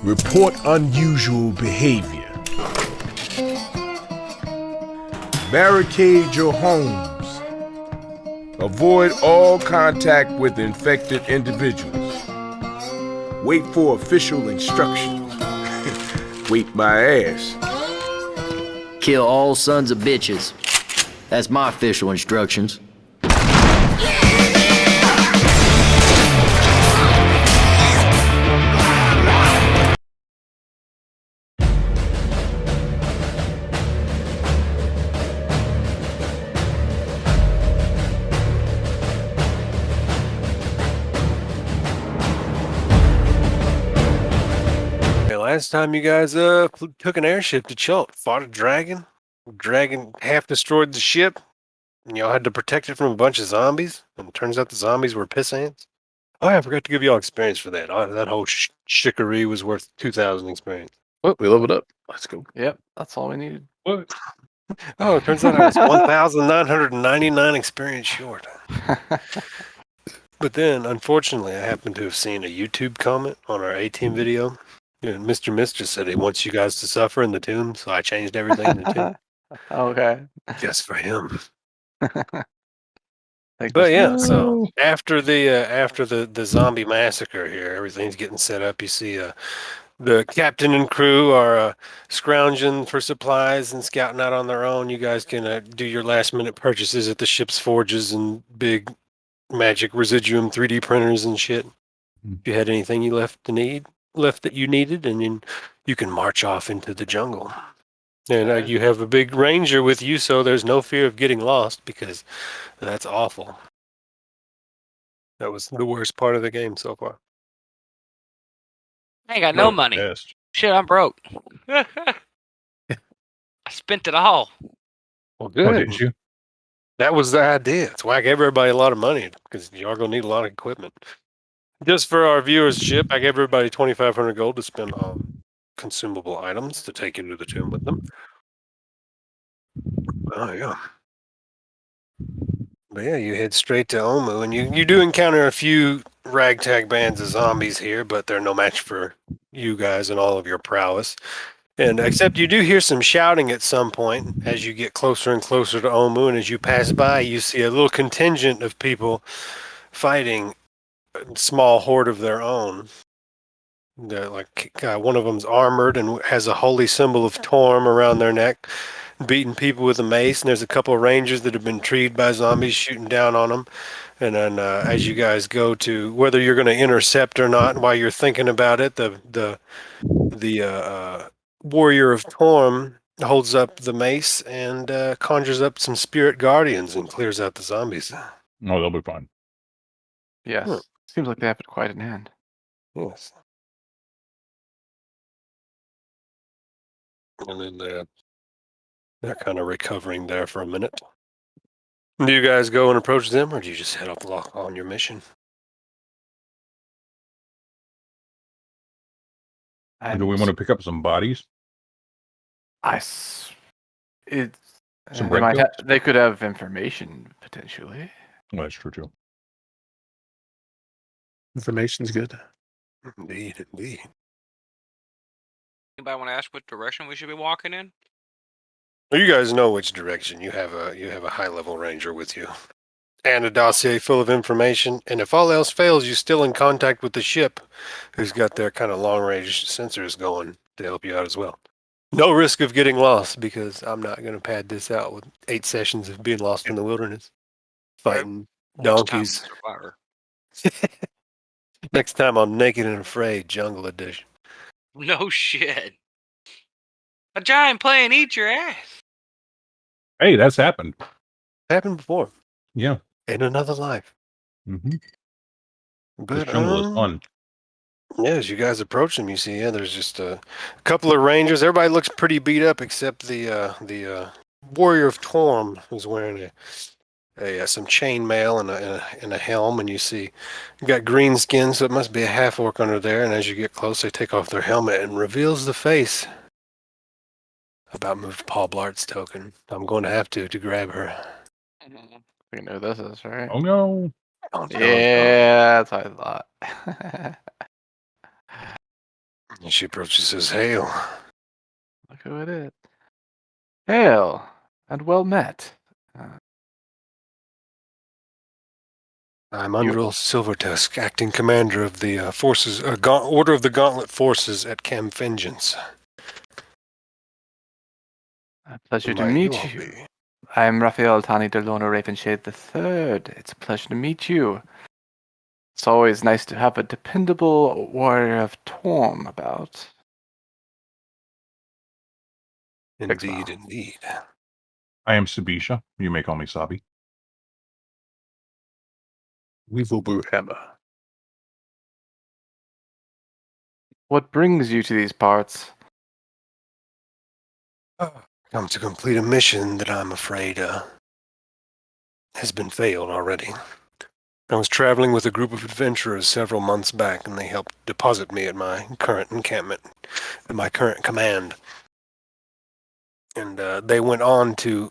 Report unusual behavior. Barricade your homes. Avoid all contact with infected individuals. Wait for official instructions. Wait my ass. Kill all sons of bitches. That's my official instructions. Last time you guys took an airship to Chult, fought a dragon. Dragon half destroyed the ship, and y'all had to protect it from a bunch of zombies. And it turns out the zombies were piss ants. Oh, yeah, I forgot to give y'all experience for that. Oh, that whole shickery was worth 2,000 experience. Oh, we leveled up. Let's go. Yep, that's all we needed. What? Oh, it turns out I was 1,999 experience short. But then, unfortunately, I happened to have seen a YouTube comment on our A-Team video. And Mr. Mistress said he wants you guys to suffer in the tomb, so I changed everything in the tomb. Okay. Just for him. Like But yeah, so after the zombie massacre here, everything's getting set up. You see the captain and crew are scrounging for supplies and scouting out on their own. You guys can do your last minute purchases at the ship's forges and big magic residuum 3D printers and shit. If you had anything you left that you needed, and then you can march off into the jungle. And you have a big ranger with you, so there's no fear of getting lost, because that's awful. That was the worst part of the game so far. I ain't got no money. Best. Shit, I'm broke. I spent it all. Well, Oh, good. did you? That was the idea. That's why I gave everybody a lot of money, because you are going to need a lot of equipment. Just for our viewership, I gave everybody 2,500 gold to spend on consumable items to take into the tomb with them. Oh, yeah. But yeah, you head straight to Omu, and you do encounter a few ragtag bands of zombies here, but they're no match for you guys and all of your prowess. And except you do hear some shouting at some point as you get closer and closer to Omu, and as you pass by, you see a little contingent of people fighting a small horde of their own. They're like one of them's armored and has a holy symbol of Torm around their neck, beating people with a mace. And there's a couple of rangers that have been treed by zombies shooting down on them. And then as you guys go to whether you're going to intercept or not, while you're thinking about it, the warrior of Torm holds up the mace and conjures up some spirit guardians and clears out the zombies. No, they'll be fine. yes. Seems like they have it quite in hand. Yes. And then they're kind of recovering there for a minute. Do you guys go and approach them, or do you just head off on your mission? Do we want to pick up some bodies? It's Some they, might break they could have information potentially. Well, that's true too. Information's good. Indeed, indeed. Anybody want to ask what direction we should be walking in? Well, you guys know which direction. You have a high-level ranger with you, and a dossier full of information. And if all else fails, you're still in contact with the ship, who's got their kind of long-range sensors going to help you out as well. No risk of getting lost, because I'm not going to pad this out with 8 sessions of being lost in the wilderness, fighting donkeys. Next time on Naked and Afraid, Jungle Edition. No shit. A giant plane eat your ass. Hey, that's happened. Happened before. Yeah. In another life. Mm-hmm. But, This jungle is fun. Yeah, as you guys approach them, you see, there's just a couple of rangers. Everybody looks pretty beat up except the warrior of Torm, who's wearing some chainmail and a helm, and you see got green skin, so it must be a half orc under there. And as you get close, they take off their helmet and reveals the face. About moved Paul Blart's token. I'm going to have to grab her. We know this is right. Oh no. Oh, no, Yeah, that's what I thought. And she approaches says, Hail. Look who it is. Hail, and well met. I'm Undril Silvertusk, acting commander of the forces, Order of the Gauntlet forces at Camp Vengeance. A pleasure Who to might meet all you. be? I am Rafael Atani DeLorno Ravenshade III. It's a pleasure to meet you. It's always nice to have a dependable warrior of Torm about. Indeed, indeed. I am Sabisha. You may call me Sabi. Weevil Brewhammer. What brings you to these parts? Come to complete a mission that I'm afraid has been failed already. I was traveling with a group of adventurers several months back, and they helped deposit me at my current encampment, at my current command. And they went on to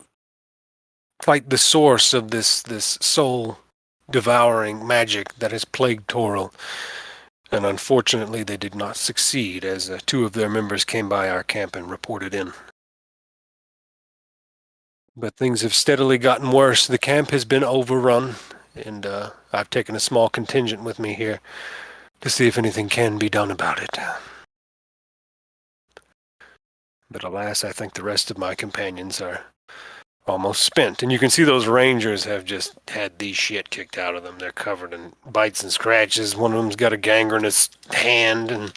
fight the source of this soul-devouring magic that has plagued Toril. And unfortunately, they did not succeed, as 2 of their members came by our camp and reported in. But things have steadily gotten worse. The camp has been overrun, and I've taken a small contingent with me here to see if anything can be done about it. But alas, I think the rest of my companions are almost spent. And you can see those rangers have just had the shit kicked out of them. They're covered in bites and scratches. One of them's got a gangrenous hand, and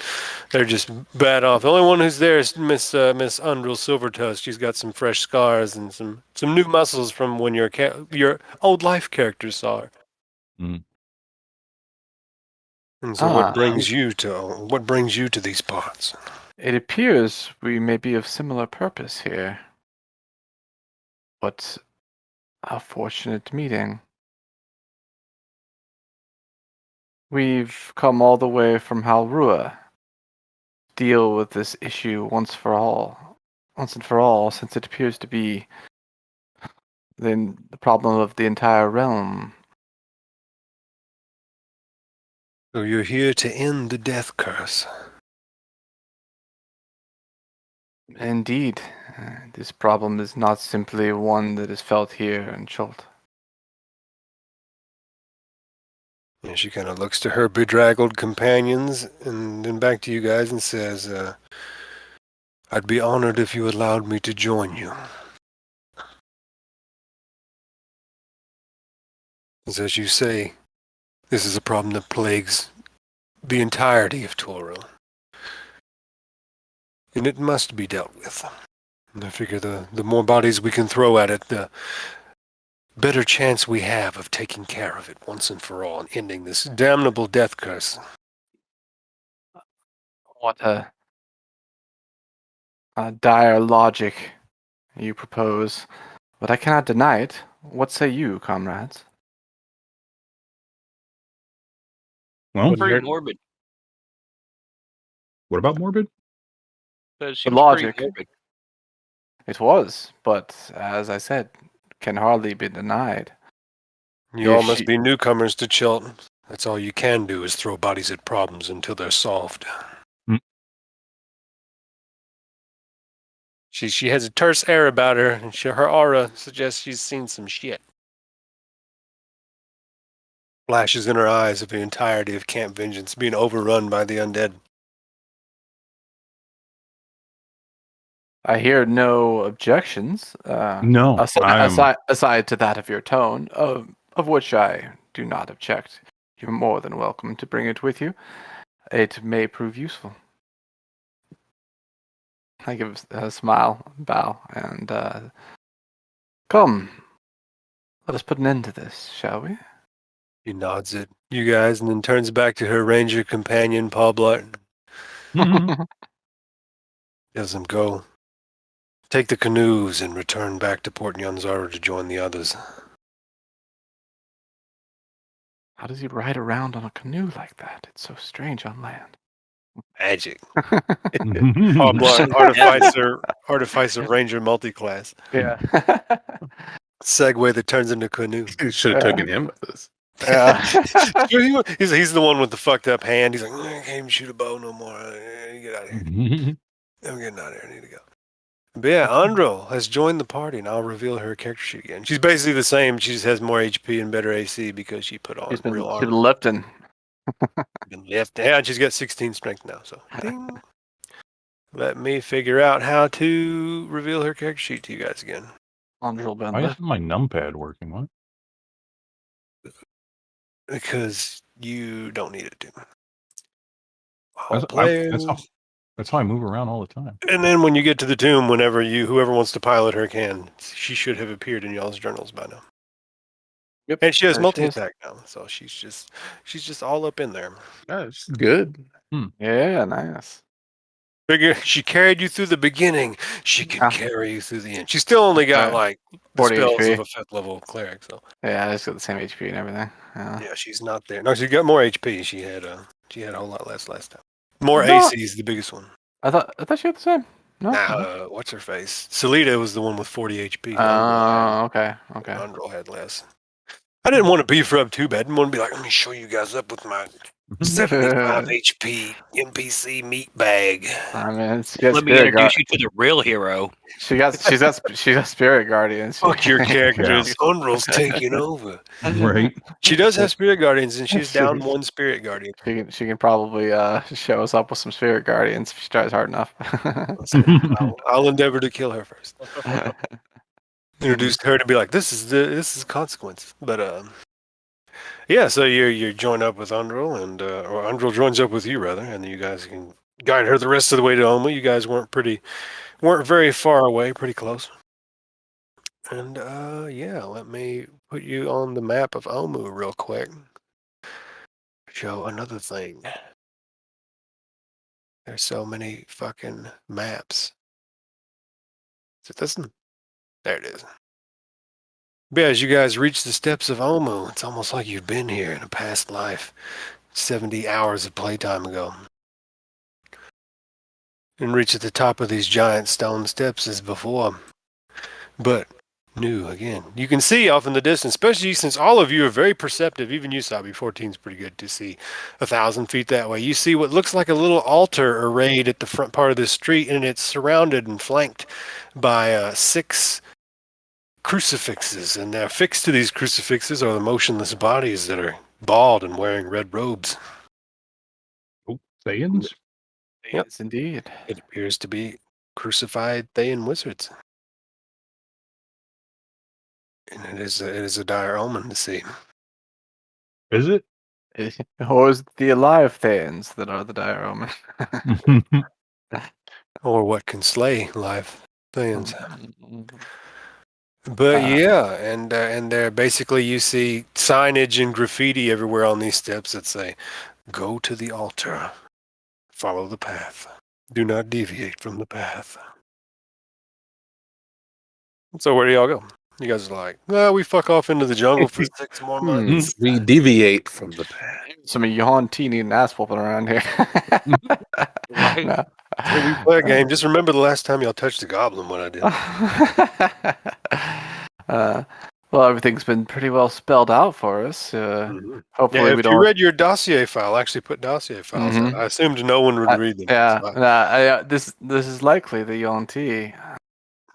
they're just bad off. The only one who's there is Miss Undril Silvertusk. She's got some fresh scars and some new muscles from when your old life characters saw her. Mm. And so, what brings you to these parts? It appears we may be of similar purpose here. What a fortunate meeting. We've come all the way from Halrua to deal with this issue once and for all, since it appears to be the problem of the entire realm. So you're here to end the death curse. Indeed, this problem is not simply one that is felt here in Chult. And she kind of looks to her bedraggled companions and then back to you guys and says, I'd be honored if you allowed me to join you. As you say, this is a problem that plagues the entirety of Toril. And it must be dealt with. And I figure the more bodies we can throw at it, the better chance we have of taking care of it once and for all and ending this damnable death curse. What a dire logic you propose, but I cannot deny it. What say you, comrades? Well, Pretty morbid. what about morbid? That seems The logic. pretty morbid. It was, but as I said, can hardly be denied. You all must be newcomers to Chult. That's all you can do is throw bodies at problems until they're solved. Mm. She has a terse air about her, and her aura suggests she's seen some shit. Flashes in her eyes of the entirety of Camp Vengeance being overrun by the undead. I hear no objections. No, aside to that of your tone, of which I do not object. You're more than welcome to bring it with you. It may prove useful. I give a smile, bow, and come. Let us put an end to this, shall we? He nods at you guys and then turns back to her ranger companion, Paul Blart. Tells him go. Take the canoes and return back to Port Nyanzaru to join the others. How does he ride around on a canoe like that? It's so strange on land. Magic. Paul Blart, Artificer Ranger multi-class. Yeah. Segway that turns into canoe. You should have taken him with this. He's the one with the fucked up hand. He's like, I can't even shoot a bow no more. Get out of here. I'm getting out of here. I need to go. But yeah, Andro has joined the party, and I'll reveal her character sheet again. She's basically the same. She just has more HP and better AC because she put on She's been real armor. lifting. Yeah, and she's got 16 strength now. So, ding. Let me figure out how to reveal her character sheet to you guys again. Andro been Why lift. isn't my numpad working? What? Because you don't need it to. That's how I move around all the time. And then when you get to the tomb, whoever wants to pilot her can, she should have appeared in y'all's journals by now. Yep. And she has There she multi-attack now, so she's just all up in there. That's good. Yeah, nice. Figure she carried you through the beginning. She can carry you through the end. She still only got like the 40 spells HP. of a 5th level cleric. So Yeah, I just got the same HP and everything. yeah, she's not there. No, she got more HP. She had a whole lot less last time. More No. AC is the biggest one. I thought she had the same. No. Now, what's her face? Selita was the one with 40 HP. Oh, okay. Andro had less. I didn't want to beef her up too bad. I didn't want to be like, let me show you guys up with my 75 HP NPC meat bag. I mean, she has Let me introduce you to the real hero. She's got spirit guardians. Fuck your characters. Andro's taking over. Right. She does have spirit guardians, and she's down one spirit guardian. She can probably show us up with some spirit guardians if she tries hard enough. I'll endeavor to kill her first. Introduced her to be like, this is consequence. But yeah, so you join up with Andro, or Andro joins up with you rather, and you guys can guide her the rest of the way to Omu. You guys weren't very far away, pretty close. And yeah, let me put you on the map of Omu real quick. Show another thing. There's so many fucking maps. Is it this one? There it is. But as you guys reach the steps of Omu, it's almost like you've been here in a past life. 70 hours of playtime ago. And reach at the top of these giant stone steps as before. But new again. You can see off in the distance, especially since all of you are very perceptive. Even you, Sabi, 14 is pretty good to see 1,000 feet that way. You see what looks like a little altar arrayed at the front part of the street, and it's surrounded and flanked by 6 crucifixes, and affixed to these crucifixes are the motionless bodies that are bald and wearing red robes. Oh, Thayans? Yep. Yes, indeed. It appears to be crucified Thayan wizards. And it is a dire omen to see. Is it? Or is it the alive Thayans that are the dire omen? Or what can slay live Thayans. But yeah, and there basically you see signage and graffiti everywhere on these steps that say, "Go to the altar, follow the path, do not deviate from the path." So where do y'all go? You guys are like, "Well, we fuck off into the jungle for 6 more months." We deviate from the path. Some of Yawn T need an ass whooping around here. Right. No. So we play a game. Just remember the last time y'all touched the goblin when I did. Well, everything's been pretty well spelled out for us. Hopefully, Yeah, we if don't. you read your dossier file, actually put dossier files. Mhm. I assumed no one would read them. Yeah, this is likely the Yawn T.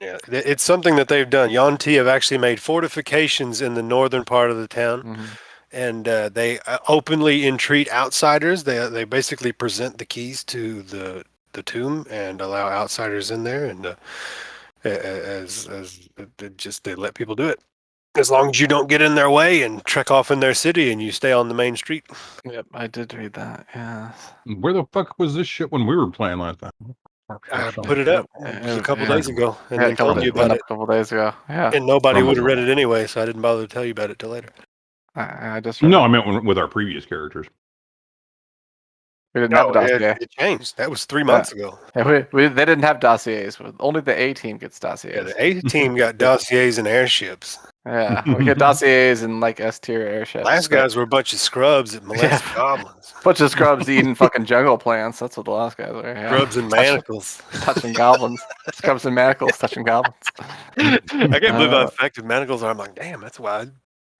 Yeah, it's something that they've done. Yuan-Ti have actually made fortifications in the northern part of the town, and they openly entreat outsiders. They basically present the keys to the tomb and allow outsiders in there, and they let people do it as long as you don't get in their way and trek off in their city and you stay on the main street. Yep, I did read that. Yes. Where the fuck was this shit when we were playing last time? I put it up a couple days ago and then told you about it. A couple days ago. Yeah. And nobody would have read it anyway, so I didn't bother to tell you about it till later. I just No, I meant with our previous characters. we didn't have a dossier. It changed. That was 3 months ago. Yeah, they didn't have dossiers. Only the A team gets dossiers. Yeah, the A team got dossiers and airships. Yeah, we get dossiers and like S tier airships. Last guys were a bunch of scrubs that molest goblins. Bunch of scrubs eating fucking jungle plants. That's what the last guys were. Yeah. Scrubs and manacles. Touching goblins. Scrubs and manacles touching goblins. I can't believe how effective manacles are. I'm like, damn, that's why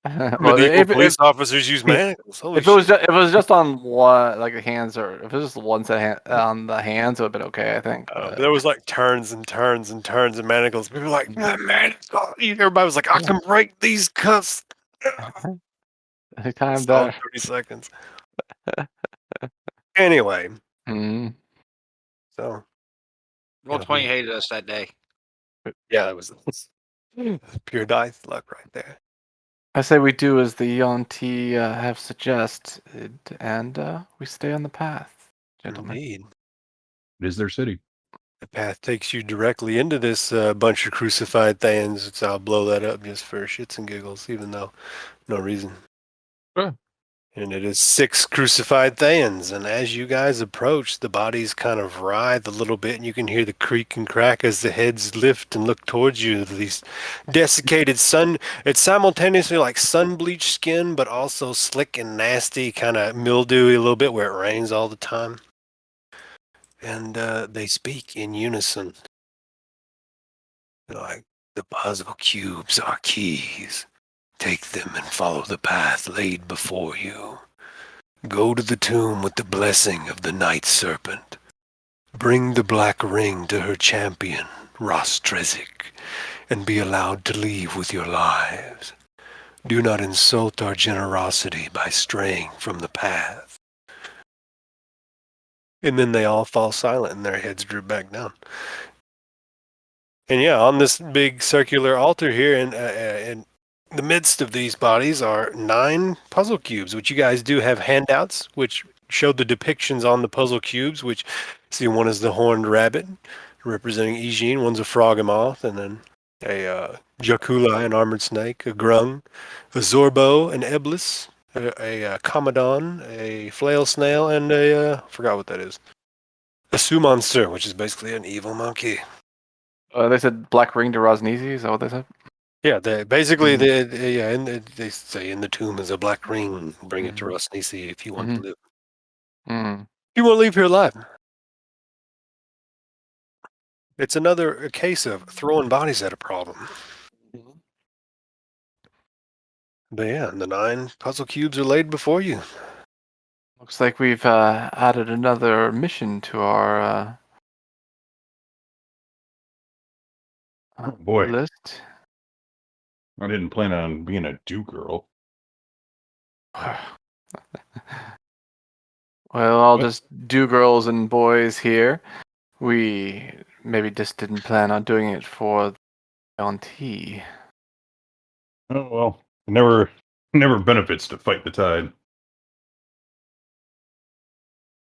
Well, Medieval if, police officers use manacles. Holy if it was shit. if it was just on one, like the hands, or if it was just one set on the hands, it would have been okay, I think. But But there was like turns and turns and turns and manacles. People were like, manacle. Everybody was like, I can break these cuffs. the time Solid there. 30 seconds. Anyway, Mm. so Roll20 hated us that day. yeah, that was pure dice luck right there. I say we do as the Yonti have suggested, and we stay on the path, gentlemen. Indeed. It is their city. The path takes you directly into this bunch of crucified Thans. So I'll blow that up just for shits and giggles, even though no reason. Sure. And it is 6 crucified Thans. And as you guys approach, the bodies kind of writhe a little bit, and you can hear the creak and crack as the heads lift and look towards you. These desiccated sun. It's simultaneously like sun-bleached skin, but also slick and nasty, kind of mildewy a little bit where it rains all the time. And they speak in unison. They're like, the puzzle cubes are keys. Take them and follow the path laid before you. Go to the tomb with the blessing of the night serpent. Bring the black ring to her champion, Rostrezik, and be allowed to leave with your lives. Do not insult our generosity by straying from the path. And then they all fall silent and their heads droop back down. And yeah, on this big circular altar here in the midst of these bodies are 9 puzzle cubes, which you guys do have handouts, which show the depictions on the puzzle cubes, which see one is the horned rabbit representing Ygin, one's a frog and moth, and then a Jaculi, an armored snake, a grung, a zorbo, an eblis, a commodon, a flail snail, and a forgot what that is. A Sioux monster, which is basically an evil monkey. They said black ring to Rosnizi. Is that what they said? Yeah, they basically they say in the tomb is a black ring. Bring it to Rosnisi if you want to live. Mm. If you want to leave here alive. It's another case of throwing bodies at a problem. But yeah, the 9 puzzle cubes are laid before you. Looks like we've added another mission to our Boy, list. I didn't plan on being a do girl. Well, I'll just do girls and boys here. We maybe just didn't plan on doing it for Yonti. Oh well, it never benefits to fight the tide.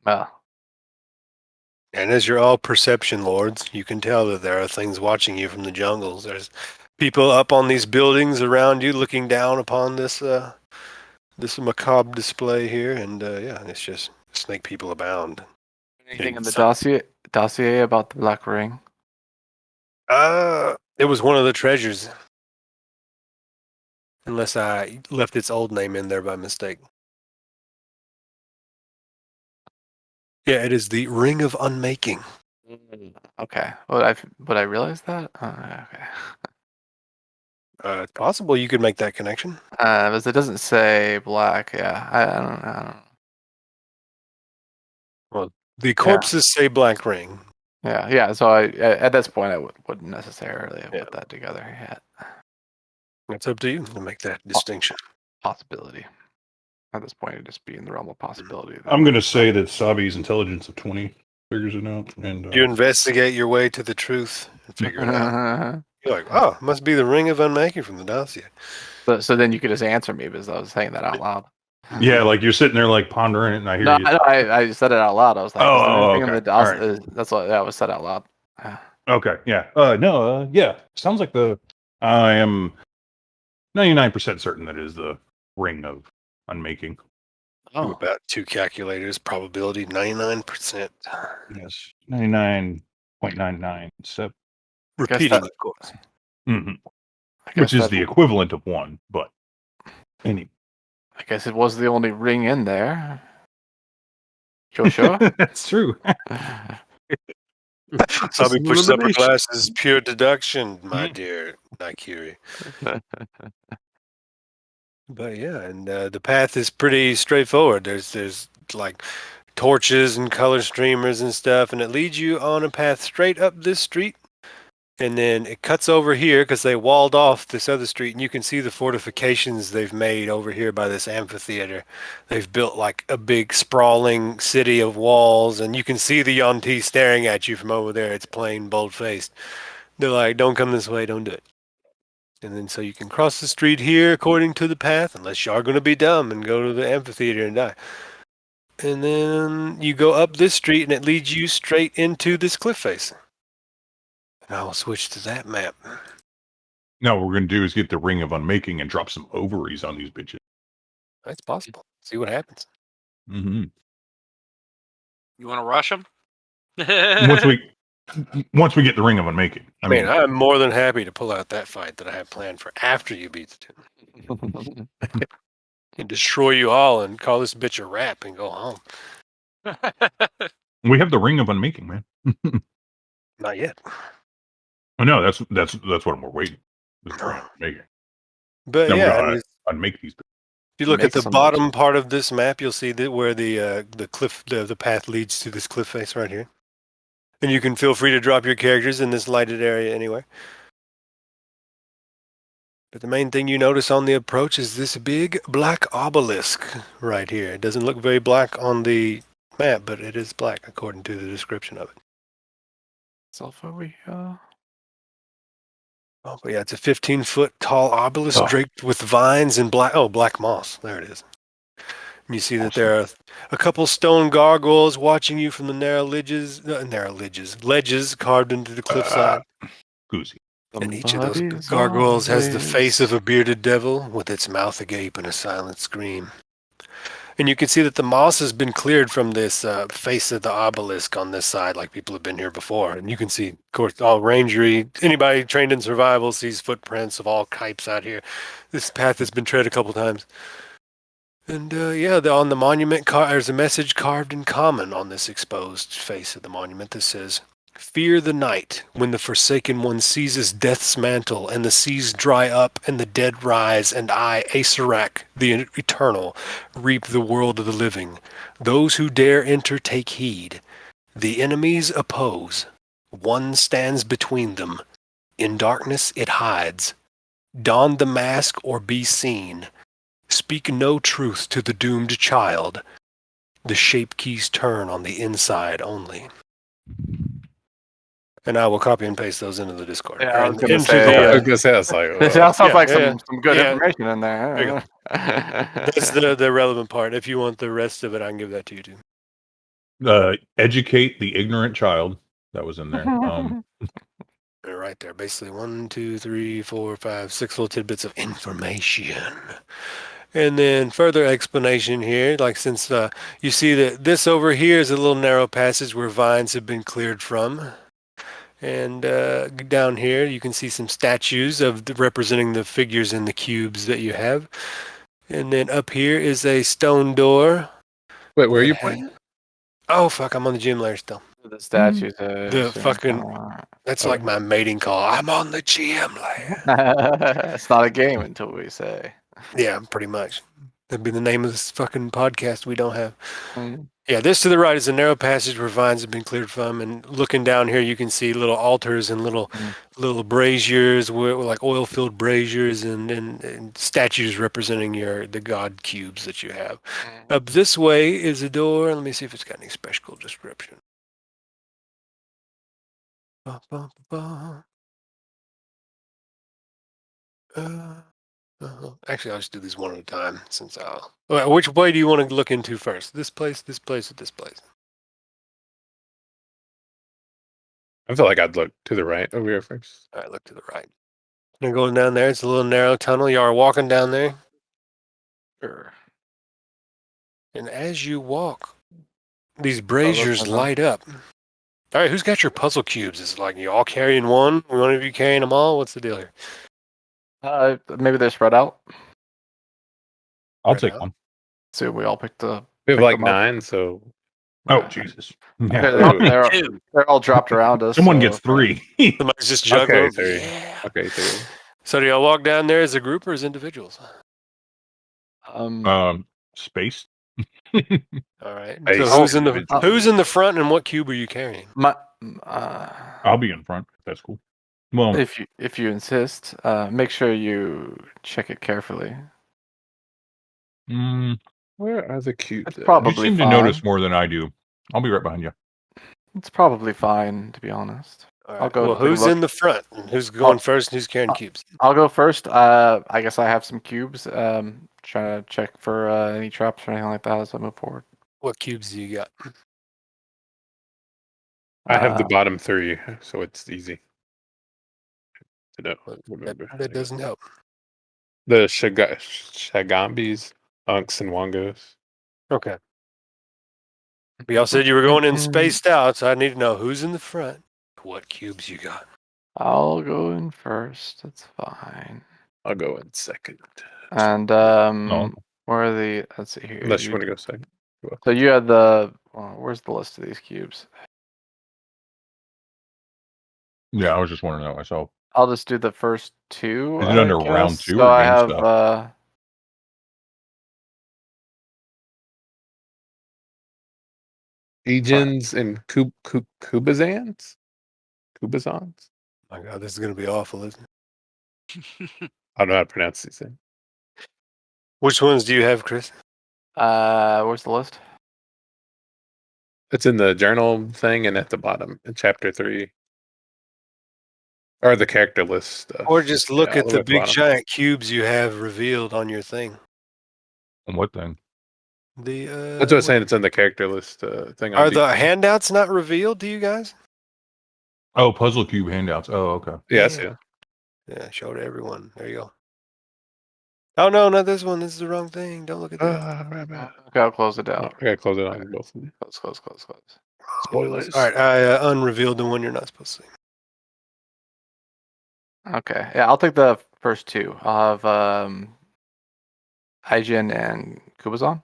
Well, And as you're all perception lords, you can tell that there are things watching you from the jungles. There's people up on these buildings around you looking down upon this this macabre display here, and yeah, it's just snake people abound. anything in the dossier about the black ring? It was one of the treasures. Unless I left its old name in there by mistake. Yeah, it is the Ring of Unmaking. Okay. Would I realize that? Okay. It's possible you could make that connection. Because it doesn't say black. Yeah, I don't know. Well, the corpses say black ring. Yeah. So at this point, I wouldn't necessarily have put that together yet. It's up to you to make that distinction. Possibility. At this point, it'd just be in the realm of possibility. I'm going to say that Sabi's intelligence of 20 figures it out. And You investigate your way to the truth and figure it out. You're like, oh, it must be the Ring of Unmaking from the dossier. So then you could just answer me because I was saying that out loud. yeah, like you're sitting there like pondering it, and I hear you. I said it out loud. I was like, okay. In the dossier? That's what that was said out loud. Okay, yeah. Yeah. Sounds like I am 99% certain that it is the Ring of Unmaking. Do about 2 calculators, probability 99%. Yes, 99.997. Repeating, of course. Mm-hmm. Which is the equivalent of 1, but anyway. I guess it was the only ring in there. You sure? That's true. Sabi pushes up her glasses. Pure deduction, my dear Naikiir. But yeah, and the path is pretty straightforward. There's like torches and color streamers and stuff, and it leads you on a path straight up this street. And then it cuts over here because they walled off this other street, and you can see the fortifications they've made over here by this amphitheater. They've built like a big sprawling city of walls, and you can see the Yonti staring at you from over there. It's plain, bold-faced. They're like, don't come this way, don't do it. And then so you can cross the street here according to the path, unless you are going to be dumb and go to the amphitheater and die. And then you go up this street, and it leads you straight into this cliff face. And I will switch to that map. No, what we're going to do is get the Ring of Unmaking and drop some ovaries on these bitches. That's possible. See what happens. Mm-hmm. You want to rush them? Once we get the Ring of Unmaking. I mean, I'm more than happy to pull out that fight that I have planned for after you beat the two. And destroy you all and call this bitch a rap and go home. we have the Ring of Unmaking, man. Not yet. Oh, no, that's what we're waiting. This is the Ring of Unmaking. But Then yeah, we're I gonna mean, unmake these. if you look at Make the some bottom part of this map, you'll see that where the cliff, the path leads to this cliff face right here. And you can feel free to drop your characters in this lighted area anywhere. But the main thing you notice on the approach is this big black obelisk right here. It doesn't look very black on the map, but it is black according to the description of it. Oh, but yeah, it's a 15-foot tall obelisk draped with vines and black moss. There it is. And you see that there are a couple stone gargoyles watching you from the ledges carved into the cliffside. Goosey. And each of those gargoyles has the face of a bearded devil with its mouth agape and a silent scream. And you can see that the moss has been cleared from this face of the obelisk on this side, like people have been here before. And you can see, of course, all rangery. Anybody trained in survival sees footprints of all types out here. This path has been tread a couple times. And on the monument, there's a message carved in common on this exposed face of the monument that says, "Fear the night, when the Forsaken One seizes death's mantle, and the seas dry up, and the dead rise, and I, Asarak, the Eternal, reap the world of the living. Those who dare enter take heed. The enemies oppose. One stands between them. In darkness it hides. Don the mask or be seen. Speak no truth to the doomed child. The shape keys turn on the inside only." And I will copy and paste those into the Discord. Yeah, I was gonna Into say, I was the, gonna say that's like It sounds like yeah. some good Yeah. information in there. There you that's the relevant part. If you want the rest of it, I can give that to you too. Educate the ignorant child. That was in there. They're right there. Basically 1, 2, 3, 4, 5, 6 little tidbits of information. And then further explanation here, like since you see that this over here is a little narrow passage where vines have been cleared from. And down here you can see some statues representing the figures in the cubes that you have. And then up here is a stone door. Wait, where are you playing? Oh fuck, I'm on the gym layer still. The statues. That's like my mating call. I'm on the gym layer. It's not a game until we say. Yeah, pretty much. That'd be the name of this fucking podcast we don't have. Mm. Yeah, this to the right is a narrow passage where vines have been cleared from, and looking down here, you can see little altars and little braziers, like oil-filled braziers, and statues representing the god cubes that you have. Up this way is a door. Let me see if it's got any special description. Actually, I'll just do these one at a time since which way do you want to look into first? This place, or this place? I feel like I'd look to the right over here first. All right, look to the right. And going down there, it's a little narrow tunnel. You are walking down there. Sure. And as you walk, these braziers light up. All right, who's got your puzzle cubes? Is it like you all carrying one? One of you carrying them all? What's the deal here? Maybe they're spread out. I'll Right take now. one. So we all picked the. We have pick like them up. 9, so Oh, Jesus. They're all dropped around us. Someone so- gets 3. Somebody's just juggling. Okay, 3. Yeah. Okay, 3. So do y'all walk down there as a group or as individuals? Space. All right. Hey, So individual. who's in the front, and what cube are you carrying? My, I'll be in front. That's cool. Well, if you insist, make sure you check it carefully. Where are the cubes? It's at? probably you seem fine. to notice more than I do. I'll be right behind you. It's probably fine, to be honest. All I'll right. go Well, take a who's look. in the front? And who's going first and who's carrying cubes? I'll go first. I guess I have some cubes. Trying to check for any traps or anything like that as I move forward. What cubes do you got? I have the Uh, bottom 3, so it's easy to know. That doesn't help. The Shagambis, Unks, and Wongos. Okay. But y'all said you were going in spaced out, so I need to know who's in the front. What cubes you got? I'll go in first. That's fine. I'll go in second. And No. where are the? Let's see here. Unless you want to go second. So you had the. Where's the list of these cubes? Yeah, I was just wondering that myself. I'll just do the first 2. Is it under I round guess. 2 So or I game have. stuff? Egens and Kubazans? Kubazans? My God, this is going to be awful, isn't it? I don't know how to pronounce these things. Which ones do you have, Chris? Where's the list? It's in the journal thing and at the bottom in chapter 3. Or the character list stuff. Or just look Yeah, at all the way big bottom. giant cubes you have revealed on your thing. On what thing? The That's what I'm saying. It's in the character list thing. Are on the D- handouts not revealed to you guys? Oh, puzzle cube handouts. Oh, okay. Yes, yeah. Yeah, show to everyone. There you go. Oh no, not this one. This is the wrong thing. Don't look at that. Right back. Okay, I'll close it Oh, down. I gotta close it on both of you. Close. Spoilers. All right, I unrevealed the one you're not supposed to see. Okay, yeah, I'll take the first 2. I'll have Hygiene and Kubazon.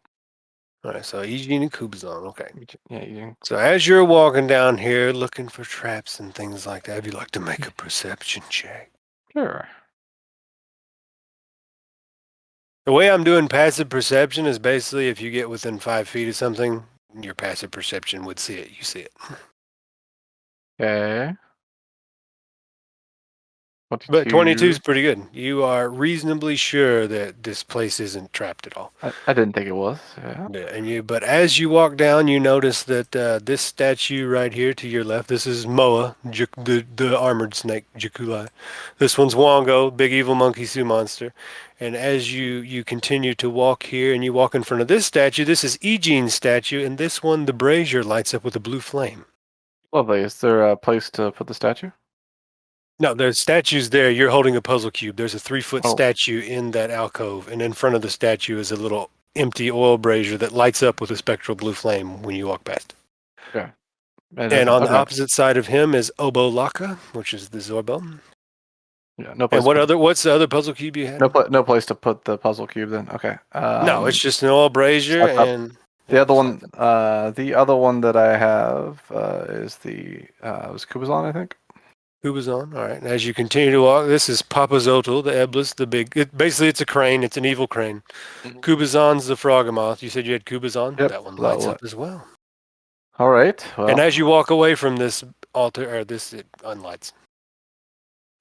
All right, so Eugene and Kubazon. Okay. Yeah, you. So as you're walking down here looking for traps and things like that, if you'd like to make a perception check. Sure. The way I'm doing passive perception is basically if you get within 5 feet of something, your passive perception would see it. You see it. Okay. But 22 is pretty good. You are reasonably sure that this place isn't trapped at all. I didn't think it was. Yeah. But as you walk down, you notice that this statue right here to your left, this is Moa, the armored snake, Jakulai. This one's Wongo, big evil monkey Sioux monster. And as you continue to walk here and you walk in front of this statue, this is Eugene's statue, and this one, the brazier, lights up with a blue flame. Lovely. Is there a place to put the statue? No, there's statues there. You're holding a puzzle cube. There's a 3-foot Oh. statue in that alcove, and in front of the statue is a little empty oil brazier that lights up with a spectral blue flame when you walk past. Okay. And on the opposite side of him is Obo Laka, which is the Zorbel. Yeah, no place. And what's the other puzzle cube you had? No place to put the puzzle cube. Then okay. No, it's just an oil brazier and the other one. The other one that I have is was Kubazon, I think. Kubazon. All right. And as you continue to walk, this is Papazotel, the Eblis, the big. Basically, it's a crane. It's an evil crane. Mhm. Kubazon's the Frogamoth. You said you had Kubazon. Yep, That one that lights one. up as well. All right. Well, And as you walk away from this altar, or this, it unlights.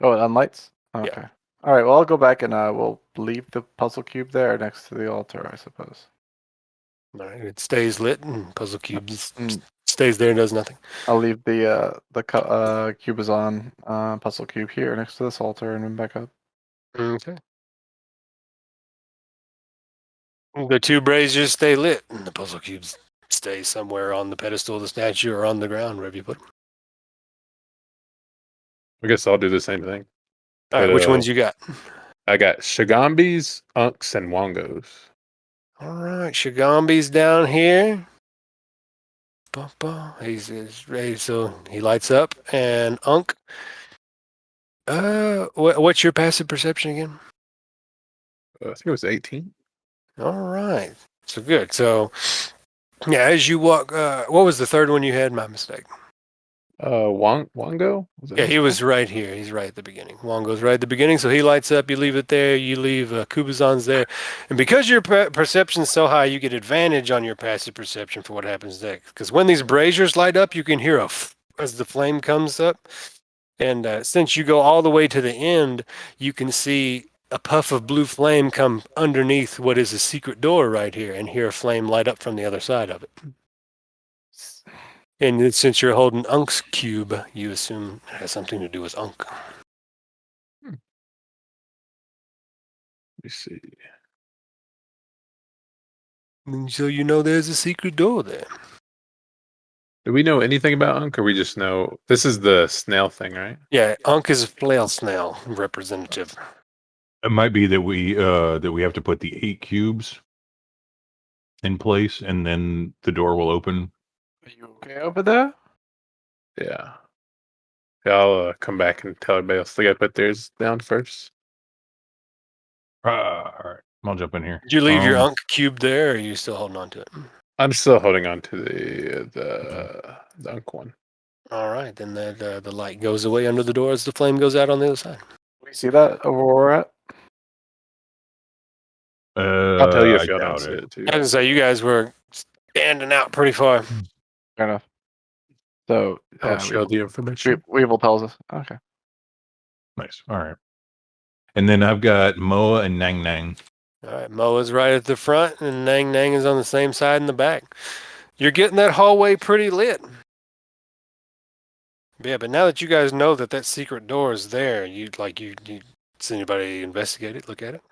oh, it unlights. Yeah. Okay. All right. Well, I'll go back and we'll leave the puzzle cube there next to the altar, I suppose. All right. It stays lit, and puzzle cube Mm. stays there and does nothing. I'll leave the Kubazon puzzle cube here next to this altar and then back up. Okay. The 2 braziers stay lit, and the puzzle cubes stay somewhere on the pedestal of the statue or on the ground, wherever you put them. I guess I'll do the same thing. All right, But, which ones you got? I got Shagambis, Unks, and Wongos. All right, Shagambi's down here. He's ready, so he lights up. And Unk, what's your passive perception again? I think it was 18. All right, so good. So, yeah, as you walk, what was the third one you had? My mistake. Wongo? Was that Yeah, his he name? was right here. He's right at the beginning. Wongo's right at the beginning, so he lights up. You leave it there. You leave Kubazan's there. And because your perception's so high, you get advantage on your passive perception for what happens next. Because when these braziers light up, you can hear as the flame comes up. And since you go all the way to the end, you can see a puff of blue flame come underneath what is a secret door right here and hear a flame light up from the other side of it. And since you're holding Unk's cube, you assume it has something to do with Unk. Let me see. And so you know there's a secret door there. Do we know anything about Unk, or we just know this is the snail thing, right? Yeah, Unk is a flail snail representative. It might be that we have to put the 8 cubes in place, and then the door will open. Are you okay over there? Yeah. Yeah, I'll come back and tell everybody else they got to put theirs down first. All right, I'll jump in here. Did you leave your Unk cube there, or are you still holding on to it? I'm still holding on to the Unk one. All right, then the light goes away under the door as the flame goes out on the other side. We see that over where we're at? I'll tell you if I y'all don't doubt see it. it too. I was gonna say you guys were standing out pretty far. Fair enough. So I'll show the information. Weevil tells us. Okay. Nice. All right. And then I've got Moa and Nang Nang. All right, Moa's right at the front, and Nang Nang is on the same side in the back. You're getting that hallway pretty lit. Yeah, but now that you guys know that secret door is there, you does anybody investigate it? Look at it.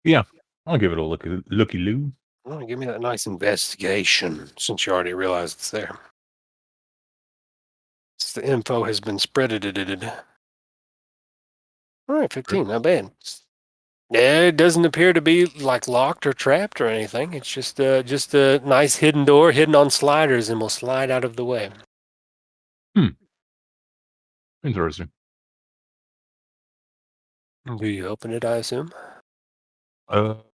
Yeah, I'll give it a looky-loo. Well, give me that nice investigation, since you already realized it's there. Since the info has been spreaded. All right, 15, not bad. Yeah, it doesn't appear to be like locked or trapped or anything. It's just a nice hidden door, hidden on sliders, and will slide out of the way. Interesting. Do you open it, I assume? Psalm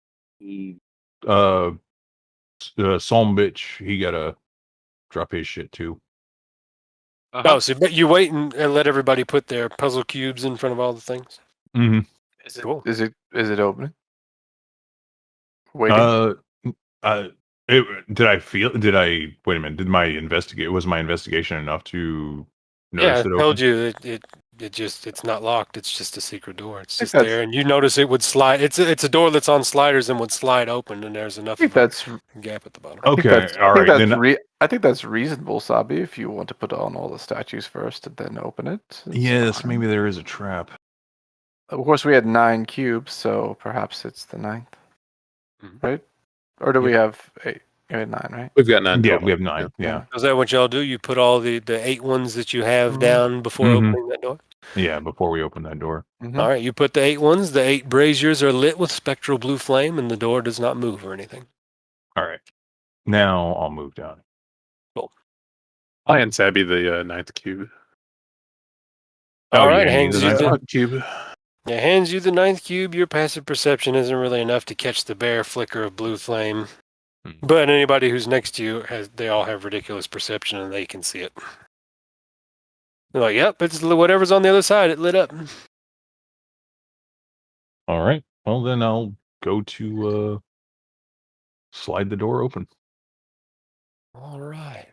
bitch, he gotta drop his shit too. Oh, so but you wait and let everybody put their puzzle cubes in front of all the things? Mm-hmm. Is it, Cool. is it opening? Waiting. Did I wait a minute, was my investigation enough to notice Yeah, it I told open? you it's not locked. It's just a secret door. It's think just there, and you notice it would slide. It's a door that's on sliders and would slide open, and there's enough I think of that's a gap at the bottom. Okay, all right. Then I think that's reasonable, Sabi. If you want to put on all the statues first and then open it. it's yes, fine. maybe there is a trap. Of course, we had 9 cubes, so perhaps it's the 9th, Mhm. right? Or do we have 8? We had 9, right? We've got 9 Yeah, total. we have 9. Yeah. Is that what y'all do? You put all the 8 ones that you have Mhm. down before Mhm. opening that door? Yeah, before we open that door. Mhm. All right, you put the 8 ones. The 8 braziers are lit with spectral blue flame, and the door does not move or anything. All right. Now I'll move down. I and Sabby the 9th cube. All right, yeah, hands the you ninth the one? Cube. Yeah, hands you the 9th cube. Your passive perception isn't really enough to catch the bare flicker of blue flame. But anybody who's next to you they all have ridiculous perception and they can see it. They're like, yep, it's whatever's on the other side. It lit up. All right. Well, then I'll go to slide the door open. All right.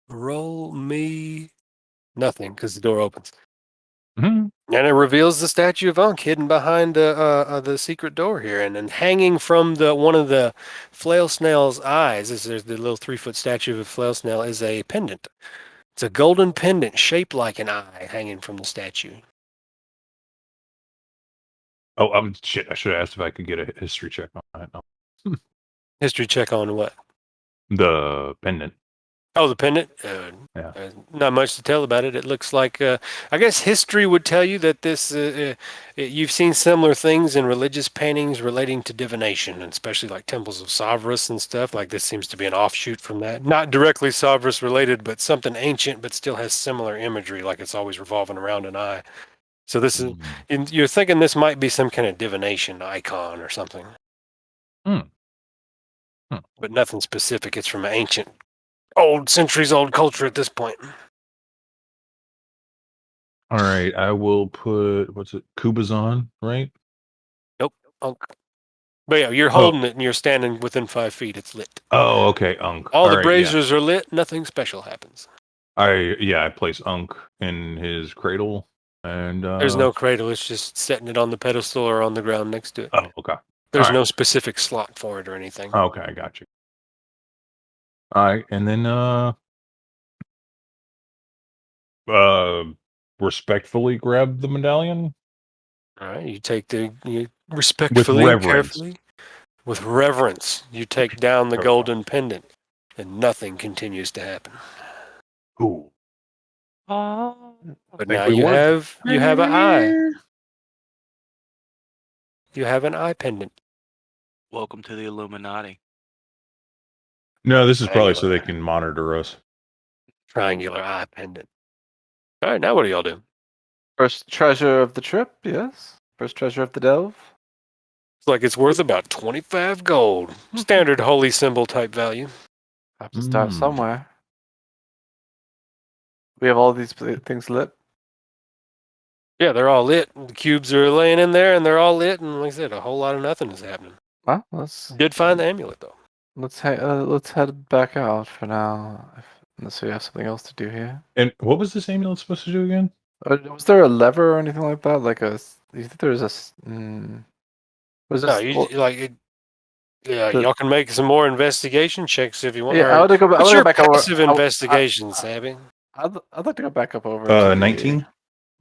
Roll me nothing because the door opens. Mhm. And it reveals the statue of Unk hidden behind the secret door here, and then hanging from one of the flail snail's eyes, there's the little 3-foot statue of a flail snail, is a pendant. It's a golden pendant shaped like an eye hanging from the statue. Oh, shit! I should have asked if I could get a history check on that. No. History check on what? The pendant. Oh, the pendant? Yeah. Not much to tell about it. It looks like, I guess history would tell you that you've seen similar things in religious paintings relating to divination, and especially like temples of Savras and stuff. Like this seems to be an offshoot from that. Not directly Savras related, but something ancient, but still has similar imagery, like it's always revolving around an eye. So this is, you're thinking this might be some kind of divination icon or something. But nothing specific. It's from an ancient, centuries old culture at this point. All right, I will put what's it? Kubazon, right? Unk. But yeah, you're holding it and you're standing within 5 feet. It's lit. Oh, okay, Unk. All the right, braziers are lit. Nothing special happens. I place Unk in his cradle, and There's no cradle. It's just setting it on the pedestal or on the ground next to it. Oh, okay. There's All no right. specific slot for it or anything. Okay, I got you. All right, and then respectfully grab the medallion All right, you respectfully and reverence. carefully, with reverence, you take down the Okay. golden pendant, and nothing continues to happen. Ooh. But think now we you won. have an eye. You have an eye pendant. Welcome to the Illuminati. No, this is probably so they Triangular. can monitor us. Triangular eye pendant. All right, now what do y'all do? First treasure of the trip, yes. First treasure of the delve. It's like it's worth about 25 gold. Standard holy symbol type value. Have to start Mm. somewhere. We have all these things lit. Yeah, they're all lit. The cubes are laying in there, and they're all lit. And like I said, a whole lot of nothing is happening. Well, let's Did find the amulet though. let's head back out for now. Unless we have something else to do here. And what was this amulet supposed to do again? Was there a lever or anything like that? You think there's a? Was No, this? you like it. Yeah, The- y'all can make some more investigation checks if you want. Yeah, Or I would go. what's I would your go back over. passive investigation, Sabby? I'd like to go back up over. to the- 19.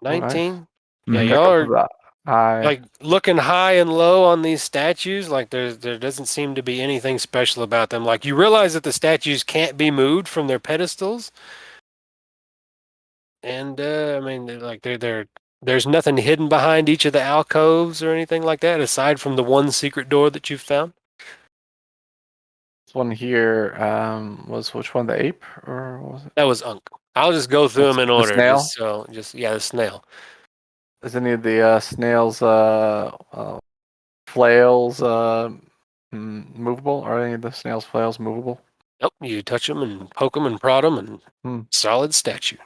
19. Mhm. Yeah, back y'all up are to the eye. like looking high and low on these statues. Like there doesn't seem to be anything special about them. Like you realize that the statues can't be moved from their pedestals, and I mean, there's nothing hidden behind each of the alcoves or anything like that, aside from the one secret door that you've found. This one here was which one? The ape or what was it? That was Unk. I'll just go through them in The order. snail? The snail. Is any of the snails flails movable? Are any of the snails' flails movable? Nope, you touch them and poke them and prod them, and solid statue.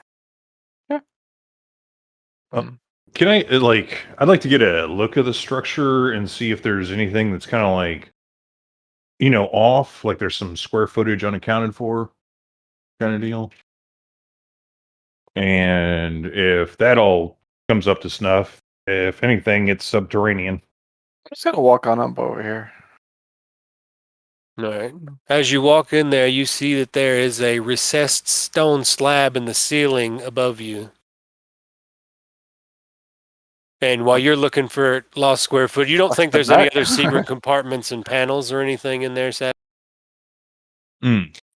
Can I I'd like to get a look at the structure and see if there's anything that's kind of like, off. Like there's some square footage unaccounted for, kind of deal. And if that all comes up to snuff, if anything, it's subterranean. I'm just gonna walk on up over here. All right. As you walk in there, you see that there is a recessed stone slab in the ceiling above you. And while you're looking for lost square foot, you don't think there's any other secret compartments and panels or anything in there, Seth?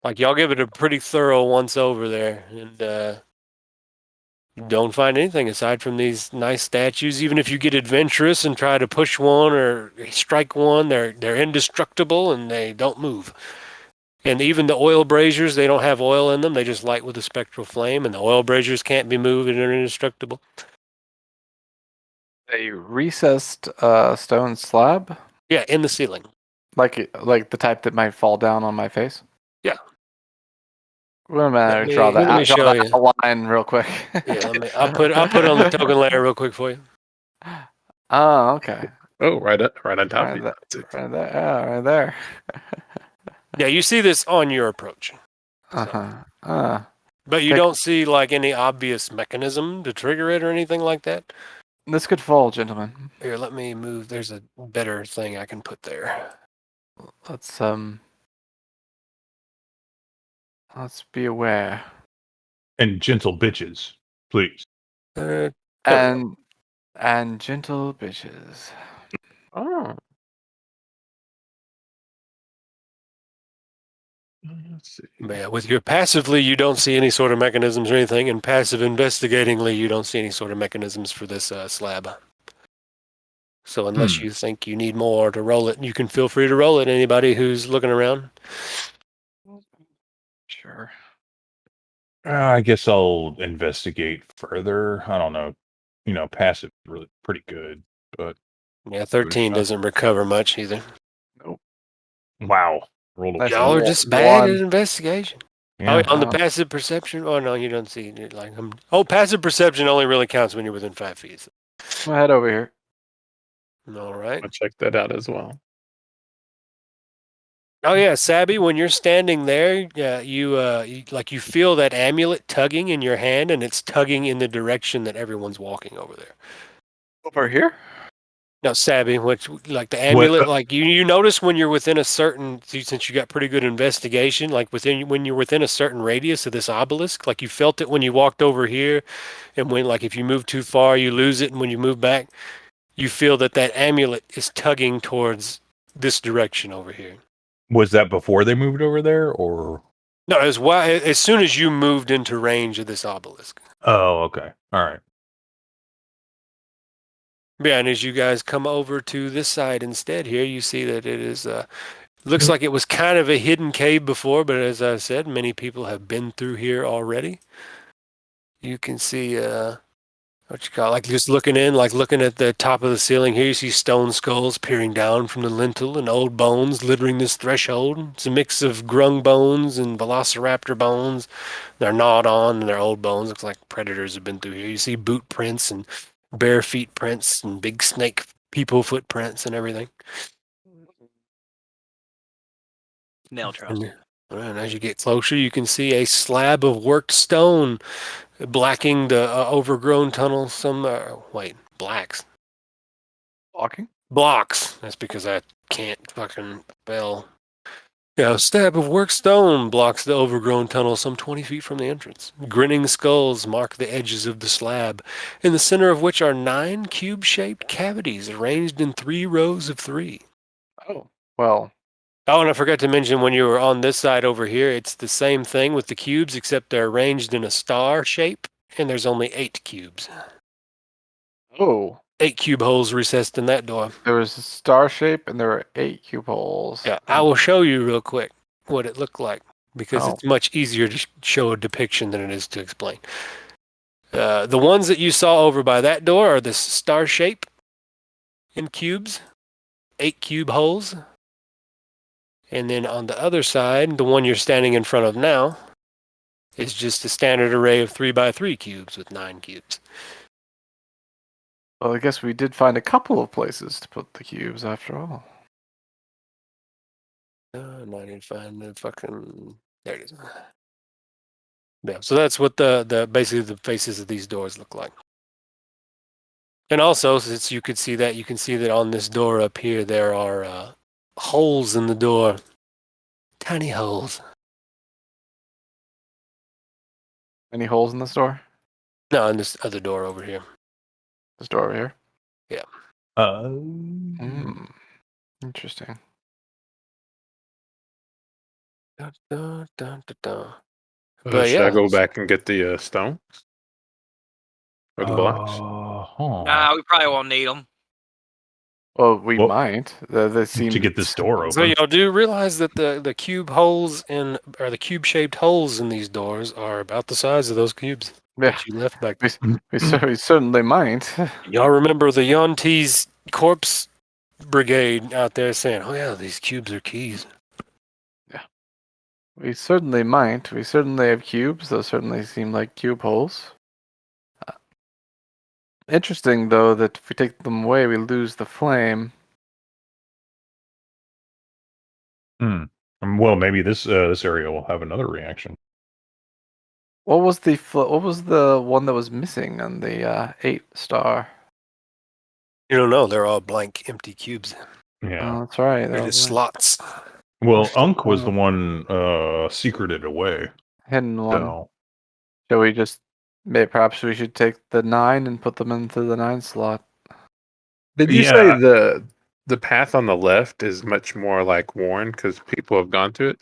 Like y'all give it a pretty thorough once over there, and you don't find anything aside from these nice statues. Even if you get adventurous and try to push one or strike one, they're indestructible and they don't move. And even the oil braziers, they don't have oil in them. They just light with a spectral flame, and the oil braziers can't be moved and they're indestructible. A recessed stone slab, Yeah, in the ceiling. like the type that might fall down on my face. Yeah. Wait a minute, Let me- draw let me that show you. outline real quick. Yeah, I'll put it on the token layer real quick for you. Oh, okay. Oh, right on top Right of you. there. That's it. Right there. Yeah, right there. Yeah, you see this on your approach. Uh-huh. But you Okay. don't see like any obvious mechanism to trigger it or anything like that. This could fall, gentlemen. Here, let me move. There's a better thing I can put there. Let's be aware. And gentle bitches, please. And gentle bitches. Oh. Let's see. But yeah, with your passively, you don't see any sort of mechanisms or anything, and passive investigatingly, you don't see any sort of mechanisms for this slab. So unless you think you need more to roll it, you can feel free to roll it. Anybody who's looking around. Sure. I guess I'll investigate further. I don't know. Passive is really pretty good, but Yeah, 13 doesn't recover much either. wow. Rolled a That's Y'all are one- just bad one. at investigation. Yeah. On the passive perception. Oh no, you don't see it. Like passive perception only really counts when you're within 5 feet. I'm gonna head over here. All right. I'll check that out as well. Oh yeah, Sabby. When you're standing there, you feel that amulet tugging in your hand, and it's tugging in the direction that everyone's walking over there. Over here? No, Sabby, which like the amulet, like you notice when you're within a certain, since you got pretty good investigation, like when you're within a certain radius of this obelisk, like you felt it when you walked over here, and when like if you move too far, you lose it, and when you move back, you feel that amulet is tugging towards this direction over here. Was that before they moved over there, or? No, as soon as you moved into range of this obelisk. Oh, okay. All right. Yeah, and as you guys come over to this side instead here, you see that it is looks like it was kind of a hidden cave before, but as I said, many people have been through here already. You can see like just looking at the top of the ceiling here, you see stone skulls peering down from the lintel and old bones littering this threshold. It's a mix of grung bones and velociraptor bones. They're gnawed on and they're old bones. Looks like predators have been through here. You see boot prints and bare feet prints and big snake people footprints and everything. Nail trails. And as you get closer, you can see a slab of worked stone blacking the overgrown tunnel. Blacks. Blocks. That's because I can't fucking spell. Yeah, a slab of worked stone blocks the overgrown tunnel some 20 feet from the entrance. Grinning skulls mark the edges of the slab, in the center of which are 9 cube-shaped cavities arranged in 3 rows of 3. Oh, well. Oh, and I forgot to mention when you were on this side over here, it's the same thing with the cubes, except they're arranged in a star shape, and there's only 8 cubes. Oh. 8 cube holes recessed in that door. There was a star shape, and there were 8 cube holes. Yeah, I will show you real quick what it looked like, because it's much easier to show a depiction than it is to explain. The ones that you saw over by that door are this star shape in cubes, 8 cube holes. And then on the other side, the one you're standing in front of now, is just a standard array of 3x3 cubes with 9 cubes. Well, I guess we did find a couple of places to put the cubes after all. I didn't find the fucking... There it is. Yeah, so that's what basically the faces of these doors look like. And also, since you can see that on this door up here, there are holes in the door. Tiny holes. Any holes in this door? No, in this other door over here. This door over here? Yeah. Interesting. Dun, dun, dun, dun, dun. Should I go back and get the stones? Or the blocks? Nah, we probably won't need them. Well, we might. They seem to get this door open. So y'all do realize that the cube holes or the cube-shaped holes in these doors are about the size of those cubes that you left back there. We certainly might. Y'all remember the Yonti's corpse brigade out there saying, "Oh yeah, these cubes are keys." Yeah, we certainly might. We certainly have cubes. Those certainly seem like cube holes. Interesting, though, that if we take them away, we lose the flame. Well, maybe this area will have another reaction. What was the one that was missing on the 8 star? You don't know. They're all blank, empty cubes. Yeah, that's right. They're just slots. Well, Unk was the one secreted away. Hidden one. So. Shall we just... Perhaps we should take the 9 and put them into the 9 slot. Did you say the path on the left is much more like worn because people have gone through it?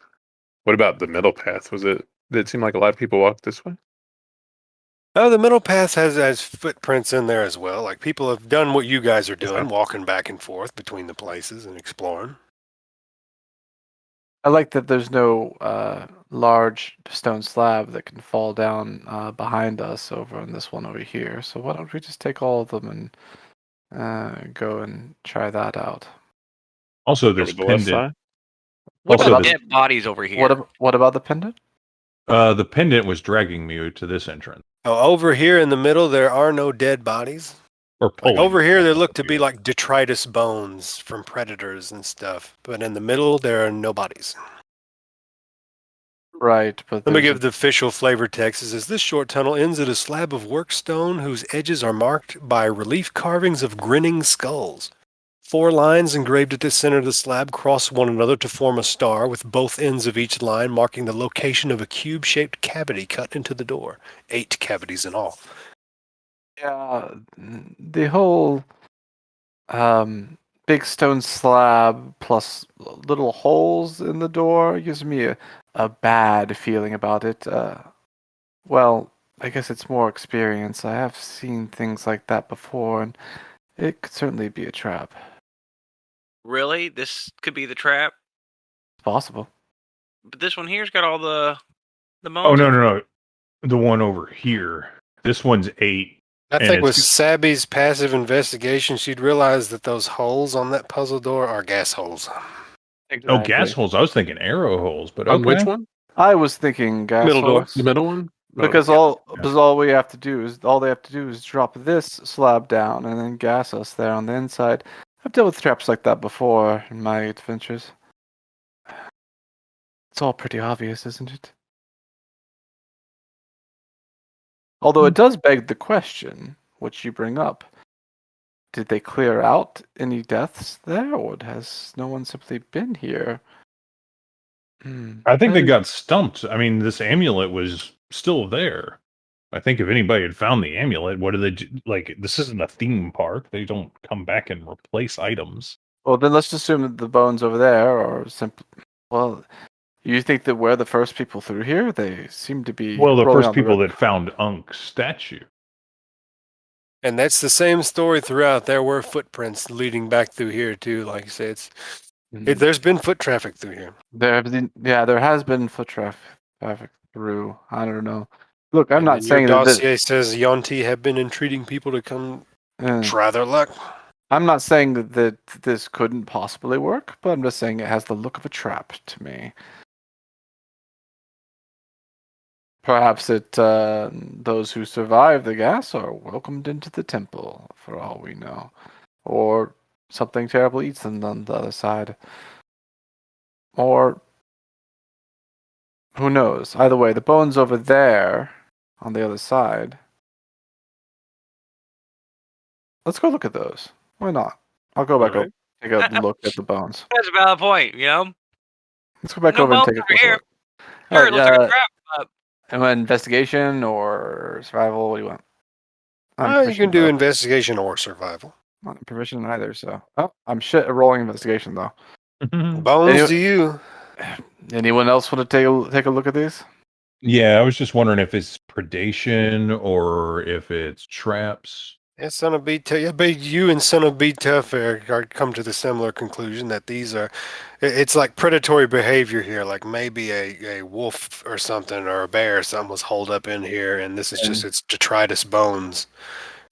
What about the middle path? Did it seem like a lot of people walked this way? Oh, the middle path has footprints in there as well. Like people have done what you guys are doing, walking back and forth between the places and exploring. I like that there's no large stone slab that can fall down behind us over on this one over here. So why don't we just take all of them and go and try that out? Also, there's pendant. What about dead bodies over here? What about the pendant? The pendant was dragging me to this entrance. Oh, over here in the middle, there are no dead bodies. Or Like pulling. over here, there look to be Yeah. like detritus bones from predators and stuff. But in the middle, there are no bodies. Right, but Let me there's give the official flavor text. It says, this short tunnel ends at a slab of work stone whose edges are marked by relief carvings of grinning skulls. 4 lines engraved at the center of the slab cross one another to form a star, with both ends of each line marking the location of a cube-shaped cavity cut into the door. 8 cavities in all. Yeah, the whole big stone slab plus little holes in the door gives me a bad feeling about it. Well, I guess it's more experience. I have seen things like that before, and it could certainly be a trap. Really? This could be the trap? It's possible. But this one here's got all the bones. Oh no. The one over here. This one's 8. I And think with it's- Sabby's passive investigation, she'd realize that those holes on that puzzle door are gas holes. Oh, gas holes. I was thinking arrow holes, but On okay. which one? I was thinking gas Middle door. holes. The middle one? Oh, Because yeah. all they have to do is drop this slab down and then gas us there on the inside. I've dealt with traps like that before in my adventures. It's all pretty obvious, isn't it? Although it does beg the question, which you bring up. Did they clear out any deaths there, or has no one simply been here? I think That they is- got stumped. I mean, this amulet was still there. I think if anybody had found the amulet, what do they do? Like, this isn't a theme park. They don't come back and replace items. Well, then let's assume that the bones over there are simply. Well, you think that we're the first people through here? They seem to be. Well, the rolling first on the people road. that found Unk's statue. And that's the same story throughout. There were footprints leading back through here too. Like I say, there's been foot traffic through here. There has been foot traffic through. I don't know. Look, I'm And not then saying your that. dossier says Yonti have been entreating people to come Uh, try their luck. I'm not saying that this couldn't possibly work, but I'm just saying it has the look of a trap to me. Perhaps those who survive the gas are welcomed into the temple, for all we know. Or something terrible eats them on the other side. Or who knows? Either way, the bones over there on the other side. Let's go look at those. Why not? I'll go back over take a look at the bones. That's a valid point, you know? Let's go back No over and bones take a over closer here. look. Sure, Alright, it looks like a trap. Am I investigation or survival? What do you want? I'm You proficient can do both. investigation or survival. I'm not proficient in either, so. Oh, I'm shit at rolling investigation though. Bones Anyway- to you. Anyone else want to take a look at these? Yeah, I was just wondering if it's predation or if it's traps. Yeah, Son of Be Tough. Yeah, but you and Son of Be Tough are come to the similar conclusion that these are. It's like predatory behavior here. Like maybe a wolf or something or a bear or something was holed up in here, and this is just its detritus bones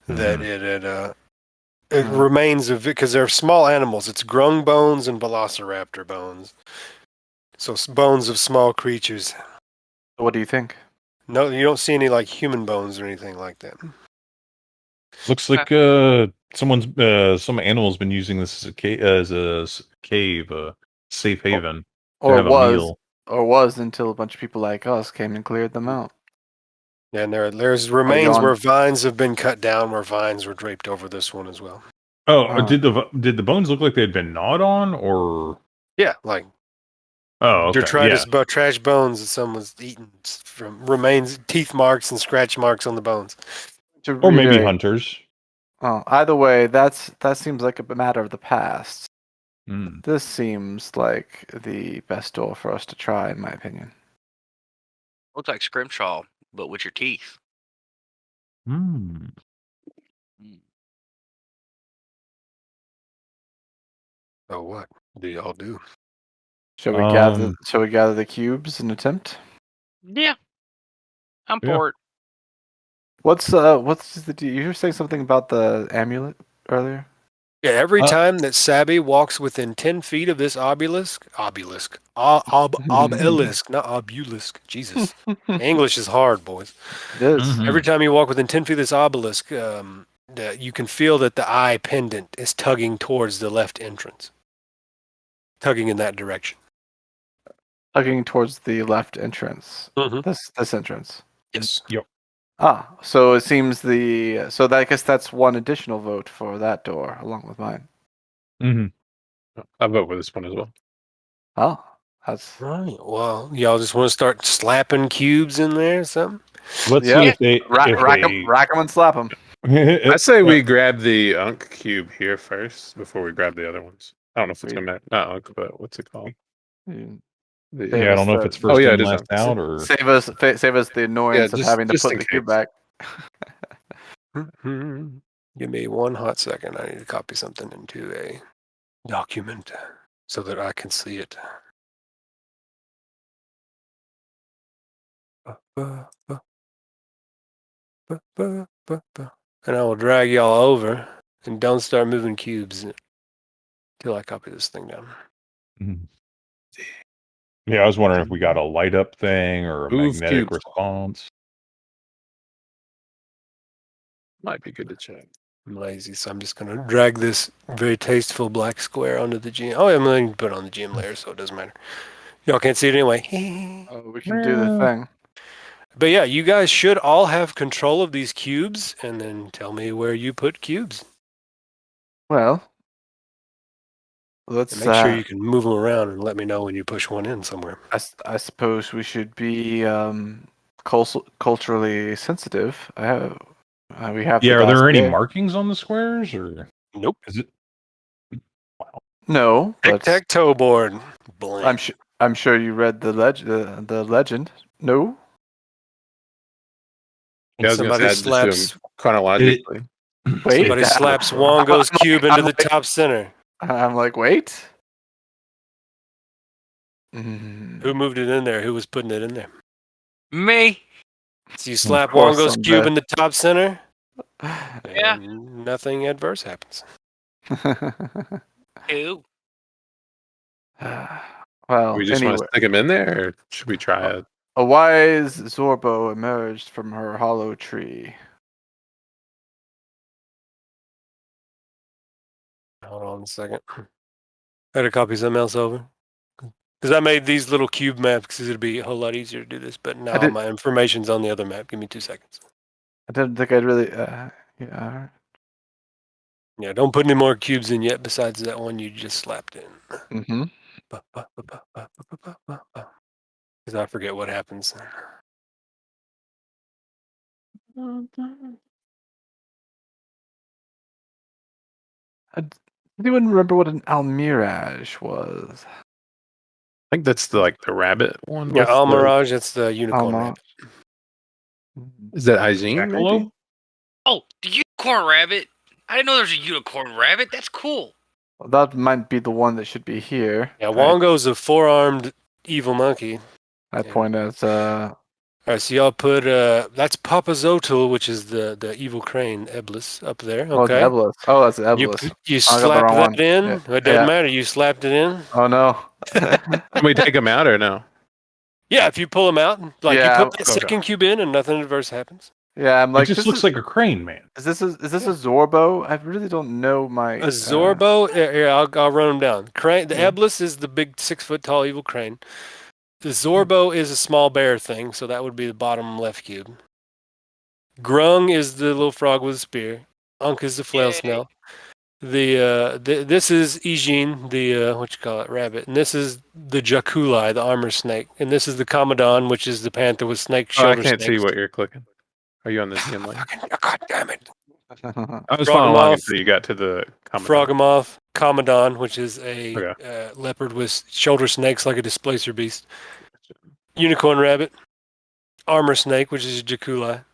that it remains of because they're small animals. It's grung bones and velociraptor bones. So bones of small creatures. What do you think? No, you don't see any like human bones or anything like that. Looks like some animal's been using this as a cave, a safe haven. to Or have a was meal. until a bunch of people like us came and cleared them out. And there's remains gone. where vines have been cut down, where vines were draped over this one as well. Oh, did the bones look like they had been gnawed on, or? Yeah, like Oh, okay. detritus, trash bones that someone's eaten from remains, teeth marks and scratch marks on the bones. To Or maybe reiterate- hunters. Oh, either way, that seems like a matter of the past. Mm. This seems like the best door for us to try, in my opinion. Looks like Scrimshaw, but with your teeth. Mm. Oh, what do y'all do? Shall we gather the cubes and attempt? Yeah. I'm Yeah. for it. What's the you were saying something about the amulet earlier? Yeah, every time that Sabby walks within 10 feet of this obelisk, obelisk, not obelisk, Jesus. English is hard, boys. It is. Mhm. Every time you walk within 10 feet of this obelisk, you can feel that the eye pendant is tugging towards the left entrance. Tugging in that direction. Tugging towards the left entrance. Mhm. This entrance. Yes. So it seems I guess that's one additional vote for that door, along with mine. Mhm. I vote for this one as well. Oh, that's Right. Well, y'all just want to start slapping cubes in there or something? Let's Yeah. see if they. rack them and slap them. I say we grab the Unk cube here first before we grab the other ones. I don't know if it's gonna not Unk, but what's it called? Yeah, I don't know if it's first yeah, in, it is last Unk. out, or Save us the annoyance of having to just put in the cube case. back. Give me 1 hot second. I need to copy something into a document so that I can see it. And I will drag y'all over and don't start moving cubes until I copy this thing down. Mhm. Yeah, I was wondering if we got a light up thing or a Move magnetic cubes. response. Might be good to check. I'm lazy, so I'm just going to drag this very tasteful black square onto the GM. Oh, I'm going to put it on the GM layer, so it doesn't matter. Y'all can't see it anyway. Oh, we can do the thing. But yeah, you guys should all have control of these cubes, and then tell me where you put cubes. Well, let's And make sure you can move them around and let me know when you push one in somewhere. I suppose we should be culturally sensitive. We have. Yeah, the are there any dossier. markings on the squares, or Nope. is it? No, but Tic-tac-toe board. Blank. I'm sure you read the legend. No. Yeah, I was Somebody gonna say I'd just do them chronologically. Wait. Somebody slaps Wongo's cube into the top center. I'm like, wait. Mm. Who moved it in there? Who was putting it in there? Me. So you slap course, Wongo's I'm cube the- in the top center, Yeah. and nothing adverse happens. Ew. Well, We just want anyway, to stick them in there, or should we try it? a wise Zorbo emerged from her hollow tree. Hold on a second. I had to copy something else over. Because I made these little cube maps because it'd be a whole lot easier to do this. But now my information's on the other map. Give me 2 seconds. I didn't think I'd really. Yeah. Yeah, don't put any more cubes in yet besides that one you just slapped in. Mm-hmm. Because I forget what happens. Anyone remember what an Almirage was? I think that's the rabbit one. Yeah, with the- Almirage, that's the unicorn Alma. rabbit. Is that Hygiene? Maybe? Jackalope? Oh, the unicorn rabbit. I didn't know there was a unicorn rabbit. That's cool. Well, that might be the one that should be here. Yeah, Wongo's a 4-armed evil monkey. I point at. All right, so y'all put that's Papazotul, which is the evil crane Eblis up there. Okay. Eblis. Oh, that's You Eblis. you I got the slap wrong that one. in. Yeah. It doesn't matter. You slapped it in. Oh no. Can we take them out or no? Yeah, if you pull them out, like Yeah, you put that okay. second cube in, and nothing adverse happens. Yeah, I'm like. It just looks like a crane, man. Is this a Zorbo? I really don't know my. A Zorbo. Here, I'll run them down. Crane. The Eblis is the big 6-foot-tall evil crane. The Zorbo is a small bear thing, so that would be the bottom left cube. Grung is the little frog with a spear. Unk is the flail Yay. snail. This is Ijin, the what you call it, rabbit, and this is the Jaculai, the armor snake, and this is the Commodon, which is the panther with snake Oh, I shoulder can't see snakes. what you're clicking. Are you on the GM line? God damn it! I was following along Frogmoth. until you got to the comment. Frogamoth, Commodon, which is a Okay. leopard with shoulder snakes like a displacer beast. Unicorn rabbit, armor snake, which is a Jaculai.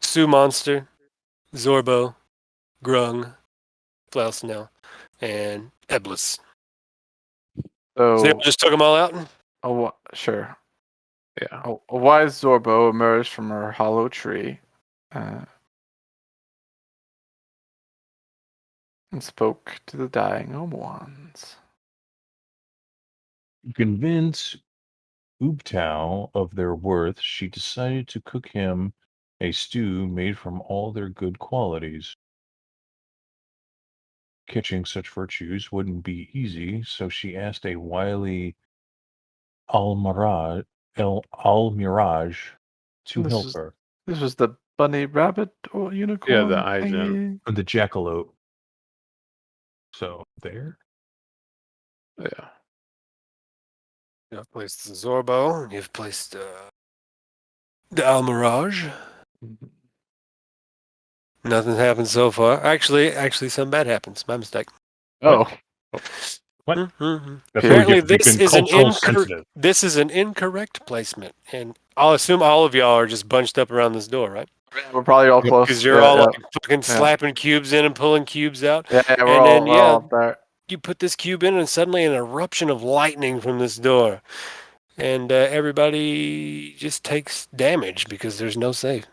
Sioux monster, Zorbo, Grung, flail snail, and Eblis. So So, you just took them all out? sure. Yeah. A wise Zorbo emerged from her hollow tree. and spoke to the dying Omawans. To convince Ooptao of their worth, she decided to cook him a stew made from all their good qualities. Catching such virtues wouldn't be easy, so she asked a wily Almiraj to This help was her. this was the bunny rabbit or unicorn Yeah, the eyes in. thingy. The jackalope. So there. Yeah. You've placed the Zorbo. You've placed the Almiraj. Nothing's happened so far. Actually, some bad happens. My mistake. Oh, What? Mm-hmm. That's Apparently, what we get for this being is an cultural sensitive. this is an incorrect placement, and I'll assume all of y'all are just bunched up around this door, right? we're probably all close. Because you're Yeah, all yeah. like fucking slapping cubes in and pulling cubes out. Yeah, yeah, we're And then, all up there. You put this cube in, and suddenly an eruption of lightning from this door, and everybody just takes damage because there's no save.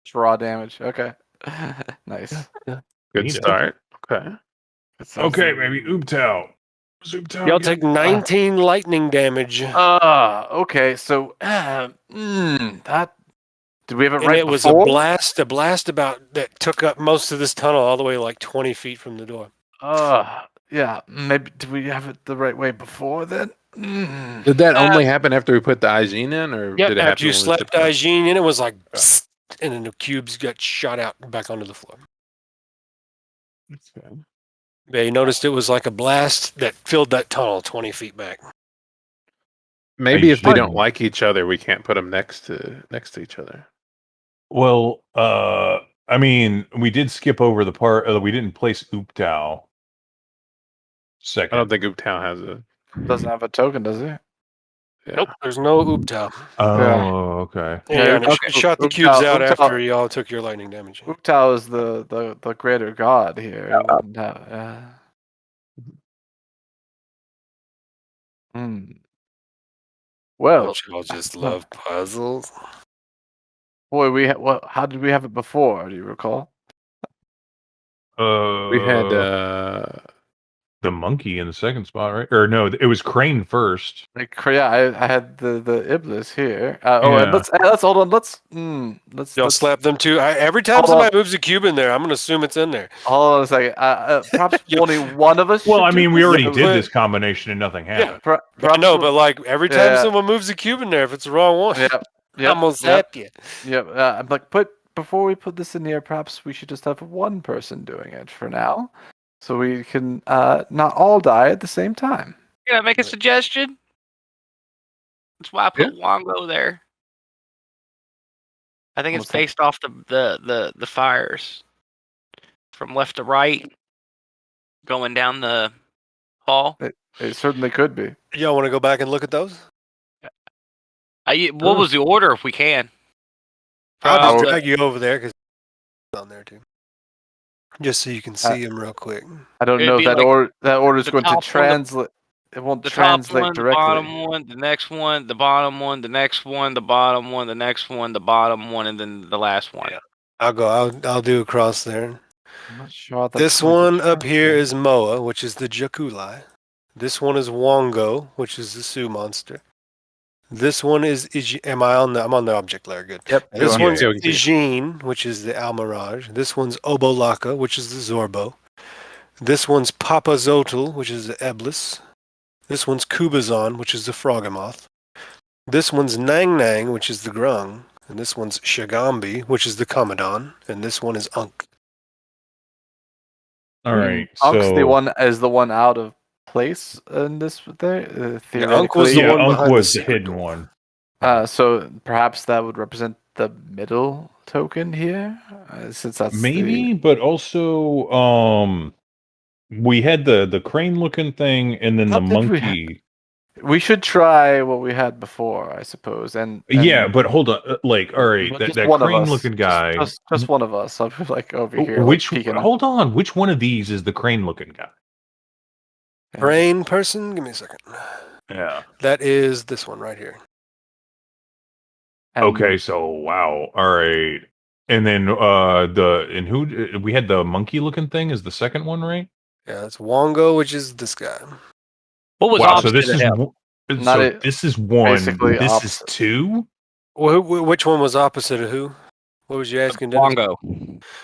It's raw damage. Okay. Nice. Yeah. Good Neato. start. Okay. That sounds Okay, like- maybe Ooptao. Ooptao Y'all get- take 19 lightning damage. Okay. So, that. Did we have it And right it was before? a blast about that took up most of this tunnel all the way like 20 feet from the door. Yeah. Maybe did we have it the right way before then? Did that only happen after we put the hygiene in, or Yep, did it after happen you when we slapped put the- hygiene in, it was like, psst, and then the cubes got shot out back onto the floor. Okay. Yeah, you noticed it was like a blast that filled that tunnel 20 feet back. Maybe if they don't Hygiene. like each other, we can't put them next to each other. Well, I mean, we did skip over the part. We didn't place Ooptao. I Second. don't think Ooptown has a. Doesn't have a token, does it? Yeah. Nope, there's no Ooptow. Oh, okay. Yeah, and it okay. shot the Ooptow- cubes out Ooptow- after y'all took your lightning damage. Uktao is the greater god here. He wouldn't have- Well, Don't y'all just love puzzles? boy, how did we have it before? Do you recall? We had the monkey in the second spot, right? Or no, it was Crane first. Like, yeah, I had the Iblis here. And Yeah. let's hold on. Let's Y'all slap them too. Every time Hold somebody moves a cube in there, I'm gonna assume it's in there. hold on a second. Perhaps Yeah. only one of us. Well, should I do mean, we this? already Yeah, did but- this combination and nothing happened. I know, but like every time Yeah. someone moves a cube in there, if it's the wrong one, Yep. I'm gonna zap you. Yep. I'm like, before we put this in here, perhaps we should just have one person doing it for now, so we can not all die at the same time. Can I make a suggestion? That's why I put Wongo there. I think it's What's that? based off the fires from left to right, going down the hall. It certainly could be. Y'all want to go back and look at those? What was the order, if we can? I'll From just the- drag you over there because it's on there too, just so you can see them real quick. I don't It'd know if be that like that order is the going to top one, translate. It won't the top translate one, the directly. bottom one, the next one, the bottom one, the next one, the bottom one, the next one, the bottom one, and then the last one. Yeah. I'll go. I'll do across there. I'm not sure how that's This going to one up here translate. is Moa, which is the Jakulai. This one is Wongo, which is the Sioux monster. This one is I'm on the object layer. Good. Yep. This Yeah, one's yeah, we can see Ijin, which is the Almiraj. This one's Obolaka, which is the Zorbo. This one's Papa Zotel, which is the Eblis. This one's Kubazon, which is the Frogamoth. This one's Nang Nang, which is the Grung. And this one's Shagambi, which is the Commodon. And this one is Unk. All right. Unk's So the one out of place in this there. Unk was the yeah, one Unk behind the was the secret hidden door. one. So perhaps that would represent the middle token here, since that's Maybe, but also, we had the crane looking thing, and then How the did we monkey. we should try what we had before, I suppose. And Yeah, but hold on. Like, all right, but that just one of crane us. looking guy. Just one of us. I'll be like over here. Which? like, peeking. Hold on. Which one of these is the crane looking guy? Brain person? Give me a second. Yeah. That is this one right here. And Okay. So wow. All right. And then we had the monkey looking thing is the second one, right? Yeah, that's Wongo, which is this guy. What was Wow, so opposite this of is him? Not it- this is one. basically This is opposite. two. Which one was opposite of who? What was you asking, Dennis? Wongo.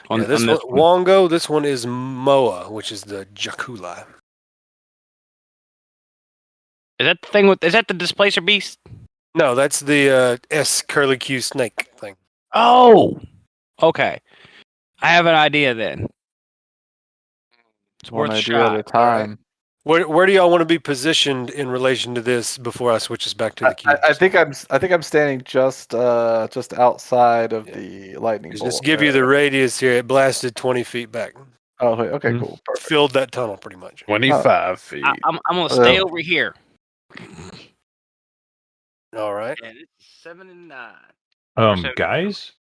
On, Yeah, this on one, this one. Wongo. This one is Moa, which is the Jakula. Is that the thing with? Is that the displacer beast? No, that's the S curly Q snake thing. Oh, okay. I have an idea then. It's One worth a idea at a shot. time. Where do y'all want to be positioned in relation to this before I switch us back to the cubes? I think I'm standing just outside of the lightning bolt. Just give you the radius here. It blasted 20 feet back. Oh, wait, okay, Mhm. cool. Perfect. Filled that tunnel pretty much. 25 feet. I'm gonna stay over here. All right. And it's 7 and 9. Guys,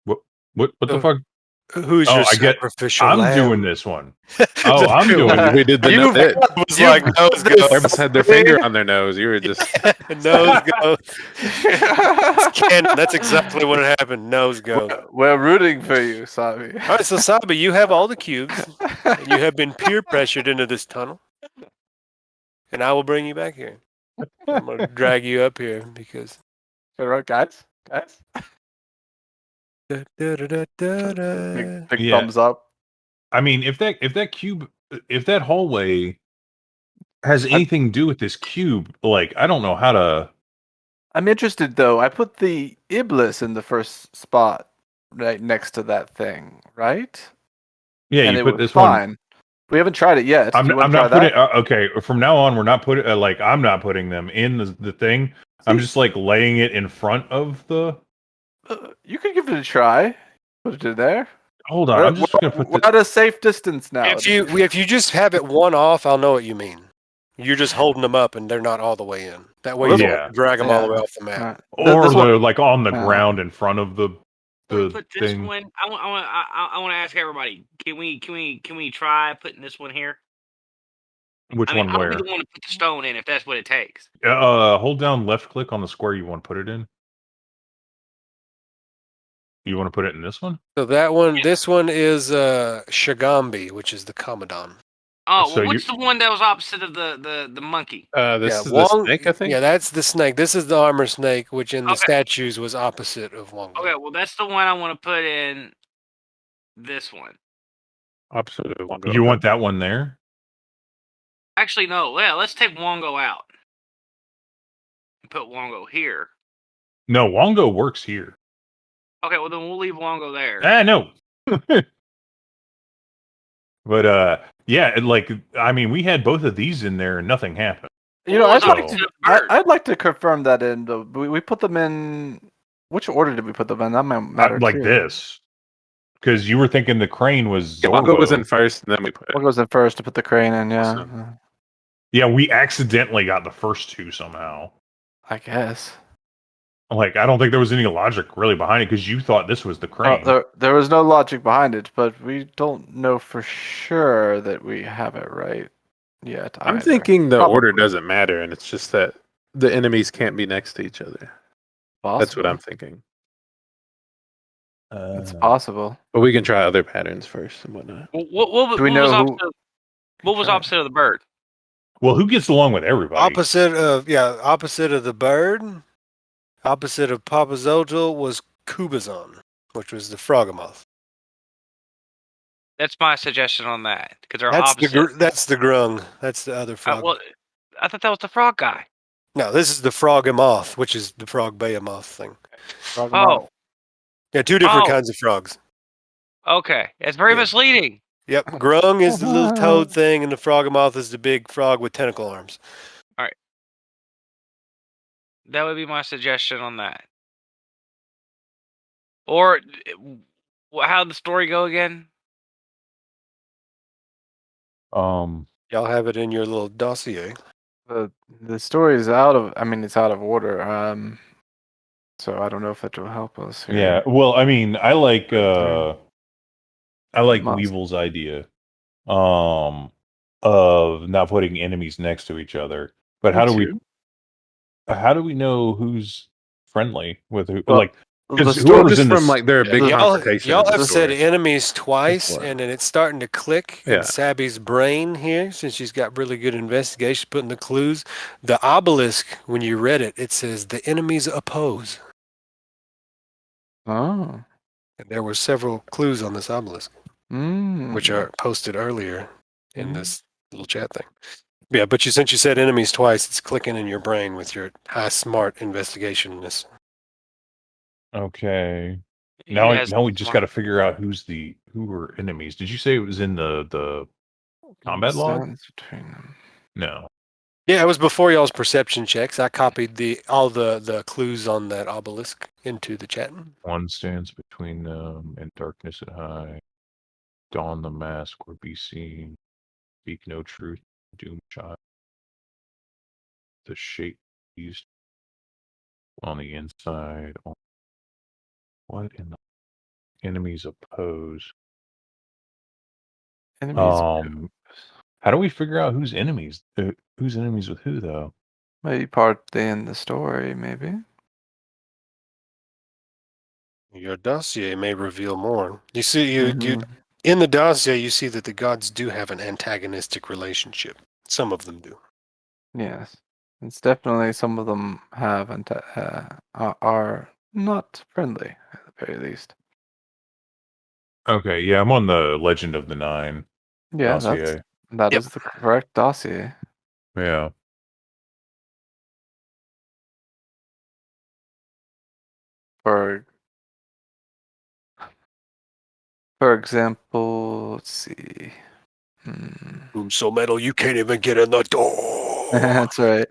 what the Oh, fuck? Who's Oh, your I get- sacrificial I'm lamb? doing this one. Oh, I'm doing it. We did the You've- it. was like nose Everybody had their finger on their nose. You were just nose go. It's canon. That's exactly what happened. Nose go. We're rooting for you, Sabi. All right, so Sabi, you have all the cubes, and you have been peer pressured into this tunnel, and I will bring you back here. I'm gonna drag you up here because. All right, guys. Da, da, da, da, da, da. Big Yeah. thumbs up. I mean, if that hallway has anything to do with this cube, like I don't know how to. I'm interested though. I put the Iblis in the first spot, right next to that thing, right? Yeah, and you it put was this one. fine. We haven't tried it yet. I'm Do you wanna not try putting. that? Okay, from now on, we're not putting. I'm not putting them in the thing. I'm just like laying it in front of the. You could give it a try. Put it in there. Hold on, I'm just gonna put We're this. at a safe distance now. If you just have it one off, I'll know what you mean. You're just holding them up, and they're not all the way in. That way, you Yeah. don't drag them all the way Yeah. off the map. Alright. Or This one- they're like on the Yeah. ground in front of the Put this thing. one. I want to ask everybody. Can we try putting this one here? Which I mean, one I'll where? be the one to put the stone in if that's what it takes. Hold down left click on the square you want to put it in. You want to put it in this one? So that one, this one is Shagambi, which is the Commandant. Oh, So well, what's the one that was opposite of the monkey? this is the snake, I think. Yeah, that's the snake. This is the armor snake, which in the Okay. statues was opposite of Wongo. Okay, well, that's the one I want to put in. This one. Opposite of Wongo. You want that one there? Actually, no. Yeah, let's take Wongo out and put Wongo here. No, Wongo works here. Okay, well then we'll leave Wongo there. No. But yeah, I mean, we had both of these in there and nothing happened. You know, Well, I'd it's like opposite to. of the bird. I'd like to confirm that in. We put them in. Which order did we put them in? That might matter. Like too. this. Because you were thinking the crane was Yeah, Wongo was Zorbo. in first, and then we put. What goes in first to put the crane in? Yeah, Awesome. Yeah, we accidentally got the first two somehow. I guess. Like, I don't think there was any logic really behind it because you thought this was the crane. There was no logic behind it, but we don't know for sure that we have it right yet. I'm either. thinking the Probably. order doesn't matter, and it's just that the enemies can't be next to each other. That's what I'm thinking. It's possible. But we can try other patterns first and whatnot. Do we know who? What was opposite of the bird? Well, who gets along with everybody? Opposite of the bird, opposite of Papazotl was Kubazon, which was the Frogamoth. That's my suggestion on that because they're That's opposite. that's the Grung. That's the other frog. Well, I thought that was the frog guy. No, this is the Frogamoth, which is the Frog Behemoth thing. Oh, Yeah, two different Oh. kinds of frogs. okay. It's very Yeah. misleading. Yep, Grung is the little toad thing, and the Frogamoth is the big frog with tentacle arms. That would be my suggestion on that. Or how'd the story go again? Um, Y'all have it in your little dossier. The story is out of. I mean, it's out of order. So I don't know if that will help us. Here. yeah. Well, I mean, I like Monster. Weevil's idea, of not putting enemies next to each other. But how do we know who's friendly with who? Well, like, Because story, whoever's just in from this, like their big Y'all, confrontation. y'all in the have said story. enemies twice, Before. and then it's starting to click in Yeah. Sabby's brain here, since she's got really good investigation, putting the clues. The obelisk, when you read it, it says the enemies oppose. oh, And there were several clues on this obelisk, which mm. are posted earlier in Mm. this little chat thing. Yeah, but since you said enemies twice, it's clicking in your brain with your high smart investigationness. okay. You Now, guys now we just smart. got to figure out who were enemies. Did you say it was in the combat log? Stands between them. No. Yeah, it was before y'all's perception checks. I copied all the clues on that obelisk into the chat. One stands between them and darkness at high. Don the mask or be seen. Speak no truth. Doom child. The shape used on the inside. What in the enemies oppose? Enemies How do we figure out who's enemies? Who's enemies with who though? maybe part in the story, maybe. Your dossier may reveal more. You see, you Mhm. in the dossier, you see that the gods do have an antagonistic relationship. Some of them do. Yes, it's definitely some of them have and are not friendly at the very least. Okay, yeah, I'm on the Legend of the Nine Yeah, dossier. that Yep. is the correct dossier. Yeah. For example, let's see. Who's so metal you can't even get in the door? That's right.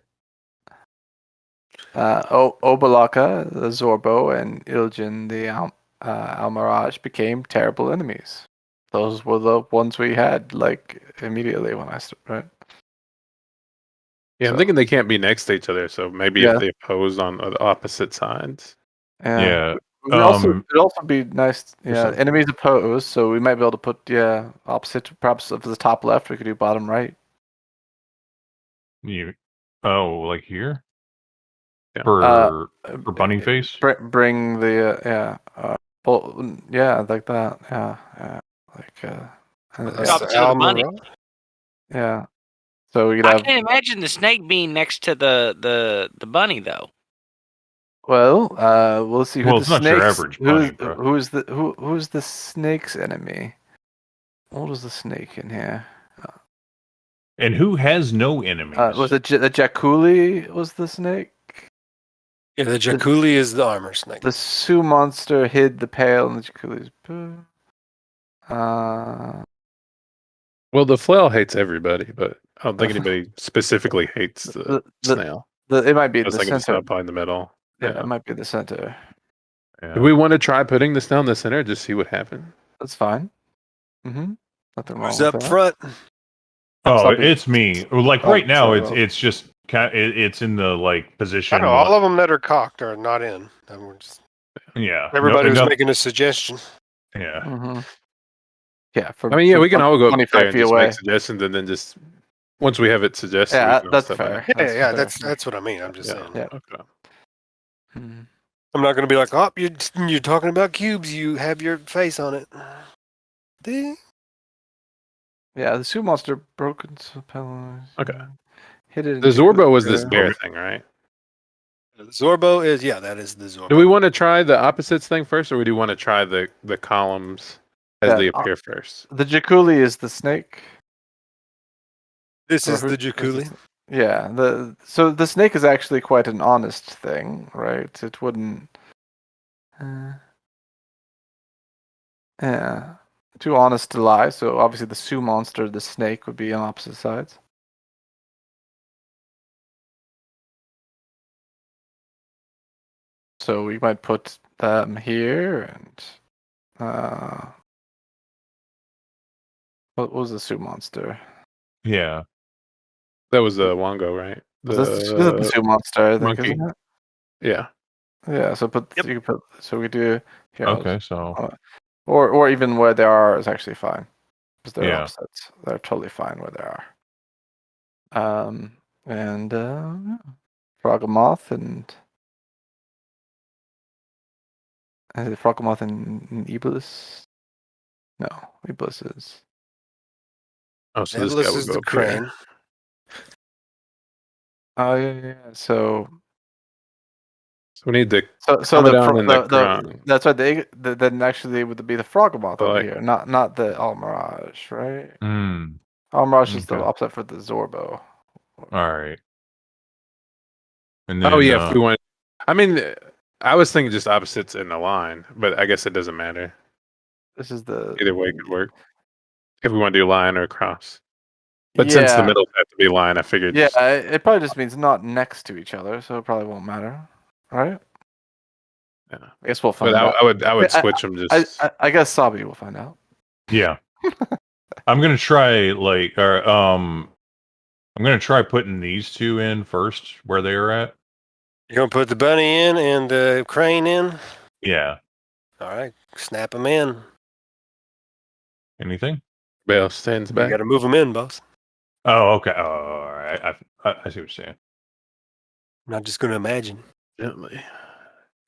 Obalaka, the Zorbo, and Iljin, the Almiraj, became terrible enemies. Those were the ones we had, like, immediately when I started, right? Yeah, I'm So- thinking they can't be next to each other. So maybe Yeah. if they oppose on the opposite sides. Yeah. It would also be nice, something. enemies opposed, so we might be able to put, opposite, perhaps if the top left, we could do bottom right. Like here? Yeah. For bunny face? Bring the, like that, like, That's Top the to the bunny. Almiraj. yeah. So we could I have, can't imagine the snake being next to the bunny though. well, we'll see who Well, the it's not your snakes, average bunny, bro. who's the snake's enemy? What was the snake in here? And who has no enemies? Was it the Jakuli was the snake? Yeah, the Jakuli is the armor snake. The Sioux monster hid the pail in the Jakuli's poo. Well, the flail hates everybody, but I don't think anybody specifically hates the snail. It might be I in was the thinking just center. not in the middle. Yeah, it might be the center. Yeah. Do we want to try putting the snail in the center? Just see what happens. That's fine. Nothing wrong Who's with up that. front? Oh, Stop it. it's me. Like Oh, right now, so- it's just it's in the like I position. know all of them that are cocked are not in. Yeah. Everybody was no, making a suggestion. Yeah. Mhm. Yeah, I mean, yeah, we can all go up 25 there and feet just away. make suggestions, and then just once we have it suggested, Yeah, we can all that's step fair. back. Yeah, fair. that's what I mean. I'm just saying. Yeah. Okay. Mhm. I'm not going to be like, oh, you're talking about cubes. You have your face on it. Yeah, the Sioux monster broken pillars. Okay. Hit it. The Zorbo was this bear thing, right? The Zorbo is, that is the Zorbo. Do we want to try the opposites thing first, or we do want to try the columns as they appear first? The Jakuli is the snake. This Or is the Jakuli. Yeah, so the snake is actually quite an honest thing, right? It wouldn't. Yeah, too honest to lie. So obviously the Sioux monster, the snake, would be on opposite sides. So we might put them here, and what was the Sioux monster? Yeah. That was the Wongo, right? This is the Sioux monster, I think, monkey. isn't it? Yeah. Yeah. So you could put. So we do. Here, Okay. So. Or even where they are is actually fine because they're Yeah. opposites. They're totally fine where they are. And Frog-a-Moth and Is it Frogmoth and Iblis? No, Iblis is. Oh, so this guy Nebulous will is go the up here. crane. Oh yeah. So So we need the so the Commodon and the the Kron. that's right. Then actually they would be the Frogmoth But over like, here, not the Almirage, right? Hmm. Almirage is the Okay. opposite for the Zorbo. All right. And then, oh yeah, if we want. I mean, I was thinking just opposites in a line, but I guess it doesn't matter. This is the Either way could work. If we want to do line or cross. But since the yeah. middle has to be line, I figured. Yeah, Just, it probably just means not next to each other, so it probably won't matter, right? yeah. I guess we'll find But out. I would switch them just. I guess Sabi will find out. yeah, I'm gonna try I'm gonna try putting these two in first where they are at. You're gonna put the bunny in and the crane in. Yeah. All right, snap them in. Anything? Bale stands You back. got to move them in, boss. Oh, okay. Oh, all right. I see what you're saying. I'm not just gonna imagine. Gently.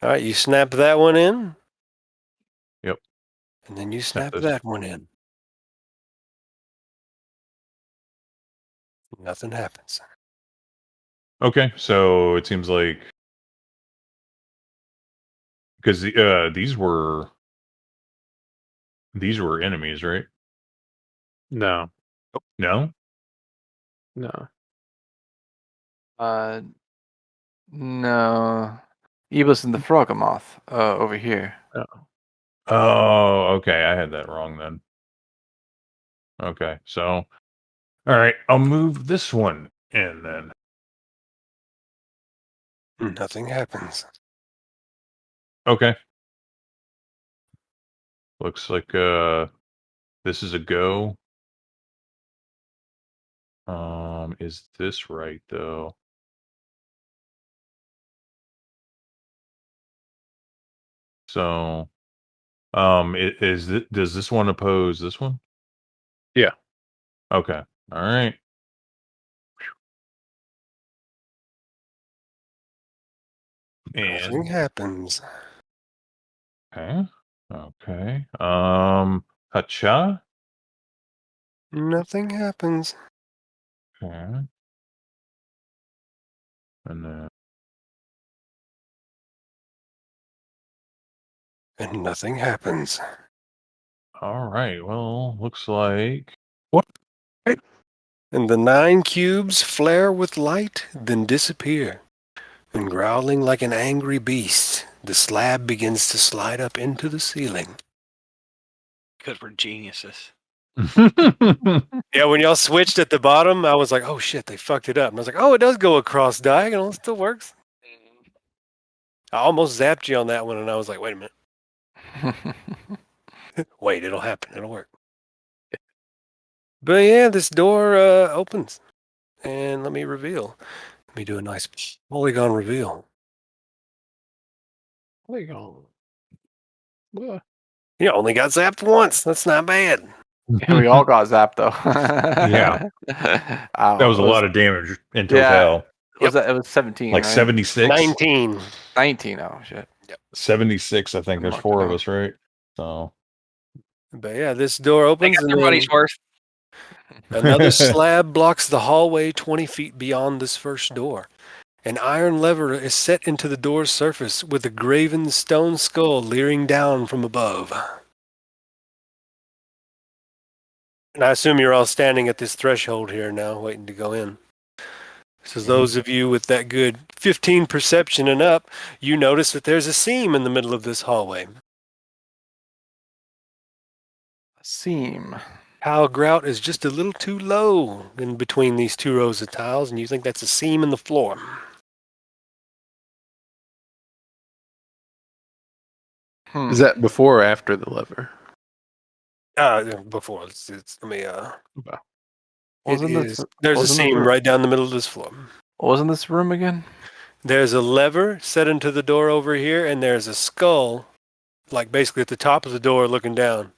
All right, you snap that one in. Yep. And then you Snap snap this. that one in. Nothing happens. Okay, so it seems like because these were enemies, right? No. No. No. No. Iblis and the Frogmoth over here. Oh, okay. I had that wrong then. Okay, so all right, I'll move this one in then. Nothing happens. Okay. Looks like this is a go. Is this right though? So, does this one oppose this one? Yeah. Okay. All right. Nothing And happens. okay. Okay. Hacha. Nothing happens. Okay. And then And nothing happens. all right. Well, looks like And the 9 cubes flare with light, then disappear. And growling like an angry beast, the slab begins to slide up into the ceiling. Because we're geniuses. Yeah, when y'all switched at the bottom, I was like, oh shit, they fucked it up. And I was like, oh, it does go across diagonal. It still works. I almost zapped you on that one, and I was like, wait a minute. Wait, it'll happen. It'll work. But yeah, this door opens. And let me reveal. Let me do a nice polygon reveal. Polygon. Well, You only got zapped once. That's not bad. Yeah, we all got zapped though. Yeah. Ow, that was a lot of damage in total. Was that? It was 17, Like right? 76. 19. 19. Oh shit. 76, I think. There's Mark 4 it of down. us, right? So But yeah, this door They opens got and their then money's worth. another slab blocks the hallway 20 feet beyond this first door. An iron lever is set into the door's surface with a graven stone skull leering down from above. And I assume you're all standing at this threshold here now, waiting to go in. So those of you with that good 15 perception and up, you notice that there's a seam in the middle of this hallway. Seam. Tile grout is just a little too low in between these 2 rows of tiles, and you think that's a seam in the floor. is that before or after the lever? Before, let me, Wasn't it this? is, there's a wasn't the seam room- right down the middle of this floor. What was in this room again? There's a lever set into the door over here, and there's a skull, like basically at the top of the door looking down,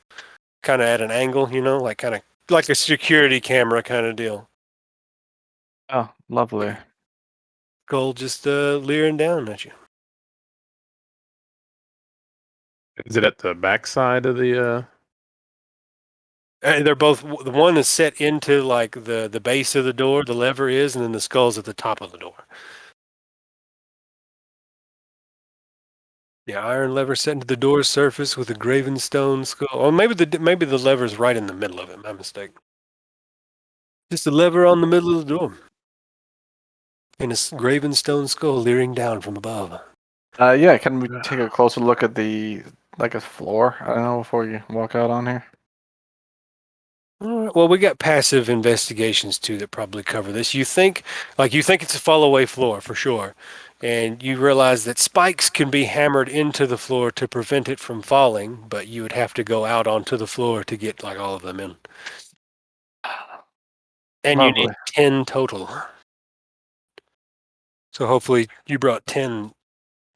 kind of at an angle, you know, like kind of like a security camera kind of deal. Oh, lovely. Skull just leering down at you. Is it at the back side of the? They're both. The one is set into like the base of the door. The lever is, and then the skull's at the top of the door. Yeah, iron lever set into the door surface with a graven stone skull. Or maybe the lever's right in the middle of it. My mistake. Just a lever on the middle of the door, and a graven stone skull leering down from above. Yeah, can we take a closer look at the a floor? I don't know before you walk out on here. All right. Well, we got passive investigations too that probably cover this. You think it's a fall away floor for sure, and you realize that spikes can be hammered into the floor to prevent it from falling, but you would have to go out onto the floor to get like all of them in. And you need Lovely. 10 total. So hopefully you brought 10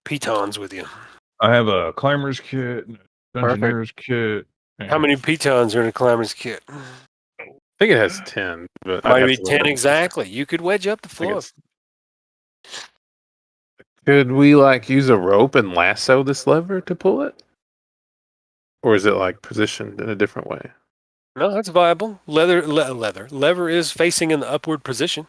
pitons with you. I have a climber's kit, dungeoneer's kit. How many pitons are in a climber's kit? I think it has 10, but Might be 10 exactly. You could wedge up the floor. Could we like use a rope and lasso this lever to pull it, or is it like positioned in a different way? No, that's viable. Lever is facing in the upward position.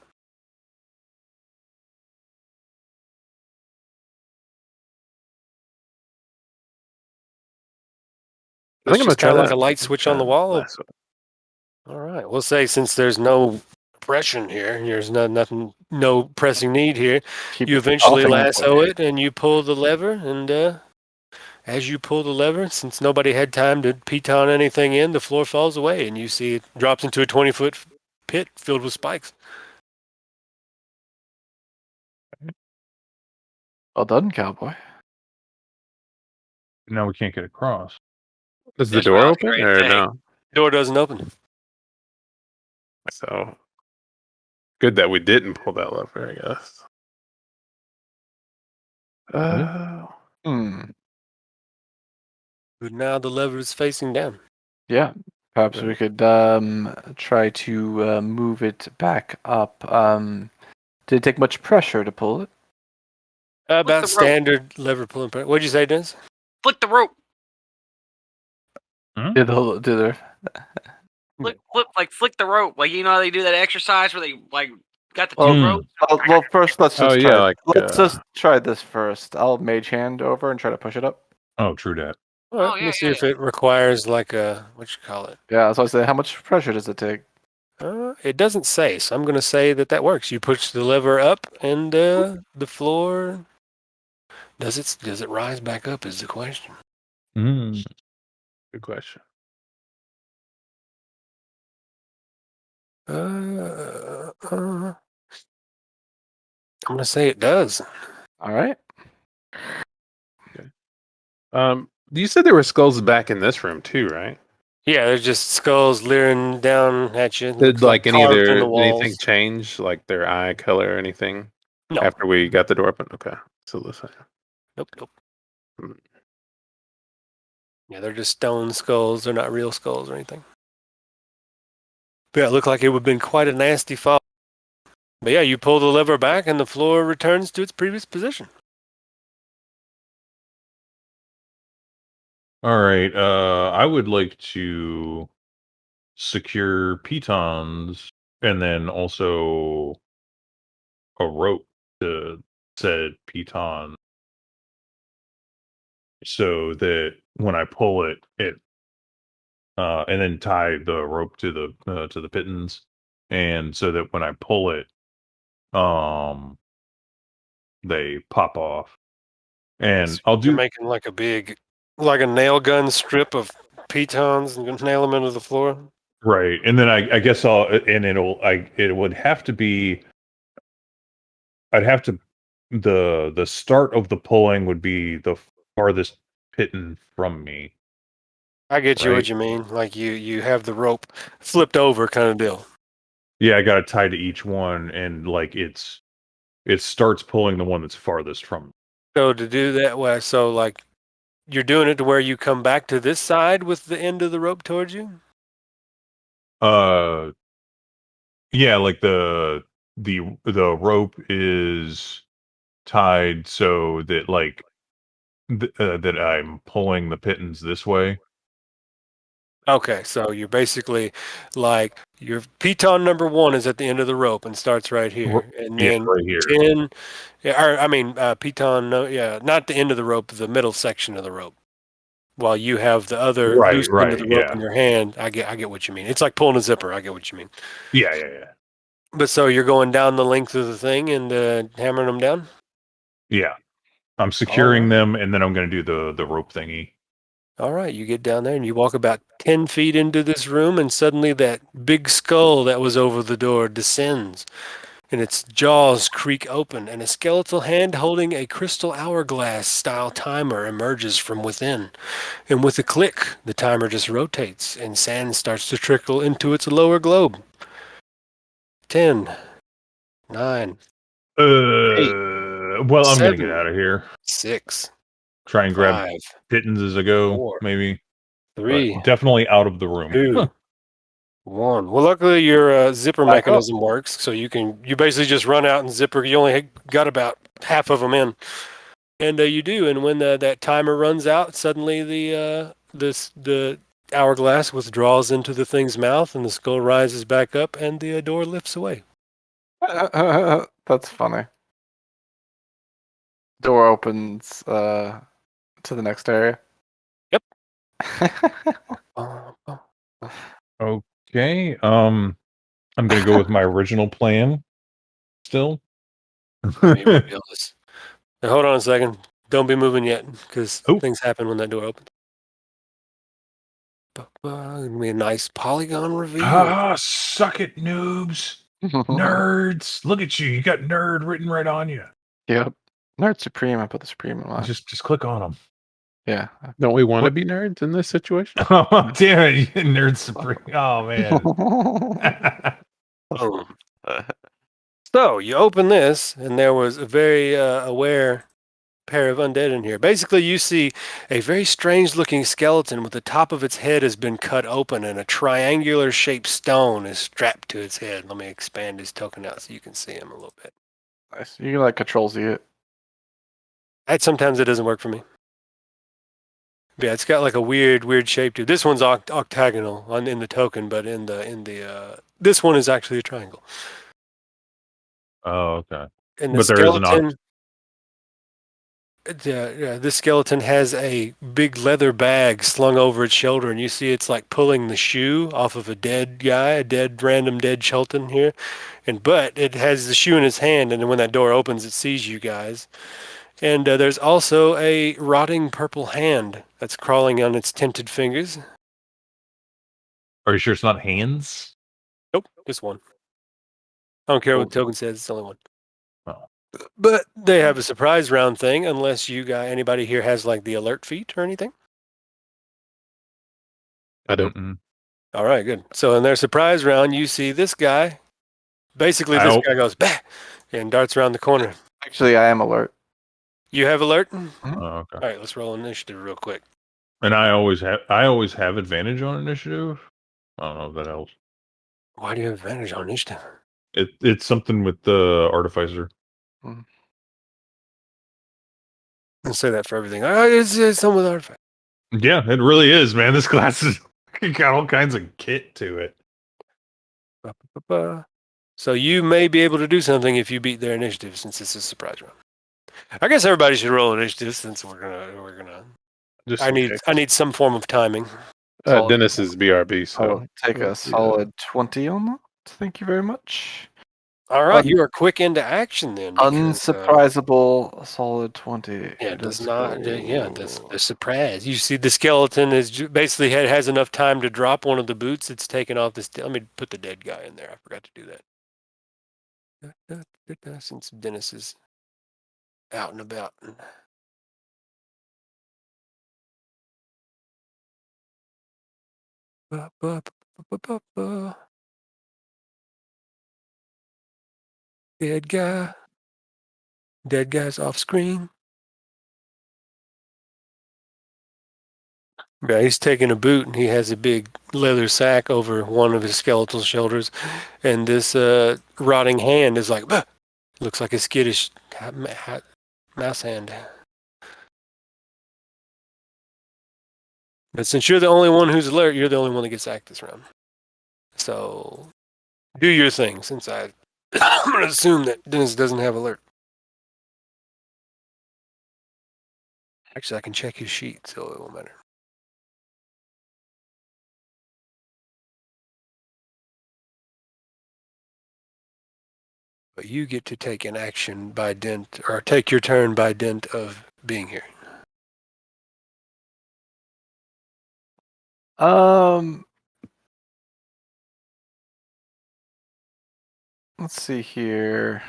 I think I'm gonna try kind of like that. a light switch on the wall. Lasso. All right. We'll say since there's no oppression here, there's no pressing need here, you eventually lasso it and you pull the lever. And as you pull the lever, since nobody had time to piton anything in, the floor falls away and you see it drops into a 20-foot pit filled with spikes. Well done, cowboy. Now we can't get across. Does the door open or no? Door doesn't open. So good that we didn't pull that lever, I guess. But now the lever is facing down. Yeah. Perhaps we could try to move it back up. Did it take much pressure to pull it? About standard lever pulling pressure. What'd you say, Dennis? Flick the rope. Did there? Flick the rope. Like, you know how they do that exercise where they like got the two ropes? Well, first let's just try. like, let's just try this first. I'll mage hand over and try to push it up. Oh, true that. All right, let's see if it requires like a what you call it. Yeah, so I say, how much pressure does it take? It doesn't say, so I'm going to say that works. You push the lever up, and the floor does it rise back up? Is the question. Good question. I'm going to say it does. All right. Okay. You said there were skulls back in this room too, right? Yeah, there's just skulls leering down at you. Did like anything change, like their eye color or anything? No. After we got the door open? Okay. So listen. Nope. Yeah, they're just stone skulls. They're not real skulls or anything. But yeah, it looked like it would have been quite a nasty fall. But yeah, you pull the lever back and the floor returns to its previous position. All right. I would like to secure pitons and then also a rope to said piton, so that when I pull it, and then tie the rope to the pitons, and so that when I pull it, they pop off. And I'll do. You're making like a nail gun strip of pitons and nail them into the floor. Right, and then I guess it would have to be. I'd have to. The start of the pulling would be the farthest piton from me. I get you what you mean. Like you have the rope flipped over kind of deal. Yeah, I got it tied to each one, and like it starts pulling the one that's farthest from me. So to do that way, so like you're doing it to where you come back to this side with the end of the rope towards you? Yeah, like the rope is tied so that like that I'm pulling the pittons this way. Okay, so you're basically like your piton number 1 is at the end of the rope and starts right here, and Yeah, then right here. 10. Yeah, or I mean, piton. No, yeah, not the end of the rope, the middle section of the rope. While you have the other loose end of the rope in your hand. I get what you mean. It's like pulling a zipper. I get what you mean. Yeah. But so you're going down the length of the thing and hammering them down? Yeah. I'm securing them, and then I'm going to do the rope thingy. All right, you get down there and you walk about 10 feet into this room, and suddenly that big skull that was over the door descends, and its jaws creak open, and a skeletal hand holding a crystal hourglass-style timer emerges from within. And with a click, the timer just rotates, and sand starts to trickle into its lower globe. 10, 9, Well, I'm going to get out of here. 6, Try and grab 5, pittons as I go, 4, maybe. 3, But definitely out of the room. 2, 1. Well, luckily your zipper Back mechanism works, so you basically just run out and zipper. You only got about half of them in, and you do. And when that timer runs out, suddenly the hourglass withdraws into the thing's mouth, and the skull rises back up, and the door lifts away. That's funny. Door opens to the next area. Yep. Okay. I'm going to go with my original plan still. Let me reveal this. Now, hold on a second. Don't be moving yet, because things happen when that door opens. Gonna be a nice polygon reveal. Ah, suck it, noobs. Nerds. Look at you. You got nerd written right on you. Yep. Nerd Supreme. I put the Supreme in line. Just click on them. Yeah. Don't we want to be nerds in this situation? Oh, damn it. Nerd Supreme. Oh, man. Boom. So you open this, and there was a very aware pair of undead in here. Basically, you see a very strange-looking skeleton with the top of its head has been cut open, and a triangular-shaped stone is strapped to its head. Let me expand his token out so you can see him a little bit. Nice. You can like Control-Z it. Sometimes it doesn't work for me. Yeah, it's got like a weird shape to it. This one's octagonal in the token, but in the this one is actually a triangle. Oh, okay. And the But there is an this skeleton has a big leather bag slung over its shoulder, and you see it's like pulling the shoe off of a dead guy, random dead Chultan here. But it has the shoe in its hand, and then when that door opens, it sees you guys. And there's also a rotting purple hand that's crawling on its tinted fingers. Are you sure it's not hands? Nope, just one. I don't care what the token says, it's only one. Oh. But they have a surprise round thing, unless anybody here has like the alert feat or anything. I don't. Mm-mm. All right, good. So in their surprise round, you see this guy. Basically, this guy goes bah and darts around the corner. Actually, I am alert. You have alert? Oh, okay. All right, let's roll initiative real quick. And I always have advantage on initiative. I don't know if that helps. Why do you have advantage on initiative? It's something with the Artificer. I'll say that for everything. It's something with artifact. Yeah, it really is, man. This class has got all kinds of kit to it. So you may be able to do something if you beat their initiative, since it's a surprise round. I guess everybody should roll initiative, since we're gonna. Just I need some form of timing. Dennis is BRB, so I'll take a solid 20 on that. Thank you very much. All right, you are quick into action then. Because, unsurprisable solid 20. Yeah, it does not. Yeah, the surprise. You see, the skeleton basically has enough time to drop one of the boots. It's taken off this. Let me put the dead guy in there. I forgot to do that. Since Dennis is out and about. Dead guy. Dead guy's off screen. Yeah, he's taking a boot, and he has a big leather sack over one of his skeletal shoulders, and this rotting hand is like, bah! Looks like a skittish mouse hand. But since you're the only one who's alert, you're the only one that gets act this round. So do your thing, since I'm going to assume that Dennis doesn't have alert. Actually, I can check his sheet, so it won't matter. But you get to take an action by dint, or take your turn by dint of being here. Let's see here.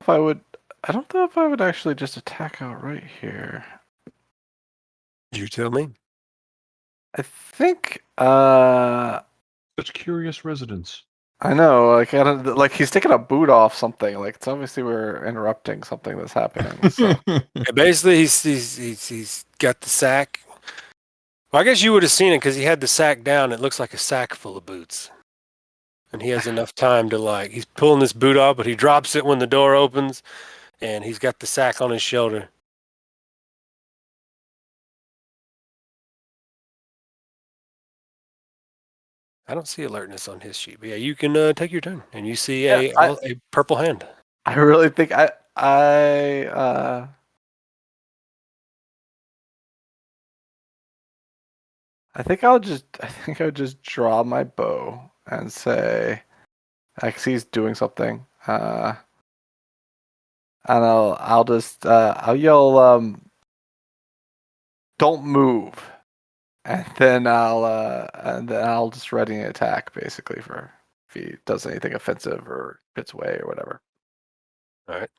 I don't know if I would actually just attack outright here. You tell me. I think Such curious residents. I know, like I don't like he's taking a boot off something. Like it's obviously we're interrupting something that's happening. So Yeah, basically, he's got the sack. Well, I guess you would have seen it because he had the sack down. It looks like a sack full of boots. And he has enough time to he's pulling this boot off, but he drops it when the door opens, and he's got the sack on his shoulder. I don't see alertness on his sheet, but yeah, you can take your turn, and you see a purple hand. I really think I think I would just draw my bow and say, actually he's doing something, and I'll yell, don't move, and then I'll just ready an attack basically for if he does anything offensive or gets away or whatever. All right.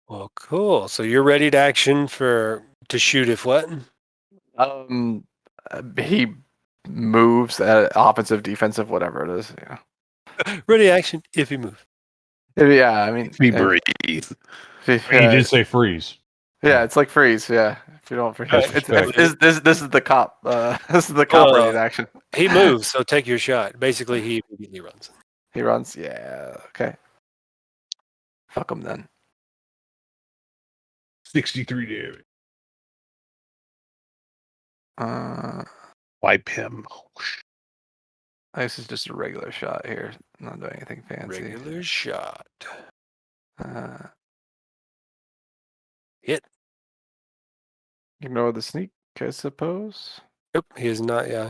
Well, cool. So you're ready to action to shoot if what? He moves at offensive, defensive, whatever it is. Yeah. Ready action if you move. Yeah, I mean, We breathe. You did say freeze. Yeah, it's like freeze. Yeah, if you don't freeze, Right. this is the cop. This is the cop ready in action. He moves, so take your shot. Basically, he immediately runs. He runs. Yeah. Okay. Fuck him then. 63 damage. Wipe him. This is just a regular shot here. Not doing anything fancy. Regular shot. Hit. Ignore the sneak, I suppose. Nope, he is not. Yeah,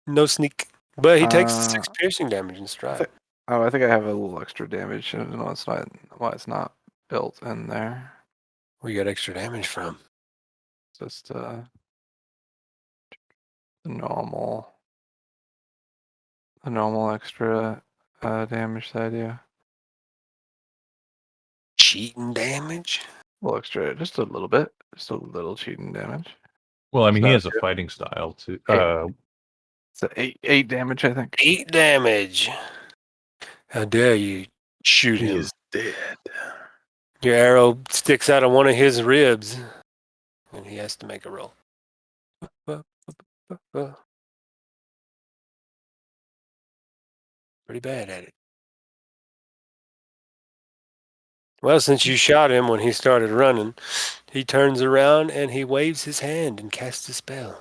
no sneak. But he takes 6 piercing damage in stride. I think I have a little extra damage. I don't know why it's not built in there. Where you got extra damage from? Just the normal extra damage that I do. Cheating damage? A little extra, just a little bit. Just a little cheating damage. Well, I mean, So he has a fighting style too. It's 8 damage, I think. 8 damage. How dare you shoot He him? is dead. Your arrow sticks out of one of his ribs, and he has to make a roll. Pretty bad at it. Well, since you shot him when he started running, he turns around and he waves his hand and casts a spell.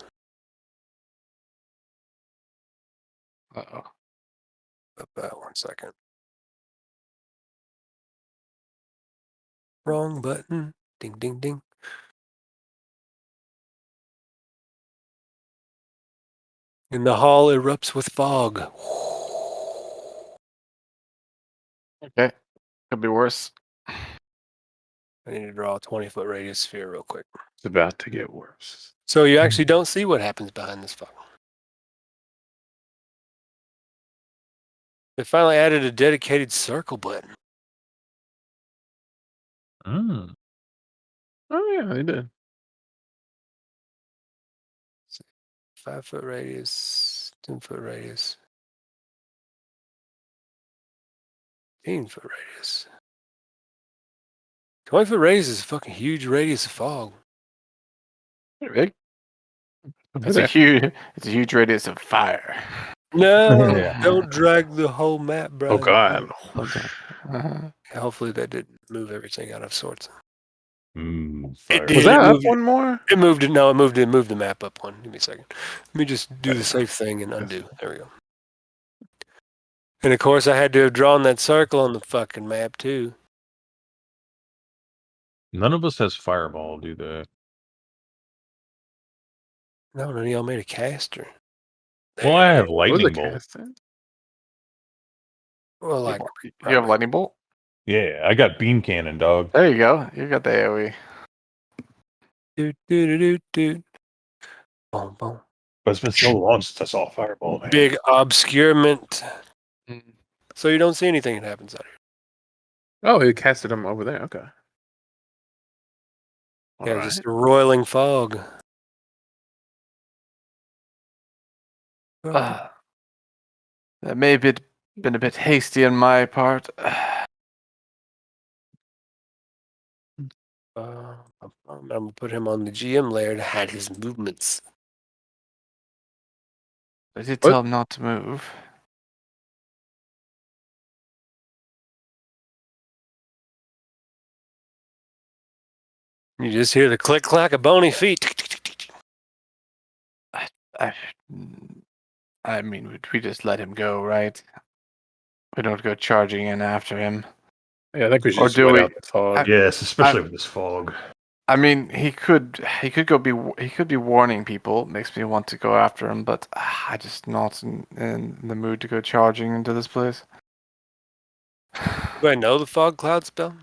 Uh-oh. About 1 second. Wrong button. Ding, ding, ding. And the hall erupts with fog. Okay. Could be worse. I need to draw a 20-foot radius sphere real quick. It's about to get worse. So you actually don't see what happens behind this fog. They finally added a dedicated circle button. Mm. Oh yeah, they did. 5-foot radius, 10-foot radius, 15-foot radius. 20-foot radius is a fucking huge radius of fog. Pretty big. It's a huge radius of fire. No, Yeah. don't drag the whole map, bro. Oh God. Hopefully that didn't move everything out of sorts. Fire. did. Was that It up moved. one more? It moved it. No, it moved. It moved the map up one. Give me a second. Let me just do the safe thing and undo. There we go. And of course, I had to have drawn that circle on the fucking map too. None of us has fireball, do they? No, none of y'all made a caster. Well, I have What was lightning it bolt. casting? Well, like You have lightning bolt? Yeah, I got beam cannon, dog. There you go. You got the AoE. do do do do do. Boom boom. But it's been so long since I saw a fireball, man. Big obscurement. So you don't see anything that happens out here. Oh, he casted them over there. Okay. Yeah, Alright. just a roiling fog. That may have been a bit hasty on my part. I'm gonna put him on the GM layer to hide his movements. I did tell him not to move. You just hear the click clack of bony feet. I mean, we just let him go, right? We don't go charging in after him. Yeah, I think we should Or just do wait we- out the fog. Yes, especially with this fog. I mean, he could be warning people. Makes me want to go after him, but I just not in the mood to go charging into this place. Do I know the fog cloud spell?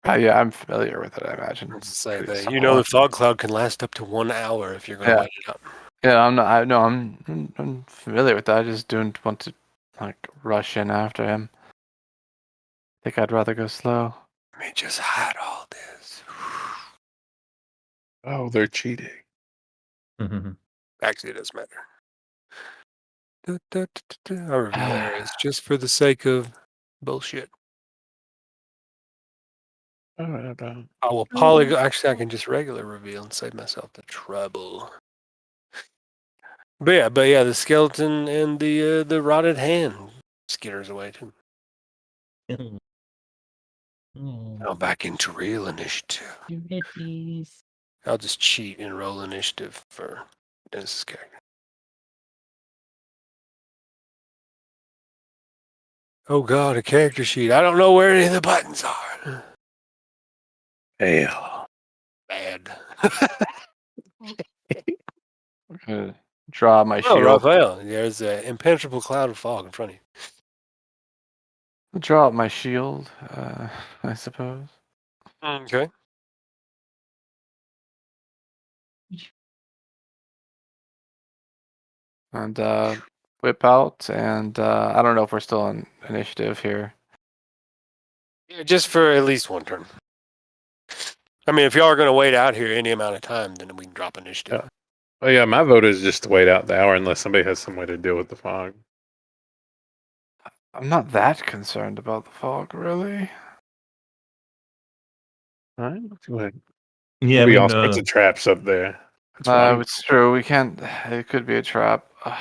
Yeah, I'm familiar with it. I imagine. Let's say Pretty that you know solid. the fog cloud can last up to 1 hour if you're going to Yeah. light it up. Yeah, I'm familiar with that. I just don't want to like rush in after him. I think I'd rather go slow. Let me just hide all this. Oh, they're cheating. Actually, it doesn't matter. I'll reveal areas just for the sake of bullshit. I will Actually, I can just regular reveal and save myself the trouble. But yeah, the skeleton and the rotted hand skitters away too. Now back into real initiative. I'll just cheat and roll initiative for Dennis's character. Oh god, a character sheet. I don't know where any of the buttons are. Hell. Bad. I'm gonna draw my Oh, shield. Rafael, there's an impenetrable cloud of fog in front of you. Draw up my shield, I suppose. Okay. And whip out, and I don't know if we're still on initiative here. Yeah, just for at least one turn. I mean, if y'all are going to wait out here any amount of time, then we can drop initiative. Yeah. Oh yeah, my vote is just to wait out the hour unless somebody has some way to deal with the fog. I'm not that concerned about the fog, really. All right, go ahead. Yeah, There'll be all sorts of traps up there. That's fine. It's true. We can't. It could be a trap. I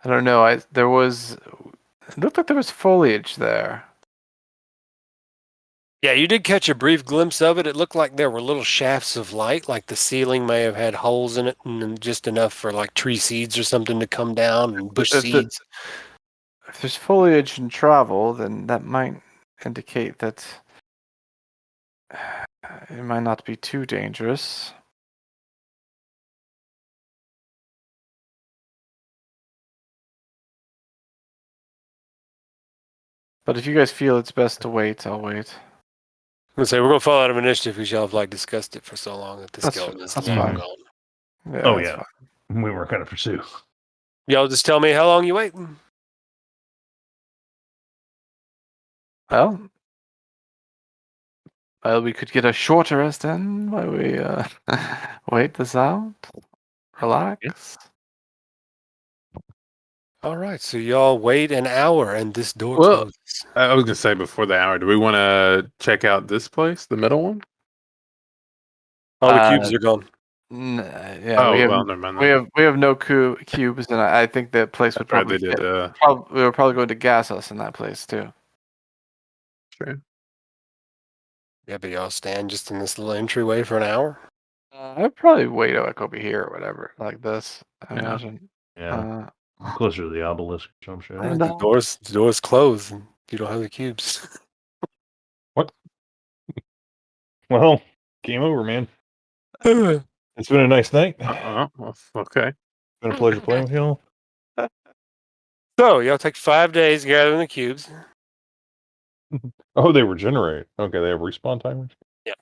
don't know. It looked like there was foliage there. Yeah, you did catch a brief glimpse of it. It looked like there were little shafts of light, like the ceiling may have had holes in it and just enough for like tree seeds or something to come down and bush seeds. If there's foliage and travel, then that might indicate that it might not be too dangerous. But if you guys feel it's best to wait, I'll wait. I'm going to say, we're going to fall out of initiative because y'all have like discussed it for so long that the That's- skeleton is that's long fine. gone. Yeah, Oh, that's yeah. fine. We weren't going to pursue. Y'all just tell me how long you waiting. Well, we could get a shorter rest in while we wait this out. Relax. All right, so y'all wait an hour and this door Well, closes. I was gonna say before the hour, do we want to check out this place, the middle one? All the cubes are gone. Yeah, Oh, we have well, never mind. we have no cubes, and I think the place would That's right, probably they did. we were probably going to gas us in that place too. Sure. Yeah, but y'all stand just in this little entryway for an hour. I'd probably wait like over here or whatever, like this. I Yeah. imagine. Yeah. Closer to the obelisk or some shit. And, The door's closed. And you don't have the cubes. What? Well, game over, man. It's been a nice night. Well, okay. It's been a pleasure playing with y'all. So y'all take 5 days gathering the cubes. Oh, they regenerate. Okay, they have respawn timers. Yeah.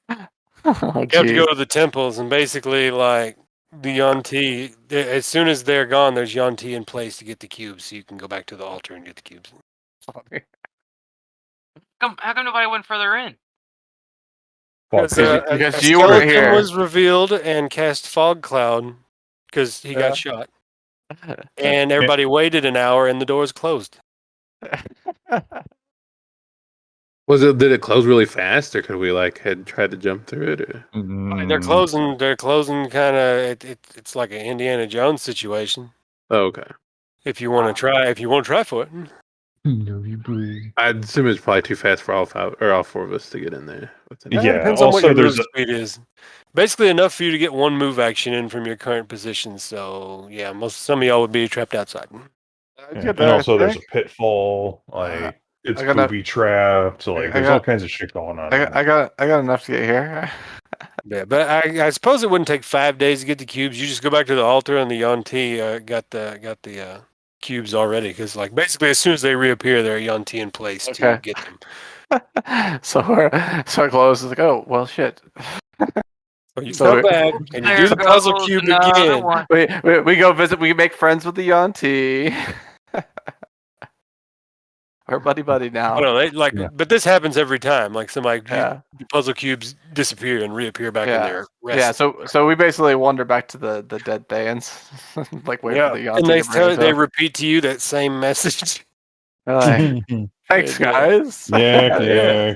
oh, You have to geez. go to the temples, and basically, like the Yonti, as soon as they're gone, there's Yonti in place to get the cubes, so you can go back to the altar and get the cubes. How come nobody went further in? Because you weren't skeleton here. was revealed and cast fog cloud because he got shot, and everybody waited an hour, and the doors closed. Did it close really fast, or could we had tried to jump through it? Or? They're closing. They're closing. Kind of. It's like an Indiana Jones situation. Oh, okay. If you want to try, for it. I'd assume it's probably too fast for all 4 of us to get in there. Yeah. Depends on what Also, your there's move speed is. Basically, enough for you to get one move action in from your current position. So yeah, some of y'all would be trapped outside. and also there's a pitfall. Like it's booby trapped. So there's all kinds of shit going on. I got enough to get here. Yeah, but I suppose it wouldn't take 5 days to get the cubes. You just go back to the altar, and the Yonti got the cubes already. Because basically, as soon as they reappear, they're Yonti in place to get them. So I close. It's like, oh well, shit. So you come back and you do the puzzle cube again. We go visit. We make friends with the Yonti. We're buddy now. I don't know, but this happens every time. The puzzle cubes disappear and reappear back in their rest. Yeah, so we basically wander back to the dead Thayans, wait for the Yonti. And they repeat to you that same message. Like, thanks, guys. Yeah.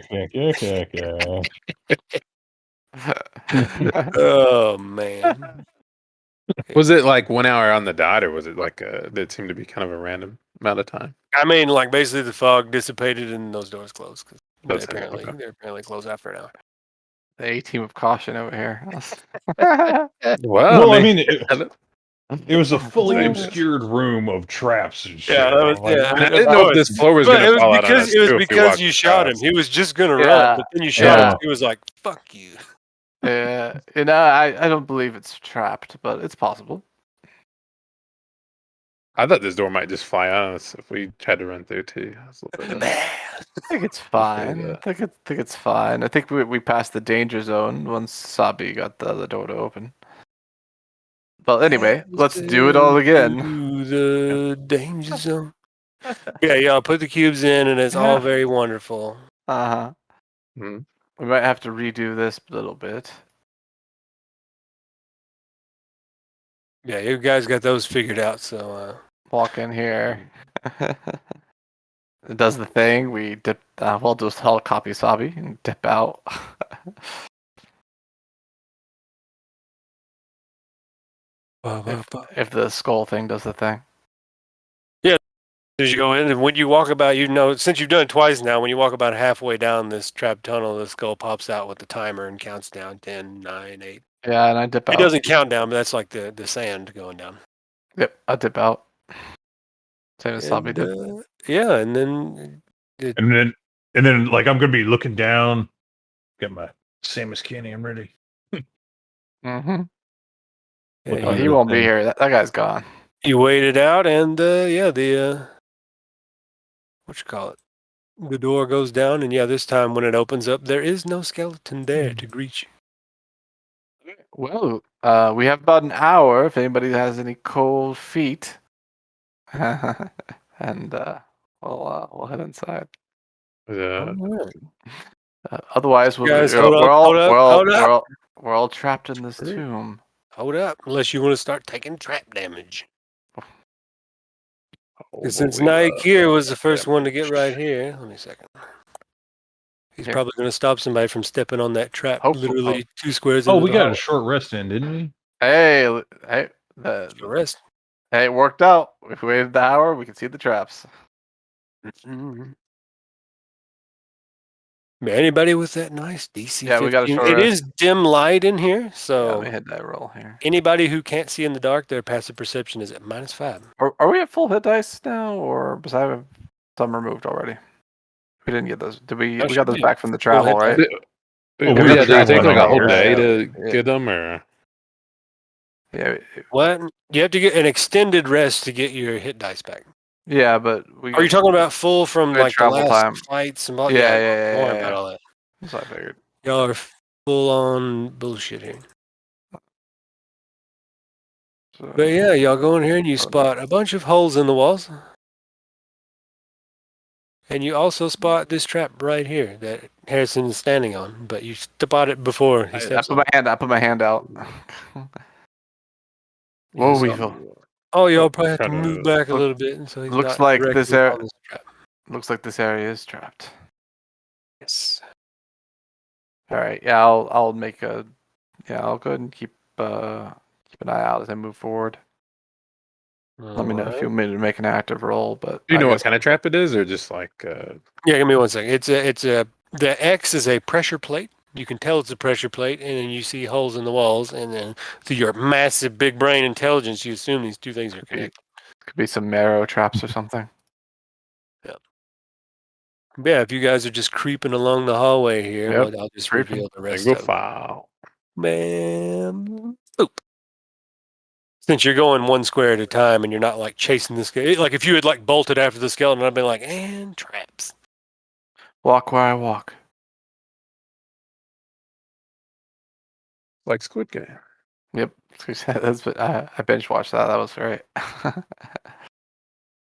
Oh man. Was it 1 hour on the dot, or was it that seemed to be kind of a random amount of time? I mean, basically the fog dissipated and those doors closed because they're apparently closed after an hour. The A-team of caution over here. Well, I mean it was a fully obscured room of traps and shit. Yeah, I didn't know if this floor was going to fall out on us. It was because you shot him. He was just going to run, but then you shot him. He was like, "Fuck you." Yeah, I don't believe it's trapped, but it's possible. I thought this door might just fly on us if we tried to run through too. I think it's fine. I think it's fine. I think we passed the danger zone once Sabi got the other door to open. But anyway, let's do it all again. The danger zone. Yeah, y'all put the cubes in, and it's all very wonderful. Uh-huh. Mm-hmm. We might have to redo this a little bit. Yeah, you guys got those figured out, so... Walk in here. It does the thing. We dip... we'll just all copy Sabi and dip out. If the skull thing does the thing. Yeah, as you go in, and when you walk about, since you've done it twice now, when you walk about halfway down this trap tunnel, the skull pops out with the timer and counts down 10, 9, 8. Yeah, and I dip out. It doesn't count down, but that's like the sand going down. Yep, I dip out. Same as Sabi did. Yeah, and then... And then I'm going to be looking down, get my Samus candy, I'm ready. Mm-hmm. Yeah, he won't be here. That guy's gone. You wait it out, and the door goes down, and this time when it opens up, there is no skeleton there to greet you. Well, we have about an hour if anybody has any cold feet. And we'll head inside. Otherwise, we're all trapped in this tomb. Hold up, unless you want to start taking trap damage. Since Naikiir was the first one to get right here, let me a second. He's probably going to stop somebody from stepping on that trap. Literally 2 squares. Oh, we got a short rest in, didn't we? Hey, The rest. hey, it worked out. If we waited the hour, we can see the traps. Mhm. Anybody with that nice DC Yeah, we got a 15? short It rest. is dim light in here, Yeah, so let me hit that roll here. anybody who can't see in the dark, their passive perception is at -5. Are we at full hit dice now, or because I have some removed already? We didn't get those. Did we? That We got should those be back from the full travel, hit right? dice. Well, we we got Yeah, the did it take travel like a on whole here. day to Yeah. get them, or Yeah, What? You have to get an extended rest to get your hit dice back. yeah, but we. Are you talking about full from We had like the travel last time. fights and all? Yeah, Don't worry yeah. about all that. That's what I figured. Y'all are full on bullshit here. So, But yeah, y'all go in here and you spot a bunch of holes in the walls. And you also spot this trap right here that Harrison is standing on, but you spot it before he I steps put on. I put my hand out. Yeah, Whoa, so- we feel. oh, y'all probably have to kinda- move back a look- little bit, and so he's looks not like directly this area- on this trap. Looks like this area is trapped. Yes. All right. Yeah, I'll make a. Yeah, I'll go ahead and keep an eye out as I move forward. Let me know if you want me to make an active roll, but do you I know what guess- kind of trap it is, or just like Yeah, give me 1 second. The X is a pressure plate. You can tell it's a pressure plate, and then you see holes in the walls, and then through your massive big brain intelligence, you assume these two things are connected. could be some marrow traps or something. Yeah, if you guys are just creeping along the hallway here, Yep, I'll just creeping. reveal the rest single of it. file? Man, boop. Since you're going one square at a time and you're not like chasing this guy, like if you had like bolted after the skeleton, I'd be like, and traps. Walk where I walk. Like Squid Game. Yep. That's I binge watched that. That was great.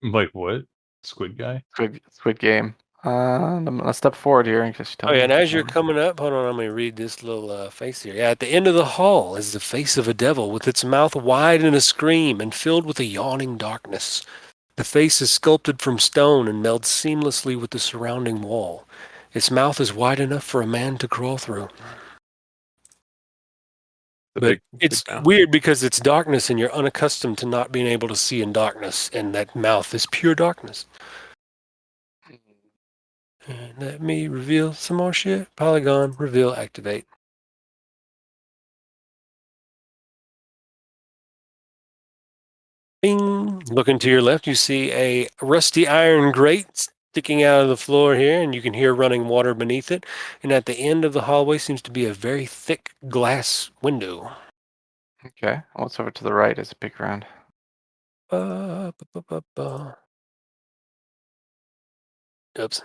Like what? Squid guy? Squid Game. I'm gonna step forward here in case you tell Oh me. yeah, and to as you're come. coming up, hold on, I'm gonna read this little face here. Yeah, at the end of the hall is the face of a devil with its mouth wide in a scream and filled with a yawning darkness. The face is sculpted from stone and melds seamlessly with the surrounding wall. Its mouth is wide enough for a man to crawl through. The But big it's mouth. weird because it's darkness and you're unaccustomed to not being able to see in darkness, and that mouth is pure darkness. And let me reveal some more shit. Polygon, reveal, activate. Bing! Looking to your left, you see a rusty iron grate sticking out of the floor here, and you can hear running water beneath it. And at the end of the hallway seems to be a very thick glass window. Okay. What's over to the right is a peek around. Oops.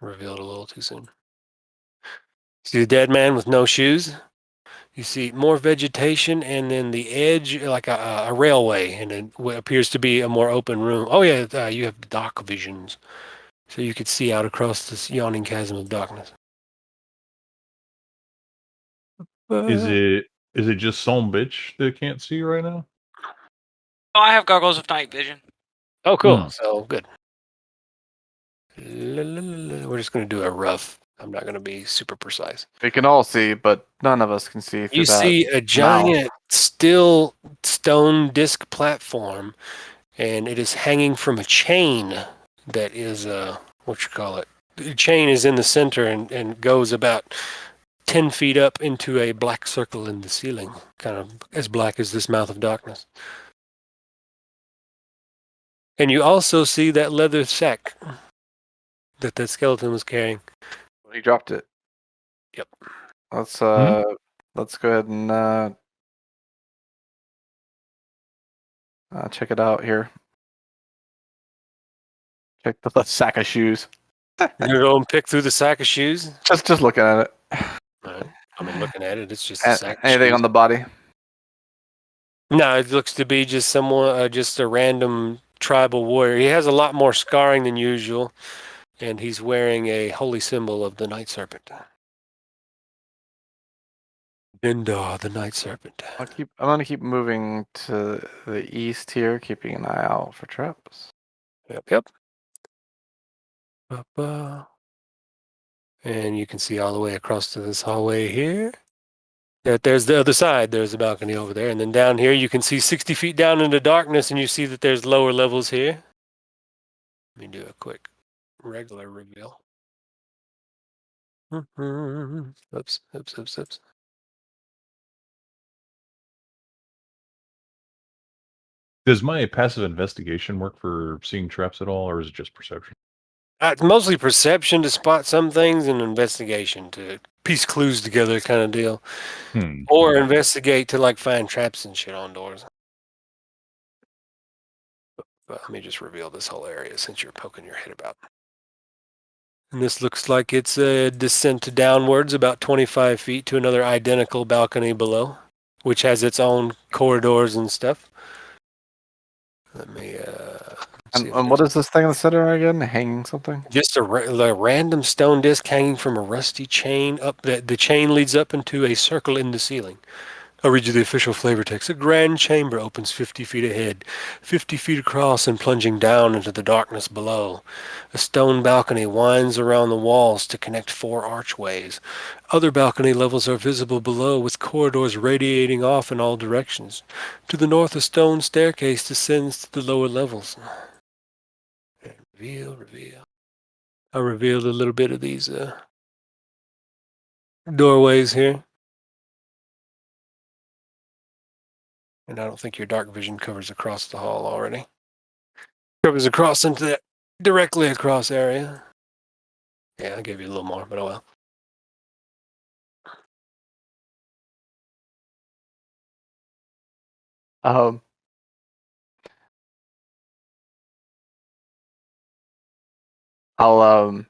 Revealed a little too soon. See the dead man with no shoes? You see more vegetation and then the edge, like a railway, and then what appears to be a more open room. Oh, yeah, you have dock visions. So you could see out across this yawning chasm of darkness. Is it just some bitch that can't see right now? Oh, I have goggles of night vision. Oh, cool. Hmm. So good. We're just going to do a rough. I'm not going to be super precise. We can all see, but none of us can see through You that. see a giant steel stone disc platform, and it is hanging from a chain that is, what you call it? The chain is in the center and goes about 10 feet up into a black circle in the ceiling, kind of as black as this mouth of darkness. And you also see that leather sack that skeleton was carrying. He dropped it. Yep. Let's go ahead and check it out here. Check the left sack of shoes. You're going to go and pick through the sack of shoes? Just looking at it. Right. I mean, looking at it, it's just a sack of Anything shoes. on the body? No, it looks to be just someone, just a random tribal warrior. He has a lot more scarring than usual, and he's wearing a holy symbol of the night serpent. Bindar, the night serpent. I'm gonna keep moving to the east here, keeping an eye out for traps. Yep. Ba-ba. And you can see all the way across to this hallway here. There's the other side. There's a balcony over there. And then down here, you can see 60 feet down into darkness, and you see that there's lower levels here. Let me do a quick regular reveal. Oops. Does my passive investigation work for seeing traps at all, or is it just perception? It's mostly perception to spot some things and investigation to piece clues together kind of deal. Or investigate to like find traps and shit on doors. But let me just reveal this whole area since you're poking your head about. And this looks like it's a descent downwards about 25 feet to another identical balcony below, which has its own corridors and stuff. Let me see. And what is this thing in the center again? Hanging something? Just a random stone disc hanging from a rusty chain up. The chain leads up into a circle in the ceiling. I'll read you the official flavor text. A grand chamber opens 50 feet ahead, 50 feet across and plunging down into the darkness below. A stone balcony winds around the walls to connect 4 archways. Other balcony levels are visible below, with corridors radiating off in all directions. To the north, a stone staircase descends to the lower levels. Reveal. I revealed a little bit of these doorways here. And I don't think your dark vision covers across the hall already. Covers across into that directly across area. Yeah, I gave you a little more, but oh well. I'll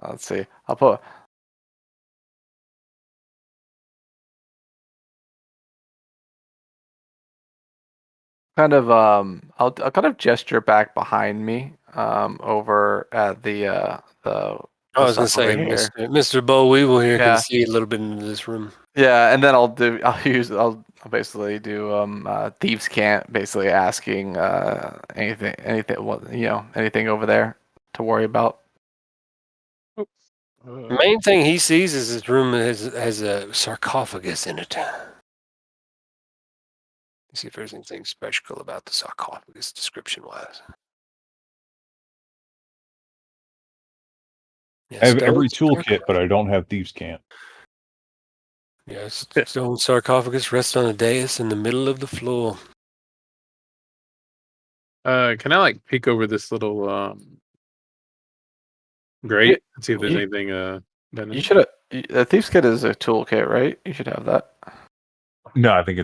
let's see. I'll put I'll kind of gesture back behind me over at the I was going to say, Mr. Bo Weevil here Yeah. can see a little bit into this room. Yeah, and then I'll basically do thieves can't, basically asking anything anything over there to worry about. The main thing he sees is this room has a sarcophagus in it. Let's see if there's anything special about the sarcophagus description-wise. Yeah, I have every toolkit, but I don't have thieves' cant. Yes, stone sarcophagus rests on a dais in the middle of the floor. Can I like peek over this little grate and see if there's anything done in You it? should a thieves kit is a toolkit, right? You should have that. No, I think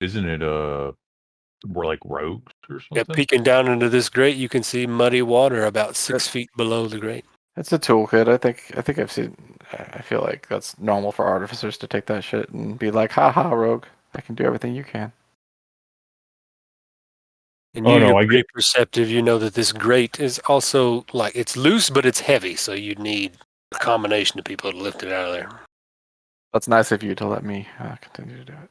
isn't it we're like rogues or something? Yeah, peeking down into this grate, you can see muddy water about 6 feet below the grate. It's a toolkit. I think I've seen. I feel like that's normal for artificers to take that shit and be like, "Ha ha, rogue! I can do everything you can." And you're pretty perceptive. You know that this grate is also like it's loose, but it's heavy, so you'd need a combination of people to lift it out of there. That's nice of you to let me continue to do it.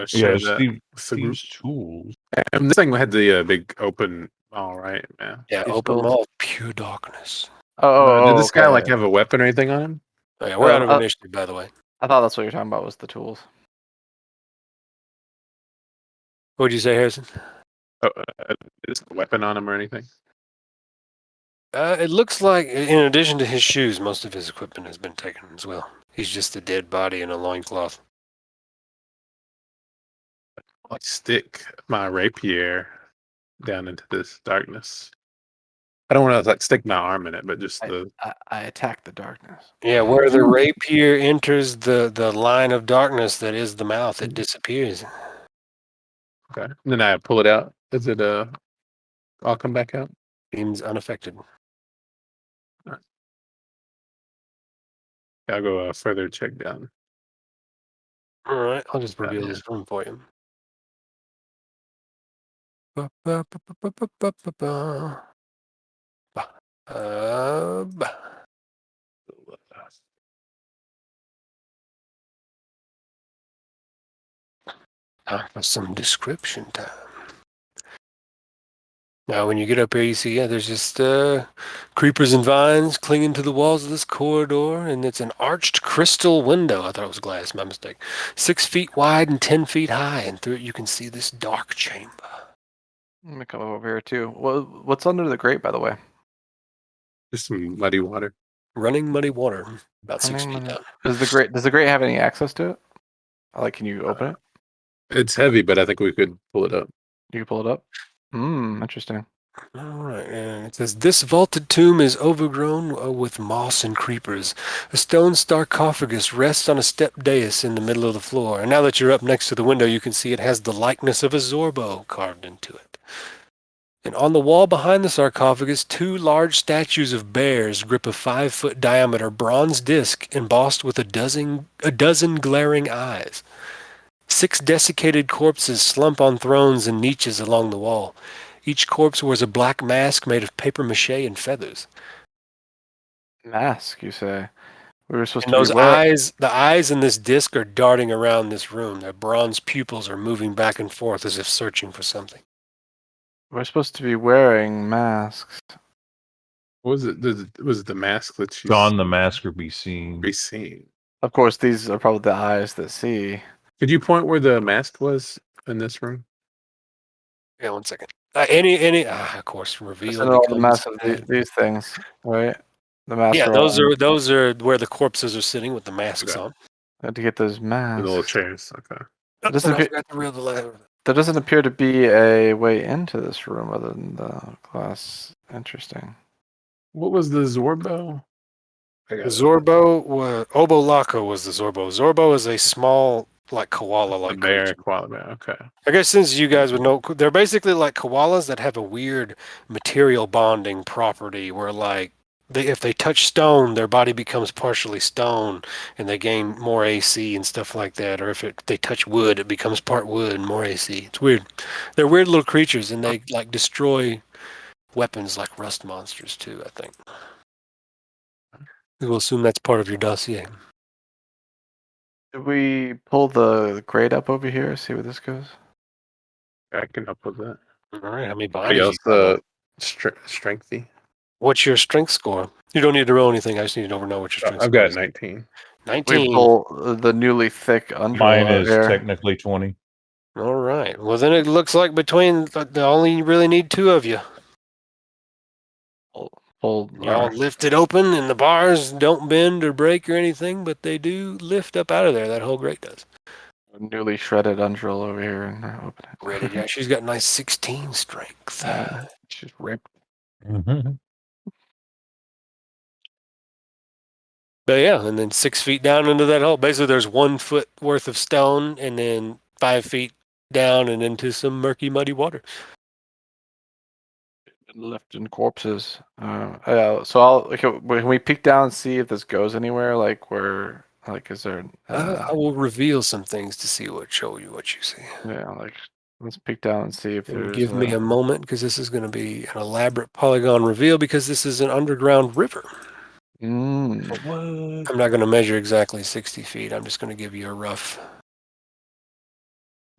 Share Yeah, that with the group. Steve's tools. And this thing had the big open. All right, man. Yeah, open mall, pure darkness. Did this guy okay. like have a weapon or anything on him? Oh, yeah, we're out of initiative, by the way. I thought that's what you're talking about was the tools. What'd you say, Harrison? Is a weapon on him or anything? It looks like, in addition to his shoes, most of his equipment has been taken as well. He's just a dead body in a loincloth. I stick my rapier down into this darkness. I don't want to like stick my arm in it, but just I attack the darkness. Yeah, where the rapier enters the line of darkness that is the mouth, it disappears. Okay. And then I pull it out. Is it I'll come back out? Seems unaffected. All right. I'll go further check down. All right, I'll just reveal this room for you. Time for some description time. Now, when you get up here, you see, there's just creepers and vines clinging to the walls of this corridor, and it's an arched crystal window. I thought it was glass, my mistake. 6 feet wide and 10 feet high, and through it you can see this dark chamber. I'm gonna come over here too. What's under the grate, by the way? Just some muddy water. Running muddy water, about 6 feet down. Does the grate have any access to it? Like, can you open it? It's heavy, but I think we could pull it up. You can pull it up. Interesting. All right, and it says, this vaulted tomb is overgrown with moss and creepers. A stone sarcophagus rests on a step dais in the middle of the floor. And now that you're up next to the window, you can see it has the likeness of a Zorbo carved into it. And on the wall behind the sarcophagus, 2 large statues of bears grip a 5-foot diameter bronze disc embossed with a dozen glaring eyes. 6 desiccated corpses slump on thrones and niches along the wall. Each corpse wears a black mask made of papier-mâché and feathers. Mask, you say? We were supposed And to those be wearing... the eyes in this disc are darting around this room. Their bronze pupils are moving back and forth as if searching for something. We're supposed to be wearing masks. What was it? Was it the mask that she's Don the mask or be seen? be seen? Of course, these are probably the eyes that see. Could you point where the mask was in this room? Yeah, 1 second. Of course, reveal. Isn't all the masks of these things, right? The masks. Yeah, are those are where the corpses are sitting with the masks Okay. on. Had to get those The masks. little chairs. Okay. It doesn't I appear- forgot to reel the letter. There doesn't appear to be a way into this room other than the glass. Interesting. What was the Zorbo? Zorbo, Obolaka was the Zorbo. Zorbo is a small, like The koala-like bear, creature. koala bear. Okay. I guess since you guys would know, they're basically like koalas that have a weird material bonding property where, like, if they touch stone, their body becomes partially stone, and they gain more AC and stuff like that. Or if they touch wood, it becomes part wood and more AC. It's weird. They're weird little creatures, and they like destroy weapons like rust monsters too, I think. We'll assume that's part of your dossier. Did we pull the grate up over here? See where this goes? I can help with that. All right, how many Anybody bodies? else strengthy? What's your strength score? You don't need to roll anything. I just need to know what your strength I've score got is. 19. 19. We pull the newly thick under Mine is here. technically 20. All right. Well, then it looks like between only you really need 2 of you. Pull. Y'all lift it open, and the bars don't bend or break or anything, but they do lift up out of there. That whole grate does. Newly shredded Undrill over here and open it. Ready? Yeah, she's got nice 16 strength. She's ripped. Mm-hmm. But yeah, and then 6 feet down into that hole. Basically, there's 1 foot worth of stone, and then 5 feet down and into some murky, muddy water. Lifting corpses. So when we peek down and see if this goes anywhere, like where, like, is there? I will reveal some things to show you what you see. Yeah, like let's peek down and see if there's. Give me a moment, because this is going to be an elaborate polygon reveal, because this is an underground river. I'm not going to measure exactly 60 feet. I'm just going to give you a rough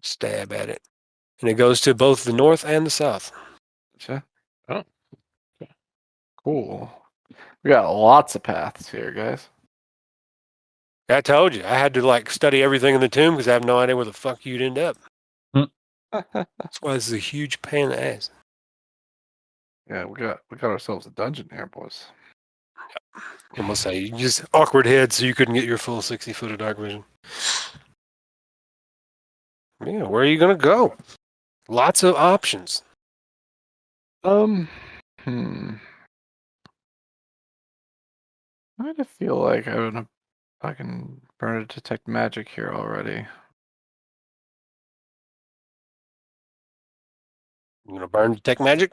stab at it. And it goes to both the north and the south. Gotcha. Oh. Okay. Cool. We got lots of paths here, guys. I told you. I had to study everything in the tomb because I have no idea where the fuck you'd end up. That's why this is a huge pain in the ass. Yeah, we got ourselves a dungeon here, boys. I'm gonna say you just awkward head, so you couldn't get your full 60 foot of dark vision. Yeah, where are you gonna go? Lots of options. I feel like I can burn to detect magic here already. You gonna burn detect magic?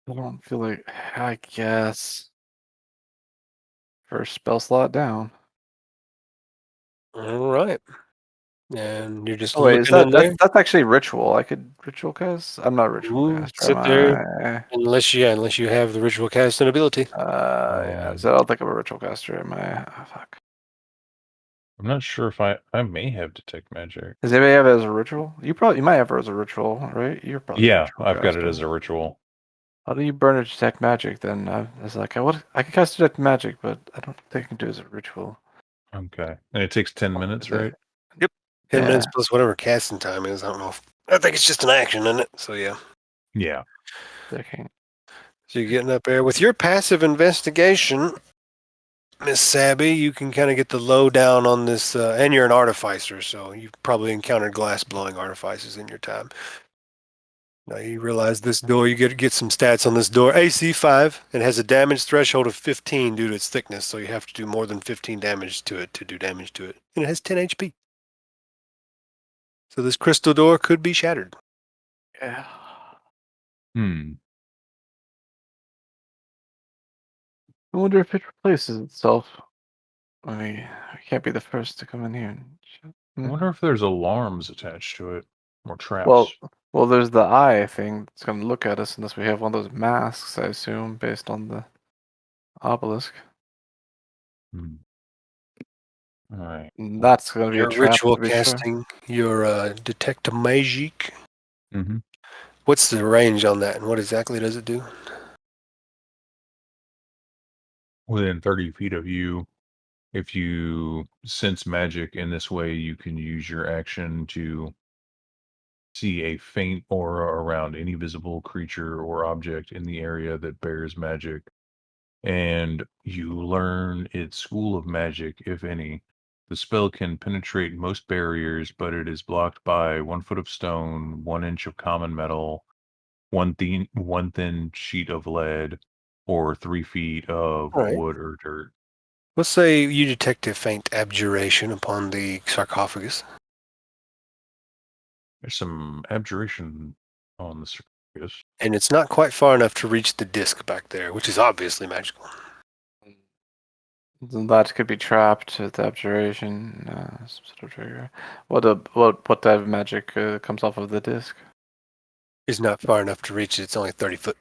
I don't feel like, I guess. First spell slot down. All right. And you're just Oh wait, looking in there. that's actually ritual. I could ritual cast. I'm not a ritual caster. Sit there. Am Unless you have the ritual casting ability. I? Yeah. So I don't think I'm a ritual caster. Am I? Oh, fuck. I'm not sure if I may have detect magic. Does anybody have it as a ritual? You might have it as a ritual, right? You're probably a Yeah, ritual I've got it caster. as a ritual. How do you burn or detect magic then? I was like, I can cast detect magic, but I don't think I can do it as a ritual. Okay, and it takes 10 minutes, right? 10 Yeah. minutes plus whatever casting time is. I don't know. I think it's just an action, isn't it? So yeah. Yeah. Okay. So you're getting up there with your passive investigation, Miss Sabby. You can kind of get the lowdown on this, and you're an artificer, so you've probably encountered glass blowing artificers in your time. Now you realize this door. You get some stats on this door. AC 5. It has a damage threshold of 15 due to its thickness, so you have to do more than 15 damage to it to do damage to it, and it has 10 HP. So this crystal door could be shattered. Yeah. Hmm. I wonder if it replaces itself. I mean, I can't be the first to come in here. I wonder if there's alarms attached to it or traps. Well, there's the eye thing that's going to look at us unless we have one of those masks, I assume, based on the obelisk. Hmm. All right. And that's going to be a Your trap. ritual To be sure. casting, your detect magic. Mm-hmm. What's the range on that, and what exactly does it do? Within 30 feet of you, if you sense magic in this way, you can use your action to see a faint aura around any visible creature or object in the area that bears magic. And you learn its school of magic, if any. The spell can penetrate most barriers, but it is blocked by 1 foot of stone, 1 inch of common metal, one thin sheet of lead, or 3 feet of All right. wood or dirt. Let's say you detect a faint abjuration upon the sarcophagus. There's some abjuration on the surface. And it's not quite far enough to reach the disc back there, which is obviously magical. Then that could be trapped with abjuration, some sort of trigger. What type of magic comes off of the disc? It's not far enough to reach it. It's only 30 foot.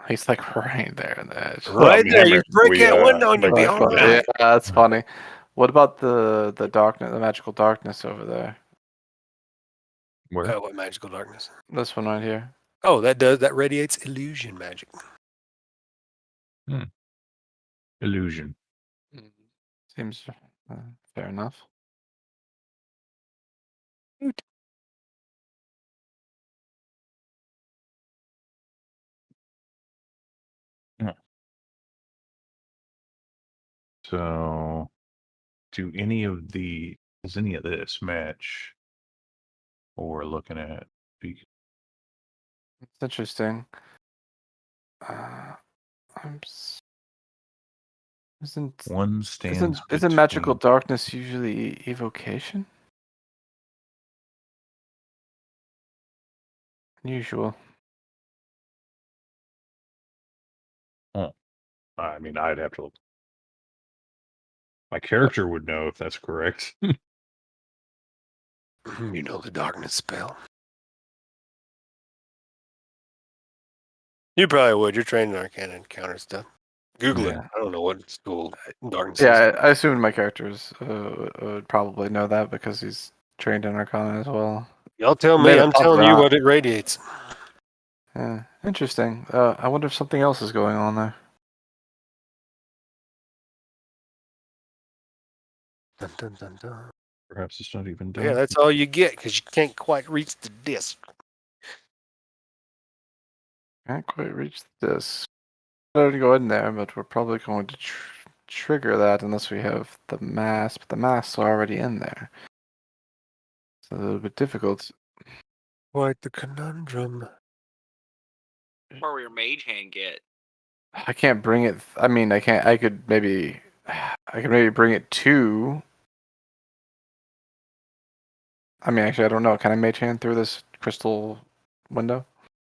He's like right there in the edge. Right there, hammer. you break that window and you'll be like, all Yeah, right. that's funny. What about the darkness, the magical darkness over there? Where? What magical darkness? This one right here. Oh, that radiates illusion magic. Illusion. Seems fair enough. So, does any of this match what we're looking at? It's interesting. I'm s- One stands isn't magical between- darkness usually evocation? Unusual. Oh, I mean, I'd have to look. My character would know if that's correct. You know the darkness spell. You probably would. You're trained in Arcana and counter stuff. Google it. Yeah. I don't know what school darkness Yeah, is. I assumed my characters would probably know that because he's trained in Arcana as well. Y'all tell They me. have I'm thought telling you about- what it radiates. Yeah, interesting. I wonder if something else is going on there. Dun, dun, dun, dun. Perhaps it's not even done. Yeah, that's all you get because you can't quite reach the disc. Can't quite reach this. I don't go in there, but we're probably going to trigger that unless we have the mask. But the masks are already in there. It's a little bit difficult. Quite the conundrum. Where will your mage hand get? I can't bring it. I mean, I can't. I could maybe bring it to. I mean, actually, I don't know. Can I mage hand through this crystal window?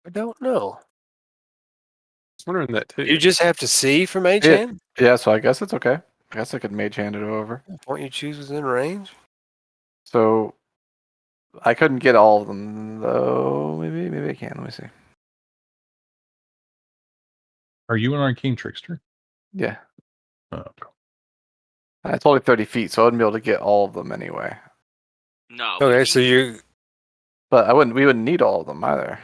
I don't know. I was wondering that too. You just have to see from Mage Yeah. Hand? Yeah, so I guess it's okay. I guess I could mage hand it over. Point you choose within range? So I couldn't get all of them though. Maybe I can. Let me see. Are you an arcane trickster? Yeah. Oh, okay. It's only 30 feet, so I wouldn't be able to get all of them anyway. No. Okay, so you But we wouldn't need all of them either.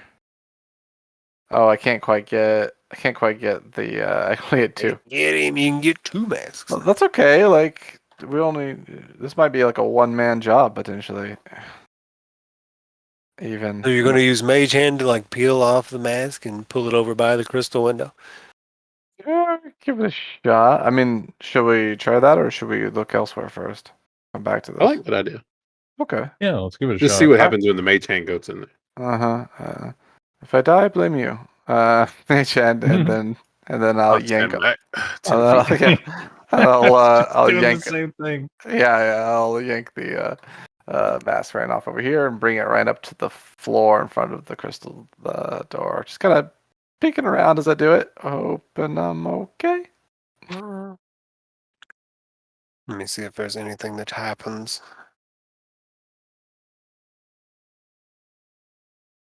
Oh, I can't quite get the. I only get 2. get him. You can get 2 masks. Well, that's okay. Like this might be like a one-man job potentially. Even. So you're going to use Mage Hand to like peel off the mask and pull it over by the crystal window? Yeah, give it a shot. I mean, should we try that or should we look elsewhere first? Come back to this. I like that idea. Okay. Yeah, let's give it a Just shot. see what happens when the mage hand goes in there. If I die, blame you. Mage hand, and then I'll yank. I'll Doing yank the same thing. Yeah, I'll yank the mask right off over here and bring it right up to the floor in front of the crystal door. Just kind of peeking around as I do it, hoping I'm okay. Let me see if there's anything that happens.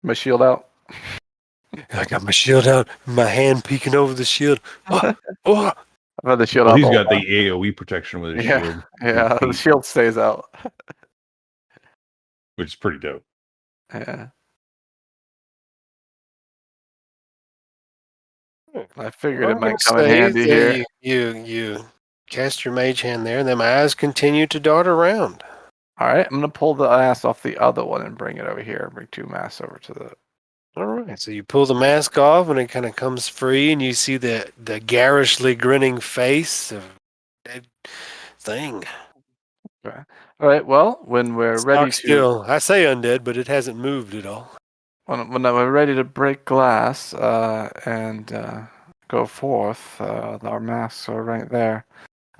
My shield out. I got my shield out, my hand peeking over the shield. Oh, oh. I've had the shield Well, out. he's the got whole the AoE protection with his Yeah, shield. yeah, the shield stays out. Which is pretty dope. Yeah. I figured it might come in handy here. You cast your mage hand there, and then my eyes continue to dart around. All right, I'm gonna pull the mask off the other one and bring it over here. Bring 2 masks over to the. All right, so you pull the mask off, and it kind of comes free, and you see the garishly grinning face of that thing. Okay. All right. Well, when we're ready to Still, I say undead, but it hasn't moved at all. when we're ready to break glass and go forth, our masks are right there.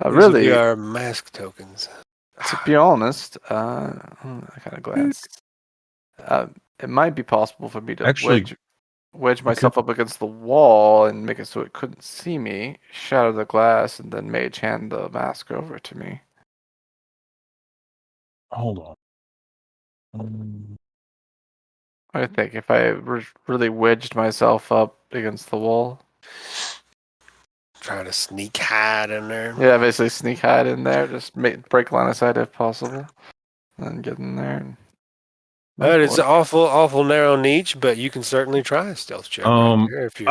These will Really, be our mask tokens. to be honest, I kind of glanced. It might be possible for me to Actually, wedge myself up against the wall and make it so it couldn't see me, shatter the glass, and then mage hand the mask over to me. Hold on. I think if I really wedged myself up against the wall. Try to sneak hide in there. Yeah, basically sneak hide in there, just break line of sight if possible, and get in there. And But it's awful narrow niche, but you can certainly try a stealth check. Right there if you're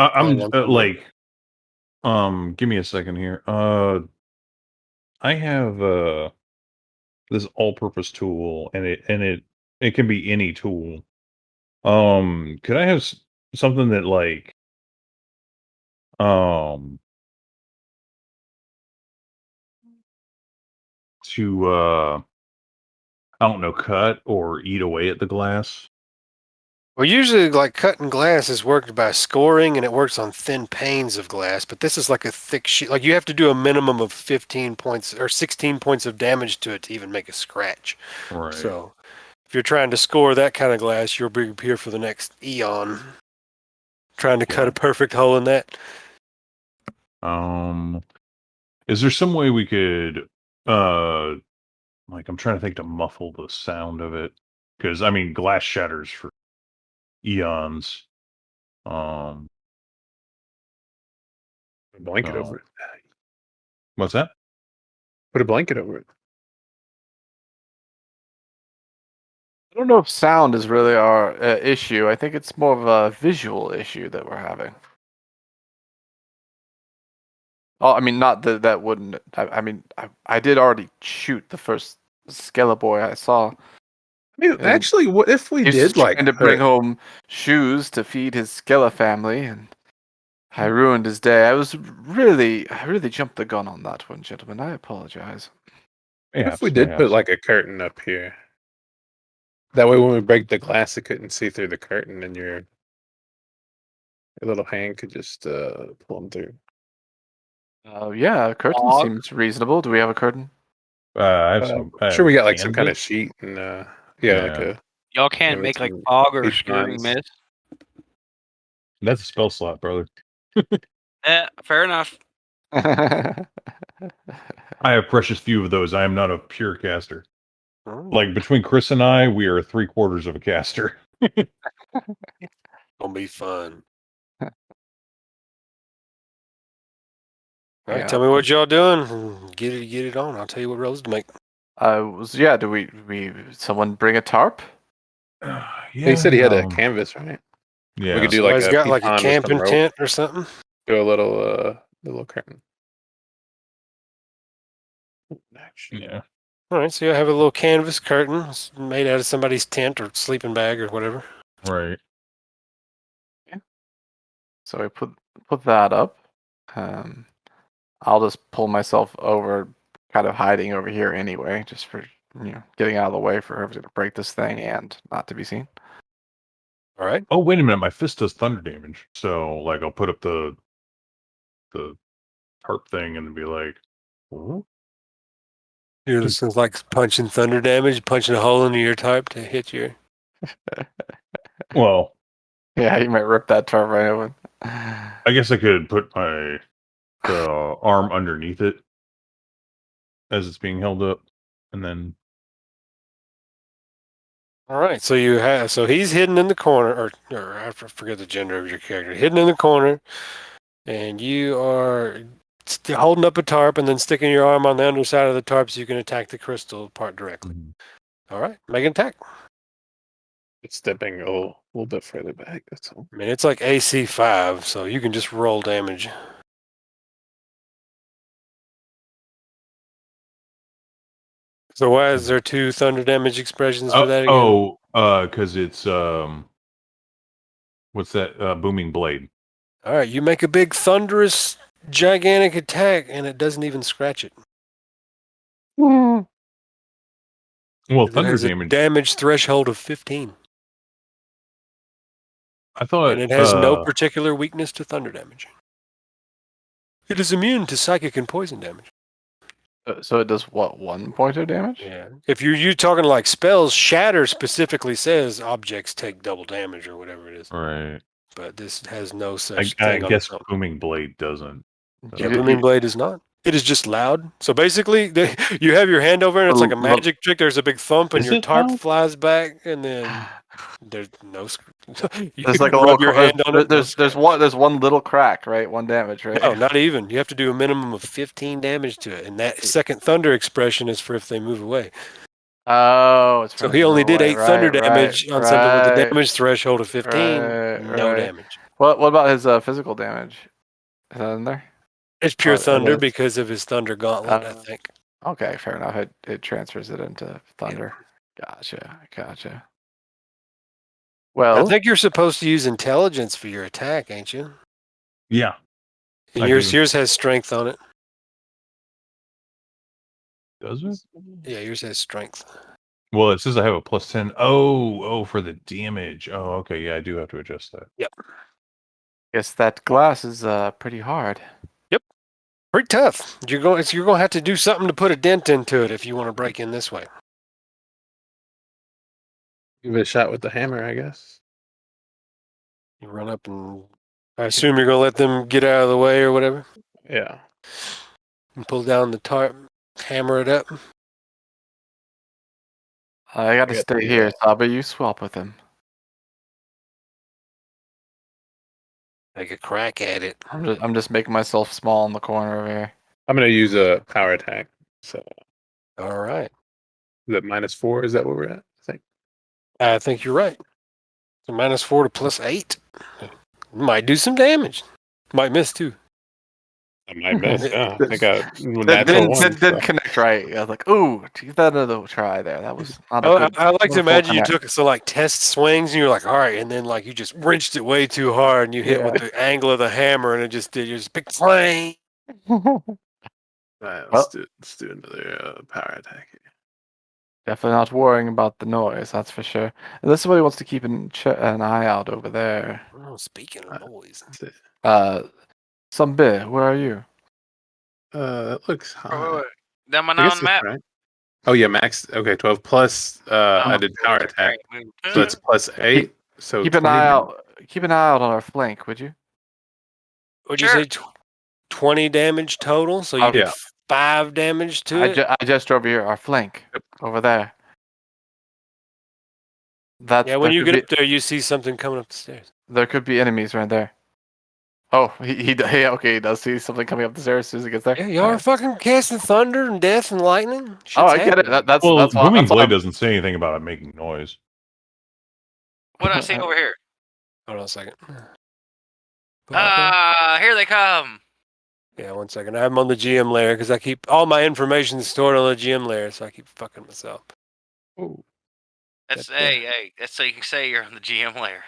I'm give me a second here. I have this all-purpose tool, and it can be any tool. Could I have something that like to I don't know, cut or eat away at the glass? Well, usually, like cutting glass is worked by scoring, and it works on thin panes of glass. But this is like a thick sheet. Like you have to do a minimum of 15 points or 16 points of damage to it to even make a scratch. Right. So, if you're trying to score that kind of glass, you'll be here for the next eon, trying to cut a perfect hole in that. Is there some way we could like I'm trying to think to muffle the sound of it, because I mean glass shatters for eons. A blanket over it. What's that? Put a blanket over it. I don't know if sound is really our issue. I think it's more of a visual issue that we're having. Oh, I mean, not that wouldn't. I mean, I did already shoot the first Skeleboy I saw. I mean, actually, what if we did like to bring home shoes to feed his Skele family, and I ruined his day. I really jumped the gun on that one, gentlemen. I apologize. What if we did put like a curtain up here? That way, when we break the glass, it couldn't see through the curtain, and your little hand could just pull them through. Yeah, a curtain seems reasonable. Do we have a curtain? I have some. Sure, we got like some kind of sheet and like a. Y'all can't make like fog or obscuring mist. That's a spell slot, brother. Fair enough. I have precious few of those. I am not a pure caster. Like between Chris and I, we are 3/4 of a caster. Gonna be fun. All right, Yeah. tell me what y'all doing. Get it on. I'll tell you what rolls to make. Do we someone bring a tarp? Yeah. He said he had a canvas, right? Yeah. We could do Somebody's like a got like a pecan with some camping rope. tent or something. Do a little curtain. Action. Yeah. All right, so you have a little canvas curtain it's made out of somebody's tent or sleeping bag or whatever. Right. So we put that up. I'll just pull myself over, kind of hiding over here anyway, just for getting out of the way for whoever's gonna break this thing and not to be seen. All right. Oh, wait a minute. My fist does thunder damage. So, like, I'll put up the tarp thing and be like, "Ooh." You're just like punching thunder damage, punching a hole into your tarp to hit your. Well, Yeah, you might rip that tarp right open. I guess I could put the arm underneath it as it's being held up, and then All right, so he's hidden in the corner, or I forget the gender of your character, hidden in the corner, and you are holding up a tarp and then sticking your arm on the underside of the tarp so you can attack the crystal part directly. All right, make an attack. It's stepping a little bit further back. That's all. I mean, it's like AC 5, so you can just roll damage. So why is there 2 thunder damage expressions for that again? Because it's what's that? Booming blade. All right, you make a big thunderous, gigantic attack, and it doesn't even scratch it. Well, It thunder has a damage. damage threshold of 15. I thought, And it has no particular weakness to thunder damage. It is immune to psychic and poison damage. So it does what, 1 point of damage? Yeah. If you're talking like spells, Shatter specifically says objects take double damage or whatever it is. right. But this has no such I thing. guess booming blade doesn't. Yeah, Booming Blade is not. It is just loud. So basically, you have your hand over and it's like a magic trick. There's a big thump and Is your it tarp loud? flies back and then there's no... you There's like a rub little. your hand on it. There's one little crack, right? 1 damage, right? No, not even. You have to do a minimum of 15 damage to it. And that second thunder expression is for if they move away. Oh, it's So he only did 8 thunder damage on something with a damage threshold of 15. No damage. What about his physical damage? Is that in there? It's pure it thunder is. because of his thunder gauntlet, I think. Okay, fair enough. It transfers it into thunder. Gotcha. I Well, think you're supposed to use intelligence for your attack, ain't you? Yeah. And I yours do. has strength on it. Does it? Yeah, yours has strength. Well, it says I have a +10. Oh, for the damage. Oh, okay. Yeah, I do have to adjust that. Yep. guess that glass is pretty hard. Pretty tough. You're going to have to do something to put a dent into it if you want to break in this way. Give it a shot with the hammer, I guess. You run up and I assume you're going to let them get out of the way or whatever. Yeah. And pull down the tarp, hammer it up. I got to got stay the, here, Sabi. You swap with him. Take a crack at it. I'm just making myself small in the corner over here. I'm gonna use a power attack. So All right. is that -4? Is that where we're at? I think you're right. So -4 to +8. Might do some damage. Might miss too. I might miss. Yeah, I think I That didn't connect right. I was like, ooh, give that another try there. That was not a good. I like to imagine you connect. took some like test swings and you're like, all right, and then like you just wrenched it way too hard and you hit with the angle of the hammer and it just did. You just big flame. All right, let's do another power attack here. Definitely not worrying about the noise, that's for sure. Unless somebody wants to keep an eye out over there. Oh, speaking of noise. Some bit, where are you? That looks high. That one I on guess the map. that's right. Oh yeah, max. Okay, 12 plus. I did power attack, so it's +8. So Keep an 20 eye damage. out. Keep an eye out on our flank, would you? Would you say 20 damage total? So you did Yeah. 5 damage to it? I just over here, our flank, over there. Yeah, when you get up there, you see something coming up the stairs. There could be enemies right there. Oh, yeah, okay, he does see something coming up the stairs as soon as he gets there. Yeah, y'all are fucking casting thunder and death and lightning. Shit's Oh, I get it. happening. That's Well, that's why. Booming That's why Blade doesn't say anything about it making noise. What do I see over here? Hold on a second. Here they come. Yeah, 1 second. I have them on the GM layer because I keep all my information stored on the GM layer, so I keep fucking myself. Oh, That's That's hey. That's so you can say you're on the GM layer.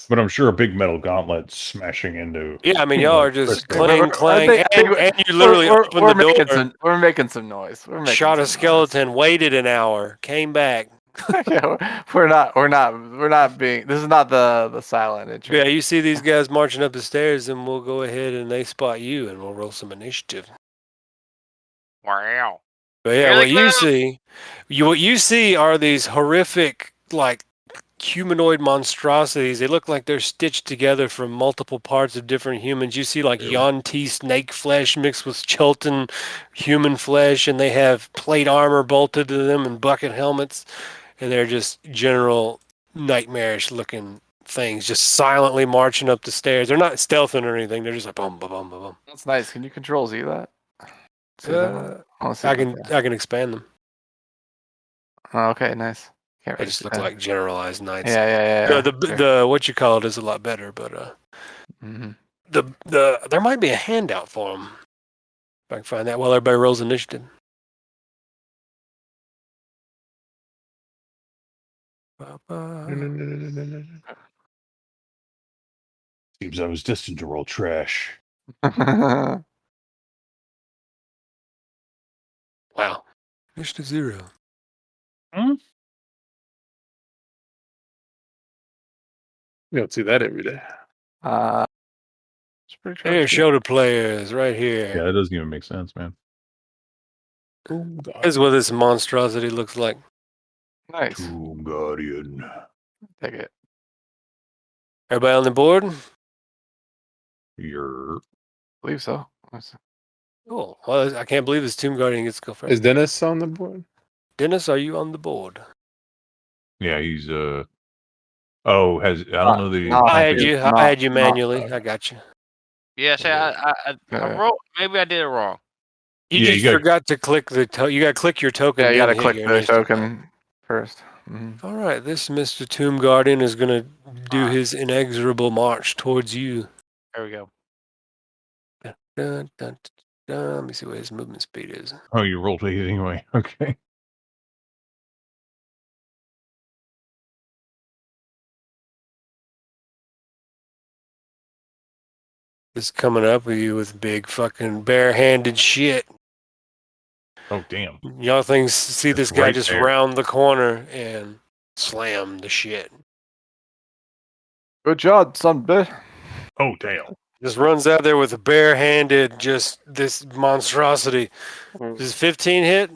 But I'm sure a big metal gauntlet smashing into. Yeah, I mean, y'all are just clang, clang, I think and you literally opened the door, we're making some noise. We're making shot a some skeleton, waited an hour, came back. noise. Yeah, we're not being. This is not the silent intro. Yeah, you see these guys marching up the stairs, and we'll go ahead and they spot you, and we'll roll some initiative. Wow. But yeah, Here what they you see are these horrific, like, humanoid monstrosities. They look like they're stitched together from multiple parts of different humans. You see like Yuan-Ti snake flesh mixed with Chultan human flesh, and they have plate armor bolted to them and bucket helmets, and they're just general nightmarish looking things just silently marching up the stairs. They're not stealthing or anything. They're just like boom, boom, boom, boom, boom. That's nice. Can you control Z that? See that? I can expand them. Oh, okay, nice. Can't They really just see look that. like generalized knights. Yeah. The what you call it is a lot better, but Mhm. there might be a handout for them. If I can find that while everybody rolls initiative. Seems I was destined to roll trash. Wow. Initiative 0. you don't see that every day. It's pretty Here, true. show the players right here. Yeah, that doesn't even make sense, man. Oh, God. This is what this monstrosity looks like. Nice. Tomb Guardian. Take it. Everybody on the board? You're. I believe so. Nice. Cool. Well, I can't believe this Tomb Guardian gets to go first. Is Dennis on the board? Dennis, are you on the board? Yeah, he's Oh, I don't know the. no. I had you no. manually. I got you. Yeah, see, I wrote. Maybe I did it wrong. You just forgot to click the. You got to click your token. Yeah, you then gotta hit click your the initiative. token first. Mhm. All right, this Mr. Tomb Guardian is gonna do his inexorable march towards you. There we go. Dun, dun, dun, dun. Let me see what his movement speed is. Oh, you rolled 8 anyway. Okay. It's coming up with you with big fucking bare-handed shit. Oh, damn. Y'all things see this guy right just there. round the corner and slam the shit. Good job, son bitch. Oh, damn. Just runs out there with a bare-handed, just this monstrosity. Does 15 hit?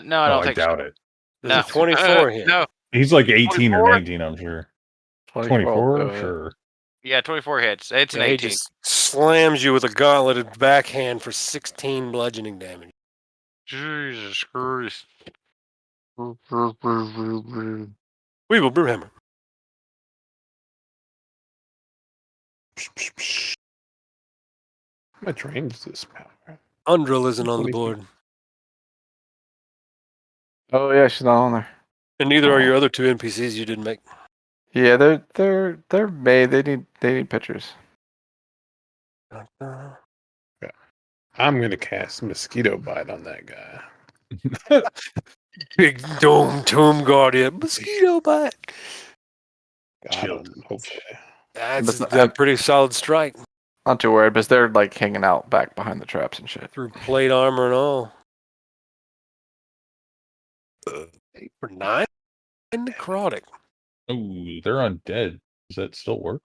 No, I don't think doubt so. it. Does No. a 24 hit? No. He's like 18 or 24? 19, I'm sure. 24? Sure. Yeah, 24 hits. It's an Yeah, he 18. just slams you with a gauntleted backhand for 16 bludgeoning damage. Jesus Christ. We will Brewhammer. How much range is this power? Undril isn't on the 20 feet. board. Oh yeah, she's not on there. And neither are your other two NPCs you didn't make. Yeah, they're made. They need pictures. I'm gonna cast mosquito bite on that guy. Big dome tomb guardian. Mosquito bite. Got him, hopefully. That's a pretty solid strike. Not too worried, because they're like hanging out back behind the traps and shit. Through plate armor and all. 8 for 9? Necrotic. Oh, they're undead. Does that still work?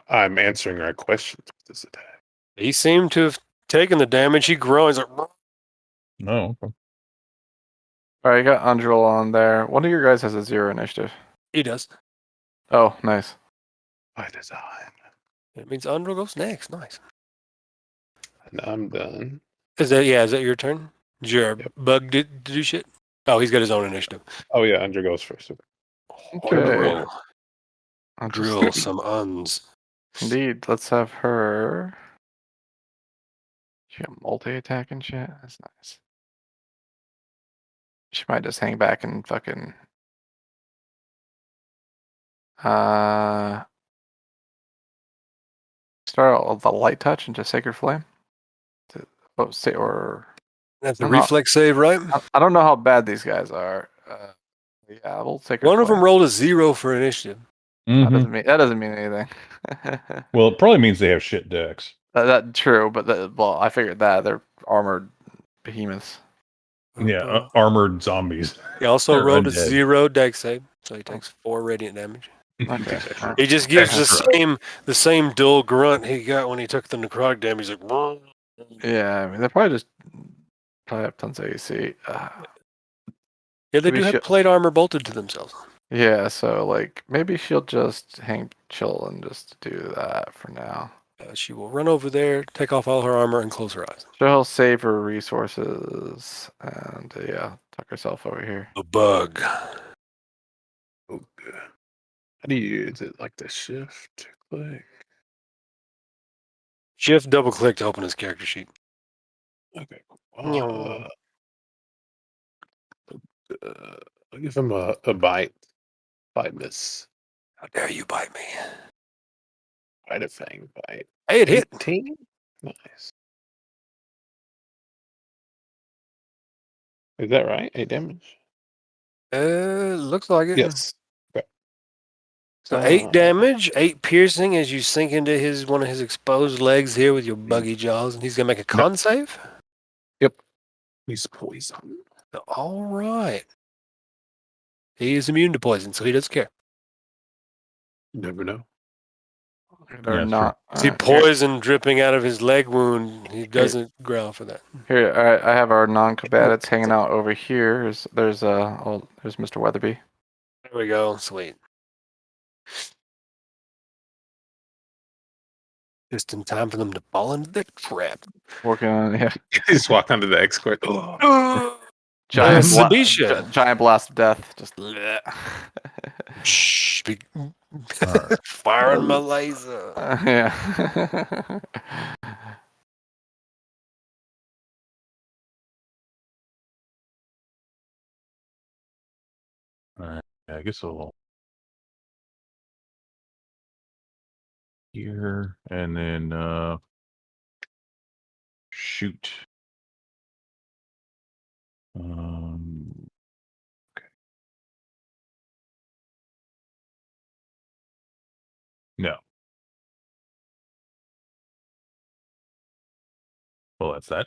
I'm answering our questions with this attack. He seemed to have taken the damage. He groans. Like, No. Okay. All right, you got Undril on there. One of your guys has a 0 initiative. he does. Oh, nice. By design. It means Undril goes next. Nice. And I'm done. Is that your turn? Did your bug do shit? Oh, he's got his own initiative. Oh yeah, Andrew goes first. Okay. Drill some uns. Indeed. Let's have her. She got multi-attack and shit. That's nice. She might just hang back and fucking. Start out with the light touch into Sacred Flame. Or That's the I'm not- reflex save, right? I don't know how bad these guys are. Yeah, we'll Sacred One of Flame. them rolled a 0 for initiative. That Mhm. doesn't mean anything. Well, it probably means they have shit decks. That true, but I figured that they're armored behemoths. Yeah, armored zombies. He also They're rolled a undead. 0 deck save, so he takes 4 radiant damage. Okay. He just gives Extra. the same dull grunt he got when he took the necrotic damage. He's like, "Brr." Yeah, I mean, they're probably have tons of AC. Yeah, they We do have should- plate armor bolted to themselves. Yeah, so like maybe she'll just hang chill and just do that for now. She will run over there, take off all her armor, and close her eyes. She'll save her resources and tuck herself over here. A bug. Oh, good. How do you use it? Like the shift click? Shift double click to open his character sheet. Okay. No. I'll give him a bite. Bite miss. How dare you bite me? Bite a fang bite. Hey, it hit. 18? Nice. Is that right? 8 damage? Looks like it. Yes. Okay. So 8 damage, 8 piercing as you sink into one of his exposed legs here with your buggy jaws, and he's gonna make a con save. Yep. He's poisoned. All right. He is immune to poison, so he doesn't care. You never know. They're Yeah, not. See poison dripping out of his leg wound. He doesn't growl for that. Here, all right, I have our non-combatants hanging out over here. There's Mr. Weatherby. There we go. Sweet. Just in time for them to fall into the trap. Working on Just walk onto the escort. giant Sabisha. giant blast of death. Just Shh, firing my laser. yeah. All right. Yeah, I guess I'll here and then shoot. Okay. No. Well, that's that.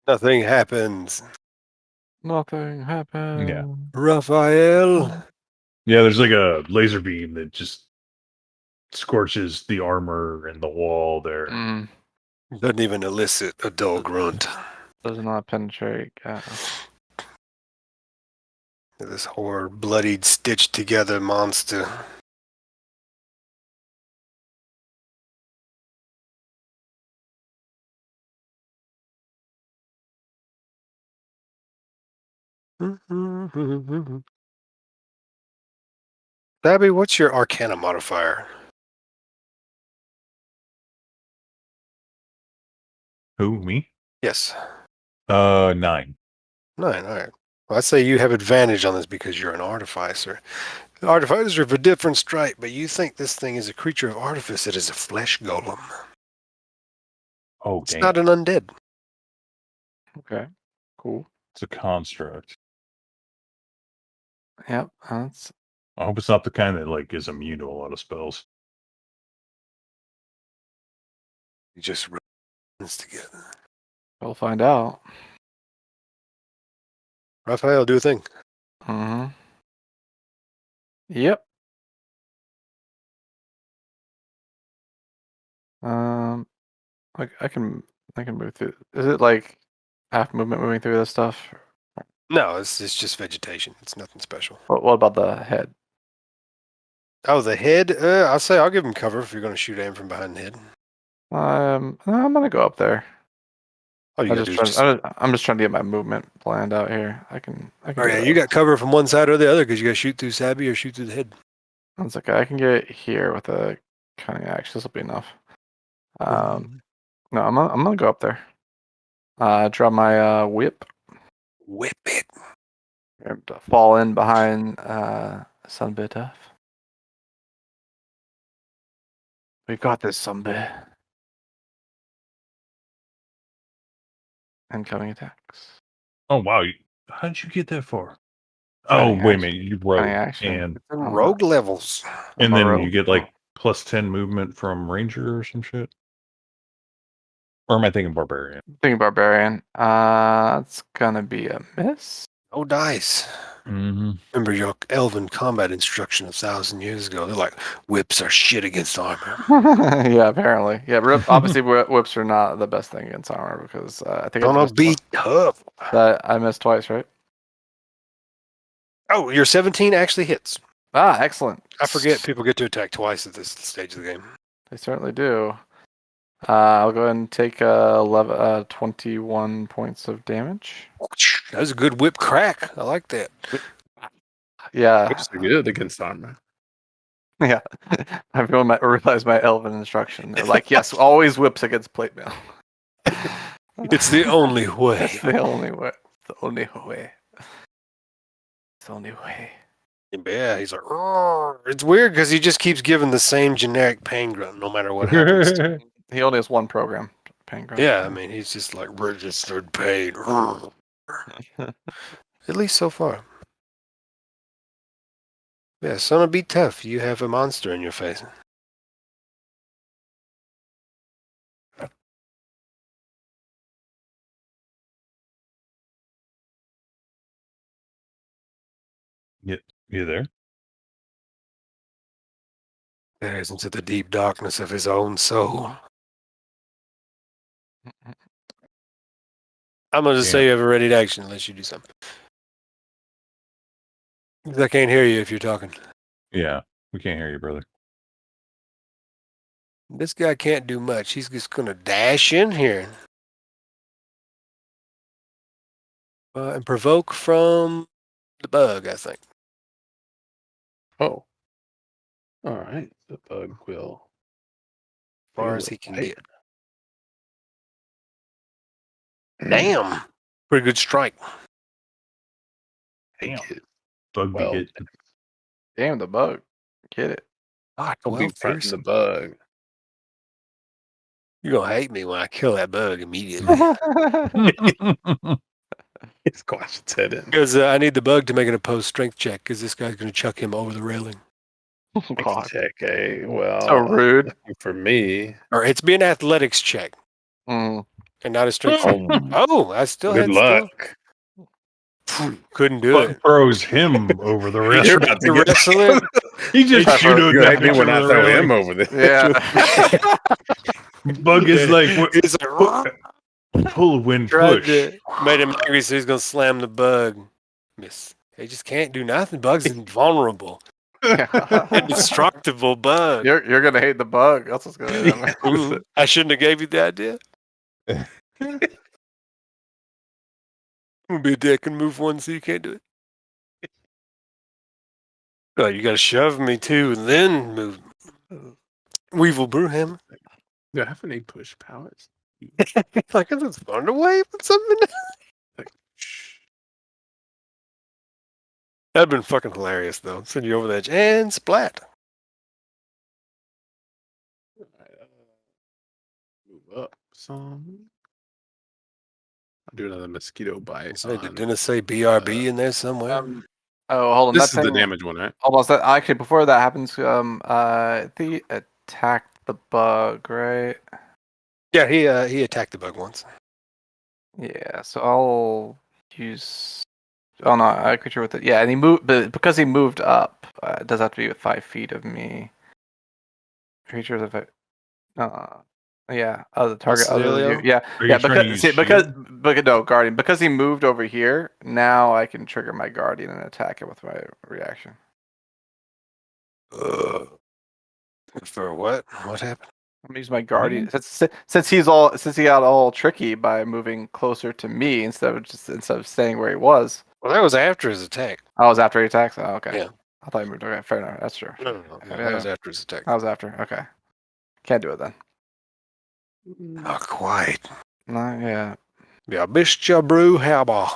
Nothing happens. Nothing happened. Yeah. Rafael. Yeah, there's like a laser beam that just scorches the armor and the wall there. Doesn't even elicit a dull grunt. Does not penetrate. This poor, bloodied, stitched together monster. Abby, what's your Arcana modifier? Who, me? Yes. 9. 9, all right. Well, I'd say you have advantage on this because you're an artificer. Artificers are of a different stripe, but you think this thing is a creature of artifice. It is a flesh golem. Oh, It's damn. not an undead. Okay. Cool. It's a construct. Yep. That's I hope it's not the kind that like is immune to a lot of spells. You just runs together. we'll find out. Rafael, do a thing. Mm-hmm. Yep. I can move through. Is it like half movement moving through this stuff? No, it's just vegetation. It's nothing special. What about the head? Oh, the head? I'll say I'll give him cover if you're going to shoot aim from behind the head. I'm gonna go up there. All you gotta do is just. I'm just trying to get my movement planned out here. I can. Oh do yeah, that. you got cover from one side or the other because you got to shoot through Sabby or shoot through the head. It's okay. I can get here with a cunning axe. This will be enough. No, I'm gonna go up there. Draw my whip. Whip it. And fall in behind Sunbit Tough. We got this, Sunbit. Incoming attacks. Oh wow! How did you get that far? Cunning Wait a action. minute, you Cunning rogue, action. and Rogue levels. then rogue. you get like +10 movement from ranger or some shit. Or am I thinking barbarian? Thinking barbarian. It's gonna be a miss. Oh, dice. Mm-hmm. Remember your elven combat instruction 1,000 years ago? They're like, whips are shit against armor. Yeah, apparently. Yeah, obviously whips are not the best thing against armor because I think Gonna be tough. I missed twice, right? Oh, your 17 actually hits. Ah, excellent. I forget people get to attack twice at this stage of the game. They certainly do. I'll go ahead and take 21 points of damage. That was a good whip crack. I like that. Yeah. Whips are good against armor. Yeah. Everyone might realize my elven instruction. They're like, yes, always whips against plate mail. It's the only way. It's the only way. The only way. It's the only way. Yeah, he's like, "Roar." It's weird because he just keeps giving the same generic pain grunt no matter what happens. He only has one program. Pain grunt. Yeah, I mean, he's just like registered pain. At least so far. Yeah, son of be tough. You have a monster in your face. You there? Stares into the deep darkness of his own soul. I'm going to just say you have a ready to action unless you do something. I can't hear you if you're talking. Yeah, we can't hear you, brother. This guy can't do much. He's just going to dash in here. And provoke from the bug, I think. Oh. All right. The bug will. As far feel as it he can bite. get. Damn. Pretty good strike. Damn. Bug Well, be good. Damn, the bug. Get it. God, Don't be 12 fronting piercing. the bug. You're going to hate me when I kill that bug immediately. It's squash its head in. Because I need the bug to make an opposed strength check because this guy's going to chuck him over the railing. God. Check a well. So rude. For me. Or it's be an athletics check Mm. and not a strength check. Oh, I still Good had luck. couldn't do Bug it. throws him over the railing. You're about to The get wrestling. He just You're shoot You hate me when I throw him him. over there. Yeah. Bug is like, He's like, pull, wind, tried push. to made him angry, so he's going to slam the bug. Miss. He just can't do nothing. Bug's invulnerable. Indestructible bug. You're gonna hate the bug. That's what's gonna happen. Ooh, I shouldn't have gave you the idea. I'm gonna be a dick and move one so you can't do it. Oh, you gotta shove me too and then move. Weevil Brewham. Do I have any push powers? Like it's fun to wave or something. That'd been fucking hilarious though. Send you over the edge and splat. Move up some. I'll do another mosquito bite. Did Dennis say BRB in there somewhere? Oh, hold on. This that is the thing- damage one, right? Almost. Actually, before that happens, he attacked the bug, right? Yeah, he attacked the bug once. Yeah. So I'll use. Oh no, a creature with it. Yeah, and he moved, but because he moved up, it does have to be with 5 feet of me. Creatures of it. Yeah. The target other than you. Yeah. Are you Yeah. trying to Because use because no guardian. Because he moved over here. Now I can trigger my guardian and attack it with my reaction. For what? What happened? I'm gonna use my guardian since he got all tricky by moving closer to me instead of staying where he was. Well, that was after his attack. I was after he attacks. Oh, okay. Yeah. I thought he moved. Okay, fair enough. That's true. No, that was after his attack. I was after. Okay. Can't do it then. Not quite. Not yet. Yeah, Bisha Brew Haba.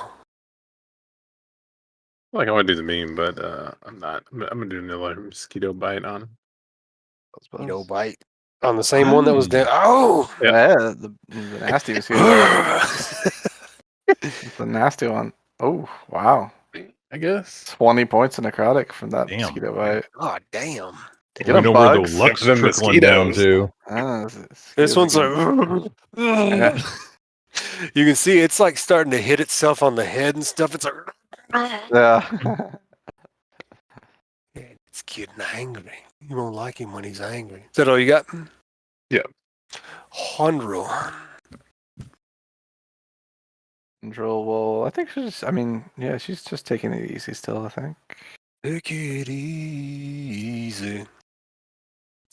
Like I want to do the meme, but I'm not. I'm gonna do another mosquito bite on him. Mosquito bite. On the same one that was dead. Oh! Yeah, the nasty mosquito. It's a nasty one. Oh, wow. I guess. 20 points of necrotic from that Damn. mosquito bite. God damn. Get We him, know where the bugs. luck's Them trickling down mosquitoes. to. This one's like. Yeah. You can see it's like starting to hit itself on the head and stuff. It's like. Yeah. It's getting angry. You won't like him when he's angry. Is that all you got? Yeah. Hondro. Drill will. I think she's just taking it easy still, I think. Take it easy.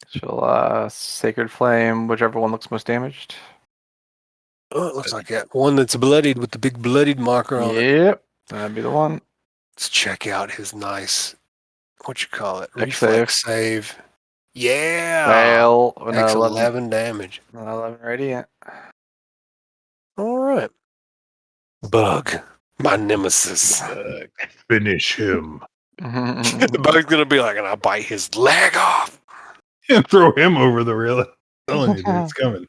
She'll Sacred Flame, whichever one looks most damaged. Oh, it looks like that one that's bloodied with the big bloodied marker on it. Yep. That'd be the one. Let's check out his nice, what you call it? X Reflex save. Yeah. Fail. Takes 11 damage. 11 radiant. All right. Bug. My nemesis. Finish him. The bug's going to be like, and I'll bite his leg off. And throw him over the rail. I'm telling you, dude, it's coming.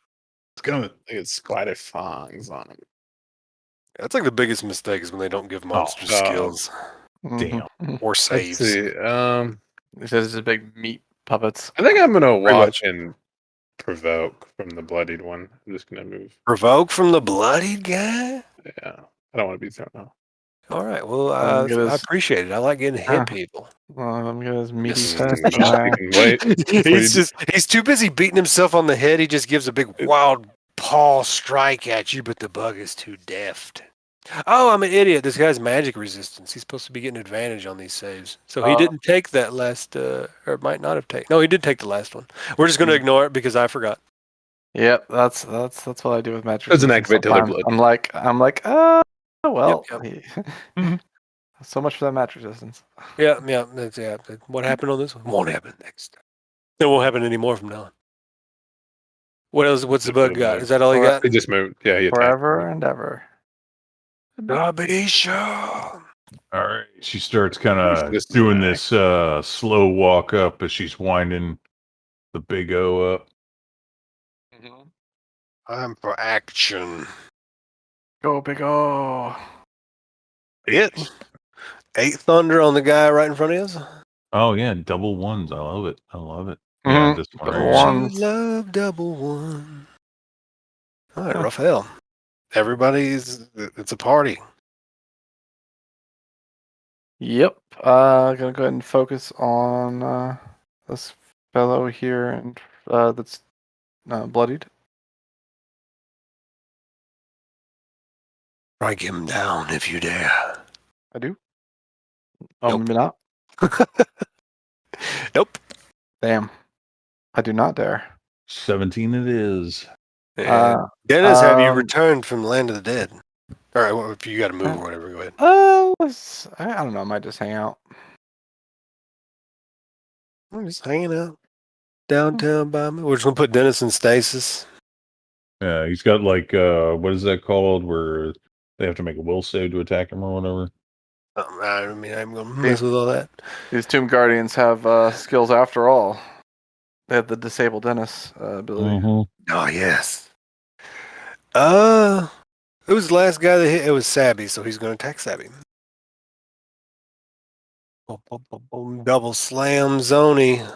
It's coming. It's splattered fangs on him. That's like the biggest mistake is when they don't give monsters skills Damn. or Let's saves. see. He says it's a big meat puppets. I think I'm gonna Pretty watch and provoke from the bloodied one. I'm just gonna move. Provoke from the bloodied guy? Yeah, I don't want to be thrown off. All right. Well, Look at I this. appreciate it. I like getting hit people. Well, I'm gonna his meaty Yes. fast. You can wait. He's too busy beating himself on the head. He just gives a big wild paw strike at you, but the bug is too deft. Oh, I'm an idiot. This guy's magic resistance. He's supposed to be getting advantage on these saves. So he didn't take that last, or might not have taken. No, he did take the last one. We're just going to ignore it because I forgot. Yep, that's what I do with magic. Doesn't resistance activate till they're sometimes. blood. I'm like, oh well. Yep. So much for that match resistance. Yeah. What happened on this one? Won't happen next time. It won't happen anymore from now on. What else? What's the bug got? Is that all you got? He just moved. Yeah, he attacked. Forever and ever. Sabisha. All right. She starts kind of doing this slow walk up as she's winding the big O up. I'm for action. Go big O. It. 8 thunder on the guy right in front of us. Oh, yeah. Double ones. I love it. I love it. Mhm. Yeah, this one Double right one. here. Ones. Love double one. All right, Rafael. It's a party. Yep. Gonna go ahead and focus on this fellow here and that's bloodied. Strike him down if you dare. I do. Oh, Nope. maybe not. Nope. Damn. I do not dare. 17 it is. Dennis, have you um, returned from the land of the dead? All right, well, if you got to move or whatever, go ahead. I don't know. I might just hang out. I'm just hanging out downtown by me. We're just gonna put Dennis in stasis. Yeah, he's got like, what is that called? Where they have to make a will save to attack him or whatever. I mean, I'm gonna mess with all that. These Tomb Guardians have skills after all. They have the disable Dennis ability. Mm-hmm. Oh yes. Who was the last guy that hit? It was Sabby, so he's gonna attack Sabby. Boom, boom, boom, boom. Double slam Zoni.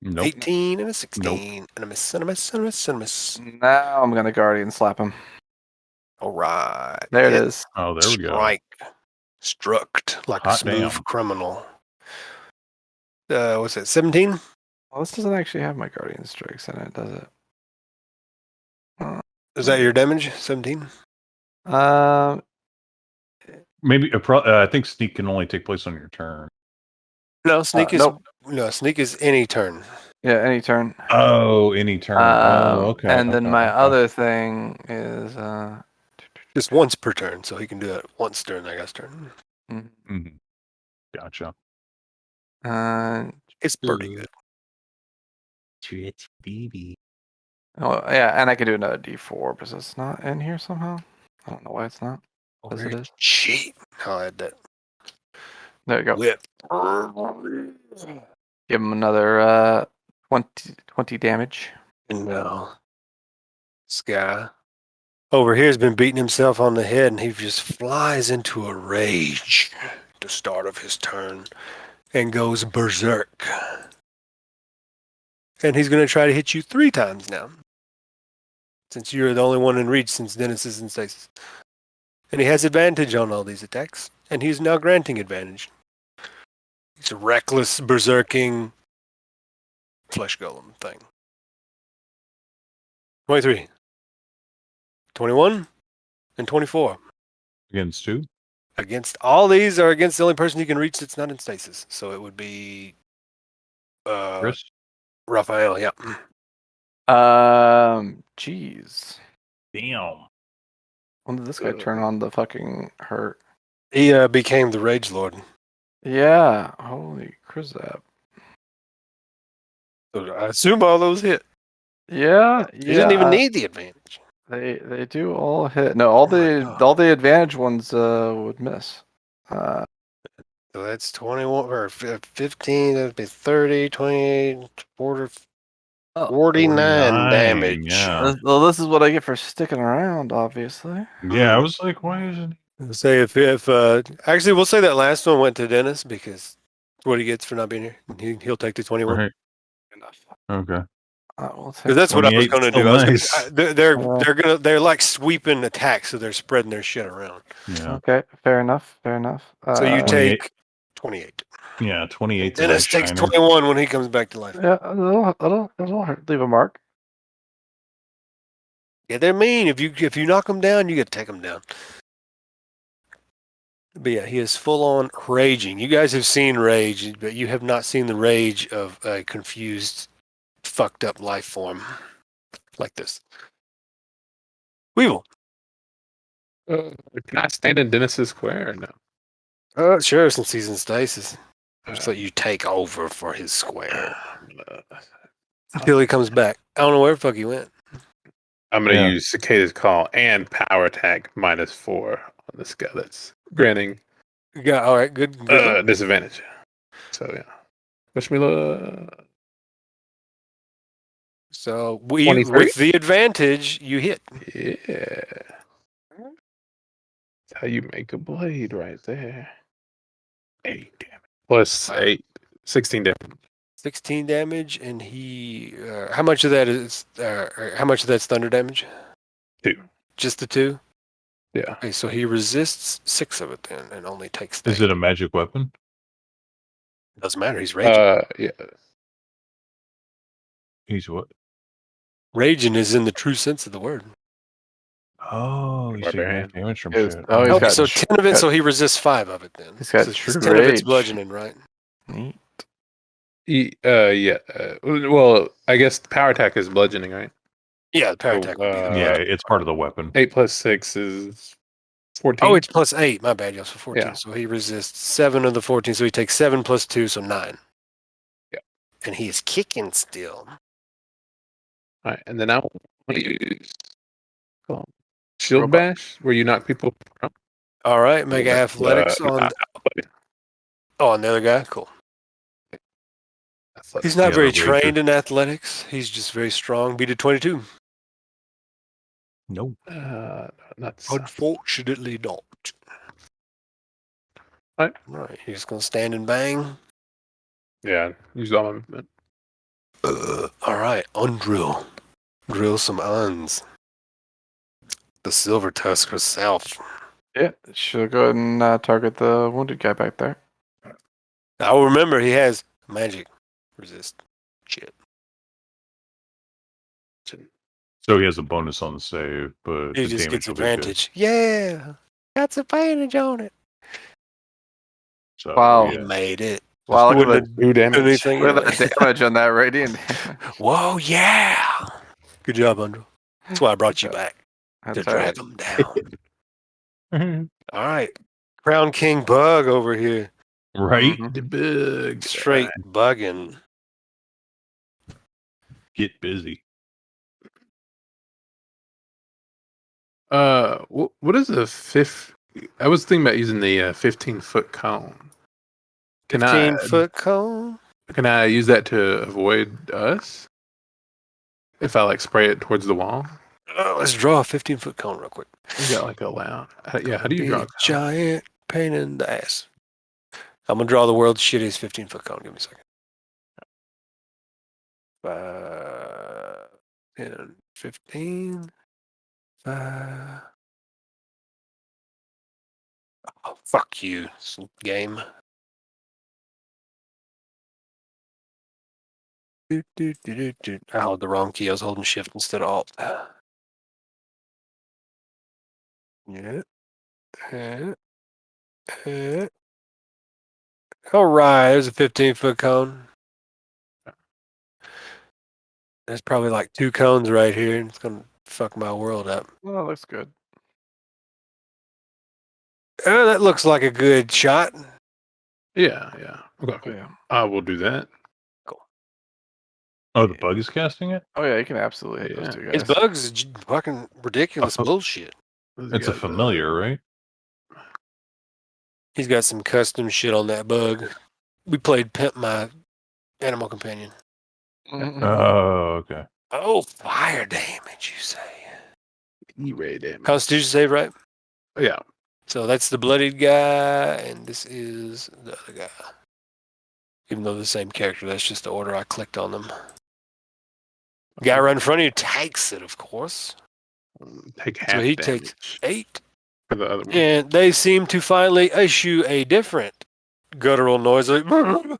Nope. 18 and a 16. And a miss, and a miss, and a miss, and a miss. Now I'm gonna Guardian slap him. All right. There it Hit. is. Oh, there we go. Strike. Struck like a Hot smooth damn. criminal. What's that? 17? Well, this doesn't actually have my Guardian strikes in it, does it? Is that your damage? 17? Maybe I think sneak can only take place on your turn. No, sneak is nope. no sneak is any turn. Yeah, any turn. Oh, any turn. Okay. And then okay, my okay. other thing is Just once per turn, so he can do that once during that guy's turn. Mhm. Gotcha. It's pretty good. Treat baby. oh yeah, and I can do another D4 because it's not in here somehow. I don't know why it's not. Yes, it is. Cheat. I'll add that. There you go. Whip. Give him another 20 damage. And this guy over here has been beating himself on the head, and he just flies into a rage at the start of his turn and goes berserk. And he's going to try to hit you 3 times now, since you're the only one in reach since Dennis is in stasis. And he has advantage on all these attacks, and he's now granting advantage. It's a reckless, berserking flesh golem thing. 23, 21, and 24. Against two? Against all these are against the only person you can reach that's not in stasis. So it would be Chris? Rafael, yeah. Jeez. Damn. When did this guy turn on the fucking hurt? He became the Rage Lord. Yeah. Holy crap. So I assume all those hit. Yeah. You didn't even need the advantage. They do all hit. No, all the advantage ones would miss. So that's 21 or 15, that'd be 30, 28, 40, 49 damage. Yeah. Well, this is what I get for sticking around, obviously. Yeah, I was like, why isn't Say if actually we'll say that last one went to Dennis because what he gets for not being here. He'll take the 21. Right. Okay. Because that's what I was 28 going to still do. nice. They're like sweeping attacks, so they're spreading their shit around. Yeah. Okay, fair enough. So you 28. take 28. Yeah, 28. Dennis takes 21 when he comes back to life. Yeah, it'll leave a mark. Yeah, they're mean. If you knock them down, you get to take them down. But yeah, he is full on raging. You guys have seen rage, but you have not seen the rage of a confused, fucked up life form like this. Weevil. Can I stand in Dennis's square or no? Sure, since he's in stasis. Just let you take over for his square. Until he comes back. I don't know where the fuck he went. I'm going to use Cicada's Call and Power Attack -4 on this guy that's granting All right, good. disadvantage. So, yeah. Wish me luck. So, 23? with the advantage, you hit. Yeah. That's how you make a blade right there. 8 damage. Plus 8. 16 damage. 16 damage, and he. How much of that is? How much of that's thunder damage? 2. Just the 2. Yeah. Okay, so he resists 6 of it then, and only takes. Is it a magic weapon? Doesn't matter. He's raging. Yeah. He's what? Raging is in the true sense of the word. Oh, he's taking Barbarian. damage from He's- shit. oh, he's Okay, got so 10 of it, so he resists 5 of it then. He's got so true 10 of it's rage. bludgeoning, right? Neat. Yeah. Well, I guess the Power Attack is bludgeoning, right? Yeah, the power attack would be the Yeah, it's part of the weapon. 8 plus 6 is 14. Oh, it's plus 8. My bad. Yes, so 14. Yeah. So he resists 7 of the 14. So he takes 7 plus 2, so 9. Yeah. And he is kicking still. All right, and then I want to use Shield Bash, where you knock people from. All right, make athletics on. On the other guy? Cool. He's not Yeah, very the rager. trained in athletics. He's just very strong. Beat a 22. Nope. Not Unfortunately not. Right. Right. You're just going to stand and bang. Yeah, use all my movement. All right. Undrill. Drill some uns. The Silver Tusk herself. Yeah, she'll go ahead and target the wounded guy back there. Now remember, he has magic resist. Shit. So he has a bonus on the save, but He the just damage gets will be good. advantage. Yeah. Got advantage on it. So, Wow. He yeah. made it. Wow, look Wouldn't at 2 damage. anything look at anyway. the damage on that radiant. Whoa, yeah! Good job, Andrew. That's why I brought you Good job. back. To That's drag right. them down. All right. Crown King Bug over here. Right? Mhm. The bug. Straight bugging. Get busy. What is a fifth? I was thinking about using the 15-foot cone. Can 15-foot cone? Can I use that to avoid us? If I like spray it towards the wall? Oh, let's draw a 15-foot cone real quick. You got like a loud. Yeah, how do you Be draw a a cone? giant pain in the ass. I'm going to draw the world's shittiest 15-foot cone. Give me a second. 5, 10, 15. 5. Oh, fuck you, game. I held the wrong key. I was holding shift instead of alt. Yeah. All right, there's a 15-foot cone. There's probably like 2 cones right here. It's going to fuck my world up. Well, that looks good. Oh, that looks like a good shot. Yeah. Okay, cool. Yeah. I will do that. Oh, the bug is casting it? Oh yeah, you can absolutely hit Yeah. those two guys. His bugs is fucking ridiculous bullshit. Those It's a guys, familiar, right? He's got some custom shit on that bug. We played Pimp My Animal Companion. Mhm. Oh, okay. Oh, fire damage, you say? E-ray damage. Constitution save, right? Yeah. So that's the bloodied guy, and this is the other guy. Even though they're the same character, that's just the order I clicked on them. Guy right in front of you takes it, of course. Take half So he damage takes 8. for the other one. And they seem to finally issue a different guttural noise. Like, and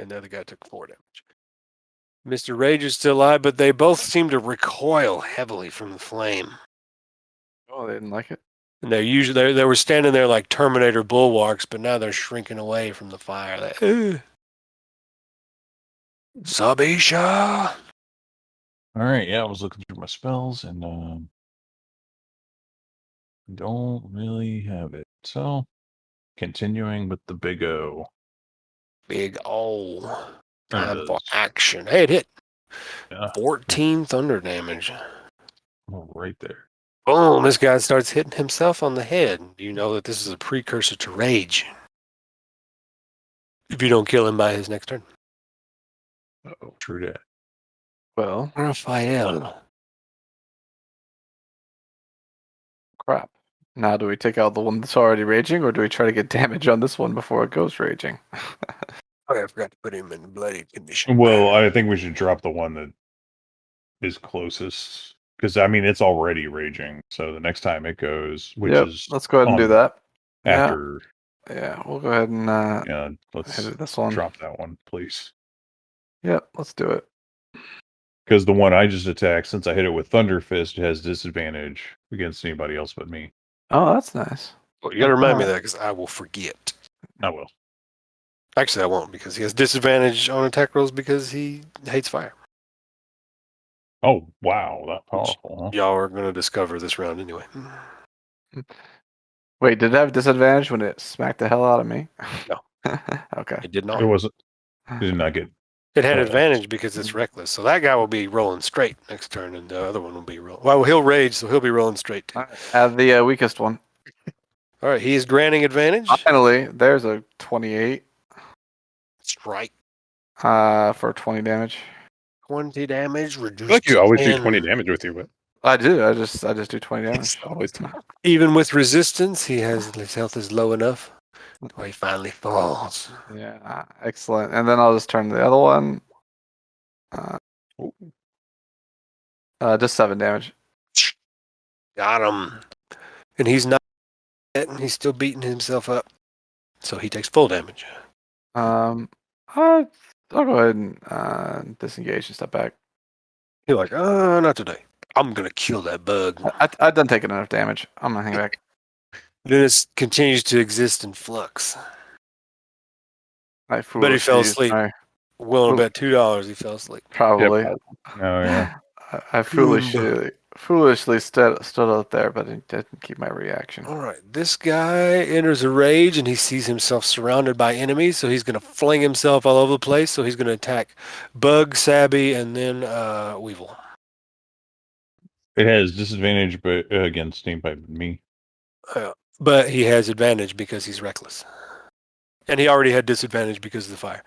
the other guy took 4 damage. Mr. Rage is still alive, but they both seem to recoil heavily from the flame. Oh, they didn't like it. And they were standing there like Terminator bulwarks, but now they're shrinking away from the fire. Sabisha! All right, yeah, I was looking through my spells and don't really have it. So, continuing with the big O. Big O. There it Time for is. action. Hey, it hit. Yeah. 14 thunder damage. Oh, right there. Boom, this guy starts hitting himself on the head. You know that this is a precursor to rage. If you don't kill him by his next turn. Uh-oh. True that. Well, Rafael. crap. Now, do we take out the one that's already raging, or do we try to get damage on this one before it goes raging? Oh, I forgot to put him in bloody condition. Well, I think we should drop the one that is closest. Because, I mean, it's already raging. So the next time it goes, which Yep, is let's go ahead and do on- that. after, Yeah, we'll go ahead and let's hit this one. drop that one, please. Yep, let's do it. Because the one I just attacked, since I hit it with Thunder Fist, it has disadvantage against anybody else but me. Oh, that's nice. Well, you got to remind me of that because I will forget. I will. Actually, I won't because he has disadvantage on attack rolls because he hates fire. Oh, wow. That powerful, huh? Y'all are going to discover this round anyway. Wait, did it have disadvantage when it smacked the hell out of me? No. Okay. It did not. It wasn't. It did not get. It had advantage because it's reckless. So that guy will be rolling straight next turn, and the other one will be rolling. Well, he'll rage, so he'll be rolling straight. Too. Have the weakest one. All right, he is granting advantage. Finally, there's a 28 Strike. for 20 damage. 20 damage, I reduced. feel like you always do 10. 20 damage with you, but I do. I just do 20 damage. it's always 20. Even with resistance, his health is low enough where he finally falls. Yeah, excellent. And then I'll just turn the other one. Just 7 damage. Got him. And he's not yet, and he's still beating himself up. So he takes full damage. I'll go ahead and disengage and step back. You're like, not today. I'm going to kill that bug. I've done taking enough damage. I'm gonna hang back. Then it continues to exist in flux. I But he foolishly fell used asleep. my- Willing to bet $2 he fell asleep. Probably. Yep. Oh yeah. I foolishly stood out there, but it didn't keep my reaction. All right, this guy enters a rage and he sees himself surrounded by enemies, so he's going to fling himself all over the place. So he's going to attack Bug, Sabby, and then Weevil. It has disadvantage, but against Steampipe and me. But he has advantage because he's reckless, and he already had disadvantage because of the fire.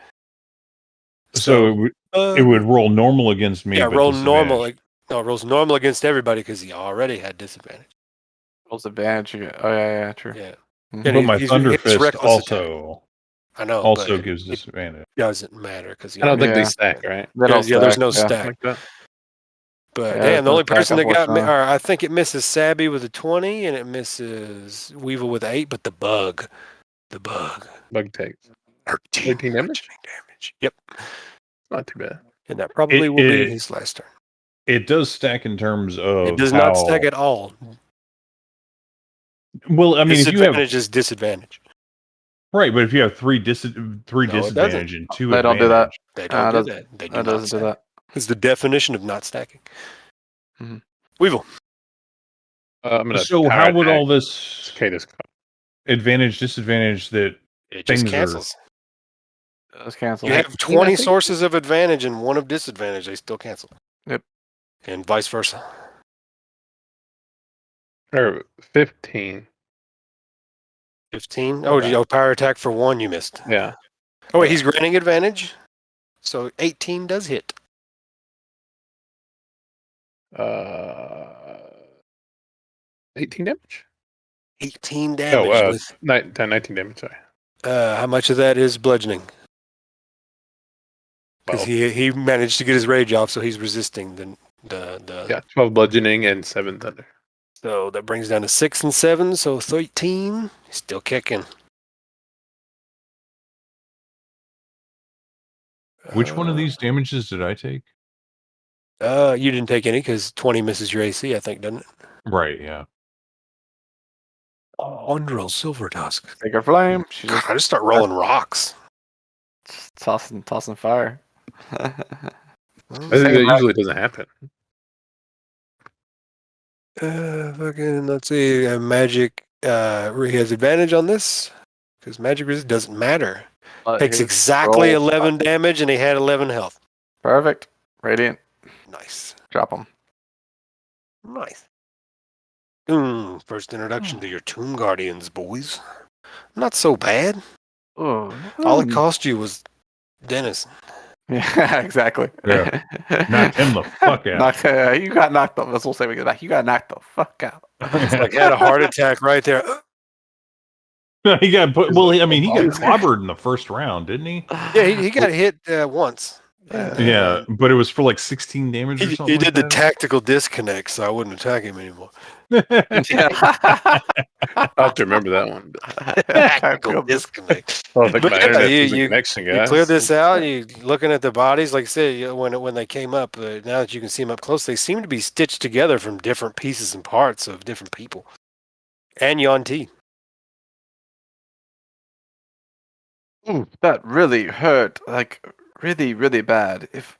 So it would roll normal against me. Yeah, but roll normal. disadvantage. No, it rolls normal against everybody because he already had disadvantage. Rolls advantage. Oh yeah, true. Yeah, Mhm. And But my he's Thunderfist reckless also I know. also but gives it disadvantage. doesn't matter because I don't think they Yeah. stack, right? They don't there's stack, no yeah. stack. Like that. But Yeah, damn, the there's only no stack, person that got me, unfortunately. or I think it misses Sabby with a 20, and it misses Weevil with 8. But the bug, Bug takes 13 damage? Yep, Not too bad. and that probably will be his last turn. It does stack in terms of It does not stack at all. Well, I mean, if you have Disadvantage is disadvantage. right, but if you have three it doesn't. disadvantage and 2 They don't do that. advantage, They don't do doesn't- that. They do That not doesn't do stack. that. It's the definition of not stacking. Mhm. Weevil. I'm gonna. So power how would attack all this Cicadas call. advantage disadvantage that It just things cancels. It's canceled. You have 20 sources of advantage and 1 of disadvantage. They still cancel. Yep. And vice versa. Or 15. 15. Oh, power attack for 1 you missed. Yeah. Oh, wait, he's granting advantage. So 18 does hit. 18 damage? 18 damage. With 19 damage, sorry. how much of that is bludgeoning? Because he managed to get his rage off, so he's resisting the Yeah, 12 bludgeoning and 7 thunder. So that brings down to 6 and 7, so 13. Still kicking. which one of these damages did I take? You didn't take any because 20 misses your AC, I think, doesn't it? Right, yeah. Andrel Silver Tusk. Take her flame. She God, just I just start rolling rocks. tossing fire. That usually doesn't happen. Fucking, let's see. Magic. He has advantage on this because magic resist doesn't matter. Takes exactly 11 damage, and he had 11 health. Perfect. Radiant. Nice. Drop him. Nice. First introduction to your Tomb Guardians, boys. Not so bad. Oh, All it cost you was Dennis. Yeah, exactly. Yeah. Knocked him the fuck out. You got knocked the. That's what we'll say we get back. You got knocked the fuck out. It's like had a heart attack right there. He got put. Well, I mean, he got clobbered in the first round, didn't he? Yeah, he got hit once. Yeah, but it was for like 16 damage or something. He did the like tactical disconnect, so I wouldn't attack him anymore. that. I'll have to remember that one. Tactical disconnect. Well, the But yeah, internet's you connection, guys. clear this out. You looking at the bodies, like I said, when they came up. Now that you can see them up close, they seem to be stitched together from different pieces and parts of different people. And Yuan-Ti. That really hurt. Like really, really bad. If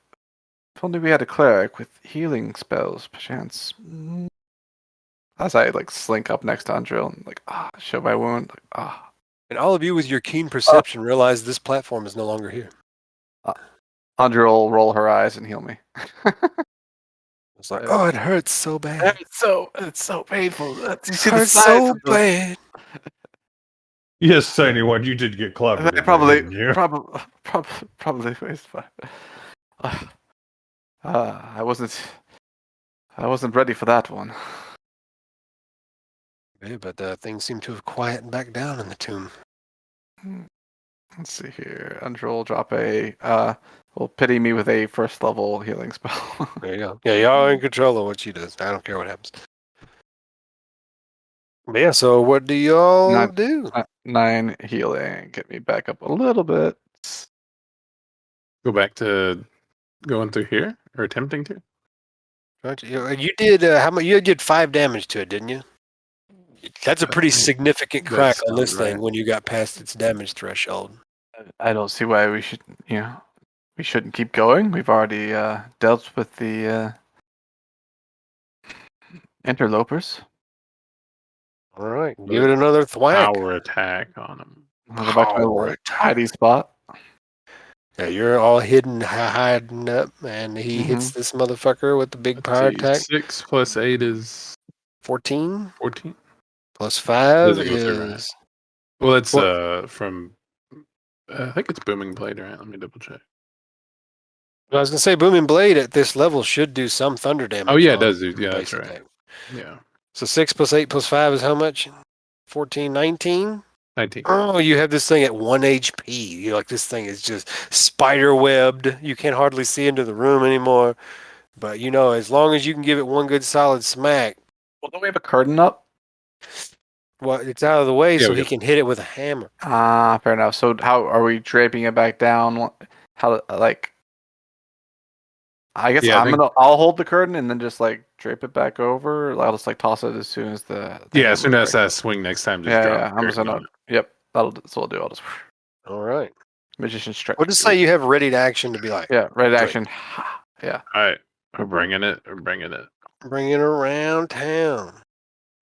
only we had a cleric with healing spells, perchance. As I like slink up next to Andril and like show my wound. Like And all of you with your keen perception realize this platform is no longer here. Andril will roll her eyes and heal me. It's like, oh, it hurts so bad. It's so painful. It hurts so bad. Yes, Tiny One, you did get clobbered. Probably waste fire. I wasn't ready for that one. Yeah, but things seem to have quietened back down in the tomb. Let's see here. Andril will drop will pity me with a first level healing spell. There you go. Yeah, y'all are in control of what she does. I don't care what happens. But yeah, so what do y'all do? 9 healing. Get me back up a little bit. Go back to going through here or attempting to. You did how much? You did 5 damage to it, didn't you? That's a pretty significant crack That on this sounds thing right. when you got past its damage threshold. I don't see why we should, we shouldn't keep going. We've already dealt with the interlopers. All right, give it another thwack. Power attack on him. I'll go back to my little hiding spot. Yeah, you're all hidden, hiding up, and he hits this motherfucker with the big power attack. 6 plus 8 is 14 14. plus 5 Doesn't go through, right? is Well, it's from. I think it's booming blade, right? Let me double check. I was gonna say booming blade at this level should do some thunder damage. Oh yeah, it on does. Yeah, base that's right. attack. Yeah, So 6 plus 8 plus 5 is how much? 14, 19? 19. Oh, you have this thing at 1 HP. You're like, this thing is just spider webbed. You can't hardly see into the room anymore. But as long as you can give it one good solid smack, Well, don't we have a curtain up? well, it's out of the way Yeah, so we he have- can hit it with a hammer. Ah, fair enough. So how are we draping it back down? How I guess Yeah, I'll hold the curtain and then just drape it back over. I'll just toss it as soon as the Yeah, as soon hammer as breaks. that swing next time, just Yeah, drop. yeah. the I'm just curtain gonna. on Yep, that's what I'll do. I'll just All right. magician stretch. We'll just say you have ready to action to be like, Yeah, right Great. action. Yeah. it. All right, we're bringing it. We're bringing it. bring it around town.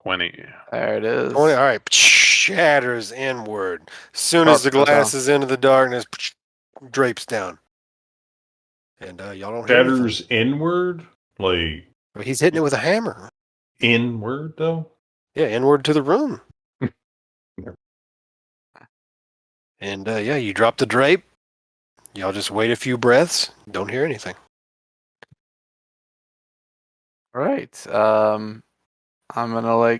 20. There it is. 20, all right. Shatters inward. As soon as the Goes down. glass is into the darkness, drapes down. And y'all don't hear anything. Shatters inward? Like, He's hitting it with a hammer. inward, though? Yeah, inward to the room. And yeah, you drop the drape. Y'all just wait a few breaths. Don't hear anything. All right. I'm gonna I'm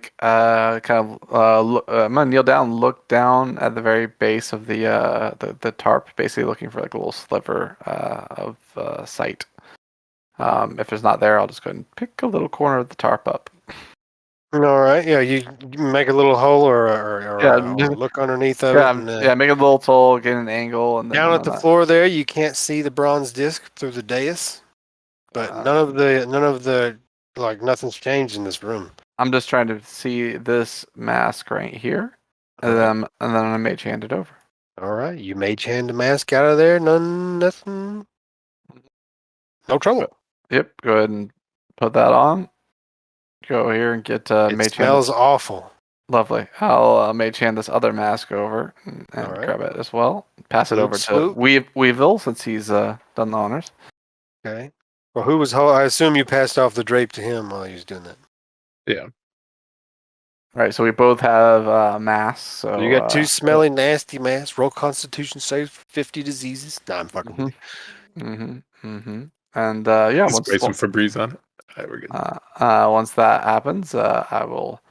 gonna kneel down, look down at the very base of the tarp, basically looking for a little sliver of sight. If it's not there, I'll just go and pick a little corner of the tarp up. All right. Yeah, you make a little hole or look underneath of it. And, make a little hole, get an angle, and then down at the floor there, you can't see the bronze disc through the dais, but none of the nothing's changed in this room. I'm just trying to see this mask right here, and then I'm gonna mage hand it over. All right, you mage hand the mask out of there. Nothing. No trouble. Yep, go ahead and put that on. Go here and get It mage smells hand. awful. Lovely. I'll mage hand this other mask over and All right. grab it as well. Pass it Swoop, over swoop. to Weevil since he's done the honors. Okay. Well, who was? I assume you passed off the drape to him while he was doing that. Yeah. All right, so we both have masks. So you got two smelly, nasty masks. Roll Constitution saves for 50 diseases. Nah, I'm fucking with you. And yeah, Spray some Febreze on it. All right, we're good. once that happens, I will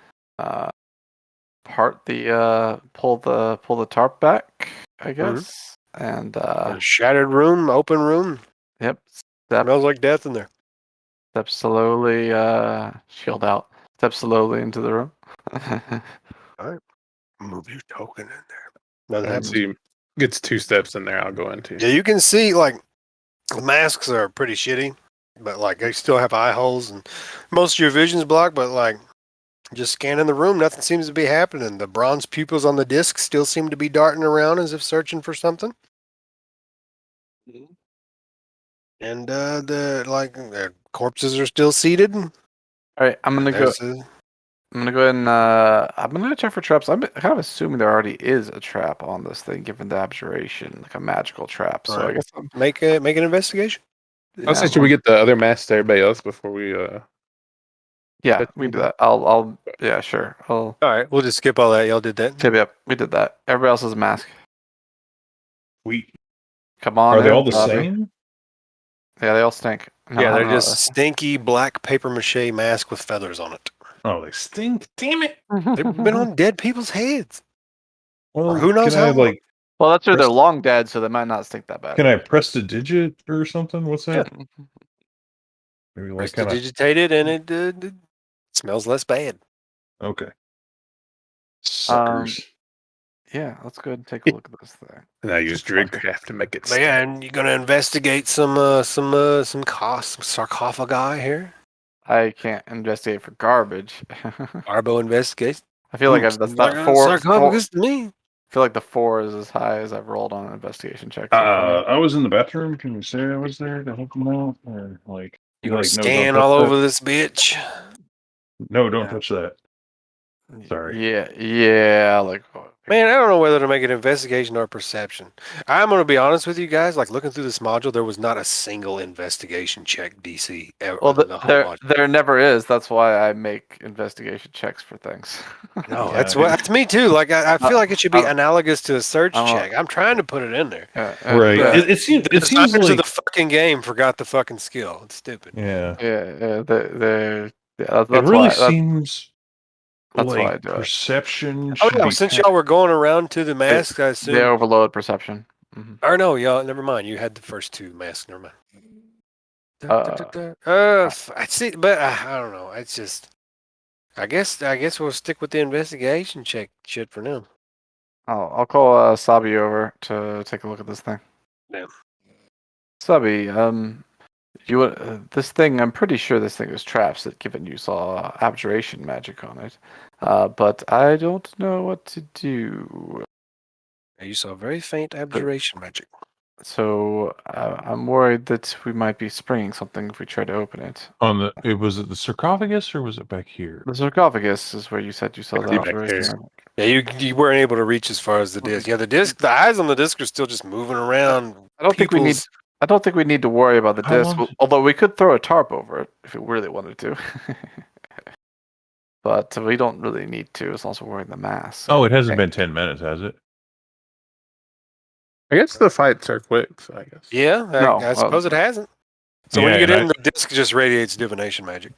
pull the tarp back, I guess. And A shattered room, open room. yep, Smells like death in there. step slowly, shield out. Step slowly into the room. Move your token in there. Nothing And happens. see, gets 2 steps in there. I'll go into. Yeah, you can see the masks are pretty shitty, but they still have eye holes and most of your vision's blocked. But just scanning the room, nothing seems to be happening. The bronze pupils on the disc still seem to be darting around as if searching for something. And the corpses are still seated. All right, I'm gonna go. I'm gonna go ahead and I'm gonna check for traps. I'm kind of assuming there already is a trap on this thing, given the abjuration, like a magical trap. So I guess make an investigation. I'll say, should we get the other masks to everybody else before we? Yeah, we can do that. I'll. Yeah, sure. All right, we'll just skip all that. Y'all did that. Yep, we did that. Everybody else has a mask. Come on. Are they all the Bobby. same? Yeah, they all stink. No, Yeah, I they're don't know. just stinky black paper mache mask with feathers on it. Oh, they stink. Damn it. They've been on dead people's heads. Well, Or who knows can I, how long. Well, that's true. They're Press- long dead, so they might not stink that bad. Can I press the digit or something? What's that? Maybe It's kind of. digitated and it smells less bad. Okay. Suckers. Yeah, let's go ahead and take a look at this thing. And I use Drigcraft to make it. But yeah, and you're gonna investigate some sarcophagi here. I can't investigate for garbage. Arbo investigates. I feel like Looks that's like not a sarcophagus to me. I feel like the 4 is as high as I've rolled on an investigation check so far. I was in the bathroom. Can you say I was there to help him out, or like You you're gonna like, no, scan don't touch all that. over this bitch? No, don't Yeah. touch that. Sorry. Yeah, like Man, I don't know whether to make an investigation or perception. I'm going to be honest with you guys. Like, looking through this module, there was not a single investigation check DC ever. well, The whole there module. never is. That's why I make investigation checks for things. No, Yeah, that's me too. Like, I feel like it should be I'm- analogous to a search I'm a- check. I'm trying to put it in there. Right. But It seems. the It seems designers like. of the fucking game forgot the fucking skill. It's stupid. Yeah. That's It really why. seems That's why I like do it. perception Oh should yeah, be. since y'all were going around to the masks, I They assume. overload perception. Or no, y'all. Never mind. You had the first 2 masks. Never mind. I see, but I don't know. It's just. I guess we'll stick with the investigation check shit for now. I'll call Sabi over to take a look at this thing. Yeah. Sabi, this thing. I'm pretty sure this thing is traps. That given you saw abjuration magic on it, but I don't know what to do. You saw very faint abjuration magic. So I'm worried that we might be springing something if we try to open it. Was it the sarcophagus or was it back here? The sarcophagus is where you said you saw It'd the be back abjuration. there. magic. Yeah, you weren't able to reach as far as the disc. Yeah, the eyes on the disc are still just moving around. I don't think we need. I don't think we need to worry about the How disc. long- Although we could throw a tarp over it if we really wanted to. But we don't really need to. It's also wearing the mask. Oh, it hasn't been 10 minutes, has it? I guess the fights are quick, so I guess. Yeah, I suppose it hasn't. So when Yeah, you get and in, the disc just radiates divination magic.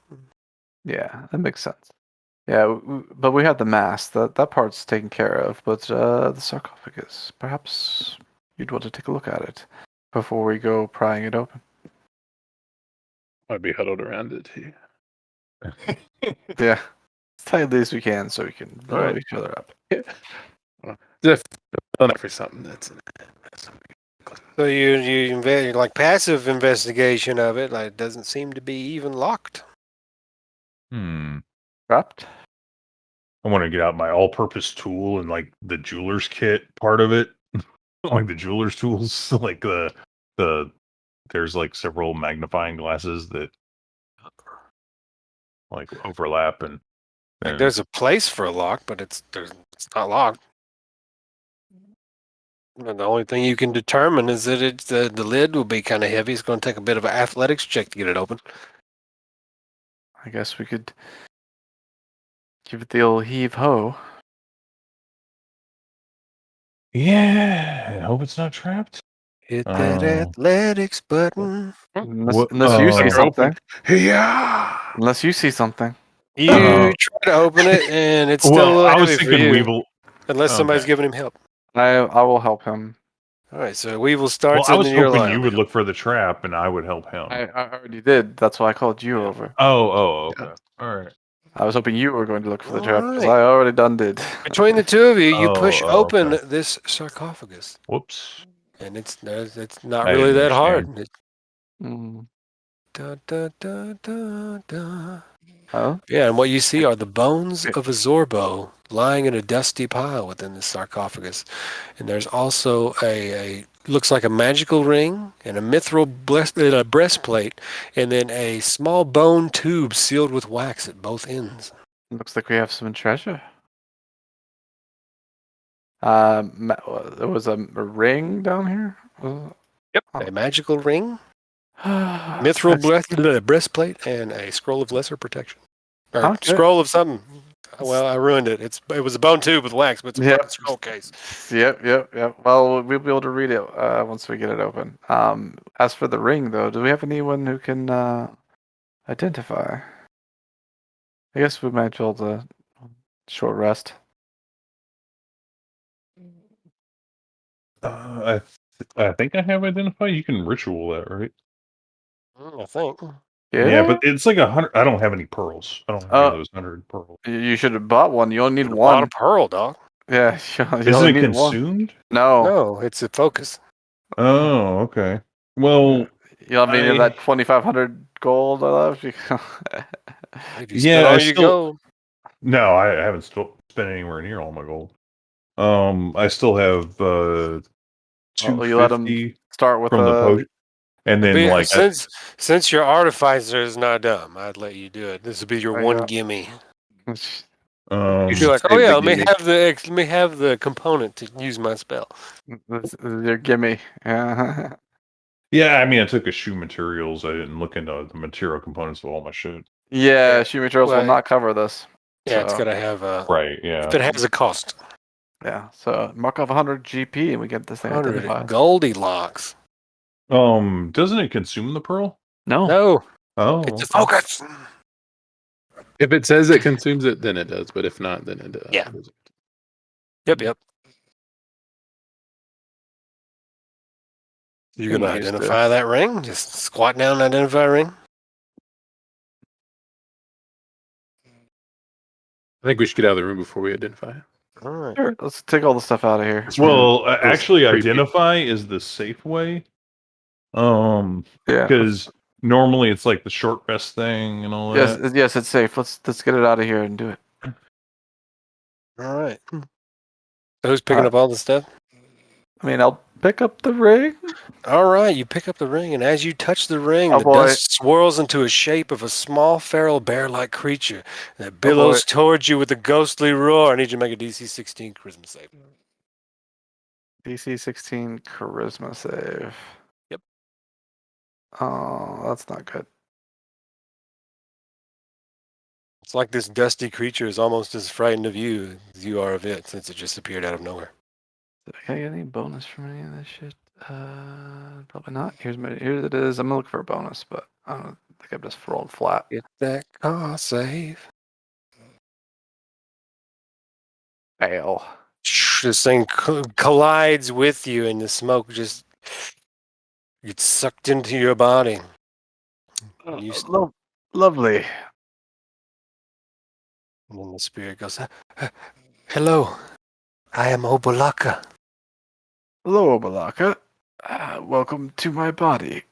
Yeah, that makes sense. Yeah, but we have the mask. That part's taken care of. But the sarcophagus, perhaps you'd want to take a look at it before we go prying it open. Might be huddled around it here. Yeah, as tightly as we can, so we can blow Alright. each other up. Just done it for something that's. So you like passive investigation of it. Like, it doesn't seem to be even locked. Trapped. I want to get out my all-purpose tool and like the jeweler's kit part of it, like the jeweler's tools, like the there's like several magnifying glasses that like overlap and Like, there's a place for a lock, but it's not locked. And the only thing you can determine is that the lid will be kind of heavy. It's going to take a bit of an athletics check to get it open. I guess we could give it the old heave ho. yeah. I hope it's not trapped. Hit that Oh. athletics button. Unless you see Oh. something. Yeah. Unless you see something. You try to open it, and it's still a Well, little I was heavy for thinking you, Weevil. unless somebody's Okay. giving him help. I will help him. All right, so Weevil Well, starts, I and was then you're hoping like, you would look for the trap and I would help him. I already did. That's why I called you over. Oh, okay. All right. I was hoping you were going to look for the trap because Alright. I already done did. between the two of you, you push Oh, open okay. this sarcophagus, Whoops. and it's not I really didn't that hard. understand. Mm. Da, da, da, da, da. Oh, Yeah, and what you see are the bones of a Zorbo lying in a dusty pile within the sarcophagus. And there's also a looks like a magical ring and a mithril breastplate, and then a small bone tube sealed with wax at both ends. looks like we have some treasure. There was a ring down here. Yep, Oh. a magical ring, Mithril. mithril breastplate, and a scroll of lesser protection. Or Okay. scroll of something. Well, I ruined it. It was a bone tube with wax, but it's a Yep. fucking scroll case. Yep. Well, we'll be able to read it once we get it open. As for the ring, though, do we have anyone who can identify? I guess we might build a short rest. I think I have identified. You can ritual that, right? I think. Yeah, but it's like 100. I don't have any pearls. I don't have any of those 100 pearls. You should have bought one. You only need A lot one. of pearl, dog. Yeah, you Isn't only it need one. consumed? No. No, it's a focus. Oh, okay. Well, You have any of I- that 2,500 gold I left? If you Yeah, spend I all you still- go. No, I haven't spent anywhere near all my gold. I still have Oh, you let him 250 start with from the the. potion, and then like Since your artificer is not dumb, I'd let you do it. This would be your one Yeah. gimme. um, You're like, oh save yeah, the let me gimme. let me have the component to use my spell. This is your gimme. Yeah. yeah, I mean, I took a shoe materials. I didn't look into the material components of all my shit. Yeah, Yeah, shoe materials will well, not cover this. Yeah, it's So, gotta have a. Right? Yeah. If it has a cost, yeah. So mark off 100 GP and we get this thing 100 identified. Goldilocks. Doesn't it consume the pearl? No. No, Oh, it's a okay. focus. If it says it consumes it, then it does. But if not, then it Yeah. doesn't. Yep. You're gonna Nice, dude. identify that ring? Just squat down and identify a ring? I think we should get out of the room before we identify it. All right. Sure, let's take all the stuff out of here. Well, Those actually, creepy- identify is the safe way. Yeah. Because normally it's like the short rest thing and all Yes, that. yes, it's safe. Let's get it out of here and do it. All right. So who's picking up all the stuff? I mean, I'll pick up the ring. All right, you pick up the ring, and as you touch the ring, Oh, the boy. dust swirls into a shape of a small, feral, bear-like creature that boy. billows towards you with a ghostly roar. I need you to make a DC 16 charisma save. DC 16 charisma save. Yep. Oh, that's not good. It's like this dusty creature is almost as frightened of you as you are of it, since it just appeared out of nowhere. Can I get any bonus from any of this shit? Probably not. Here it is. I'm gonna look for a bonus, but I don't think I've just rolled flat. Get that car save. Fail. This thing collides with you, and the smoke just gets sucked into your body. Lovely. And then the spirit goes, hello, I am Obolaka. Hello, Balaka. Welcome to my body.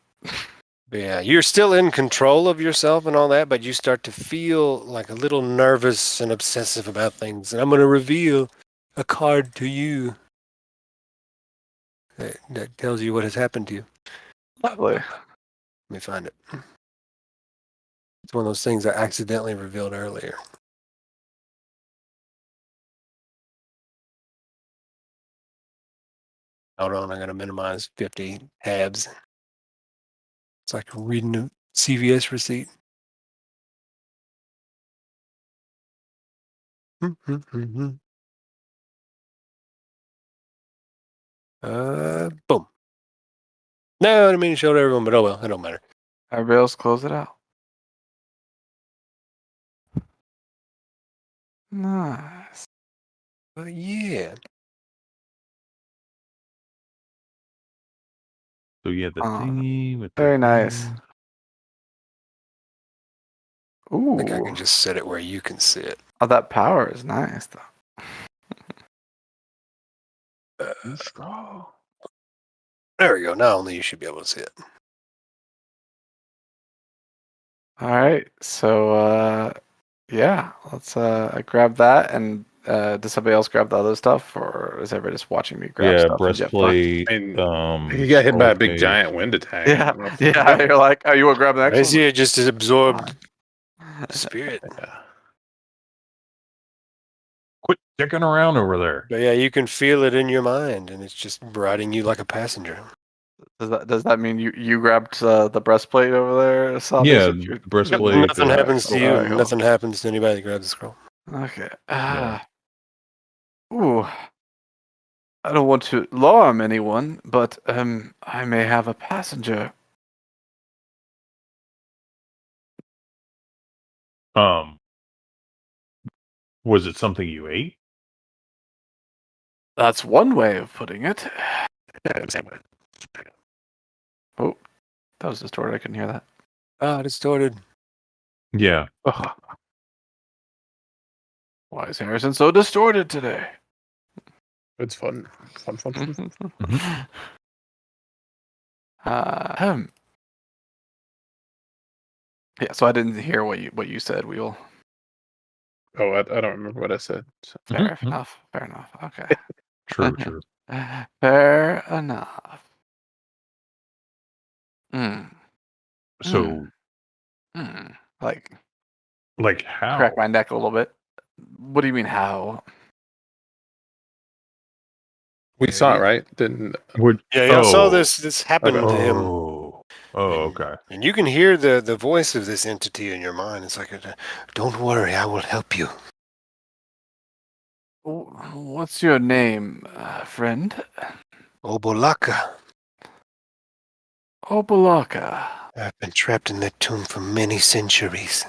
Yeah, you're still in control of yourself and all that, but you start to feel like a little nervous and obsessive about things. And I'm going to reveal a card to you that tells you what has happened to you. Lovely. Let me find it. It's one of those things I accidentally revealed earlier. Hold on, I'm going to minimize 50 tabs. It's like reading a CVS receipt. Boom. No, I didn't mean to show it to everyone, but oh well, it don't matter. Everybody else close it out. Nice. Yeah. So yeah, the Oh, thingy with very the nice. thing. Ooh. I think I can just set it where you can see it. Oh, that power is nice, though. There we go. Now only you should be able to see it. All right. So, yeah, let's grab that. And does somebody else grab the other stuff, or is everybody just watching me grab Yeah, stuff? and get fucked? breastplate. I mean, he got hit by a big okay. giant wind attack. Yeah, yeah. You're like, oh, you want to grab the I next see it just absorbed one? spirit. Yeah. Quit dicking around over there. But yeah, you can feel it in your mind, and it's just riding you like a passenger. Does that mean you grabbed the breastplate over there, Sabi? Yeah, Since you- breastplate. Nothing happens to you. Alright, cool. Nothing happens to anybody that grabs the scroll. Okay. Ooh. I don't want to alarm anyone, but I may have a passenger. Was it something you ate? That's one way of putting it. Oh, that was distorted. I couldn't hear that. Ah, distorted. Yeah. Why is Harrison so distorted today? It's fun. Fun. Yeah, so I didn't hear what you said, Wheel. Oh, I don't remember what I said. So. Fair enough. Fair enough. Okay. True, true. Fair enough. Hmm. So, Like, how? crack my neck a little bit. What do you mean, how? We saw it, right? Didn't Yeah, y'all saw this happen Okay. to him. Oh, okay. And you can hear the voice of this entity in your mind. It's like, don't worry, I will help you. What's your name, friend? Obolaka. Obolaka. I've been trapped in that tomb for many centuries.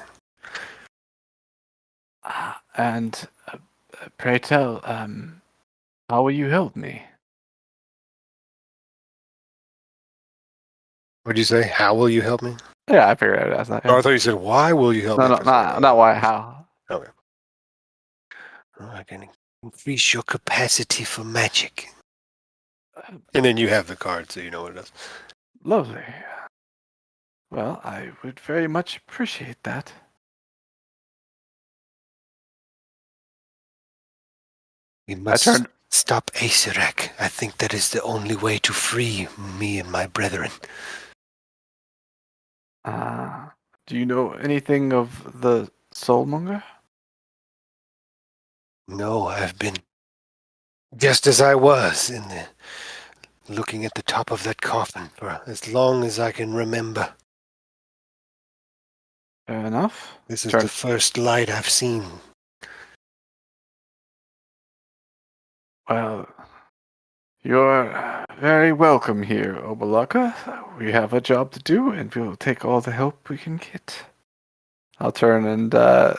And pray tell, how will you help me? What'd you say? How will you help me? Yeah, I figured I'd ask that. Oh, I thought you said, why will you help me? No, not why, how. Okay. I can increase your capacity for magic. And then you have the card, so you know what it does. Lovely. Well, I would very much appreciate that. We must stop Aesirak. I think that is the only way to free me and my brethren. Do you know anything of the Soulmonger? No, I've been just as I was looking at the top of that coffin for as long as I can remember. Fair enough. This is the first light I've seen. Well, you're very welcome here, Obolaka. We have a job to do, and we'll take all the help we can get. I'll turn and to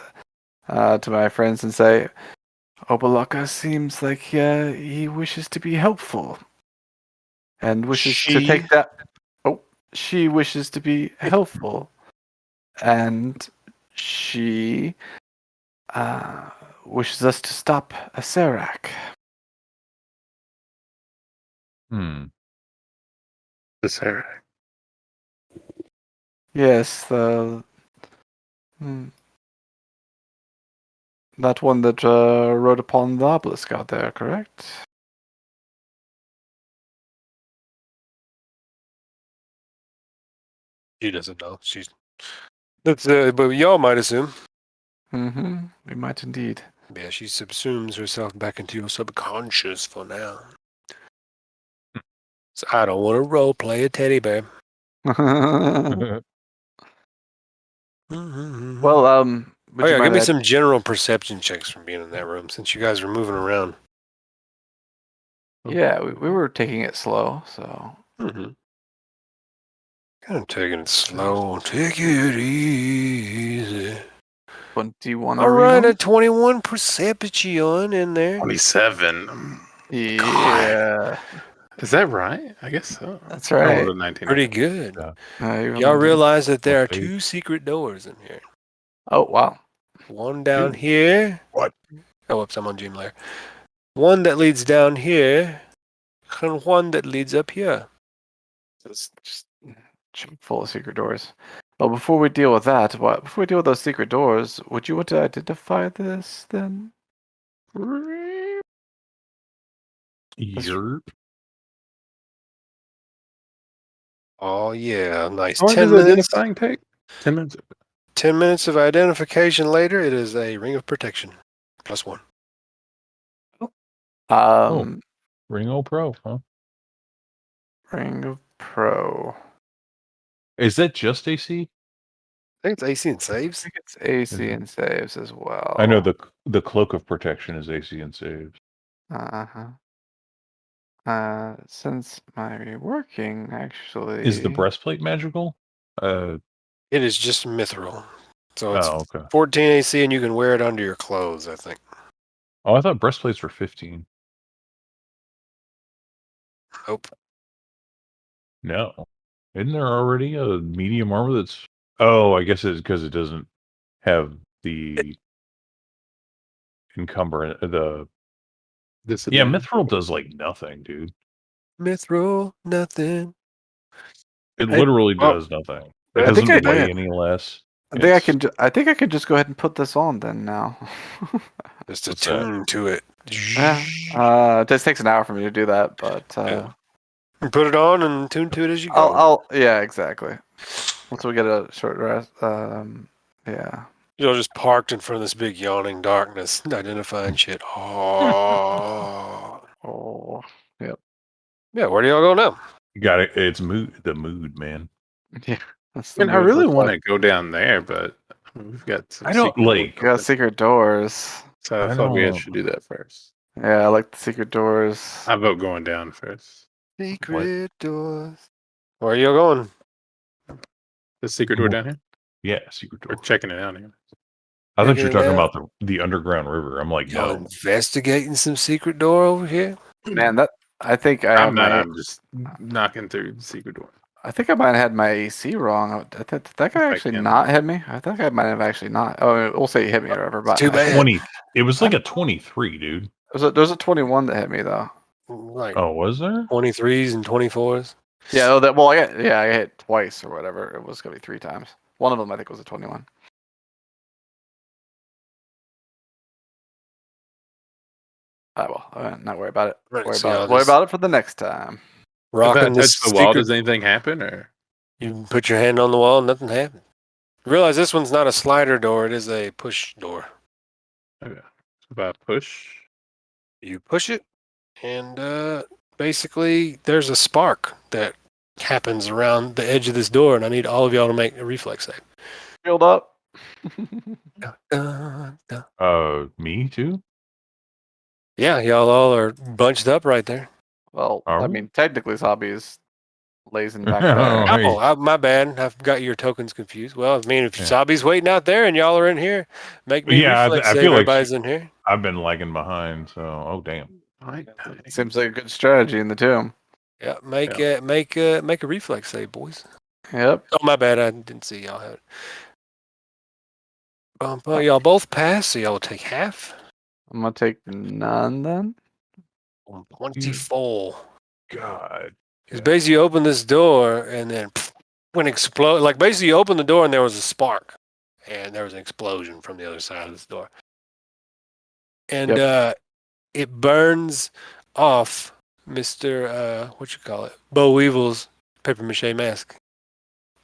my friends and say, Obolaka seems like he wishes to be helpful, and wishes to take that. Oh, she wishes to be helpful, and she wishes us to stop Aesirak. The Sarah. Yes, that one that rode upon the obelisk out there, correct? She doesn't know. That's but y'all might assume. Mm-hmm. We might indeed. Yeah, she subsumes herself back into your subconscious for now. So I don't want to role play a teddy bear. Well, give me some general perception checks from being in that room, since you guys were moving around. Yeah, we were taking it slow, so. Kind of taking it slow. Take it easy. 21. All right, a 21 perception in there. 27. Yeah. Is that right? I guess so. That's right. 19. Pretty good. Yeah. Y'all realize that there are 2 secret doors in here. Oh, wow. One down here. What? Oh, whoops, I'm on Gene Lair. One that leads down here, and one that leads up here. It's just full of secret doors. Well, before we deal with that, before we deal with those secret doors, would you want to identify this then? Oh yeah, nice. How long 10 does minutes. Identifying take? 10 minutes. 10 minutes of identification later, it is a ring of protection. +1. Ring O Pro, huh? Ring of Pro. Is that just AC? I think it's AC and saves. I think it's AC and saves as well. I know the cloak of protection is AC and saves. Since my working actually Is the breastplate magical? It is just mithril. So it's okay. 14 AC and you can wear it under your clothes, I think. Oh, I thought breastplates were 15. Nope. No. Isn't there already a medium armor that's... Oh, I guess it's because it doesn't have the encumbrance. Yeah, mithril does like nothing, dude. Mithril, nothing. It literally does nothing. It doesn't weigh any less. I think I could just go ahead and put this on then now. Just What's that? attune to it. Yeah. It just takes an hour for me to do that, but Yeah. Put it on and tune to it as you go. yeah, exactly. Once we get a short rest, yeah. You're just parked in front of this big yawning darkness, identifying shit. Oh. Oh, yep. Yeah, where do y'all go now? You got it. It's the mood, man. Yeah. That's I really want to go down there, but we've got some I don't secret like. We got secret doors. So I thought we should do that first. Yeah, I like the secret doors. I vote going down first. Secret doors. Where are you going? The secret door down here? Yeah, secret door. We're checking it out here. I thought you were Checking it talking about the underground river. I'm like, Y'all no. investigating some secret door over here? Man, I think I have I'm not. my. I'm just knocking through the secret door. I think I might have had my AC wrong. Did that guy actually not hit me? I think I might have actually not. Oh, we'll say he hit me or whatever. But too bad. 20. It was like a 23, dude. There's a 21 that hit me though. Like Oh, was there? 23s and 24s. Yeah. Oh, I hit twice or whatever. It was gonna be 3 times. One of them I think was a 21. Well, not worry about it. Right, Worry see about how it. Worry this- about it for the next time. If Rocking I this touch the wall, secret. does anything happen? Or You put your hand on the wall, nothing happened. Realize this one's not a slider door; it is a push door. okay. If I push, You push it, and basically there's a spark that happens around the edge of this door, and I need all of y'all to make a reflex save. Filled up. Me too? Yeah, y'all all are bunched up right there. Well, Are I we? mean, technically, Hobby is lazing back Oh, there. hey. Oh, my bad. I've got your tokens confused. Well, I mean, if Yeah. Sabi's waiting out there and y'all are in here, make me Yeah, reflex I save. feel like Everybody's in here. I've been lagging behind, so oh damn. Seems like a good strategy in the tomb. Yeah, make a reflex save, boys. Yep. Oh, my bad. I didn't see y'all have it. Y'all both pass, so y'all will take half. I'm gonna take none then. 24. God. Because basically you open this door and then when explode, like basically you open the door and there was a spark and there was an explosion from the other side of this door. And it burns off Mr. Bo Weevil's paper mache mask.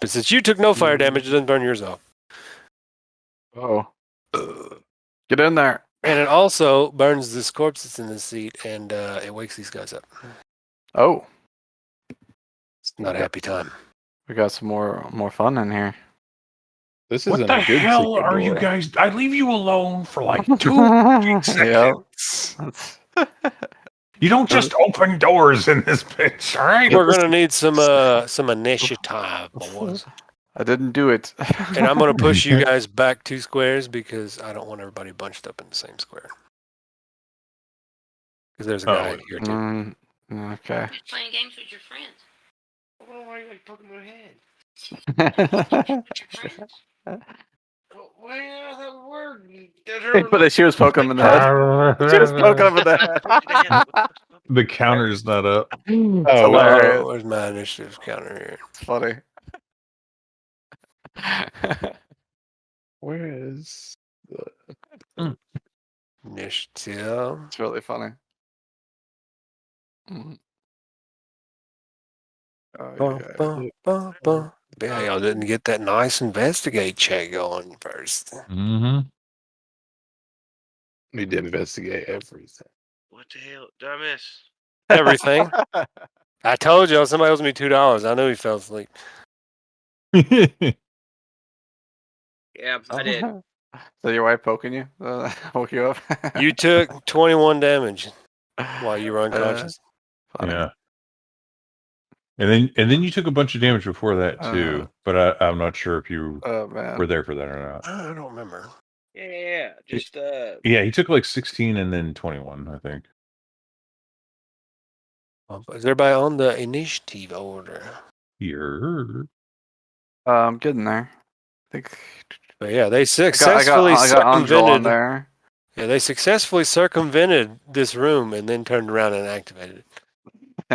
But since you took no fire damage, it doesn't burn yours off. Oh. Get in there. And it also burns this corpse that's in the seat and it wakes these guys up. Oh. It's not a happy time. We got some more fun in here. this What isn't the a good hell secret are you door. guys? I leave you alone for like 2 Yep. seconds. You don't just open doors in this bitch, all right? We're gonna need some initiative, boys. I didn't do it. And I'm gonna push you guys back 2 squares because I don't want everybody bunched up in the same square. Because there's a guy here too. Okay. Just playing games with your friends. Why are you like poking my head? With your friends? Why do you know that word? But she was poking him in the head. She was poking him in the head. The counter's not up. It's Oh, hilarious. where's my initiative counter here? It's funny. Where is Initiative. It's really funny. Mhm. Oh, Yeah, y'all didn't get that nice investigate check going first. Mm-hmm. we did investigate everything? What the hell did I miss? Everything. I told y'all somebody owes me $2. I knew he fell asleep. Yeah, I did. So your wife poking you? Woke you up? You took 21 damage while you were unconscious. Funny. Yeah. And then you took a bunch of damage before that too, but I'm not sure if you Oh man. were there for that or not. I don't remember. Yeah. Just Yeah, he took like 16 and then 21, I think. Is everybody on the initiative order? Here. I'm getting there. I think But yeah, they I successfully got Angel on circumvented. there. Yeah, they successfully circumvented this room and then turned around and activated it.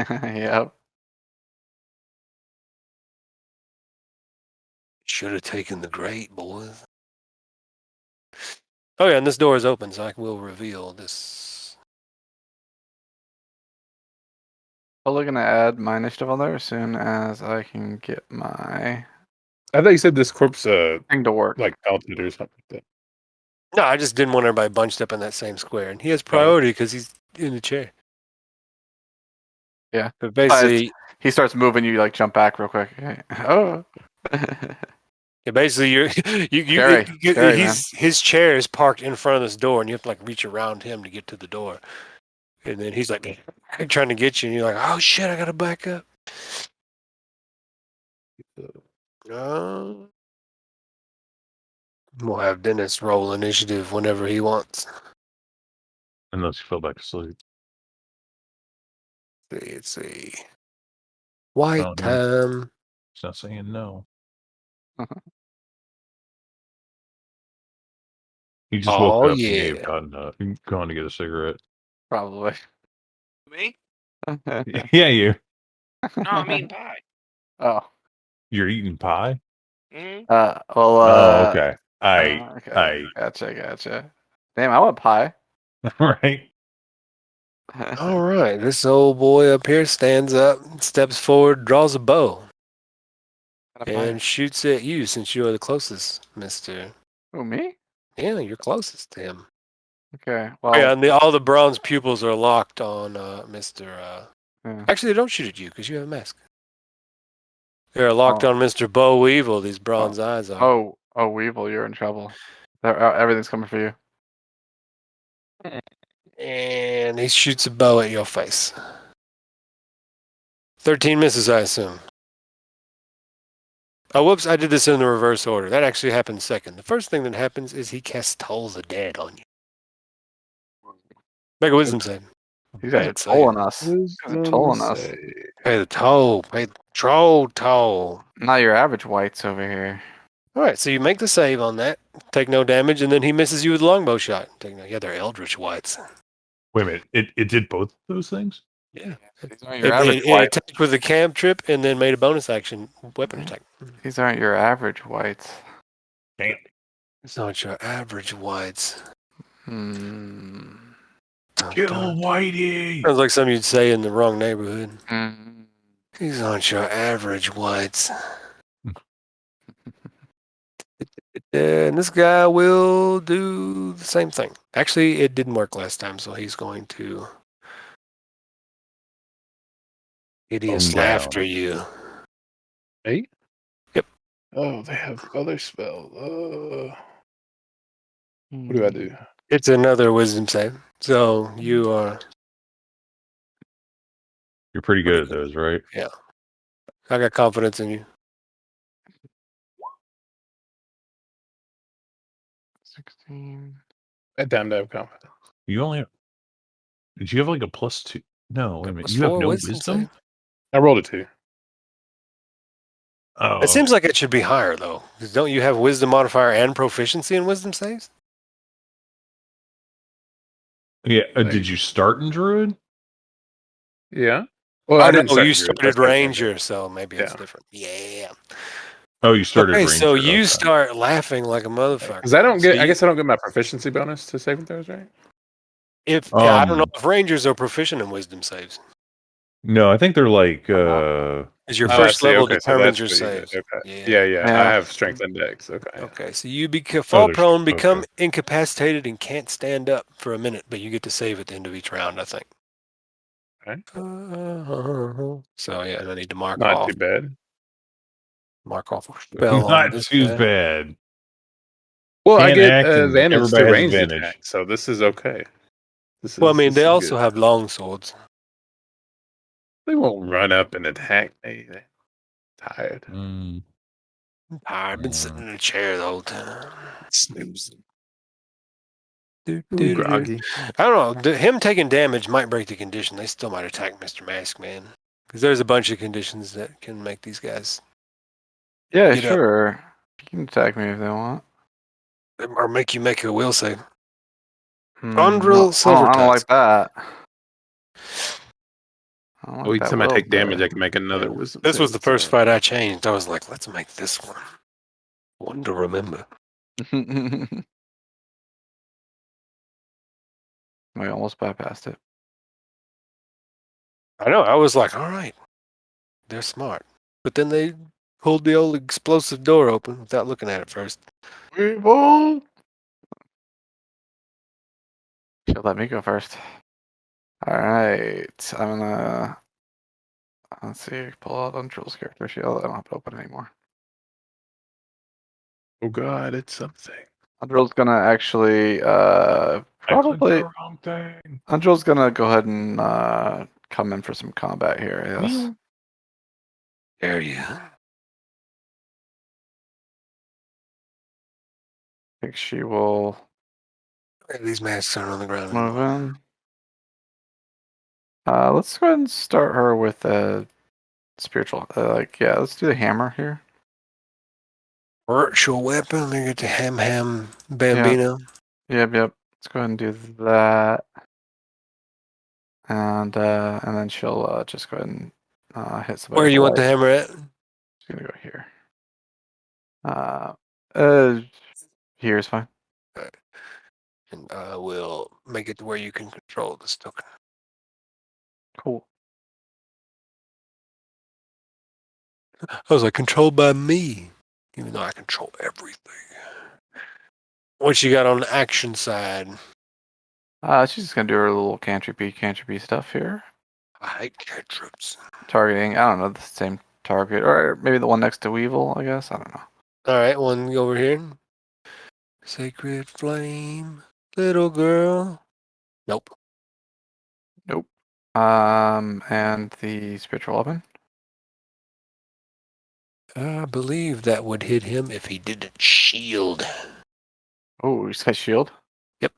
Yep. Should have taken the grate, boys. Oh yeah, and this door is open, so I will reveal this. Probably gonna add my initiative on there as soon as I can get my I thought you said this corpse thing to work. like melted or something like that. No, I just didn't want everybody bunched up in that same square, and he has priority because he's in the chair. Yeah. But basically, He starts moving, you like jump back real quick. Okay. Oh. yeah, basically you're Scary, man. his chair is parked in front of this door, and you have to like reach around him to get to the door. And then he's like trying to get you, and you're like, oh shit, I gotta back up. We'll have Dennis roll initiative whenever he wants. Unless you fell back asleep. Let's see. White Oh, no. time. It's not saying no. He just woke up and may have gone to get a cigarette. Probably. Me? Yeah, you. No, I mean pie. Oh. You're eating pie? Mm-hmm. Well, okay. Okay. Gotcha. Damn, I want pie. Right. All right, this old boy up here stands up, steps forward, draws a bow, and shoots at you since you are the closest, mister. Who, me? Yeah, you're closest to him. Okay, well. Yeah, and all the bronze pupils are locked on Mr. Yeah. Actually, they don't shoot at you because you have a mask. They're locked on Mr. Bo Weevil, these bronze eyes are. Oh, Weevil, you're in trouble. Everything's coming for you. And he shoots a bow at your face. 13 misses, I assume. Oh, whoops, I did this in the reverse order. That actually happens second. The first thing that happens is he casts Toll the Dead on you. Make a wisdom save. You guys are tolling us. Pay the toll. Pay the troll toll. Not your average whites over here. All right, so you make the save on that. Take no damage, and then he misses you with a longbow shot. Yeah, they're eldritch whites. Wait a minute. It did both of those things? Yeah. These aren't your average It attacked with a camp trip and then made a bonus action weapon attack. These aren't your average whites. Damn. It's not your average whites. Kill Whitey! Sounds like something you'd say in the wrong neighborhood. Mm. These aren't your average whites. And this guy will do the same thing. Actually, it didn't work last time, so he's going to hideous laughter you. 8? Yep. Oh, they have other spells. What do I do? It's another wisdom save. So you are... You're pretty good at those, right? Yeah. I got confidence in you. 16. At time to have confidence. You only have... Did you have like a +2? No, wait a minute. Plus You have 4 no wisdom wisdom? save. I rolled a 2. Oh. It seems like it should be higher, though. 'Cause don't you have wisdom modifier and proficiency in wisdom saves? Yeah. Did you start in Druid? Yeah. Well, I I didn't know start you in Druid. started Ranger, so maybe it's Yeah. different. Yeah. Oh, you started Okay, Ranger. so you okay. start laughing like a motherfucker. Because I don't get. So I guess I don't get my proficiency bonus to saving throws, right? I don't know if Rangers are proficient in wisdom saves. No, I think they're like... Because your Oh, I first see. level Okay, so determines that's your what you saves. did. Okay. Yeah. Yeah. I have strength index. Okay. Okay, so you fall there's- prone, become okay. incapacitated, and can't stand up for a minute, but you get to save at the end of each round, I think. Okay. So yeah, I need to mark Not off. too bad. Mark off a spell on Not this too guy. bad. Well, I Can't get act and advantage everybody to has ranged advantage. attack, so this is okay. Well, I mean, this they is also good. have long swords. They won't run up and attack me. They're tired. Mm. I've been sitting in a chair the whole time. Snoozing. I Groggy. don't know. Him taking damage might break the condition. They still might attack Mr. Mask Man. Because there's a bunch of conditions that can make these guys. Yeah, Get up. sure. You can attack me if they want. Or make you make a will save. No, Silver I don't like Tusk. that. I don't like Well, each that time I will, take damage, but- I can make another wisdom. This was save, the first so- fight I changed. I was like, let's make this one. One to remember. We almost bypassed it. I know. I was like, all right, they're smart. But then they pulled the old explosive door open without looking at it first. We won't. She'll let me go first. All right. I'm gonna. Let's see. Pull out Untrul's character sheet. I don't have to open it anymore. Oh God, it's something. Undrill's gonna actually I clicked probably the wrong thing. Undrill's gonna go ahead and come in for some combat here. Yes. There you. I think she will These masks aren't on the ground move anymore. in. Let's go ahead and start her with a spiritual. Let's do the hammer here. Virtual weapon. They get the ham bambino. Yep. Let's go ahead and do that. And then she'll just go ahead and hit somebody. Where with you a want the light. hammer at? She's gonna go here. Here is fine. And I will make it to where you can control this token. Cool. I was like, controlled by me, even though I control everything. What you got on the action side? She's just gonna do her little cantripy stuff here. I hate cantrips. Targeting, I don't know, the same target, or maybe the one next to Weevil, I guess. I don't know. All right, one over here. Sacred flame, little girl. Nope. And the spiritual weapon. I believe that would hit him if he didn't shield. Oh, he's got shield. Yep.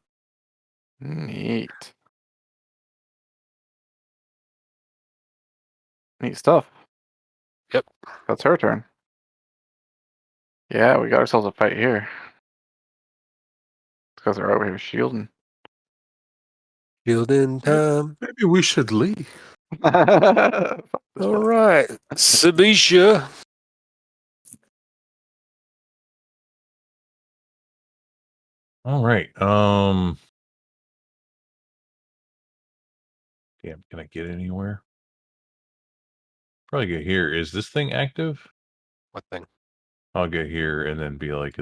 Neat stuff. Yep. That's her turn. Yeah, we got ourselves a fight here. Because they're over here shielding. Shielding time. Maybe we should leave. All right, Sabisha. All right. Damn, can I get anywhere? Probably get here. Is this thing active? What thing? I'll get here and then be like,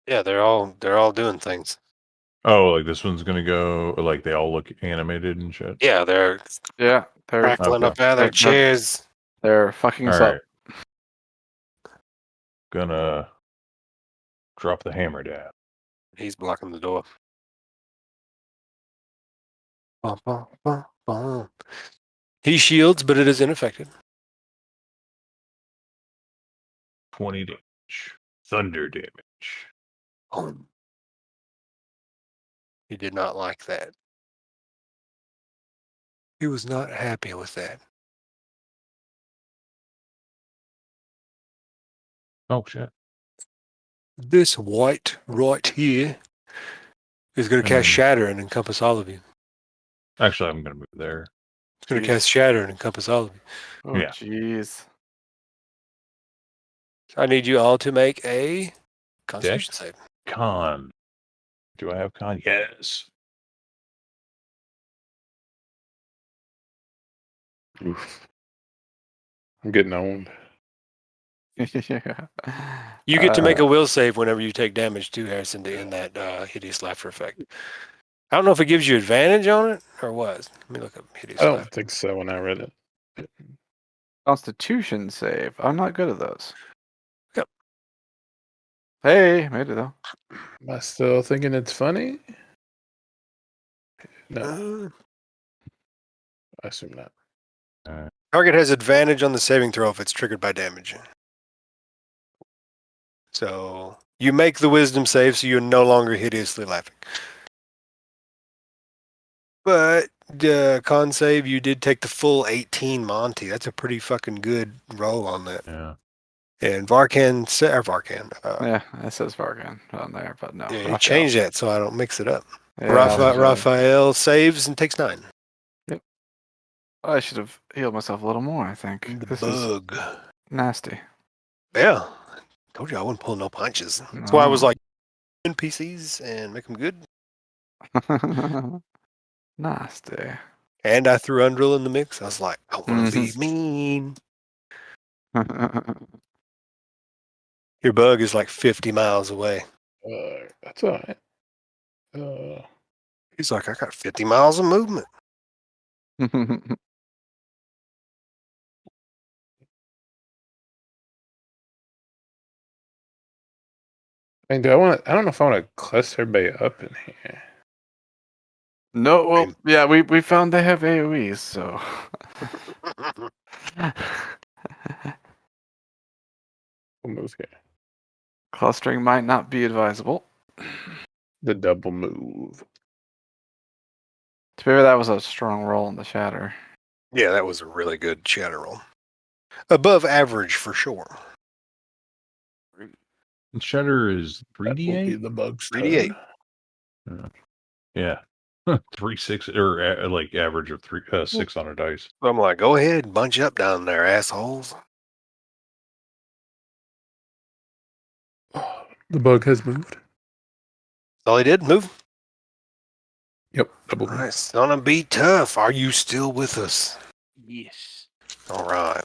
Yeah, they're all doing things. oh, like this one's gonna go, like they all look animated and shit. Yeah, they're crackling up out of their chairs. They're fucking us All up. right. Gonna drop the hammer down. He's blocking the door. Bum, bum, bum, bum. He shields, but it is ineffective. 20 damage. Thunder damage. Boom. He did not like that. He was not happy with that. Oh shit. This white right here is going to cast Shatter and encompass all of you. Actually, I'm gonna move there. It's going to cast Shatter and encompass all of you. Oh, Yeah. jeez. I need you all to make a Constitution save. Con. Do I have con? Yes. Oof. I'm getting owned. Yeah. You get to make a will save whenever you take damage too, Harrison, to end that hideous laughter effect. I don't know if it gives you advantage on it or what. Let me look up hideous I don't laughter. think so when I read it. Constitution save. I'm not good at those. Yep. Hey, made it though. Am I still thinking it's funny? No, I assume not. Target has advantage on the saving throw if it's triggered by damage. So you make the wisdom save, so you're no longer hideously laughing. But con save, you did take the full 18 Monty. That's a pretty fucking good roll on that. Yeah. And Varkan. Yeah, it says Vargan on there, but no. Yeah, you Rafael. change that so I don't mix it up. Yeah, Rafael saves and takes 9. I should have healed myself a little more, I think. The This bug. is nasty. Yeah. Told you I wouldn't pull no punches. That's why I was like, NPCs and make them good. Nasty. And I threw Undrill in the mix. I was like, I want to be mean. Your bug is like 50 miles away. That's all right. He's like, I got 50 miles of movement. I mean, I don't know if I want to cluster everybody up in here. No, well, yeah, we found they have AoEs, so. We'll move here. Clustering might not be advisable. The double move. To be fair, that was a strong roll in the shatter. Yeah, that was a really good shatter roll. Above average for sure. And Shatter is That will be 3d8? the bug's 3d8. turn. Yeah. 3, 6, or like average of 6 on a dice. So I'm like, go ahead, bunch up down there, assholes. Oh, the bug has moved. All he did, move. Yep, double move. Nice. Gonna be tough. Are you still with us? Yes. All right.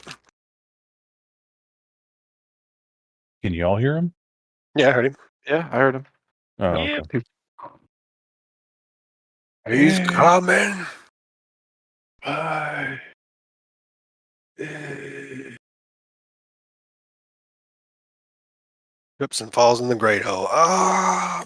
Can you all hear him? Yeah, I heard him. Yeah, I heard him. Oh, Yeah. okay. He's coming. Bye. Trips and falls in the great hole. Ah.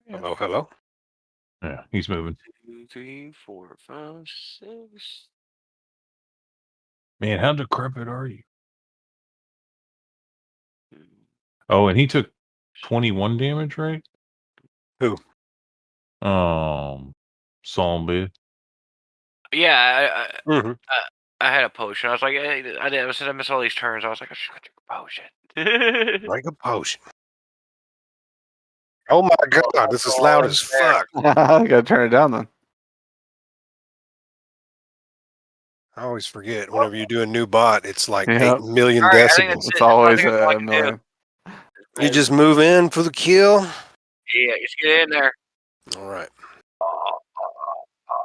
Hello, hello. Yeah, he's moving. 2, 3, 4, 5, 6. Man, how decrepit are you? Oh, and he took 21 damage, right? Who? Zombie. Yeah, Mm-hmm. I had a potion. I was like, since I missed all these turns, I was like, I should go take a potion. Like a potion. Oh my god, this is loud as fuck. I gotta turn it down then. I always forget whenever you do a new bot, it's like Yep. 8 million All right, I think decibels. that's It's it. I always think that's all I a can do. million. You just move in for the kill. Yeah, just get in there. All right.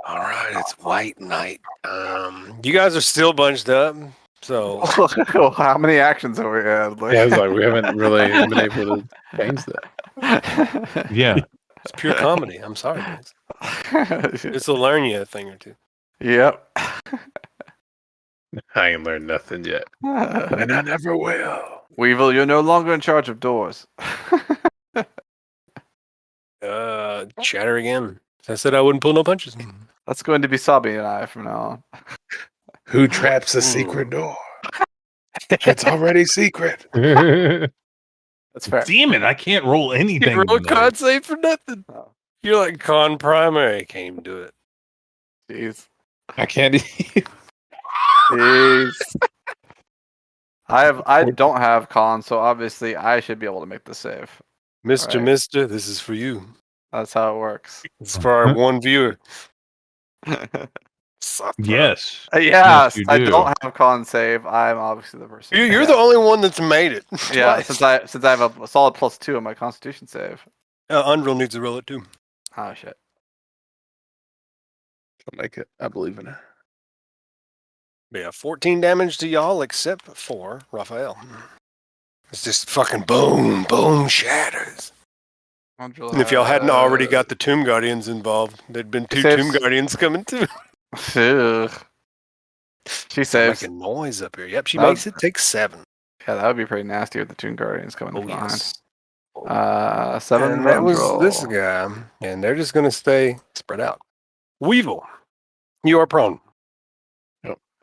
All right, it's white night. You guys are still bunched up, so How many actions have we had? Like... Yeah, I was like, we haven't really been able to change that. Yeah. it's pure comedy. I'm sorry, guys. This will learn you a thing or two. Yep. I ain't learned nothing yet. And I never will. Weevil, you're no longer in charge of doors. Chatter again. I said I wouldn't pull no punches. That's going to be Sabi and I from now on. Who traps the secret door? It's already secret. That's fair. Damn it, I can't roll anything. You roll tonight. con save for nothing. Oh. You're like con primary. Can't even do it. Jeez. I can't even. Jeez. I don't have con, so obviously I should be able to make the save. Mr. Right. Mister, this is for you. That's how it works. It's for our one viewer. Suffer. Yes. Yes, you I do. don't have con save. I'm obviously the person. You're the only one that's made it. Yeah, Twice. since I have a solid +2 on my Constitution save. Unreal needs to roll it too. Oh shit. I'll make it. I believe in it. Yeah, 14 damage to y'all except for Rafael. It's just fucking boom, boom, shatters. And if y'all hadn't already got the Tomb Guardians involved, there'd been 2 saves- Tomb Guardians coming too. Ugh. She saves. Making noise up here. Yep, she That makes it take 7. Yeah, that would be pretty nasty with the Toon Guardians coming Oh, behind. yes. 7 And that was roll. this guy. And they're just going to stay spread out. Weevil, you are prone.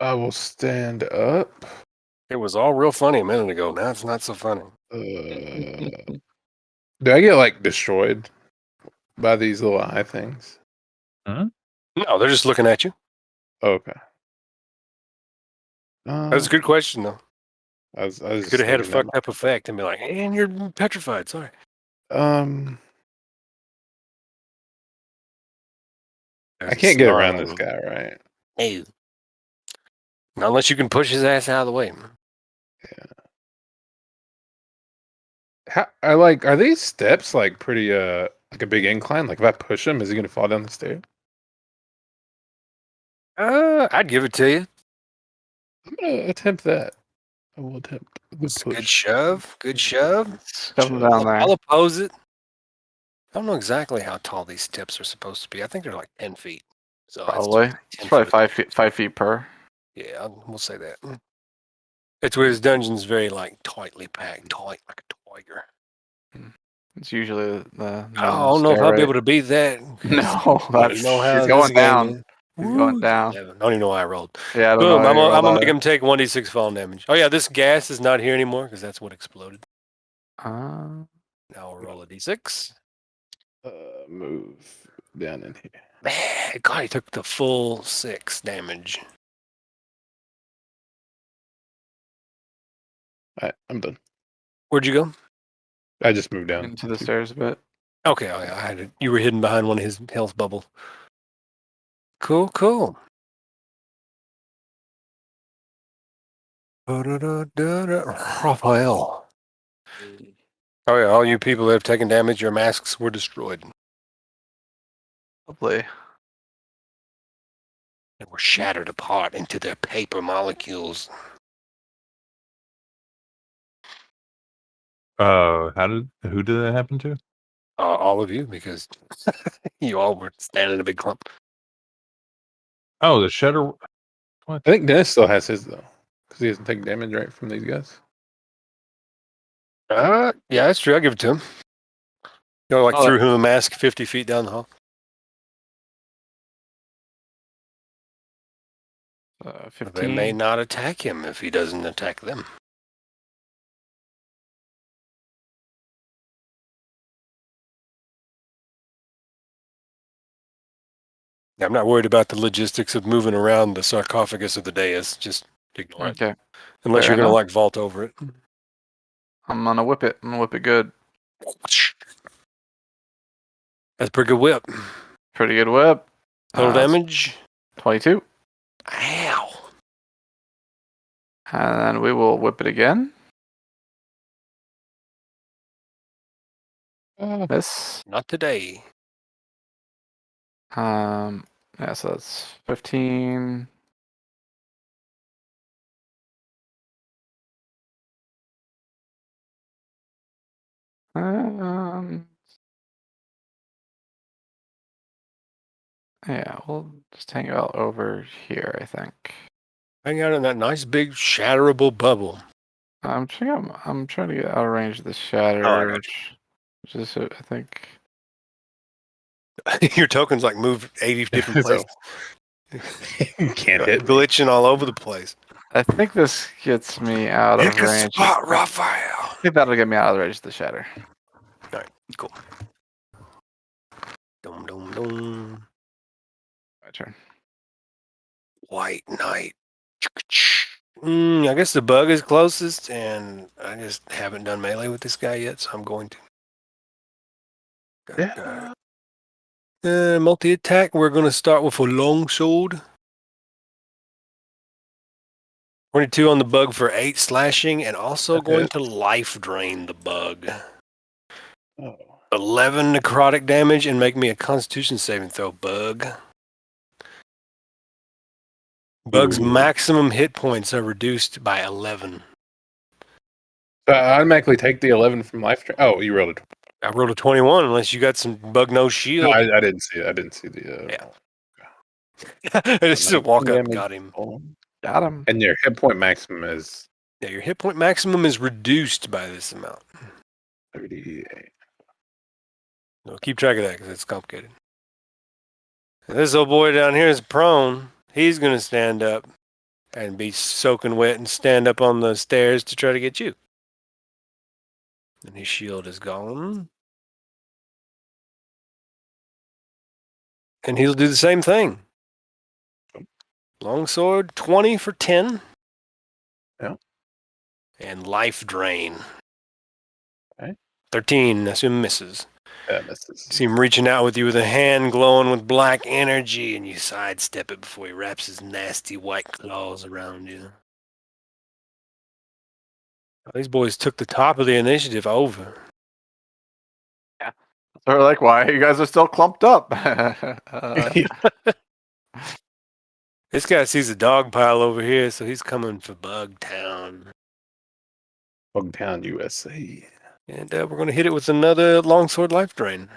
I will stand up. It was all real funny a minute ago. Now it's not so funny. Do I get like destroyed by these little eye things? Huh? No, they're just looking at you. Okay. That's a good question, though. I was Could just have had a thinking that fucked up effect and be like, and you're petrified. Sorry. I There's a can't get around this snarling. guy, right? No. Not unless you can push his ass out of the way. Are these steps like pretty like a big incline? Like if I push him, is he gonna fall down the stairs? I'd give it to you. I'm gonna attempt that. I will attempt the It's a good push. shove. Good shove. Shove him down there. I'll oppose it. I don't know exactly how tall these steps are supposed to be. I think they're like 10 feet. So Probably. It's probably 5 feet per. Yeah, we'll say that. It's where his dungeon's very like tightly packed, tight like a tiger. It's usually the I don't know if I'll be able to beat that. No, that's know how he's this going game down. is. He's going down. 11. I don't even know why I rolled. Yeah, I don't Boom! know. I'm gonna make him take 1d6 falling damage. Oh yeah, this gas is not here anymore because that's what exploded. Now we'll roll a d6. Move down in here. Man, God, he took the full 6 damage. Alright, I'm done. Where'd you go? I just moved down into the stairs a bit. Okay, oh yeah, I had it. You were hidden behind one of his health bubble. Cool. Rafael. Oh yeah, all you people that have taken damage, your masks were destroyed Lovely. and were shattered apart into their paper molecules. Who did that happen to? All of you, because you all were standing in a big clump. Oh, the shutter. What? I think Dennis still has his though, because he doesn't take damage right from these guys. Yeah, that's true. I'll give it to him. You know, threw him a mask 50 feet down the hall. 15. They may not attack him if he doesn't attack them. I'm not worried about the logistics of moving around the sarcophagus of the dais. Just ignore it. Okay. Unless Fair you're going to enough. like vault over it. I'm gonna whip it. I'm gonna whip it good. That's a pretty good whip. Pretty good whip. Total damage. 22. Ow. And we will whip it again. Miss. Not today. Yeah, so that's 15. Yeah, we'll just hang out over here, I think. Hang out in that nice big shatterable bubble. I'm trying to get out of range of the shatter. Oh, I got Which is, I think. Your tokens like move 80 different So- places. Can't hit me. Glitching all over the place. I think this gets me out of Pick a range. spot, I Rafael. think that'll get me out of range of the shatter. Cool. Dum dum dum. My turn. White Knight. I guess the bug is closest, and I just haven't done melee with this guy yet, so I'm going to. Multi-attack, we're going to start with a long sword. 22 on the bug for 8 slashing, and also going to life drain the bug. 11 necrotic damage, and make me a constitution saving throw, bug. Bug's maximum hit points are reduced by 11. So I automatically take the 11 from life. Oh, you rolled it. I rolled a 21, unless you got some bug no shield. No, I didn't see it. I didn't see the. Yeah. I just walk up and got him. Got him. And your hit point maximum is Yeah, your hit point maximum is reduced by this amount. 38. No, keep track of that because it's complicated. And this old boy down here is prone. He's going to stand up and be soaking wet and stand up on the stairs to try to get you. And his shield is gone. And he'll do the same thing. Longsword, 20 for 10. Yeah. And life drain. Okay. 13, I assume misses. Misses. See him reaching out with you with a hand glowing with black energy, and you sidestep it before he wraps his nasty white claws around you. These boys took the top of the initiative over. They're like, why you guys are still clumped up? This guy sees a dog pile over here, so he's coming for Bugtown. Bugtown, USA. And we're going to hit it with another longsword life drain.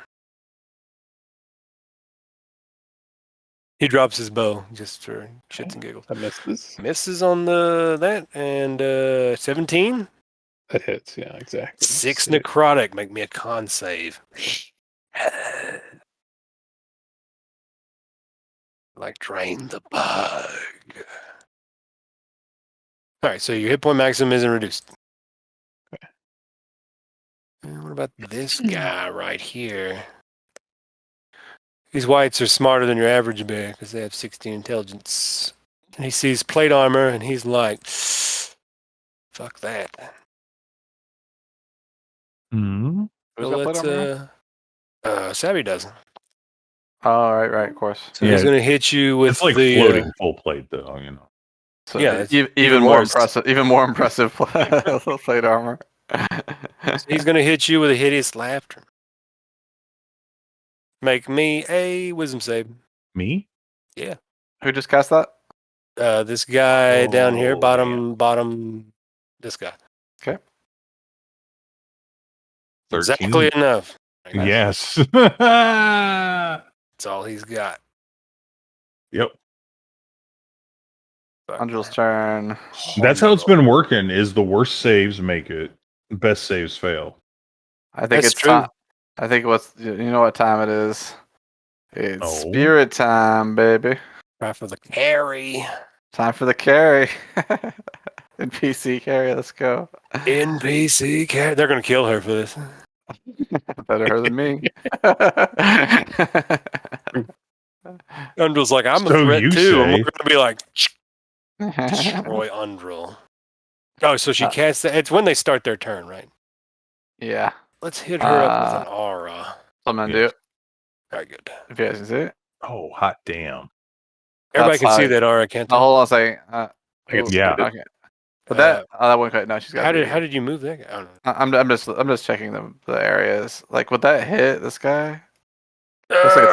He drops his bow just for shits and giggles. That misses. Misses on that, and 17. That hits, yeah, exactly. 6 necrotic. Make me a con save. Like drain the bug. All right, so your hit point maximum isn't reduced. Okay. And what about this guy right here? These whites are smarter than your average bear because they have 16 intelligence. And he sees plate armor and he's like, fuck that. Hmm. Who's So got plate armor let's, Savvy doesn't. Oh, right, of course. So he's going to hit you with It's like the floating full plate, though. You know. So Yeah, it's even more worse. impressive. Even more impressive plate armor. So he's going to hit you with a hideous laughter. Make me a wisdom save. Me? Who just cast that? This guy down here, Oh, bottom, this guy. Okay. 13. Exactly enough. Yes. That's all he's got. Yep. Andrew's turn. That's how it's been working. Is the worst saves make it, best saves fail. I think That's it's true. I think you know what time it is. It's Oh. spirit time, baby. Try for the carry. Time for the carry. NPC carry, let's go. NPC carry. They're going to kill her for this. Better her than me. Undrill's like, I'm So a threat you too. And say. we're going to be like, destroy Undrill. Oh, so she casts that. It's when they start their turn, right? Yeah. Let's hit her up with an aura. I'm gonna do Yes. it. Very good. If you guys can see it. Oh, hot damn. Everybody can see Outside. that aura, can't they? Oh, hold on a second. I can see Yeah. it. Okay. But that wouldn't quite. No, she's got. How did you move that guy? I don't know. I'm just checking the areas. Like, would that hit this guy? Looks like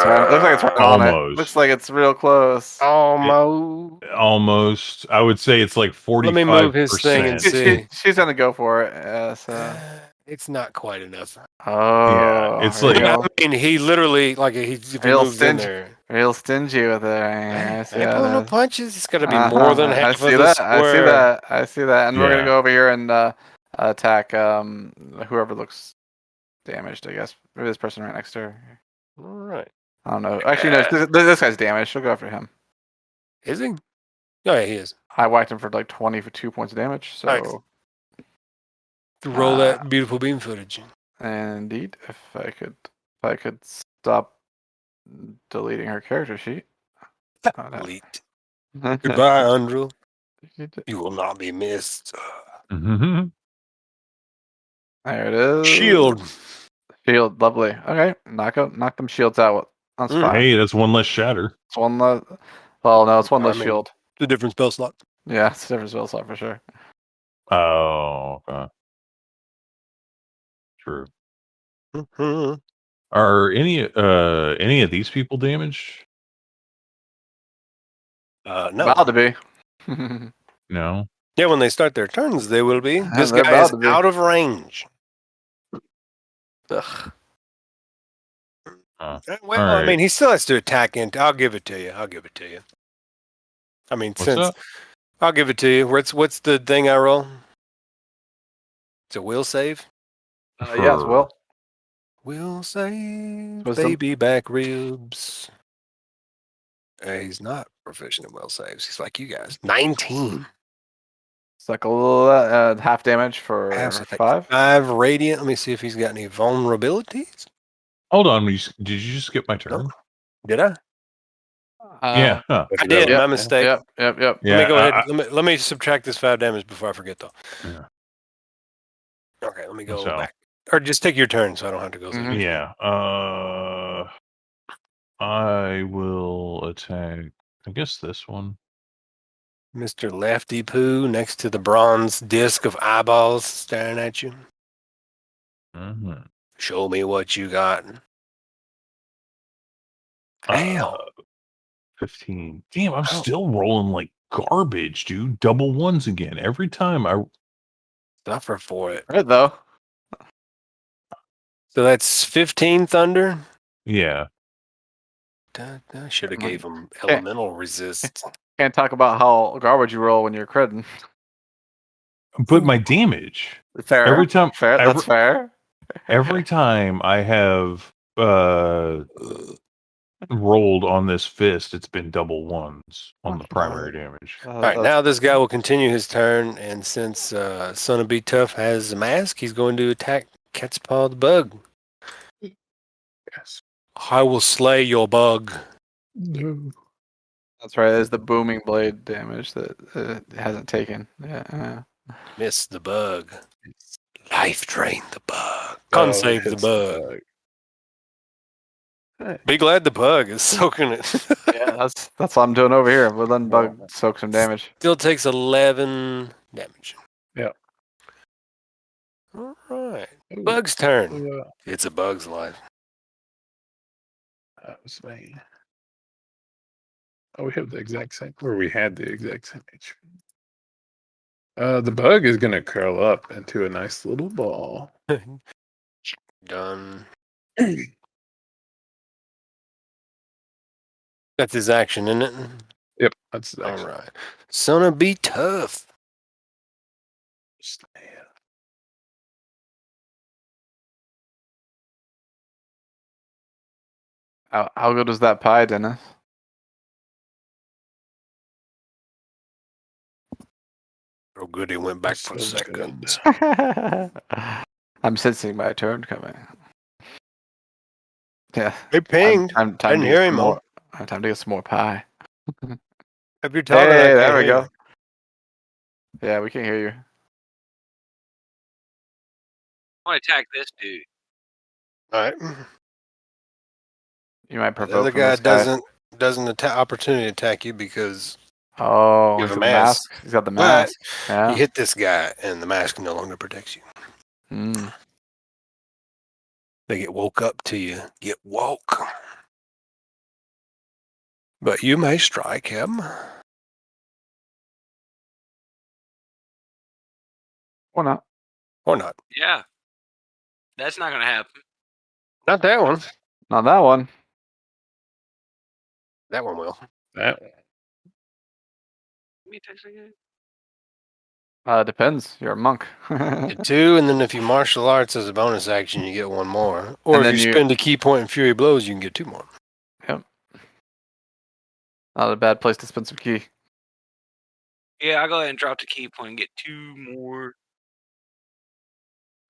it's right on it. Almost. Looks like it's real close. Almost. Almost. I would say it's like 45%. Let me move his thing and see. She's gonna go for it. So. It's not quite enough. Oh, it's like- I mean, he literally, like, if he Real moves in stingy. there. Real stingy with it. I I ain't see pulling no that. punches. It's got to be more than half I of see the that. square. I see that. And we're gonna Yeah. go over here and attack whoever looks damaged. I guess maybe this person right next to her. All right. I don't know. Actually, no. This guy's damaged. She'll go after him. Is he? Oh, yeah, he is. I whacked him for like 22 points of damage. So. Nice. Roll that beautiful beam footage. Indeed, if I could stop deleting her character sheet. Oh, no. Delete. Goodbye, Undrill. You will not be missed. Mhm. There it is. Shield. Shield, lovely. Okay, knock them shields out. That's fine. Hey, that's one less shatter. It's one less. Well, no, it's one less I mean- shield. The different spell slot. Yeah, it's a different spell slot for sure. Oh, okay. True. Mhm. Are any of these people damaged? No. About to be. No. Yeah, when they start their turns, they will be. This they're guy is about to be. out of range. Ugh. Well, All I right. mean, he still has to attack into. I'll give it to you. I mean, What's since that? I'll give it to you. What's the thing I roll? It's a will save. Yeah, as well. Will save Wisdom. baby back ribs. He's not proficient in will saves. He's like you guys. 19. It's like a little half damage for Half, so like 5. 5 radiant. Let me see if he's got any vulnerabilities. Hold on. Did you just skip my turn? Did I? Yeah. Huh. I did. Yep. My mistake. Yep. Let Yeah. me go ahead. Let me subtract this 5 damage before I forget, though. Yeah. Okay, let me go So- back. Or just take your turn, so I don't have to go through. Mhm. Yeah. I will attack. I guess this one. Mr. Lefty Poo next to the bronze disc of eyeballs staring at you. Mm-hmm. Show me what you got. Damn. 15. Damn, I'm Wow. still rolling like garbage, dude. Double ones again every time. Suffer for it. Right though. So that's 15 thunder. Yeah. I should have gave him elemental resist. Can't talk about how garbage you roll when you're critting. But my damage Fair. every time. Fair. That's fair. Every time I have rolled on this fist, it's been double ones on the primary damage. All right, now this guy will continue his turn, and since Son of Be Tough has a mask, he's going to attack Cat's Paw the Bug. Yes. I will slay your bug. No. That's right. There's the booming blade damage that it hasn't taken. Yeah. Miss the bug. Life drain the bug. Oh, Con it save the hits bug. Hey. Be glad the bug is soaking it. Yeah, that's what I'm doing over here. We're letting bug soak some damage. Still takes 11 damage. Yeah. All right. Ooh. Bug's turn. Ooh, It's a bug's life. that was me. Oh, we have the exact same, or we had the exact same HP. The bug is gonna curl up into a nice little ball. Done. That's his action, isn't it? Yep, that's All actually. right. Son of Be Tough. How good was that pie, Dennis? Oh, good. He went back for a So second. good. I'm sensing my turn coming. Yeah. Hey, pinged. Time I didn't to hear get him, some more. Time to get some more pie. If you're talking, Hey, I there can't we hear go. you. Yeah, we can hear you. I want to attack this dude. All right. You might The provoke other from guy this guy. doesn't opportunity attack you because Oh, you he's have a got the mask. mask. He's got the But mask. you Yeah. hit this guy, and the mask no longer protects you. Mm. They get woke up to you. Get woke. But you may strike him. Or not. Or not. Yeah. That's not going to happen. Not that one. Not that one. That one will. That Let me text again. Depends. You're a monk. Get 2, and then if you martial arts as a bonus action, you get 1 more. Or And if then you you- spend a key point in Fury Blows, you can get 2 more. Yep. Not a bad place to spend some key. Yeah, I'll go ahead and drop the key point and get 2 more.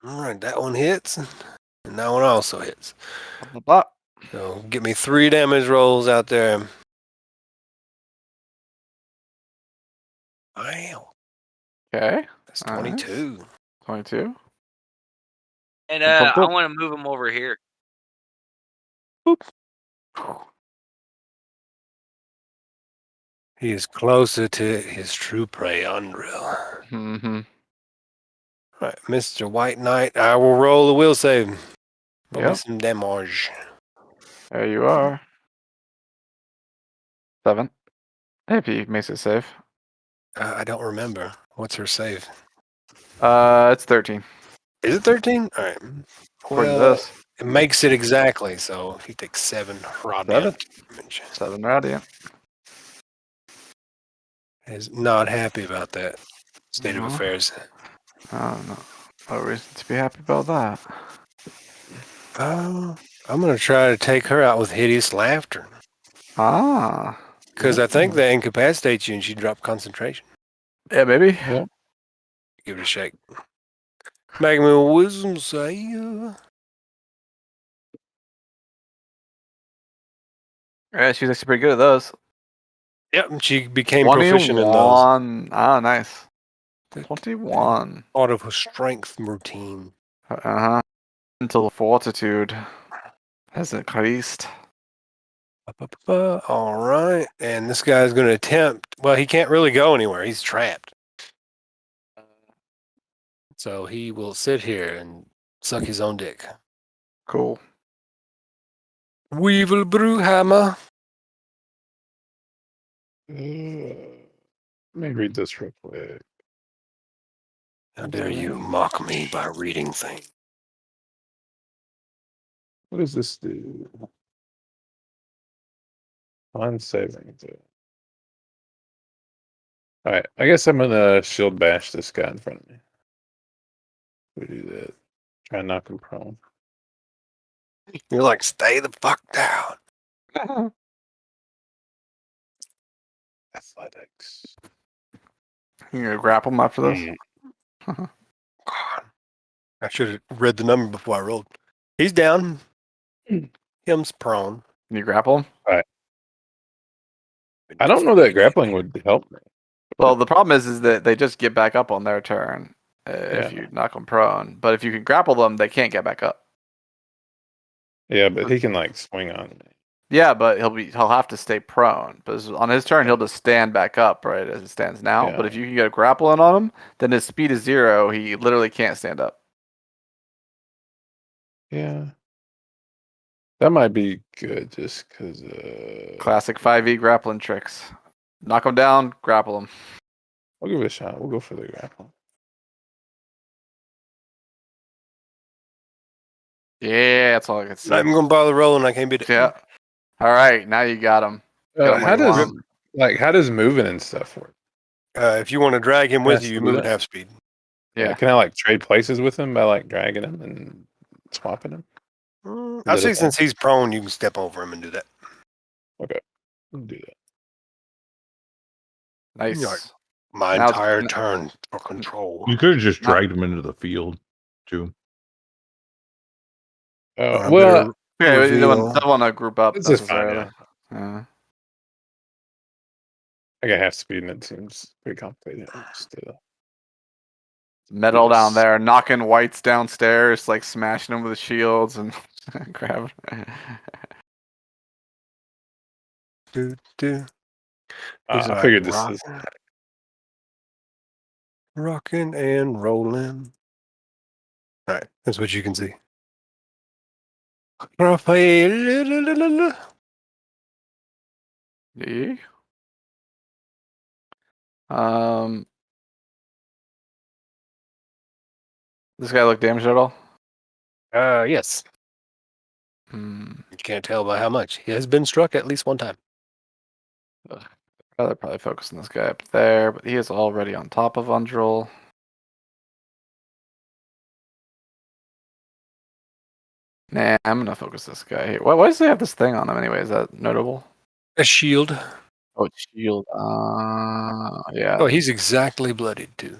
All right, that one hits, and that one also hits. Blah, blah, blah. So get me 3 damage rolls out there. Wow, Okay. that's 22. 22. And Boop, boop, I want to move him over here. He is closer to his true prey, Unreal. Mm-hmm. All right, Mr. White Knight, I will roll the will save. Roll me Yep. some damage. There you are. 7. If he makes it safe. I don't remember. What's her save? It's 13. Is it 13? All right. According to Well, this. it makes it exactly, so he takes 7 radiant damage. 7 radiant. Is not happy about that state of No. affairs. Oh, no. No reason to be happy about that. I'm going to try to take her out with hideous laughter. Ah. Because I think that incapacitates you and she dropped concentration. Yeah, maybe. Give it a shake. Make me a wisdom save. Yeah, she's actually pretty good at those. Yep, she became proficient in those. 21. Ah, nice. 21. Part of her strength routine. Uh-huh. Until fortitude has increased. All right, and this guy's going to attempt. Well, he can't really go anywhere. He's trapped. So he will sit here and suck his own dick. Cool. Weevil Brewhammer. Let me read this real quick. How dare you mock me by reading things? What does this do? On saving. Alright, I guess I'm gonna shield bash this guy in front of me. We do that. Try and knock him prone. You're like, stay the fuck down. Athletics. You gonna grapple him after this? God. I should have read the number before I rolled. He's down. Him's prone. Can you grapple him? I don't know that grappling would help me. Well, the problem is that they just get back up on their turn if Yeah. you knock them prone. But if you can grapple them, they can't get back up. Yeah, but he can like swing on me. Yeah, but he'll have to stay prone. But on his turn, he'll just stand back up, right, as it stands now. Yeah. But if you can get a grappling on him, then his speed is 0. He literally can't stand up. Yeah. That might be good just because Classic 5e grappling tricks. Knock him down, grapple him. I'll give it a shot. We'll go for the grapple. Yeah, that's all I can say. Not even gonna bother rolling. I can't beat it. Yeah. All right, now you got him. Got him How where you does want him. how does moving and stuff work? If you want to drag him with Has you, you to do move at that. half speed. Yeah. Can I like trade places with him by like dragging him and swapping him? I Is that see a since he's prone, you can step over him and do that. Okay. We'll do that. Nice. You're like, my Now- entire turn for control. You could have just dragged him into the field, too. I Well, Yeah, you reveal. don't want to group up This is fine, necessarily. Yeah. I got half speed and it seems pretty complicated. Just, Metal down Yes. there, knocking whites downstairs, like smashing them with the shields and grabbing. Do. He's I like, figured this is rocking and rolling. All right, that's what you can see. Rafael. Yeah. Um, this guy look damaged at all? Yes. Hmm. You can't tell by how much. He has been struck at least one time. Rather probably focus on this guy up there, but he is already on top of Undril. Nah, I'm gonna focus this guy here. Why does he have this thing on him anyway? Is that notable? A shield. Oh, it's shield. Yeah. Oh, he's exactly bloodied too.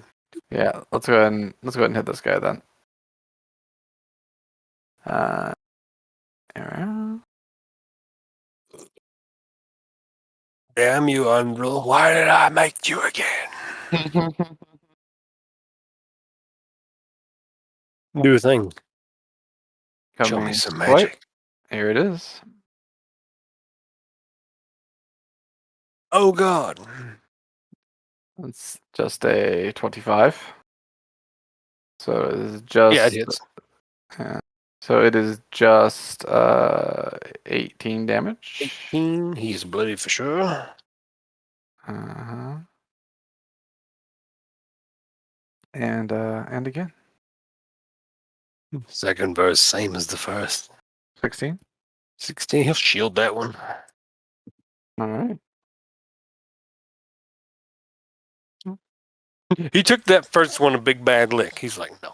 Yeah, let's go ahead and hit this guy then. Yeah. Damn you, Undril. Why did I make you again? Do a thing. Show me some magic. Here it is. Oh, God. It's just a 25. So it is just. Yeah, it hits. So it is just 18 damage. 18. He's bloody for sure. Uh-huh. And again. Second verse, same as the first. 16. 16. He'll shield that one. All right. He took that first one a big bad lick. He's like, no.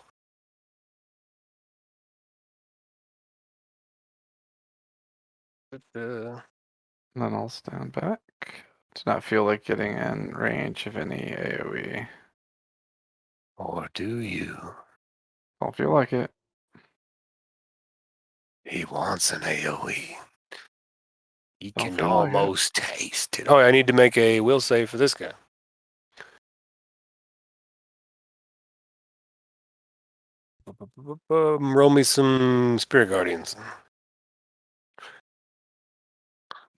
Then I'll stand back. Do not feel like getting in range of any AoE. Or do you? Don't feel like it. He wants an AoE. You Don't can feel like it. almost taste it. Oh, I need to make a will save for this guy. Roll me some Spirit Guardians.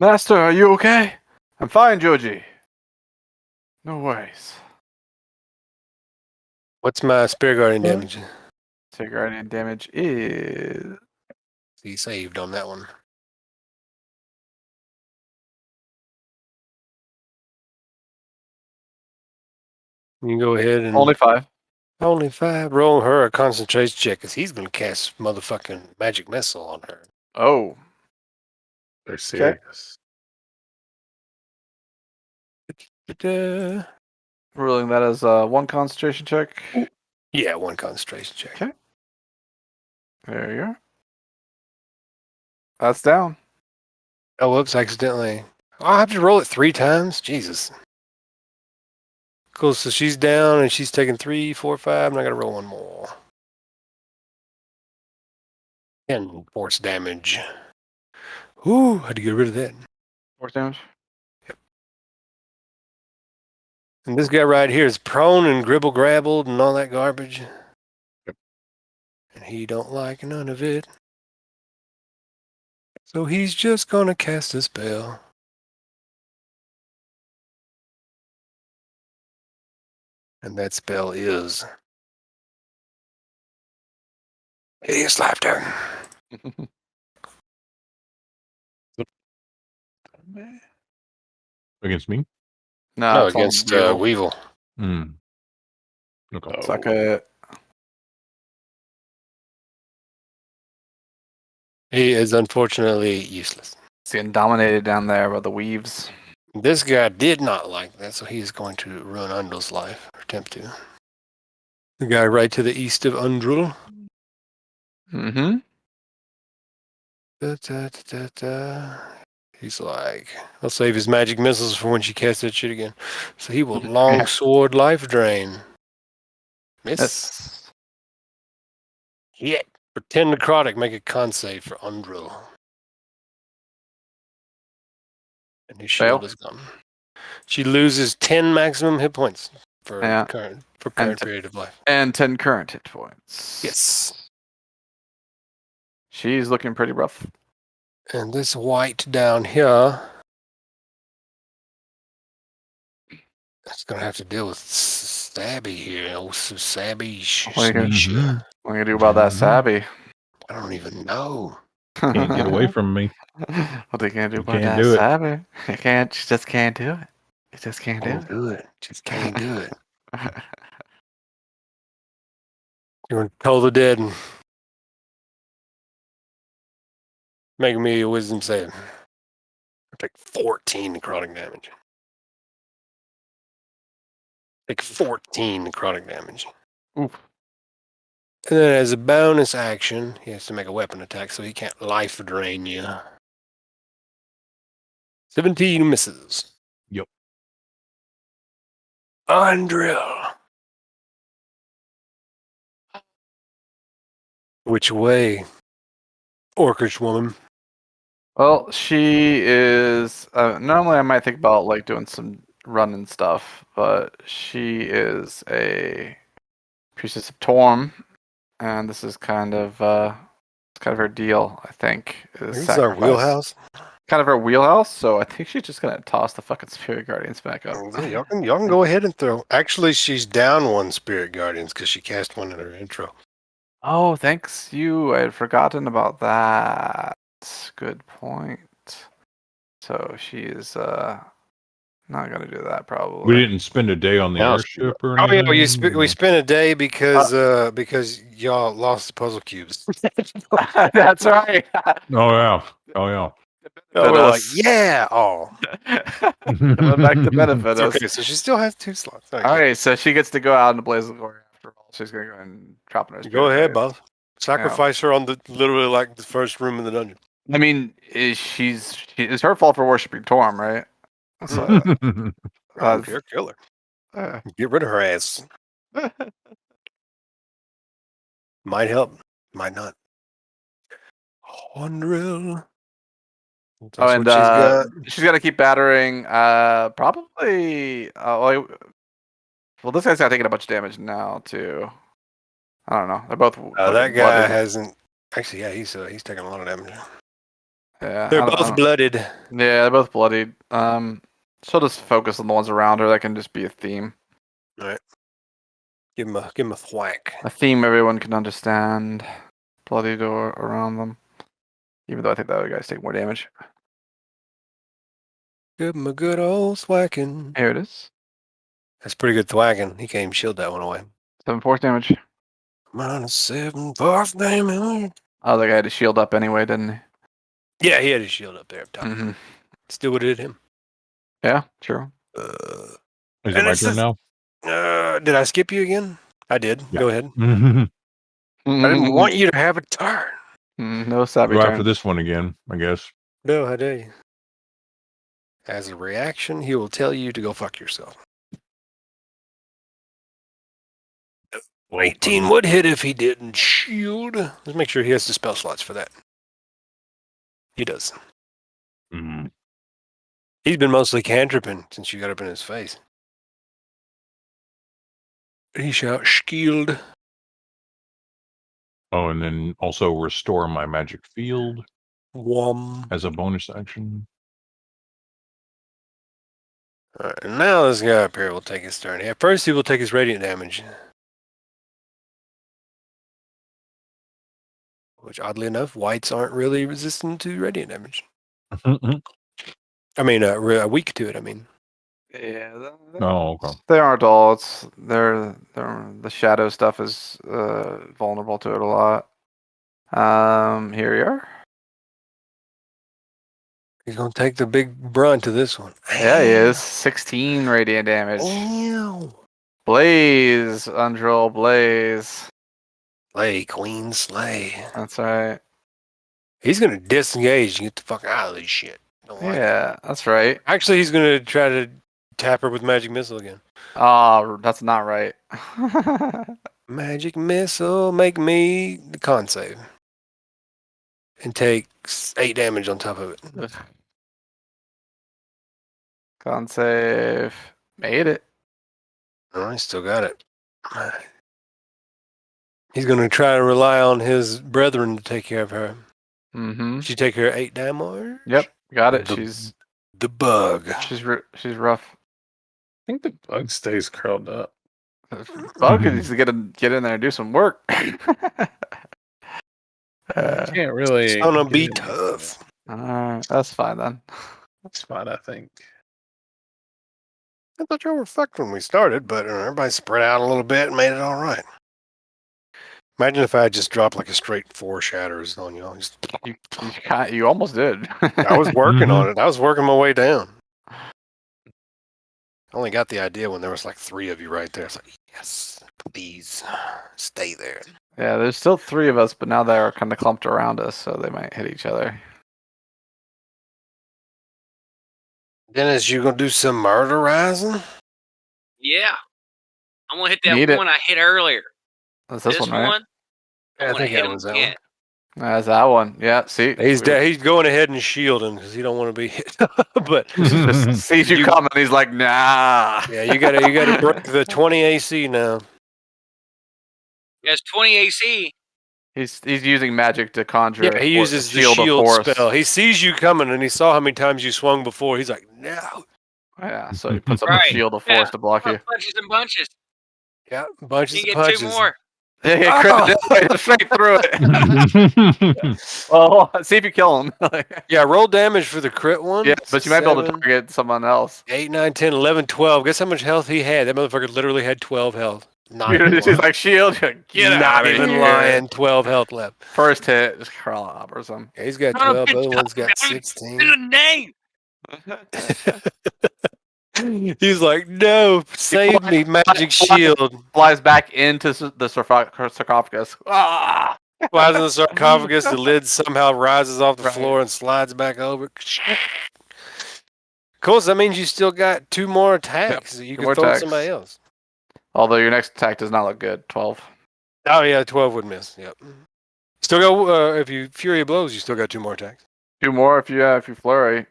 Master, are you okay? I'm fine, Joji. No worries. What's my Spirit Guardian damage? So your guardian damage is He saved on that one. You can go ahead and only 5. only 5. Roll her a concentration check because he's going to cast motherfucking magic missile on her. Oh, They're serious. Da-da. ruling that as 1 concentration check. Yeah, 1 concentration check. Okay. There you go. That's down. Oh, whoops, accidentally. I'll have to roll it 3 times? Jesus. Cool, so she's down and she's taking 3, 4, 5, and I got to roll 1 more. 10 force damage. Ooh, had to get rid of that. Force damage. And this guy right here is prone and gribble-grabbled and all that garbage. Yep. And he don't like none of it. So he's just gonna cast a spell. And that spell is Hideous Laughter. Against me? No, it's on against Weevil. Weevil. Hmm. Okay. Suck it. He is unfortunately useless. It's getting dominated down there by the weaves. This guy did not like that, so he is going to ruin Undrul's life, or attempt to. The guy right to the east of Undrul. Mm-hmm. Da, da, da, da, da. He's like, I'll save his magic missiles for when she casts that shit again. So he will longsword life drain. Miss. That's Yet. Pretend necrotic, make a con save for Undrul. And his shield Fail. is gone. She loses 10 maximum hit points for Yeah. current And period of life. and 10 current hit points. Yes. She's looking pretty rough. And this white down here, it's going to have to deal with Sabby here. Oh, Sabby. What are you gonna- Sabisha. What are you gonna do about that Sabby? I don't even know. Can't get away from me. What are you gonna do You about can't that do it. Sabby? You can't. You just can't do it. You just can't do Can't it. do it. Just can't do it. You're going to toll the dead and make me a wisdom save. I take 14 necrotic damage. Take 14 necrotic damage. Oof. And then as a bonus action, he has to make a weapon attack, so he can't life drain you. 17 misses. Yep. Undrill. Which way, orcish woman? Well, she is. Normally, I might think about like doing some running stuff, but she is a priestess of Torm, and this is kind of her deal. I think is This is our sacrifice. wheelhouse. Kind of her wheelhouse. So I think she's just gonna toss the fucking spirit guardians back up. Yeah, y'all can go ahead and throw. Actually, she's down 1 spirit guardians because she cast 1 in her intro. Oh, thanks you. I had forgotten about that. Good point. So she's not gonna do that probably. We didn't spend a day on the No, airship or Oh yeah, anything. we spent a day because y'all lost the puzzle cubes. That's right. Oh yeah. Oh yeah. Oh, we're like, us. yeah. Oh, Coming back to benefit it's us. okay. So she still has 2 slots. Okay. All right, so she gets to go out in the blaze of glory after all. She's gonna go and drop in her. Go spirit ahead, guardians. boss. Sacrifice her on the literally like the first room in the dungeon. I mean, it's her fault for worshiping Torm, right? So, I don't that's- care. Kill her. Get rid of her ass. Might help. Might not. Hondrill. Oh, That's and what she's got. she's gonna keep battering. Probably. Well, this guy's got taking a bunch of damage now too. I don't know. They're both. That fucking guy blooded. hasn't. Actually, yeah, he's taking a lot of damage. Yeah, They're I both don't- blooded. Yeah, they're both bloodied. She'll just focus on the ones around her. That can just be a theme. All right. Give him a thwack. A theme everyone can understand. Bloodied or around them. Even though I think the other guys take more damage. Give him a good old thwacking. Here it is. That's pretty good thwacking. He can't even shield that one away. 7 force damage. Minus 7 force damage. Oh, the guy had to shield up anyway, didn't he? Yeah, he had his shield up there up top. Mm-hmm. Still would have hit him. Yeah, true. Is And it my it's turn just- now? Did I skip you again? I did. Yeah. Go ahead. Do I didn't want you to have a turn. No savvy after turn. this one again, I guess. No, I dare you. As a reaction, he will tell you to go fuck yourself. 18 would hit if he didn't shield. Let's make sure he has the spell slots for that. He does. Mm. He's been mostly cantripping since you got up in his face. He shall shield. Oh, and then also restore my magic field Wham. as a bonus action. Alright, and now this guy up here will take his turn. Yeah, first he will take his radiant damage. Which, oddly enough, whites aren't really resistant to radiant damage. I mean, weak to it, I mean. Yeah. Oh, okay. They aren't all. They're the shadow stuff is vulnerable to it a lot. Here you are. He's going to take the big brunt of this one. Yeah, he is. 16 radiant damage. Ow. Blaze, Undrill, Blaze. Slay, queen, slay. That's right. He's going to disengage and get the fuck out of this shit. Don't like it. Yeah, that's right. Actually, he's going to try to tap her with magic missile again. Oh, that's not right. Magic missile, make me the con save. And take 8 damage on top of it. Con save. Made it. Oh, I still got it. He's going to try to rely on his brethren to take care of her. Mm-hmm. She take her 8 damage? Yep, got it. The- She's The bug. she's rough. I think the bug stays curled up. Bug needs to get in there and do some work. Can't really. It's gonna get be in tough. That's fine then. that spot, I think. I thought you were fucked when we started, but everybody spread out a little bit and made it all right. Imagine if I had just dropped like a straight 4 shatters on you. You almost did. I was working on it. I was working my way down. I only got the idea when there was like 3 of you right there. It's like, yes, please stay there. Yeah, there's still 3 of us, but now they're kind of clumped around us, so they might hit each other. Dennis, you gonna do some murderizing? Yeah. I'm gonna hit that Need it. one I hit earlier. That's this one, right? Yeah, I I'm gonna think hit that him one's that again. That's that one. Yeah, see? He's going ahead and shielding because he don't want to be hit. But Just sees you coming, he's like, nah. yeah, you gotta break the 20 AC now. That's 20 AC. He's using magic to conjure. Yeah, he uses the of shield force. spell. He sees you coming and he saw how many times you swung before. He's like, no. Yeah, so he puts up Right, a shield of force yeah. to block you. Bunches and bunches. Yeah, bunches You of get punches. 2 more. Yeah, he crit straight through it. Oh, see if you kill him. Yeah, roll damage for the crit one. Yeah, but you might be able to 7, target someone else. 8, 9, 10, 11, 12. Guess how much health he had? That motherfucker literally had 12 health. Not even He's lying. like, shield, get Not out of even here. lying. 12 health left. First hit, just crawl up or something. Yeah, he's got Son of a 12. The other bitch, one's got I'm 16. In the name. He's like, no, save me, magic shield. Flies back into the sarcophagus. Ah! Flies in the sarcophagus, the lid somehow rises off the floor and slides back over. Cool, so that means you still got 2 more attacks. You 2 can more throw at attacks. somebody else. Although your next attack does not look good. 12. Oh, yeah, 12 would miss. Yep. Still got, if you Fury of Blows, you still got 2 more attacks. 2 more if you flurry.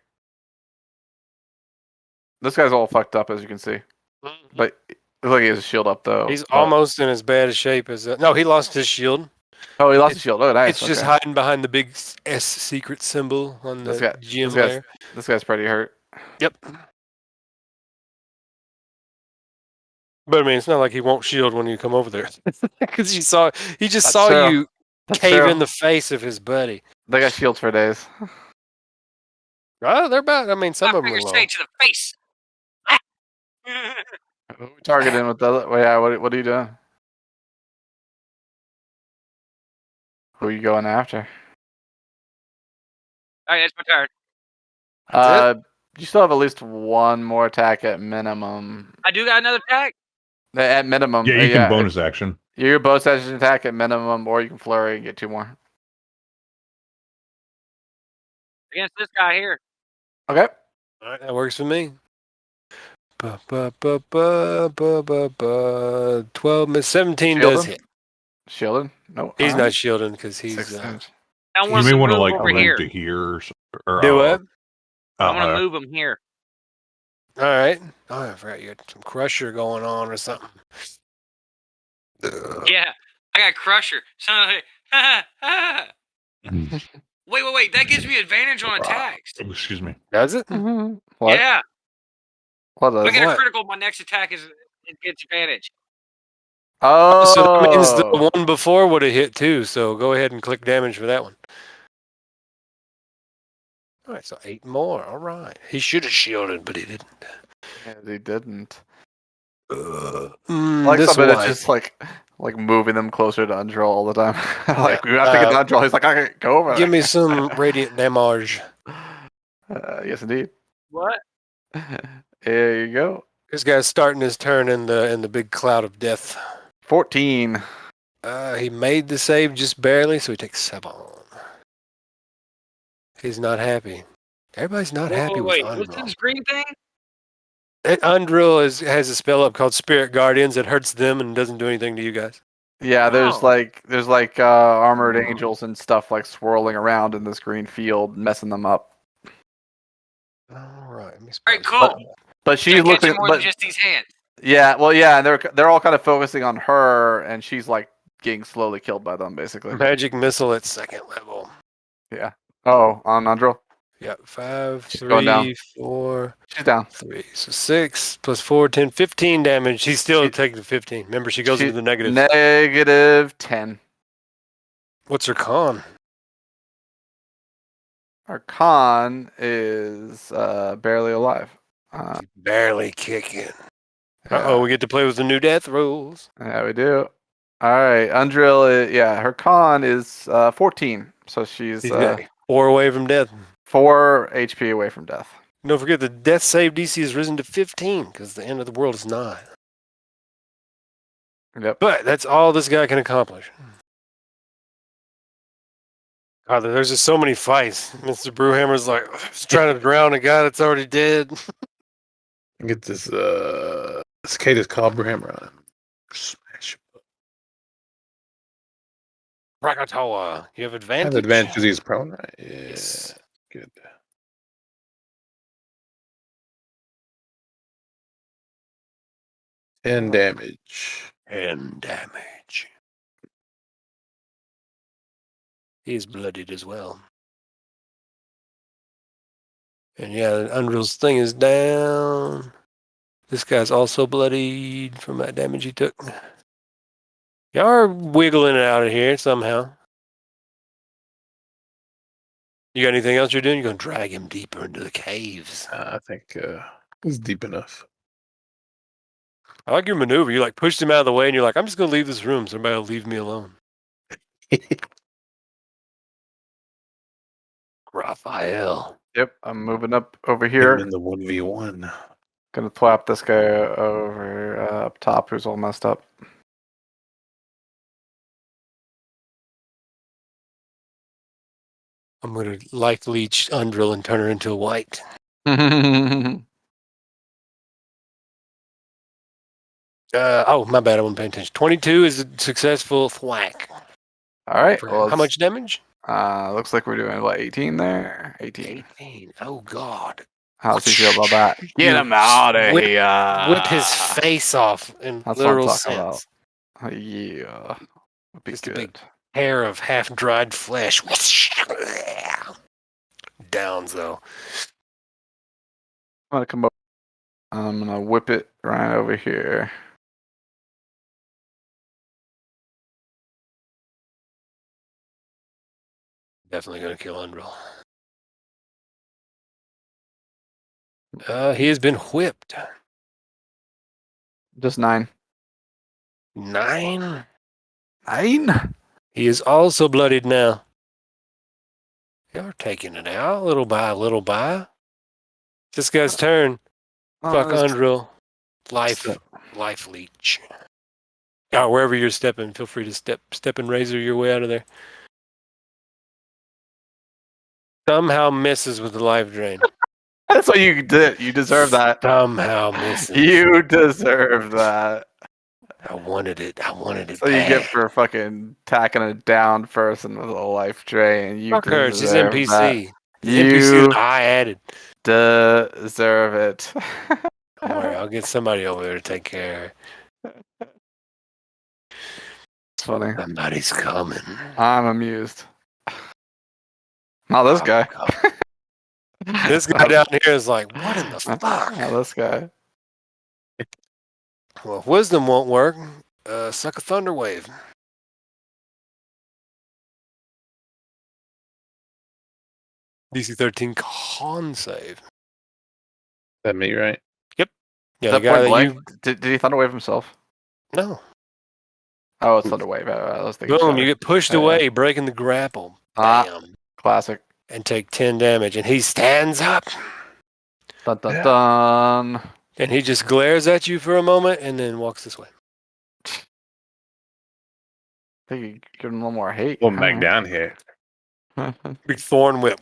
This guy's all fucked up, as you can see. But it looks like he has a shield up, though. He's but- almost in as bad a shape as... no, he lost his shield. Oh, he lost his shield. Oh, nice. It's just hiding behind the big S secret symbol on the gym layer. This guy's pretty hurt. Yep. But I mean, it's not like he won't shield when you come over there, because he just That's saw true. you That's cave true. in the face of his buddy. They got shields for days. Oh, they're about. I mean, some of them are low. Straight to the face. Who we targeting with the other? Well, yeah, what are you doing? Who are you going after? All right, that's my turn. You still have at least 1 more attack at minimum. I do got another attack. At minimum. Yeah, you can bonus action. Your bonus action attack at minimum, or you can flurry and get 2 more. Against this guy here. Okay. All right, that works for me. 12, 17 does hit. Shielded? No. He's not shielding because he's. 16. I You want may to want to move like over move here. to here. Or, Do what? I want to move him here. All right. Oh, I forgot you had some crusher going on or something. Yeah, I got Crusher. Wait. That gives me advantage on attacks. Oh, excuse me. Does it? What? Yeah. What If I does? get a What? critical, my next attack it gets advantage. Oh. So that means the one before would have hit too. So go ahead and click damage for that one. All right, so 8 more. All right. He should have shielded, but he didn't. Yeah, he didn't. Like Something that's just like moving them closer to Undrill all the time. Like we have to get to Undrill. He's like, I can't go over. Give me some radiant damage. Yes, indeed. What? There you go. This guy's starting his turn in the big cloud of death. 14. He made the save just barely, so he takes 7. He's not happy. Everybody's not happy with What's Undrill. this green thing? Undrill has a spell up called Spirit Guardians. It hurts them and doesn't do anything to you guys. Yeah, there's Oh. armored angels and stuff like swirling around in this green field, messing them up. All right. Let me All right, cool. But she's Can't catch looking. more But than just these hands. yeah, well, yeah, and they're all kind of focusing on her, and she's like getting slowly killed by them, basically. Magic missile at 2nd level. Yeah. Oh, on Undrill. Yeah, 5, She's going down. 3, 4, She's down. 3. So 6 plus 4, 10, 15 damage. He's still taking 15. Remember, she goes into the negative. Negative 10. What's her con? Our con is barely alive. Barely kicking. Yeah. We get to play with the new death rules. Yeah, we do. All right, Undrill. Her con is 14, so she's He's got 4 away from death. 4 HP away from death. Don't forget the death save DC has risen to 15 because the end of the world is nigh. Yep. But that's all this guy can accomplish. God, there's just so many fights. Mr. Brewhammer's like trying to drown a guy that's already dead. Get this cicadas Cobberhammer on him. Smash him. Krakatoa, you have I advantage. have advantage because he's prone, right? Yeah. Yes. Good. 10 damage. 10 damage. He's bloodied as well. And yeah, Undrill's thing is down. This guy's also bloodied from that damage he took. Y'all are wiggling it out of here somehow. You got anything else you're doing? You're going to drag him deeper into the caves. I think it's deep enough. I like your maneuver. You like pushed him out of the way and you're like, I'm just going to leave this room so everybody will leave me alone. Rafael. Yep, I'm moving up over here. In the 1v1. Gonna thwap this guy over up top who's all messed up. I'm going to life leech Undrill and turn her into a white. Oh, my bad. I wasn't paying attention. 22 is a successful thwack. All right. How much damage? Looks like we're doing what, 18 there? 18. 18. Oh God. How's he feel about that? Get You him out of whip- here. Whip his face off in That's literal what I'm talking sense. about. Yeah. Would be Just a good. big hair of half-dried flesh. Downs though. I'm gonna come over. I'm gonna whip it right over here. Definitely gonna kill Undril. He has been whipped. Just 9. 9. 9? He is also bloodied now. You're taking it out little by little by. This guy's turn. Fuck Undril. Life leech. Wherever you're stepping, feel free to step and razor your way out of there. Somehow misses with the life drain. That's what you did. You deserve that. Somehow misses. You deserve that. I wanted it. So you get for fucking tacking a down person with a life drain. You Fuck her. She's deserve NPC. that. The NPC that I added. Deserve it. Don't worry, I'll get somebody over there to take care of her. It's funny. Somebody's coming. I'm amused. Not this guy. This guy down here is like, what in the fuck? Not this guy. Well, if wisdom won't work, suck a thunder wave. DC 13 con save. That me, right? Yep. Yeah, That the guy point that blank, you... did he Thunderwave himself? No. Oh, it's Thunderwave. I was thinking. Boom, you get pushed away, breaking the grapple. Bam. Classic. And take 10 damage. And he stands up. Dun dun dun. And he just glares at you for a moment and then walks this way. I think you give him a little more hate. Well, back down here. Big thorn whip.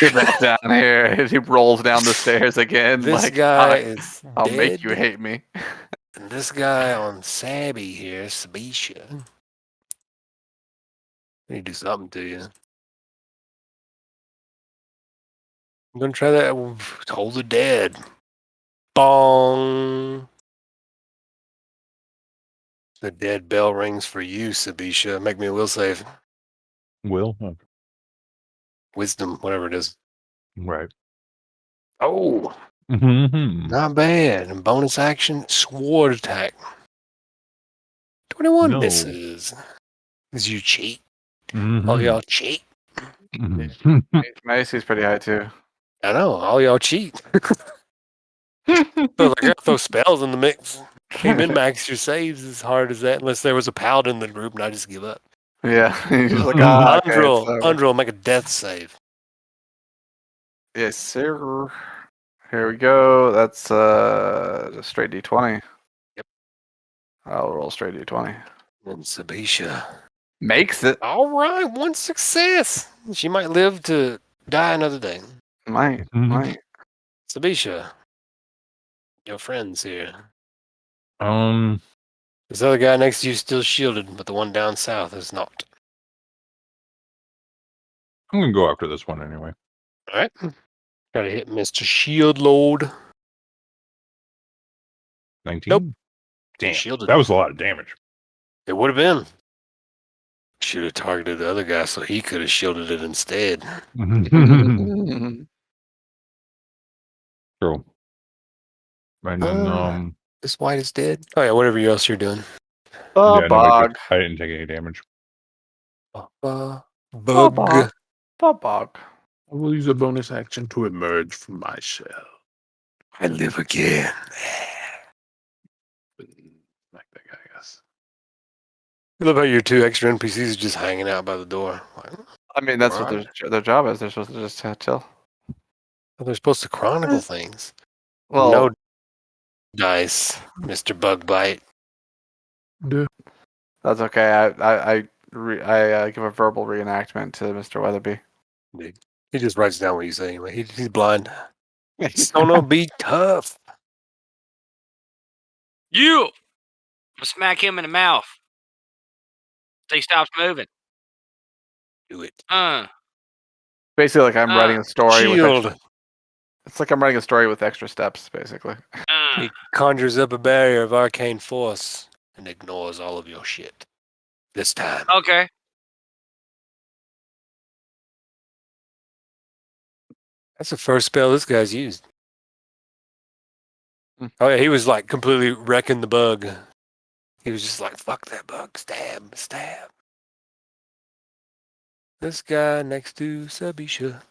Get back down here. He rolls down the stairs again. This like, guy is I'll dead. make you hate me. And this guy on Sabby here, Sabisha. I need to do something to you. I'm gonna try that. Hold the dead. Bong. The dead bell rings for you, Sabisha. Make me a will save. Will? Okay. Wisdom, whatever it is. Right. Oh, Mm-hmm. not bad. And bonus action, sword attack. 21 No. misses. Because you cheat. Mm-hmm. All y'all cheat. Mm-hmm. My AC's pretty high too. I know. All y'all cheat. So I gotta throw spells in the mix. Can't min-max your saves as hard as that unless there was a paladin in the group and I just give up. Yeah. He's just like, okay, Undril, make a death save. Yes, sir. Here we go. That's just straight D20. Yep. I'll roll straight D20. And Sabisha. Makes it. All right, 1 success. She might live to die another day. Might. Sabisha. Your friend's here. This other guy next to you is still shielded, but the one down south is not. I'm gonna go after this one anyway. All right. Gotta hit Mr. Shield Load. 19? Nope. Damn. Shielded. That was a lot of damage. It would have been. Should have targeted the other guy so he could have shielded it instead. True. And then, This white is dead. Oh, yeah, whatever else you're doing. Oh, yeah, no, bog. I didn't take any damage. Bug. Bog. I will use a bonus action to emerge from my shell. I live again. Like that guy, I guess. I love how your 2 extra NPCs are just hanging out by the door. Like, I mean, that's what Right. their job is. They're supposed to just chill. they're supposed to chronicle things. Well, No dice, Mr. Bug Bite. that's okay. I give a verbal reenactment to Mr. Weatherby. He just writes down what you say anyway. He's blind. Sono, be tough. You! I'm gonna smack him in the mouth. So he stops moving. Do it. Basically, like I'm writing a story with Shield. extra, it's like I'm writing a story with extra steps, basically. He conjures up a barrier of arcane force and ignores all of your shit. This time. Okay. That's the first spell this guy's used. Hmm. Oh yeah, he was like completely wrecking the bug. He was just like, fuck that bug. Stab, stab. This guy next to Sabisha.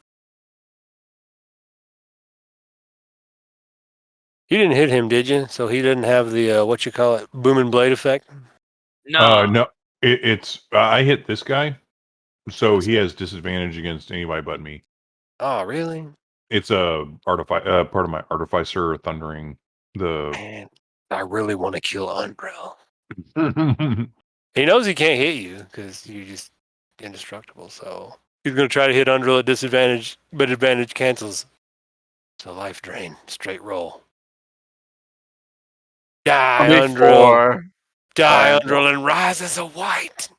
You didn't hit him, did you? So he didn't have the, what you call it, booming blade effect? No. No, it's I hit this guy, so he has disadvantage against anybody but me. Oh, really? It's a part of my Artificer thundering. Man, I really want to kill Undrel. He knows he can't hit you because you're just indestructible. So he's going to try to hit Undrel at disadvantage, but advantage cancels. So life drain, straight roll. Die, Undrel. Die, Undrel, and rise as a white.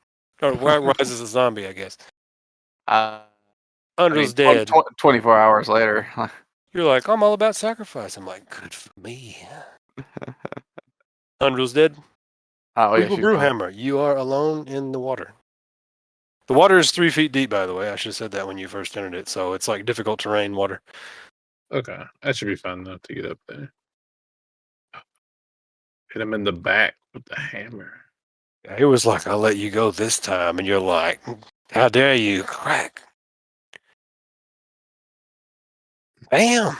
Or rise as a zombie, I guess. Undrel's dead. 24 hours later. You're like, I'm all about sacrifice. I'm like, good for me. Undrel's dead. Oh, yeah. Brewhammer, you are alone in the water. The water is 3 feet deep, by the way. I should have said that when you first entered it. So it's like difficult terrain water. Okay, that should be fun though to get up there. Hit him in the back with the hammer. Yeah, it was like, I'll let you go this time. And you're like, how dare you? Crack. Bam.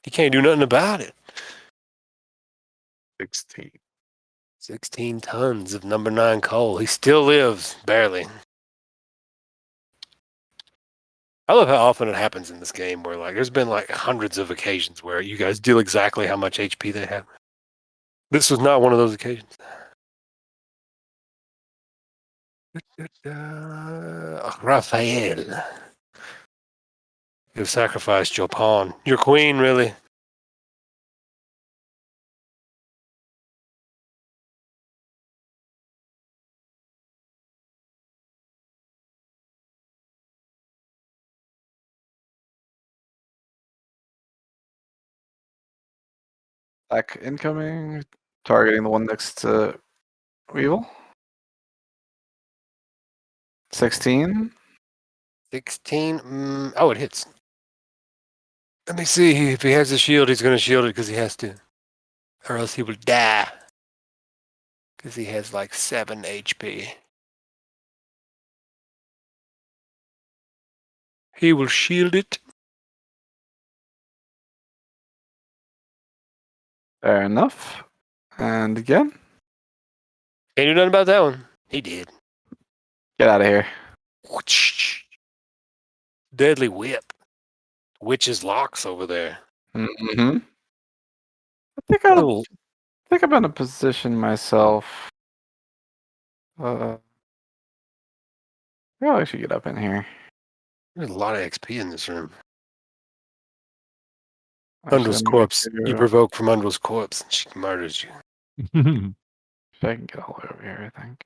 He can't do nothing about it. 16. 16 tons of number 9 coal. He still lives, barely. I love how often it happens in this game where, like, there's been, like, hundreds of occasions where you guys deal exactly how much HP they have. This was not one of those occasions. Rafael. You've sacrificed your pawn. Your queen, really. Back incoming, targeting the one next to Weevil. 16. 16. Oh, it hits. Let me see. If he has a shield, he's going to shield it because he has to. Or else he will die. Because he has like 7 HP. He will shield it. Fair enough. And again. Can't do nothing about that one. He did. Get out of here. Deadly whip. Witch's locks over there. Mm-hmm. I think I'm in a position myself. I probably should get up in here. There's a lot of XP in this room. Actually, Undrel's I'm corpse. gonna You go- provoke from Undrel's corpse, and she murders you. I can get all the way over here, I think.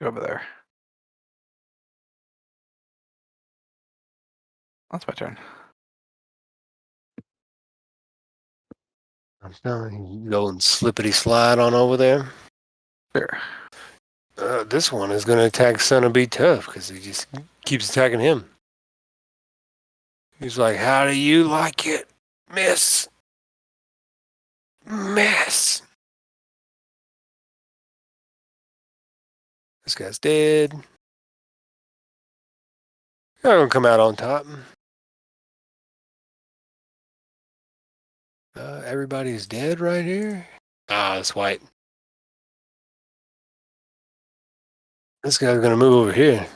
Go over there. That's my turn. I'm telling you, you go and slippity slide on over there. Sure. This one is going to attack Son of Be Tough because he just keeps attacking him. He's like, how do you like it, miss? Miss. This guy's dead. They're going to come out on top. Everybody's dead right here. Ah, it's white. This guy's going to move over here.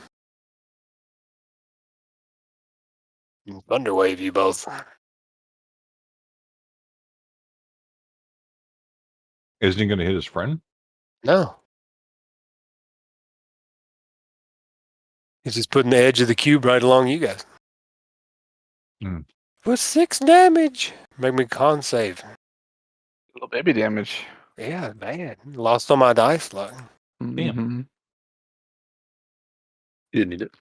Thunderwave you both. Isn't he going to hit his friend? No. He's just putting the edge of the cube right along you guys. Hmm. For 6 damage. Make me con save. Little baby damage. Yeah, bad. Lost on my dice luck. Mhm. You didn't need it.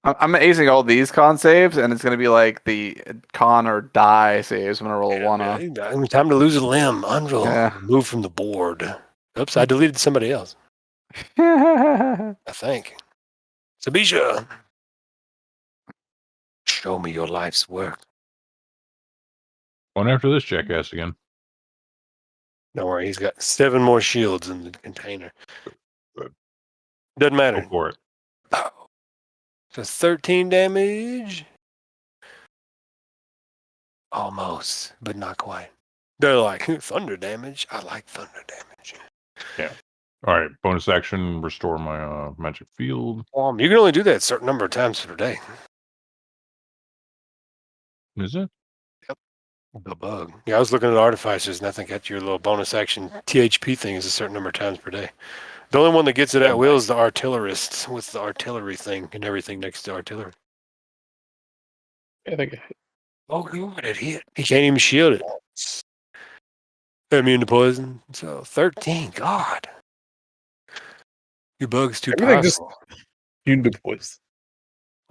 I'm acing all these con saves, and it's gonna be like the con or die saves. I'm gonna roll a one off. Time to lose a limb. Unroll. Yeah. Remove from the board. Oops, I deleted somebody else. Yeah. I think. Sabisha. Show me your life's work. One after this jackass again. Don't worry, he's got 7 more shields in the container. Doesn't matter. Go for it. Oh. So 13 damage. Almost, but not quite. They're like, thunder damage. I like thunder damage. Yeah. All right. Bonus action. Restore my magic field. You can only do that a certain number of times per day. Is it? The bug. Yeah, I was looking at Artificers, and I think that's your little bonus action THP thing is a certain number of times per day. The only one that gets it at will is the artillerists with the artillery thing and everything next to artillery. Yeah, I think Oh, God, it hit. He can't even shield it. Immune to poison. So 13. God. Your bug's too Everything just- powerful. you do boys.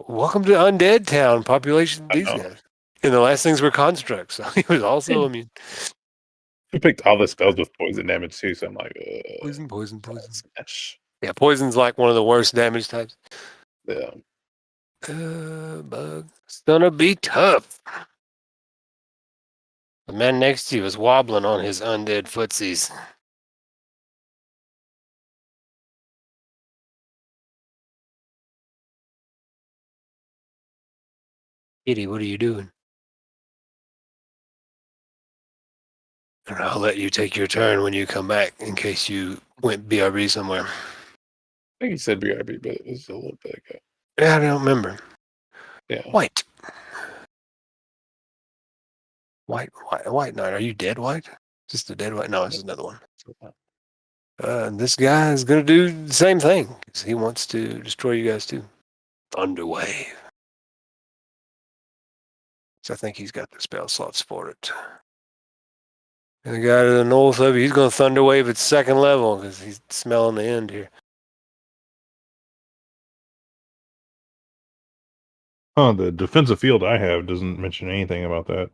Welcome to Undead Town. Population I these know. guys. And the last things were constructs, so he was also immune. You picked all the spells with poison damage too, so I'm like, Poison. smash. Yeah, poison's like one of the worst damage types. Yeah. Bug. It's gonna be tough. The man next to you is wobbling on his undead footsies. Kitty, what are you doing? And I'll let you take your turn when you come back in case you went BRB somewhere. I think he said BRB, but it was a little bit ago. Yeah, I don't remember. Yeah. White knight. Are you dead, White? Just a dead White? No, this is another one. This guy is going to do the same thing. He wants to destroy you guys too. Thunderwave. So I think he's got the spell slots for it. And the guy to the north of you, he's going to Thunderwave at 2nd level because he's smelling the end here. Oh, the defensive field I have doesn't mention anything about that.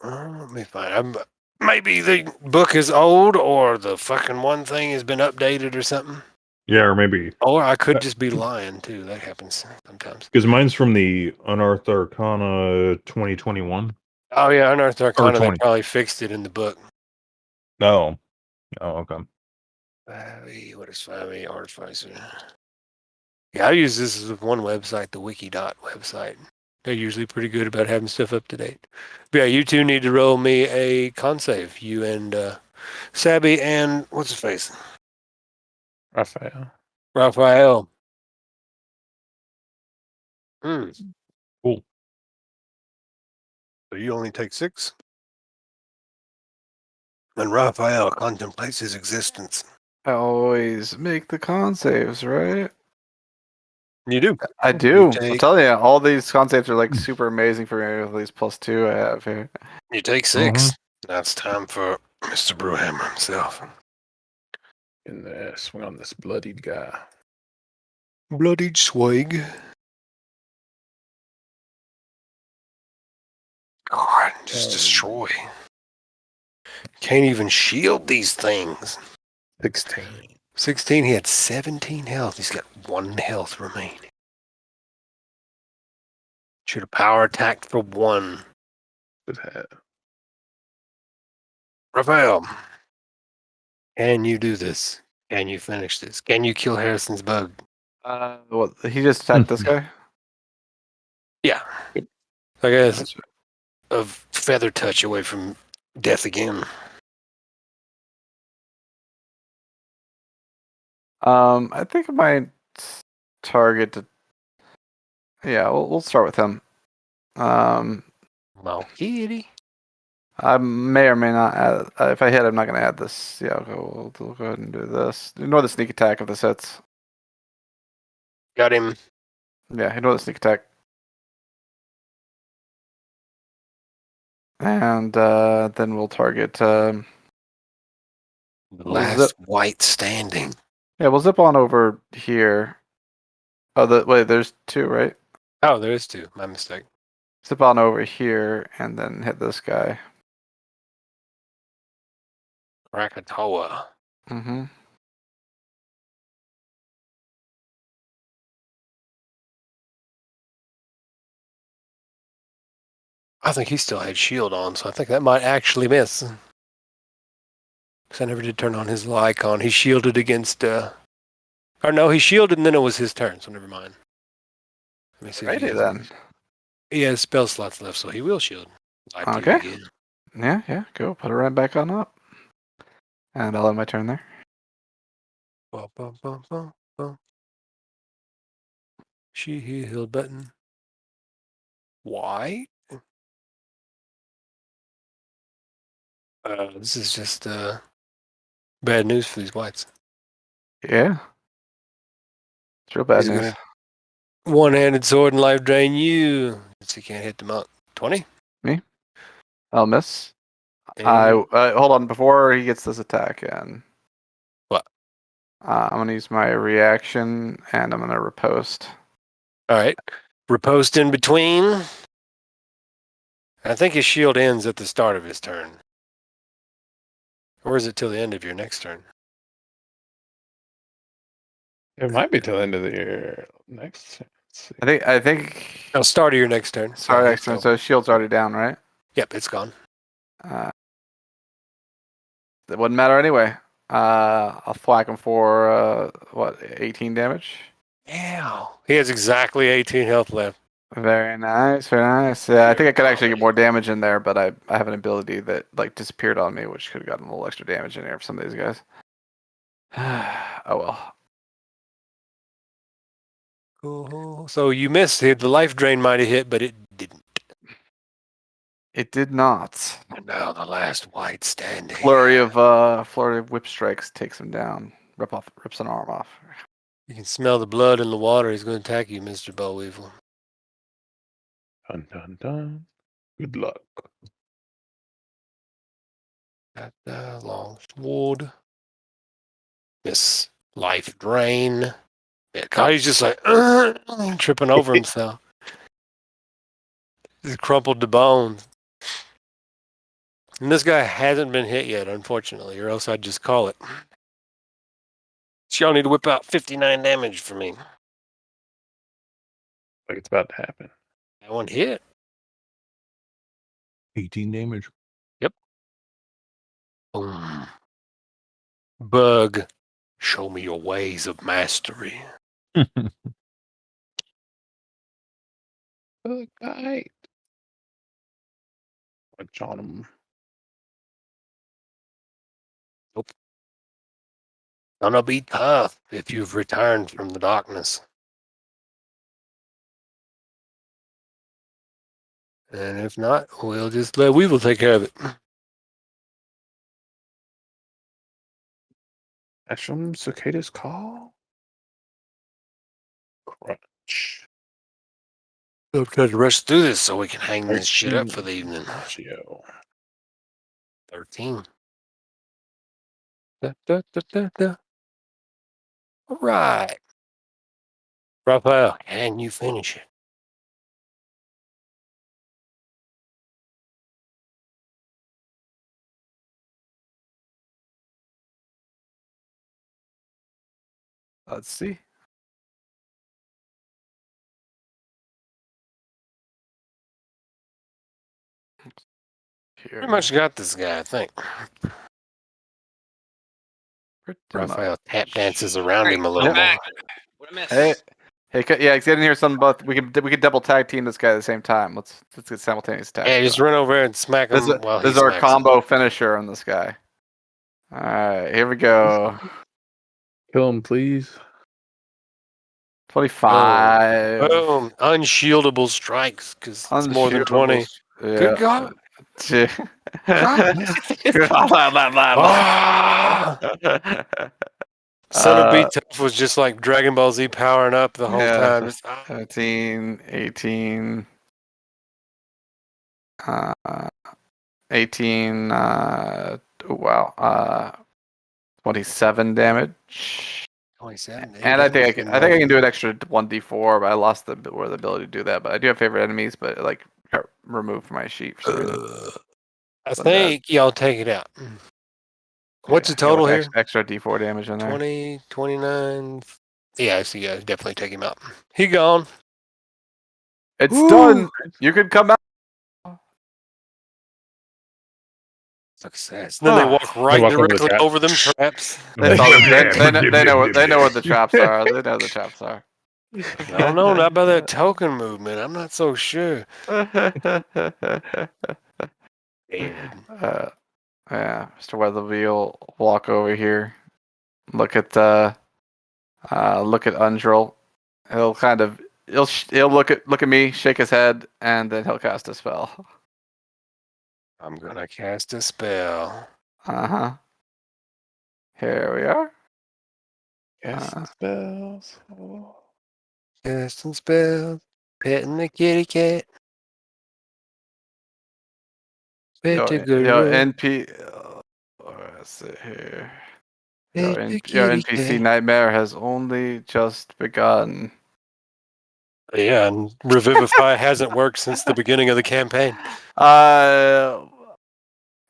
Let me find. Maybe the book is old, or the fucking one thing has been updated or something. Yeah, or maybe. Or I could just be lying too. That happens sometimes. Because mine's from the Unearthed Arcana 2021. Oh yeah, Unearthed Arcana. They 20. probably fixed it in the book. No. Oh, okay. What is 5e Artificer? Yeah, I use this as one website, the Wiki.dot website. They're usually pretty good about having stuff up to date. But yeah, you two need to roll me a con save. You and Sabby and what's his face? Rafael. Rafael. Cool. So you only take 6? And Rafael contemplates his existence. I always make the con saves, right? You do. I do. I'm take- telling you, all these con saves are like super amazing for me with these +2 I have here. You take 6. Now it's time for Mr. Brewhammer himself. In there, swing on this bloodied guy. Bloodied swag. God, just destroy. Can't even shield these things. 16. 16, he had 17 health. He's got 1 health remaining. Should have power attacked for 1. Should have. Rafael, can you do this? Can you finish this? Can you kill Harrison's bug? What? He just attacked this guy? Yeah. I guess a feather touch away from death again. I think I might target. Yeah, we'll start with him. Well, kitty. I may or may not add. If I hit, I'm not going to add this. Yeah, we'll go ahead and do this. Ignore the sneak attack if this hits. Got him. Yeah, ignore the sneak attack. And then we'll target. The We'll last white standing. Yeah, we'll zip on over here. Oh, wait, there's 2, right? Oh, there is 2. My mistake. Zip on over here and then hit this guy. Krakatoa. Mm-hmm. I think he still had shield on, so I think that might actually miss. Because I never did turn on his little icon. He shielded against... Or no, he shielded and then it was his turn, so never mind. Let me see if he Righty has then. He has spell slots left, so he will shield. Okay. Again. Yeah, go. Put it right back on up. And I'll end my turn there. Bum, bum, bum, bum, bum. She healed button. Why? This is just bad news for these whites. Yeah. It's real bad He's news. gonna one-handed sword and life drain you. Since he can't hit them up. 20? I'll miss. And- Hold on, before he gets this attack in. What? I'm gonna use my reaction and I'm gonna riposte. Alright. Riposte in between. I think his shield ends at the start of his turn. Or is it till the end of your next turn? It might be till the end of the year. Next. Let's see. I think. Oh, start of your next turn. Sorry, next turn. So shield's already down, right? Yep, it's gone. It wouldn't matter anyway. I'll thwack him for 18 damage. Ow. He has exactly 18 health left. Very nice, very nice. Yeah, I think I could actually get more damage in there, but I have an ability that like disappeared on me, which could have gotten a little extra damage in here for some of these guys. Oh well. Cool. So you missed it. The life drain might have hit, but it didn't. It did not. And now the last white standing. Flurry of whip strikes takes him down. Rips an arm off. You can smell the blood in the water. He's going to attack you, Mr. Bowweevil. Dun dun dun. Good luck. Got the long sword. Miss life drain. Yeah, God, he's just like tripping over himself. He's crumpled to bones. And this guy hasn't been hit yet, unfortunately, or else I'd just call it. So y'all need to whip out 59 damage for me. Like it's about to happen. That one hit. 18 damage. Yep. Boom. Bug, show me your ways of mastery. Good night. Watch on him. Nope. Gonna be tough if you've returned from the darkness. And if not, we'll just let Weevil take care of it. Ashram Cicada's call. Crunch. We'll try to rush through this so we can hang this shit up for the evening. 13. Da, da, da, da, da. All right. Rafael, can you finish it? Let's see. Here. Pretty much got this guy, I think. Pretty Rafael much. tap dances around him a little I'm more. back. What a mess. Hey, yeah, get in here. Some both. We could double tag team this guy at the same time. Let's get simultaneous attack. Yeah, just run over there and smack him. This is our combo finisher on this guy. All right, here we go. Kill him, please. 25. Boom. Unshieldable strikes because it's more than 20. Yeah. Good God. Son of B Tough was just like Dragon Ball Z powering up the whole time. Just, 17, 18. 18. Oh wow. 27 damage. 27. And I think I can do an extra 1d4, but I lost the ability to do that. But I do have favorite enemies, but like got removed from my sheet for some reason. I think y'all take it out. What's the Yeah, total with here? Extra d4 damage in there. 20, 29. Yeah, I see. Yeah, definitely take him out. He gone. It's Woo! done. You can come back. Success. Then they walk right walk over the directly trap. over them traps. They know what the Yeah. traps are. They know the traps are. I don't know. Not by that token movement. I'm not so sure. Yeah, Mr. Weatherby will walk over here, look at Undril. He'll look at me, shake his head, and then he'll cast a spell. I'm gonna cast a spell. Uh-huh. Here we are. Casting spells. Casting spells. Petting the kitty cat. Yo, Pet the girl. let's see here. Pet Your the kitty NPC cat. nightmare has only just begun. Yeah, and Revivify hasn't worked since the beginning of the campaign.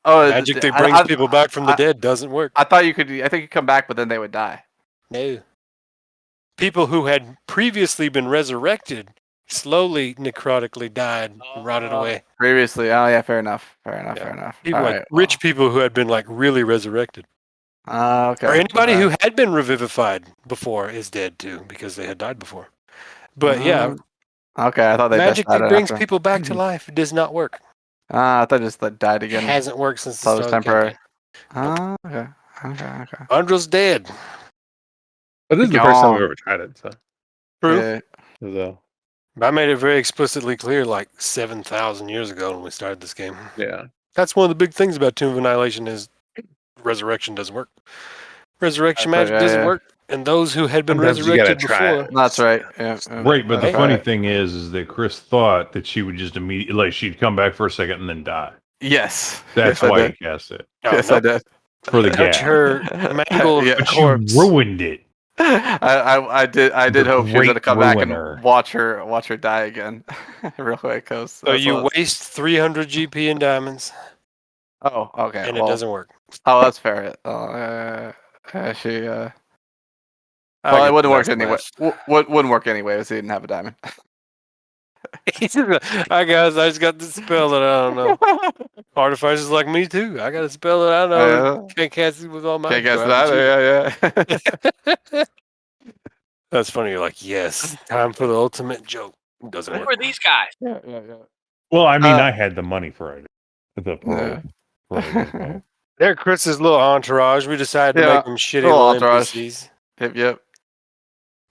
Magic that brings people back from the dead doesn't work. I thought you could. I think you come back, but then they would die. No. People who had previously been resurrected slowly necrotically died and rotted away. Previously, oh yeah, fair enough. People All like right, rich people who had been like really resurrected. Okay. Or anybody who had been revivified before is dead too because they had died before. But yeah, okay. I thought they magic just died that brings after. people back to life does not work. I thought just died It again. hasn't worked since So the it was start of the temporary. campaign. Okay. Undril's dead. But this is the first time we've ever tried it, so. True. Yeah. I made it very explicitly clear like 7,000 years ago when we started this game. Yeah. That's one of the big things about Tomb of Annihilation is resurrection doesn't work. Resurrection magic doesn't work, and those who had been Sometimes you resurrected gotta try before. it. That's right. Yeah. Right, but the Hey. funny thing is that Chris thought that she would just immediately, like, she'd come back for a second and then die. Yes. That's Yes, why I he did. cast it. Oh, Yes, no. I did. For the Touch gap. her mangle Yeah. of the But corpse. you ruined it. I did The hope she was gonna great come back ruiner. and watch her die again, real quick. So you waste 300 GP in diamonds, Oh, okay. and it doesn't work. Oh, that's fair. She. Well, it wouldn't work anyway. Wouldn't work anyway if he didn't have a diamond. Hi guys, I just got this spell that I don't know. Artificers like me too. I got a spell that I know. Can't cast it with all my. Can't guess that. Yeah. That's funny. You're like, yes, time for the ultimate joke. It doesn't Who work. are these guys? Yeah. Well, I mean, I had the money for it. The Yeah. pearl. They're Chris's little entourage. We decided to Yeah, make them shitty little little entourage. NPCs. Yep.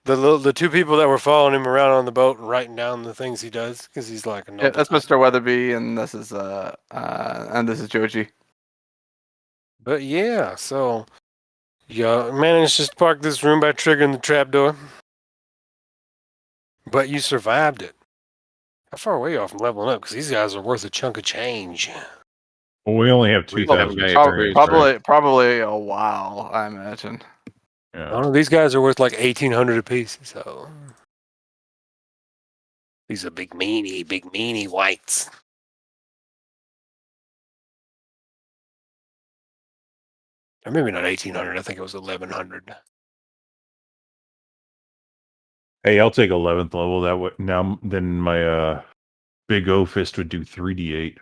The two people that were following him around on the boat and writing down the things he does because he's like a Yeah, noble. that's Mr. Weatherby, and this is Joji. But yeah, so you managed to park this room by triggering the trapdoor. But you survived it. How far away are you from leveling up? Because these guys are worth a chunk of change. Well, we only have 2,000 experience. Probably a while, I imagine. I don't know, these guys are worth like 1,800 apiece. So these are big meanie whites. Or maybe not 1,800. I think it was 1,100. Hey, I'll take 11th level. That way, now then my big O fist would do 3d8.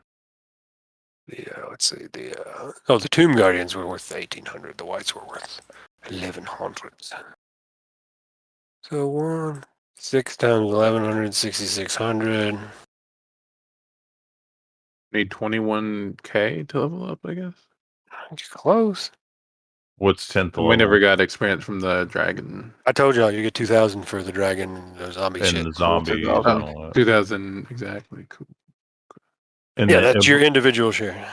Let's see. The Tomb Guardians were worth 1,800. The whites were worth 1,100. So 6 times 1,100, 6,600. Need 21k to level up, I guess. You're close. What's 10th level? We never got experience from the dragon. I told y'all you get 2,000 for the dragon and the zombie and shit. the zombies and all that. 2,000 exactly. Cool. And yeah, that's your individual share.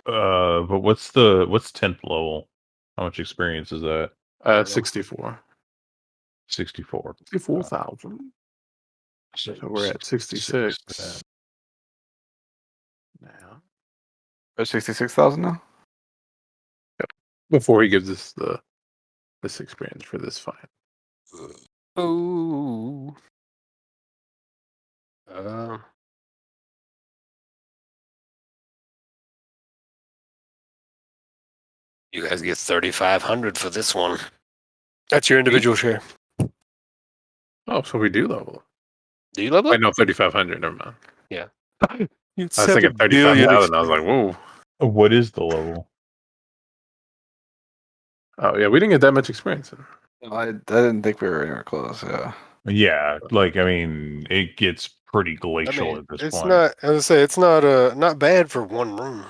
But what's 10th level? How much experience is that? 64. 64. 64,000. So we're at 66 now. Or 66,000 now? Before he gives us this experience for this fight. Oh. You guys get 3,500 for this one. That's your individual share. Oh, so we do level. Do you level I up? know 3,500. Never mind. Yeah. I was thinking 35,000. I was like, whoa. What is the level? Oh yeah, we didn't get that much experience. I didn't think we were anywhere close. Yeah. Yeah, like I mean, it gets pretty glacial at this it's point. not. As I say, it's not bad for one room.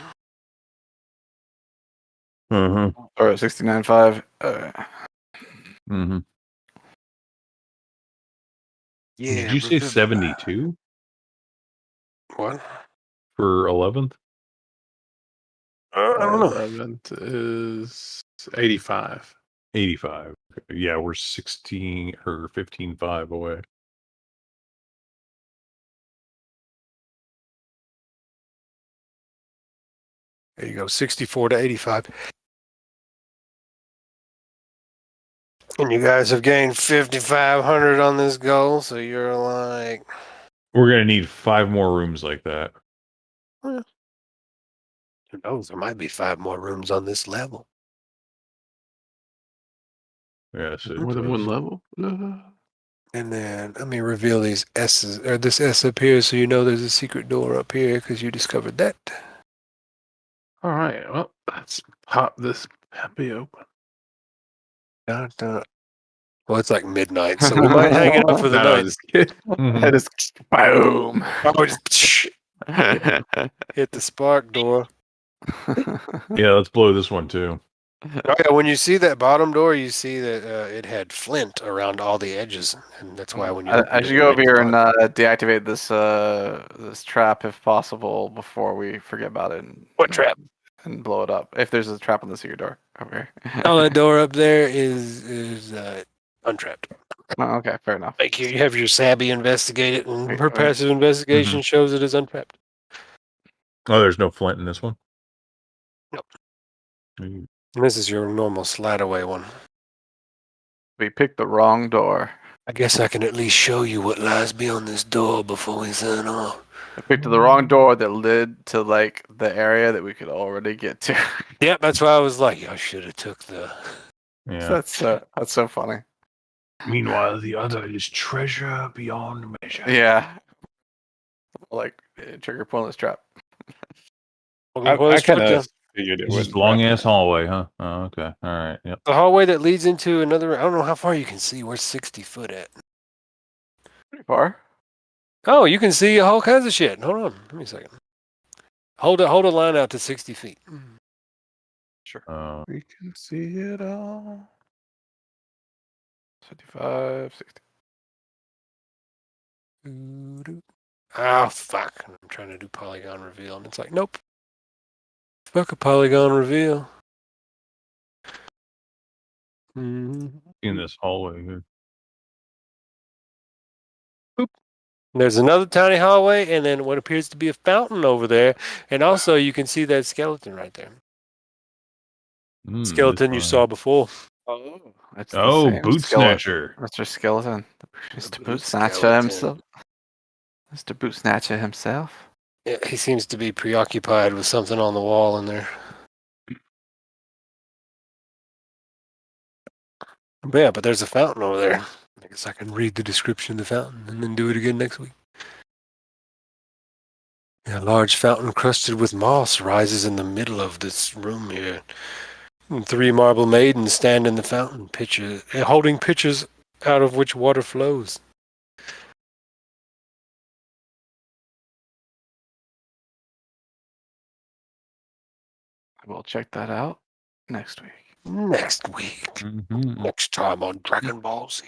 Mm-hmm. Or 69.5. Mm-hmm. Yeah. Did you say 72 What? for 11th? I don't know. 11th is 85. 85. Yeah, we're 16 or 15.5 away. There you go. 64 to 85. And you guys have gained 5,500 on this goal, so you're like, We're gonna need 5 more rooms like that. who knows? There might be 5 more rooms on this level. Yes, More than one level. And then let me reveal these S's, or this S up here, so you know there's a secret door up here because you discovered that. All right. Well, let's pop this happy open. Dun, dun. Well, it's like midnight, so we might hang it up for the No, night. just kidding. I just boom. Oh, just hit the spark door. Yeah, let's blow this one too. Oh, yeah, when you see that bottom door, you see that it had flint around all the edges, and that's why when you I should go over here and deactivate this trap if possible before we forget about it. What trap? And blow it up. If there's a trap on the secret door over here. Oh, that door up there is untrapped. Oh, okay, fair enough. Like you have your Sabby investigate it, and her passive investigation shows it is untrapped. Oh, there's no flint in this one? Nope. Mm. And this is your normal slide away one. We picked the wrong door. I guess I can at least show you what lies beyond this door before we sign off. I picked the wrong door that led to like the area that we could already get to. Yeah, that's why I was like, I should have took the. Yeah. That's so funny. Meanwhile, the other is treasure beyond measure. Yeah. Like trigger pointless trap. I kind of figured it It's would. just long ass hallway, huh? Oh, okay. All right. Yep. The hallway that leads into another. I don't know how far you can see. Where's 60 foot at? Pretty far. Oh, you can see all kinds of shit. Hold on, give me a second. Hold a line out to 60 feet. Sure. We can see it all. 55, 60. Ah, fuck. I'm trying to do polygon reveal, and it's like, nope. Fuck a polygon reveal. In this hallway here. There's another tiny hallway, and then what appears to be a fountain over there, and also you can see that skeleton right there. Skeleton you saw before. Oh, that's Boot Snatcher. Mr. Skeleton. Mr. Boot Snatcher himself. Mr. Boot Snatcher himself. Yeah, he seems to be preoccupied with something on the wall in there. But yeah, but there's a fountain over there. I guess I can read the description of the fountain and then do it again next week. A large fountain crusted with moss rises in the middle of this room here. And 3 marble maidens stand in the fountain, holding pitchers out of which water flows. We'll check that out next week. Next week. Mm-hmm. Next time on Dragon Ball Z.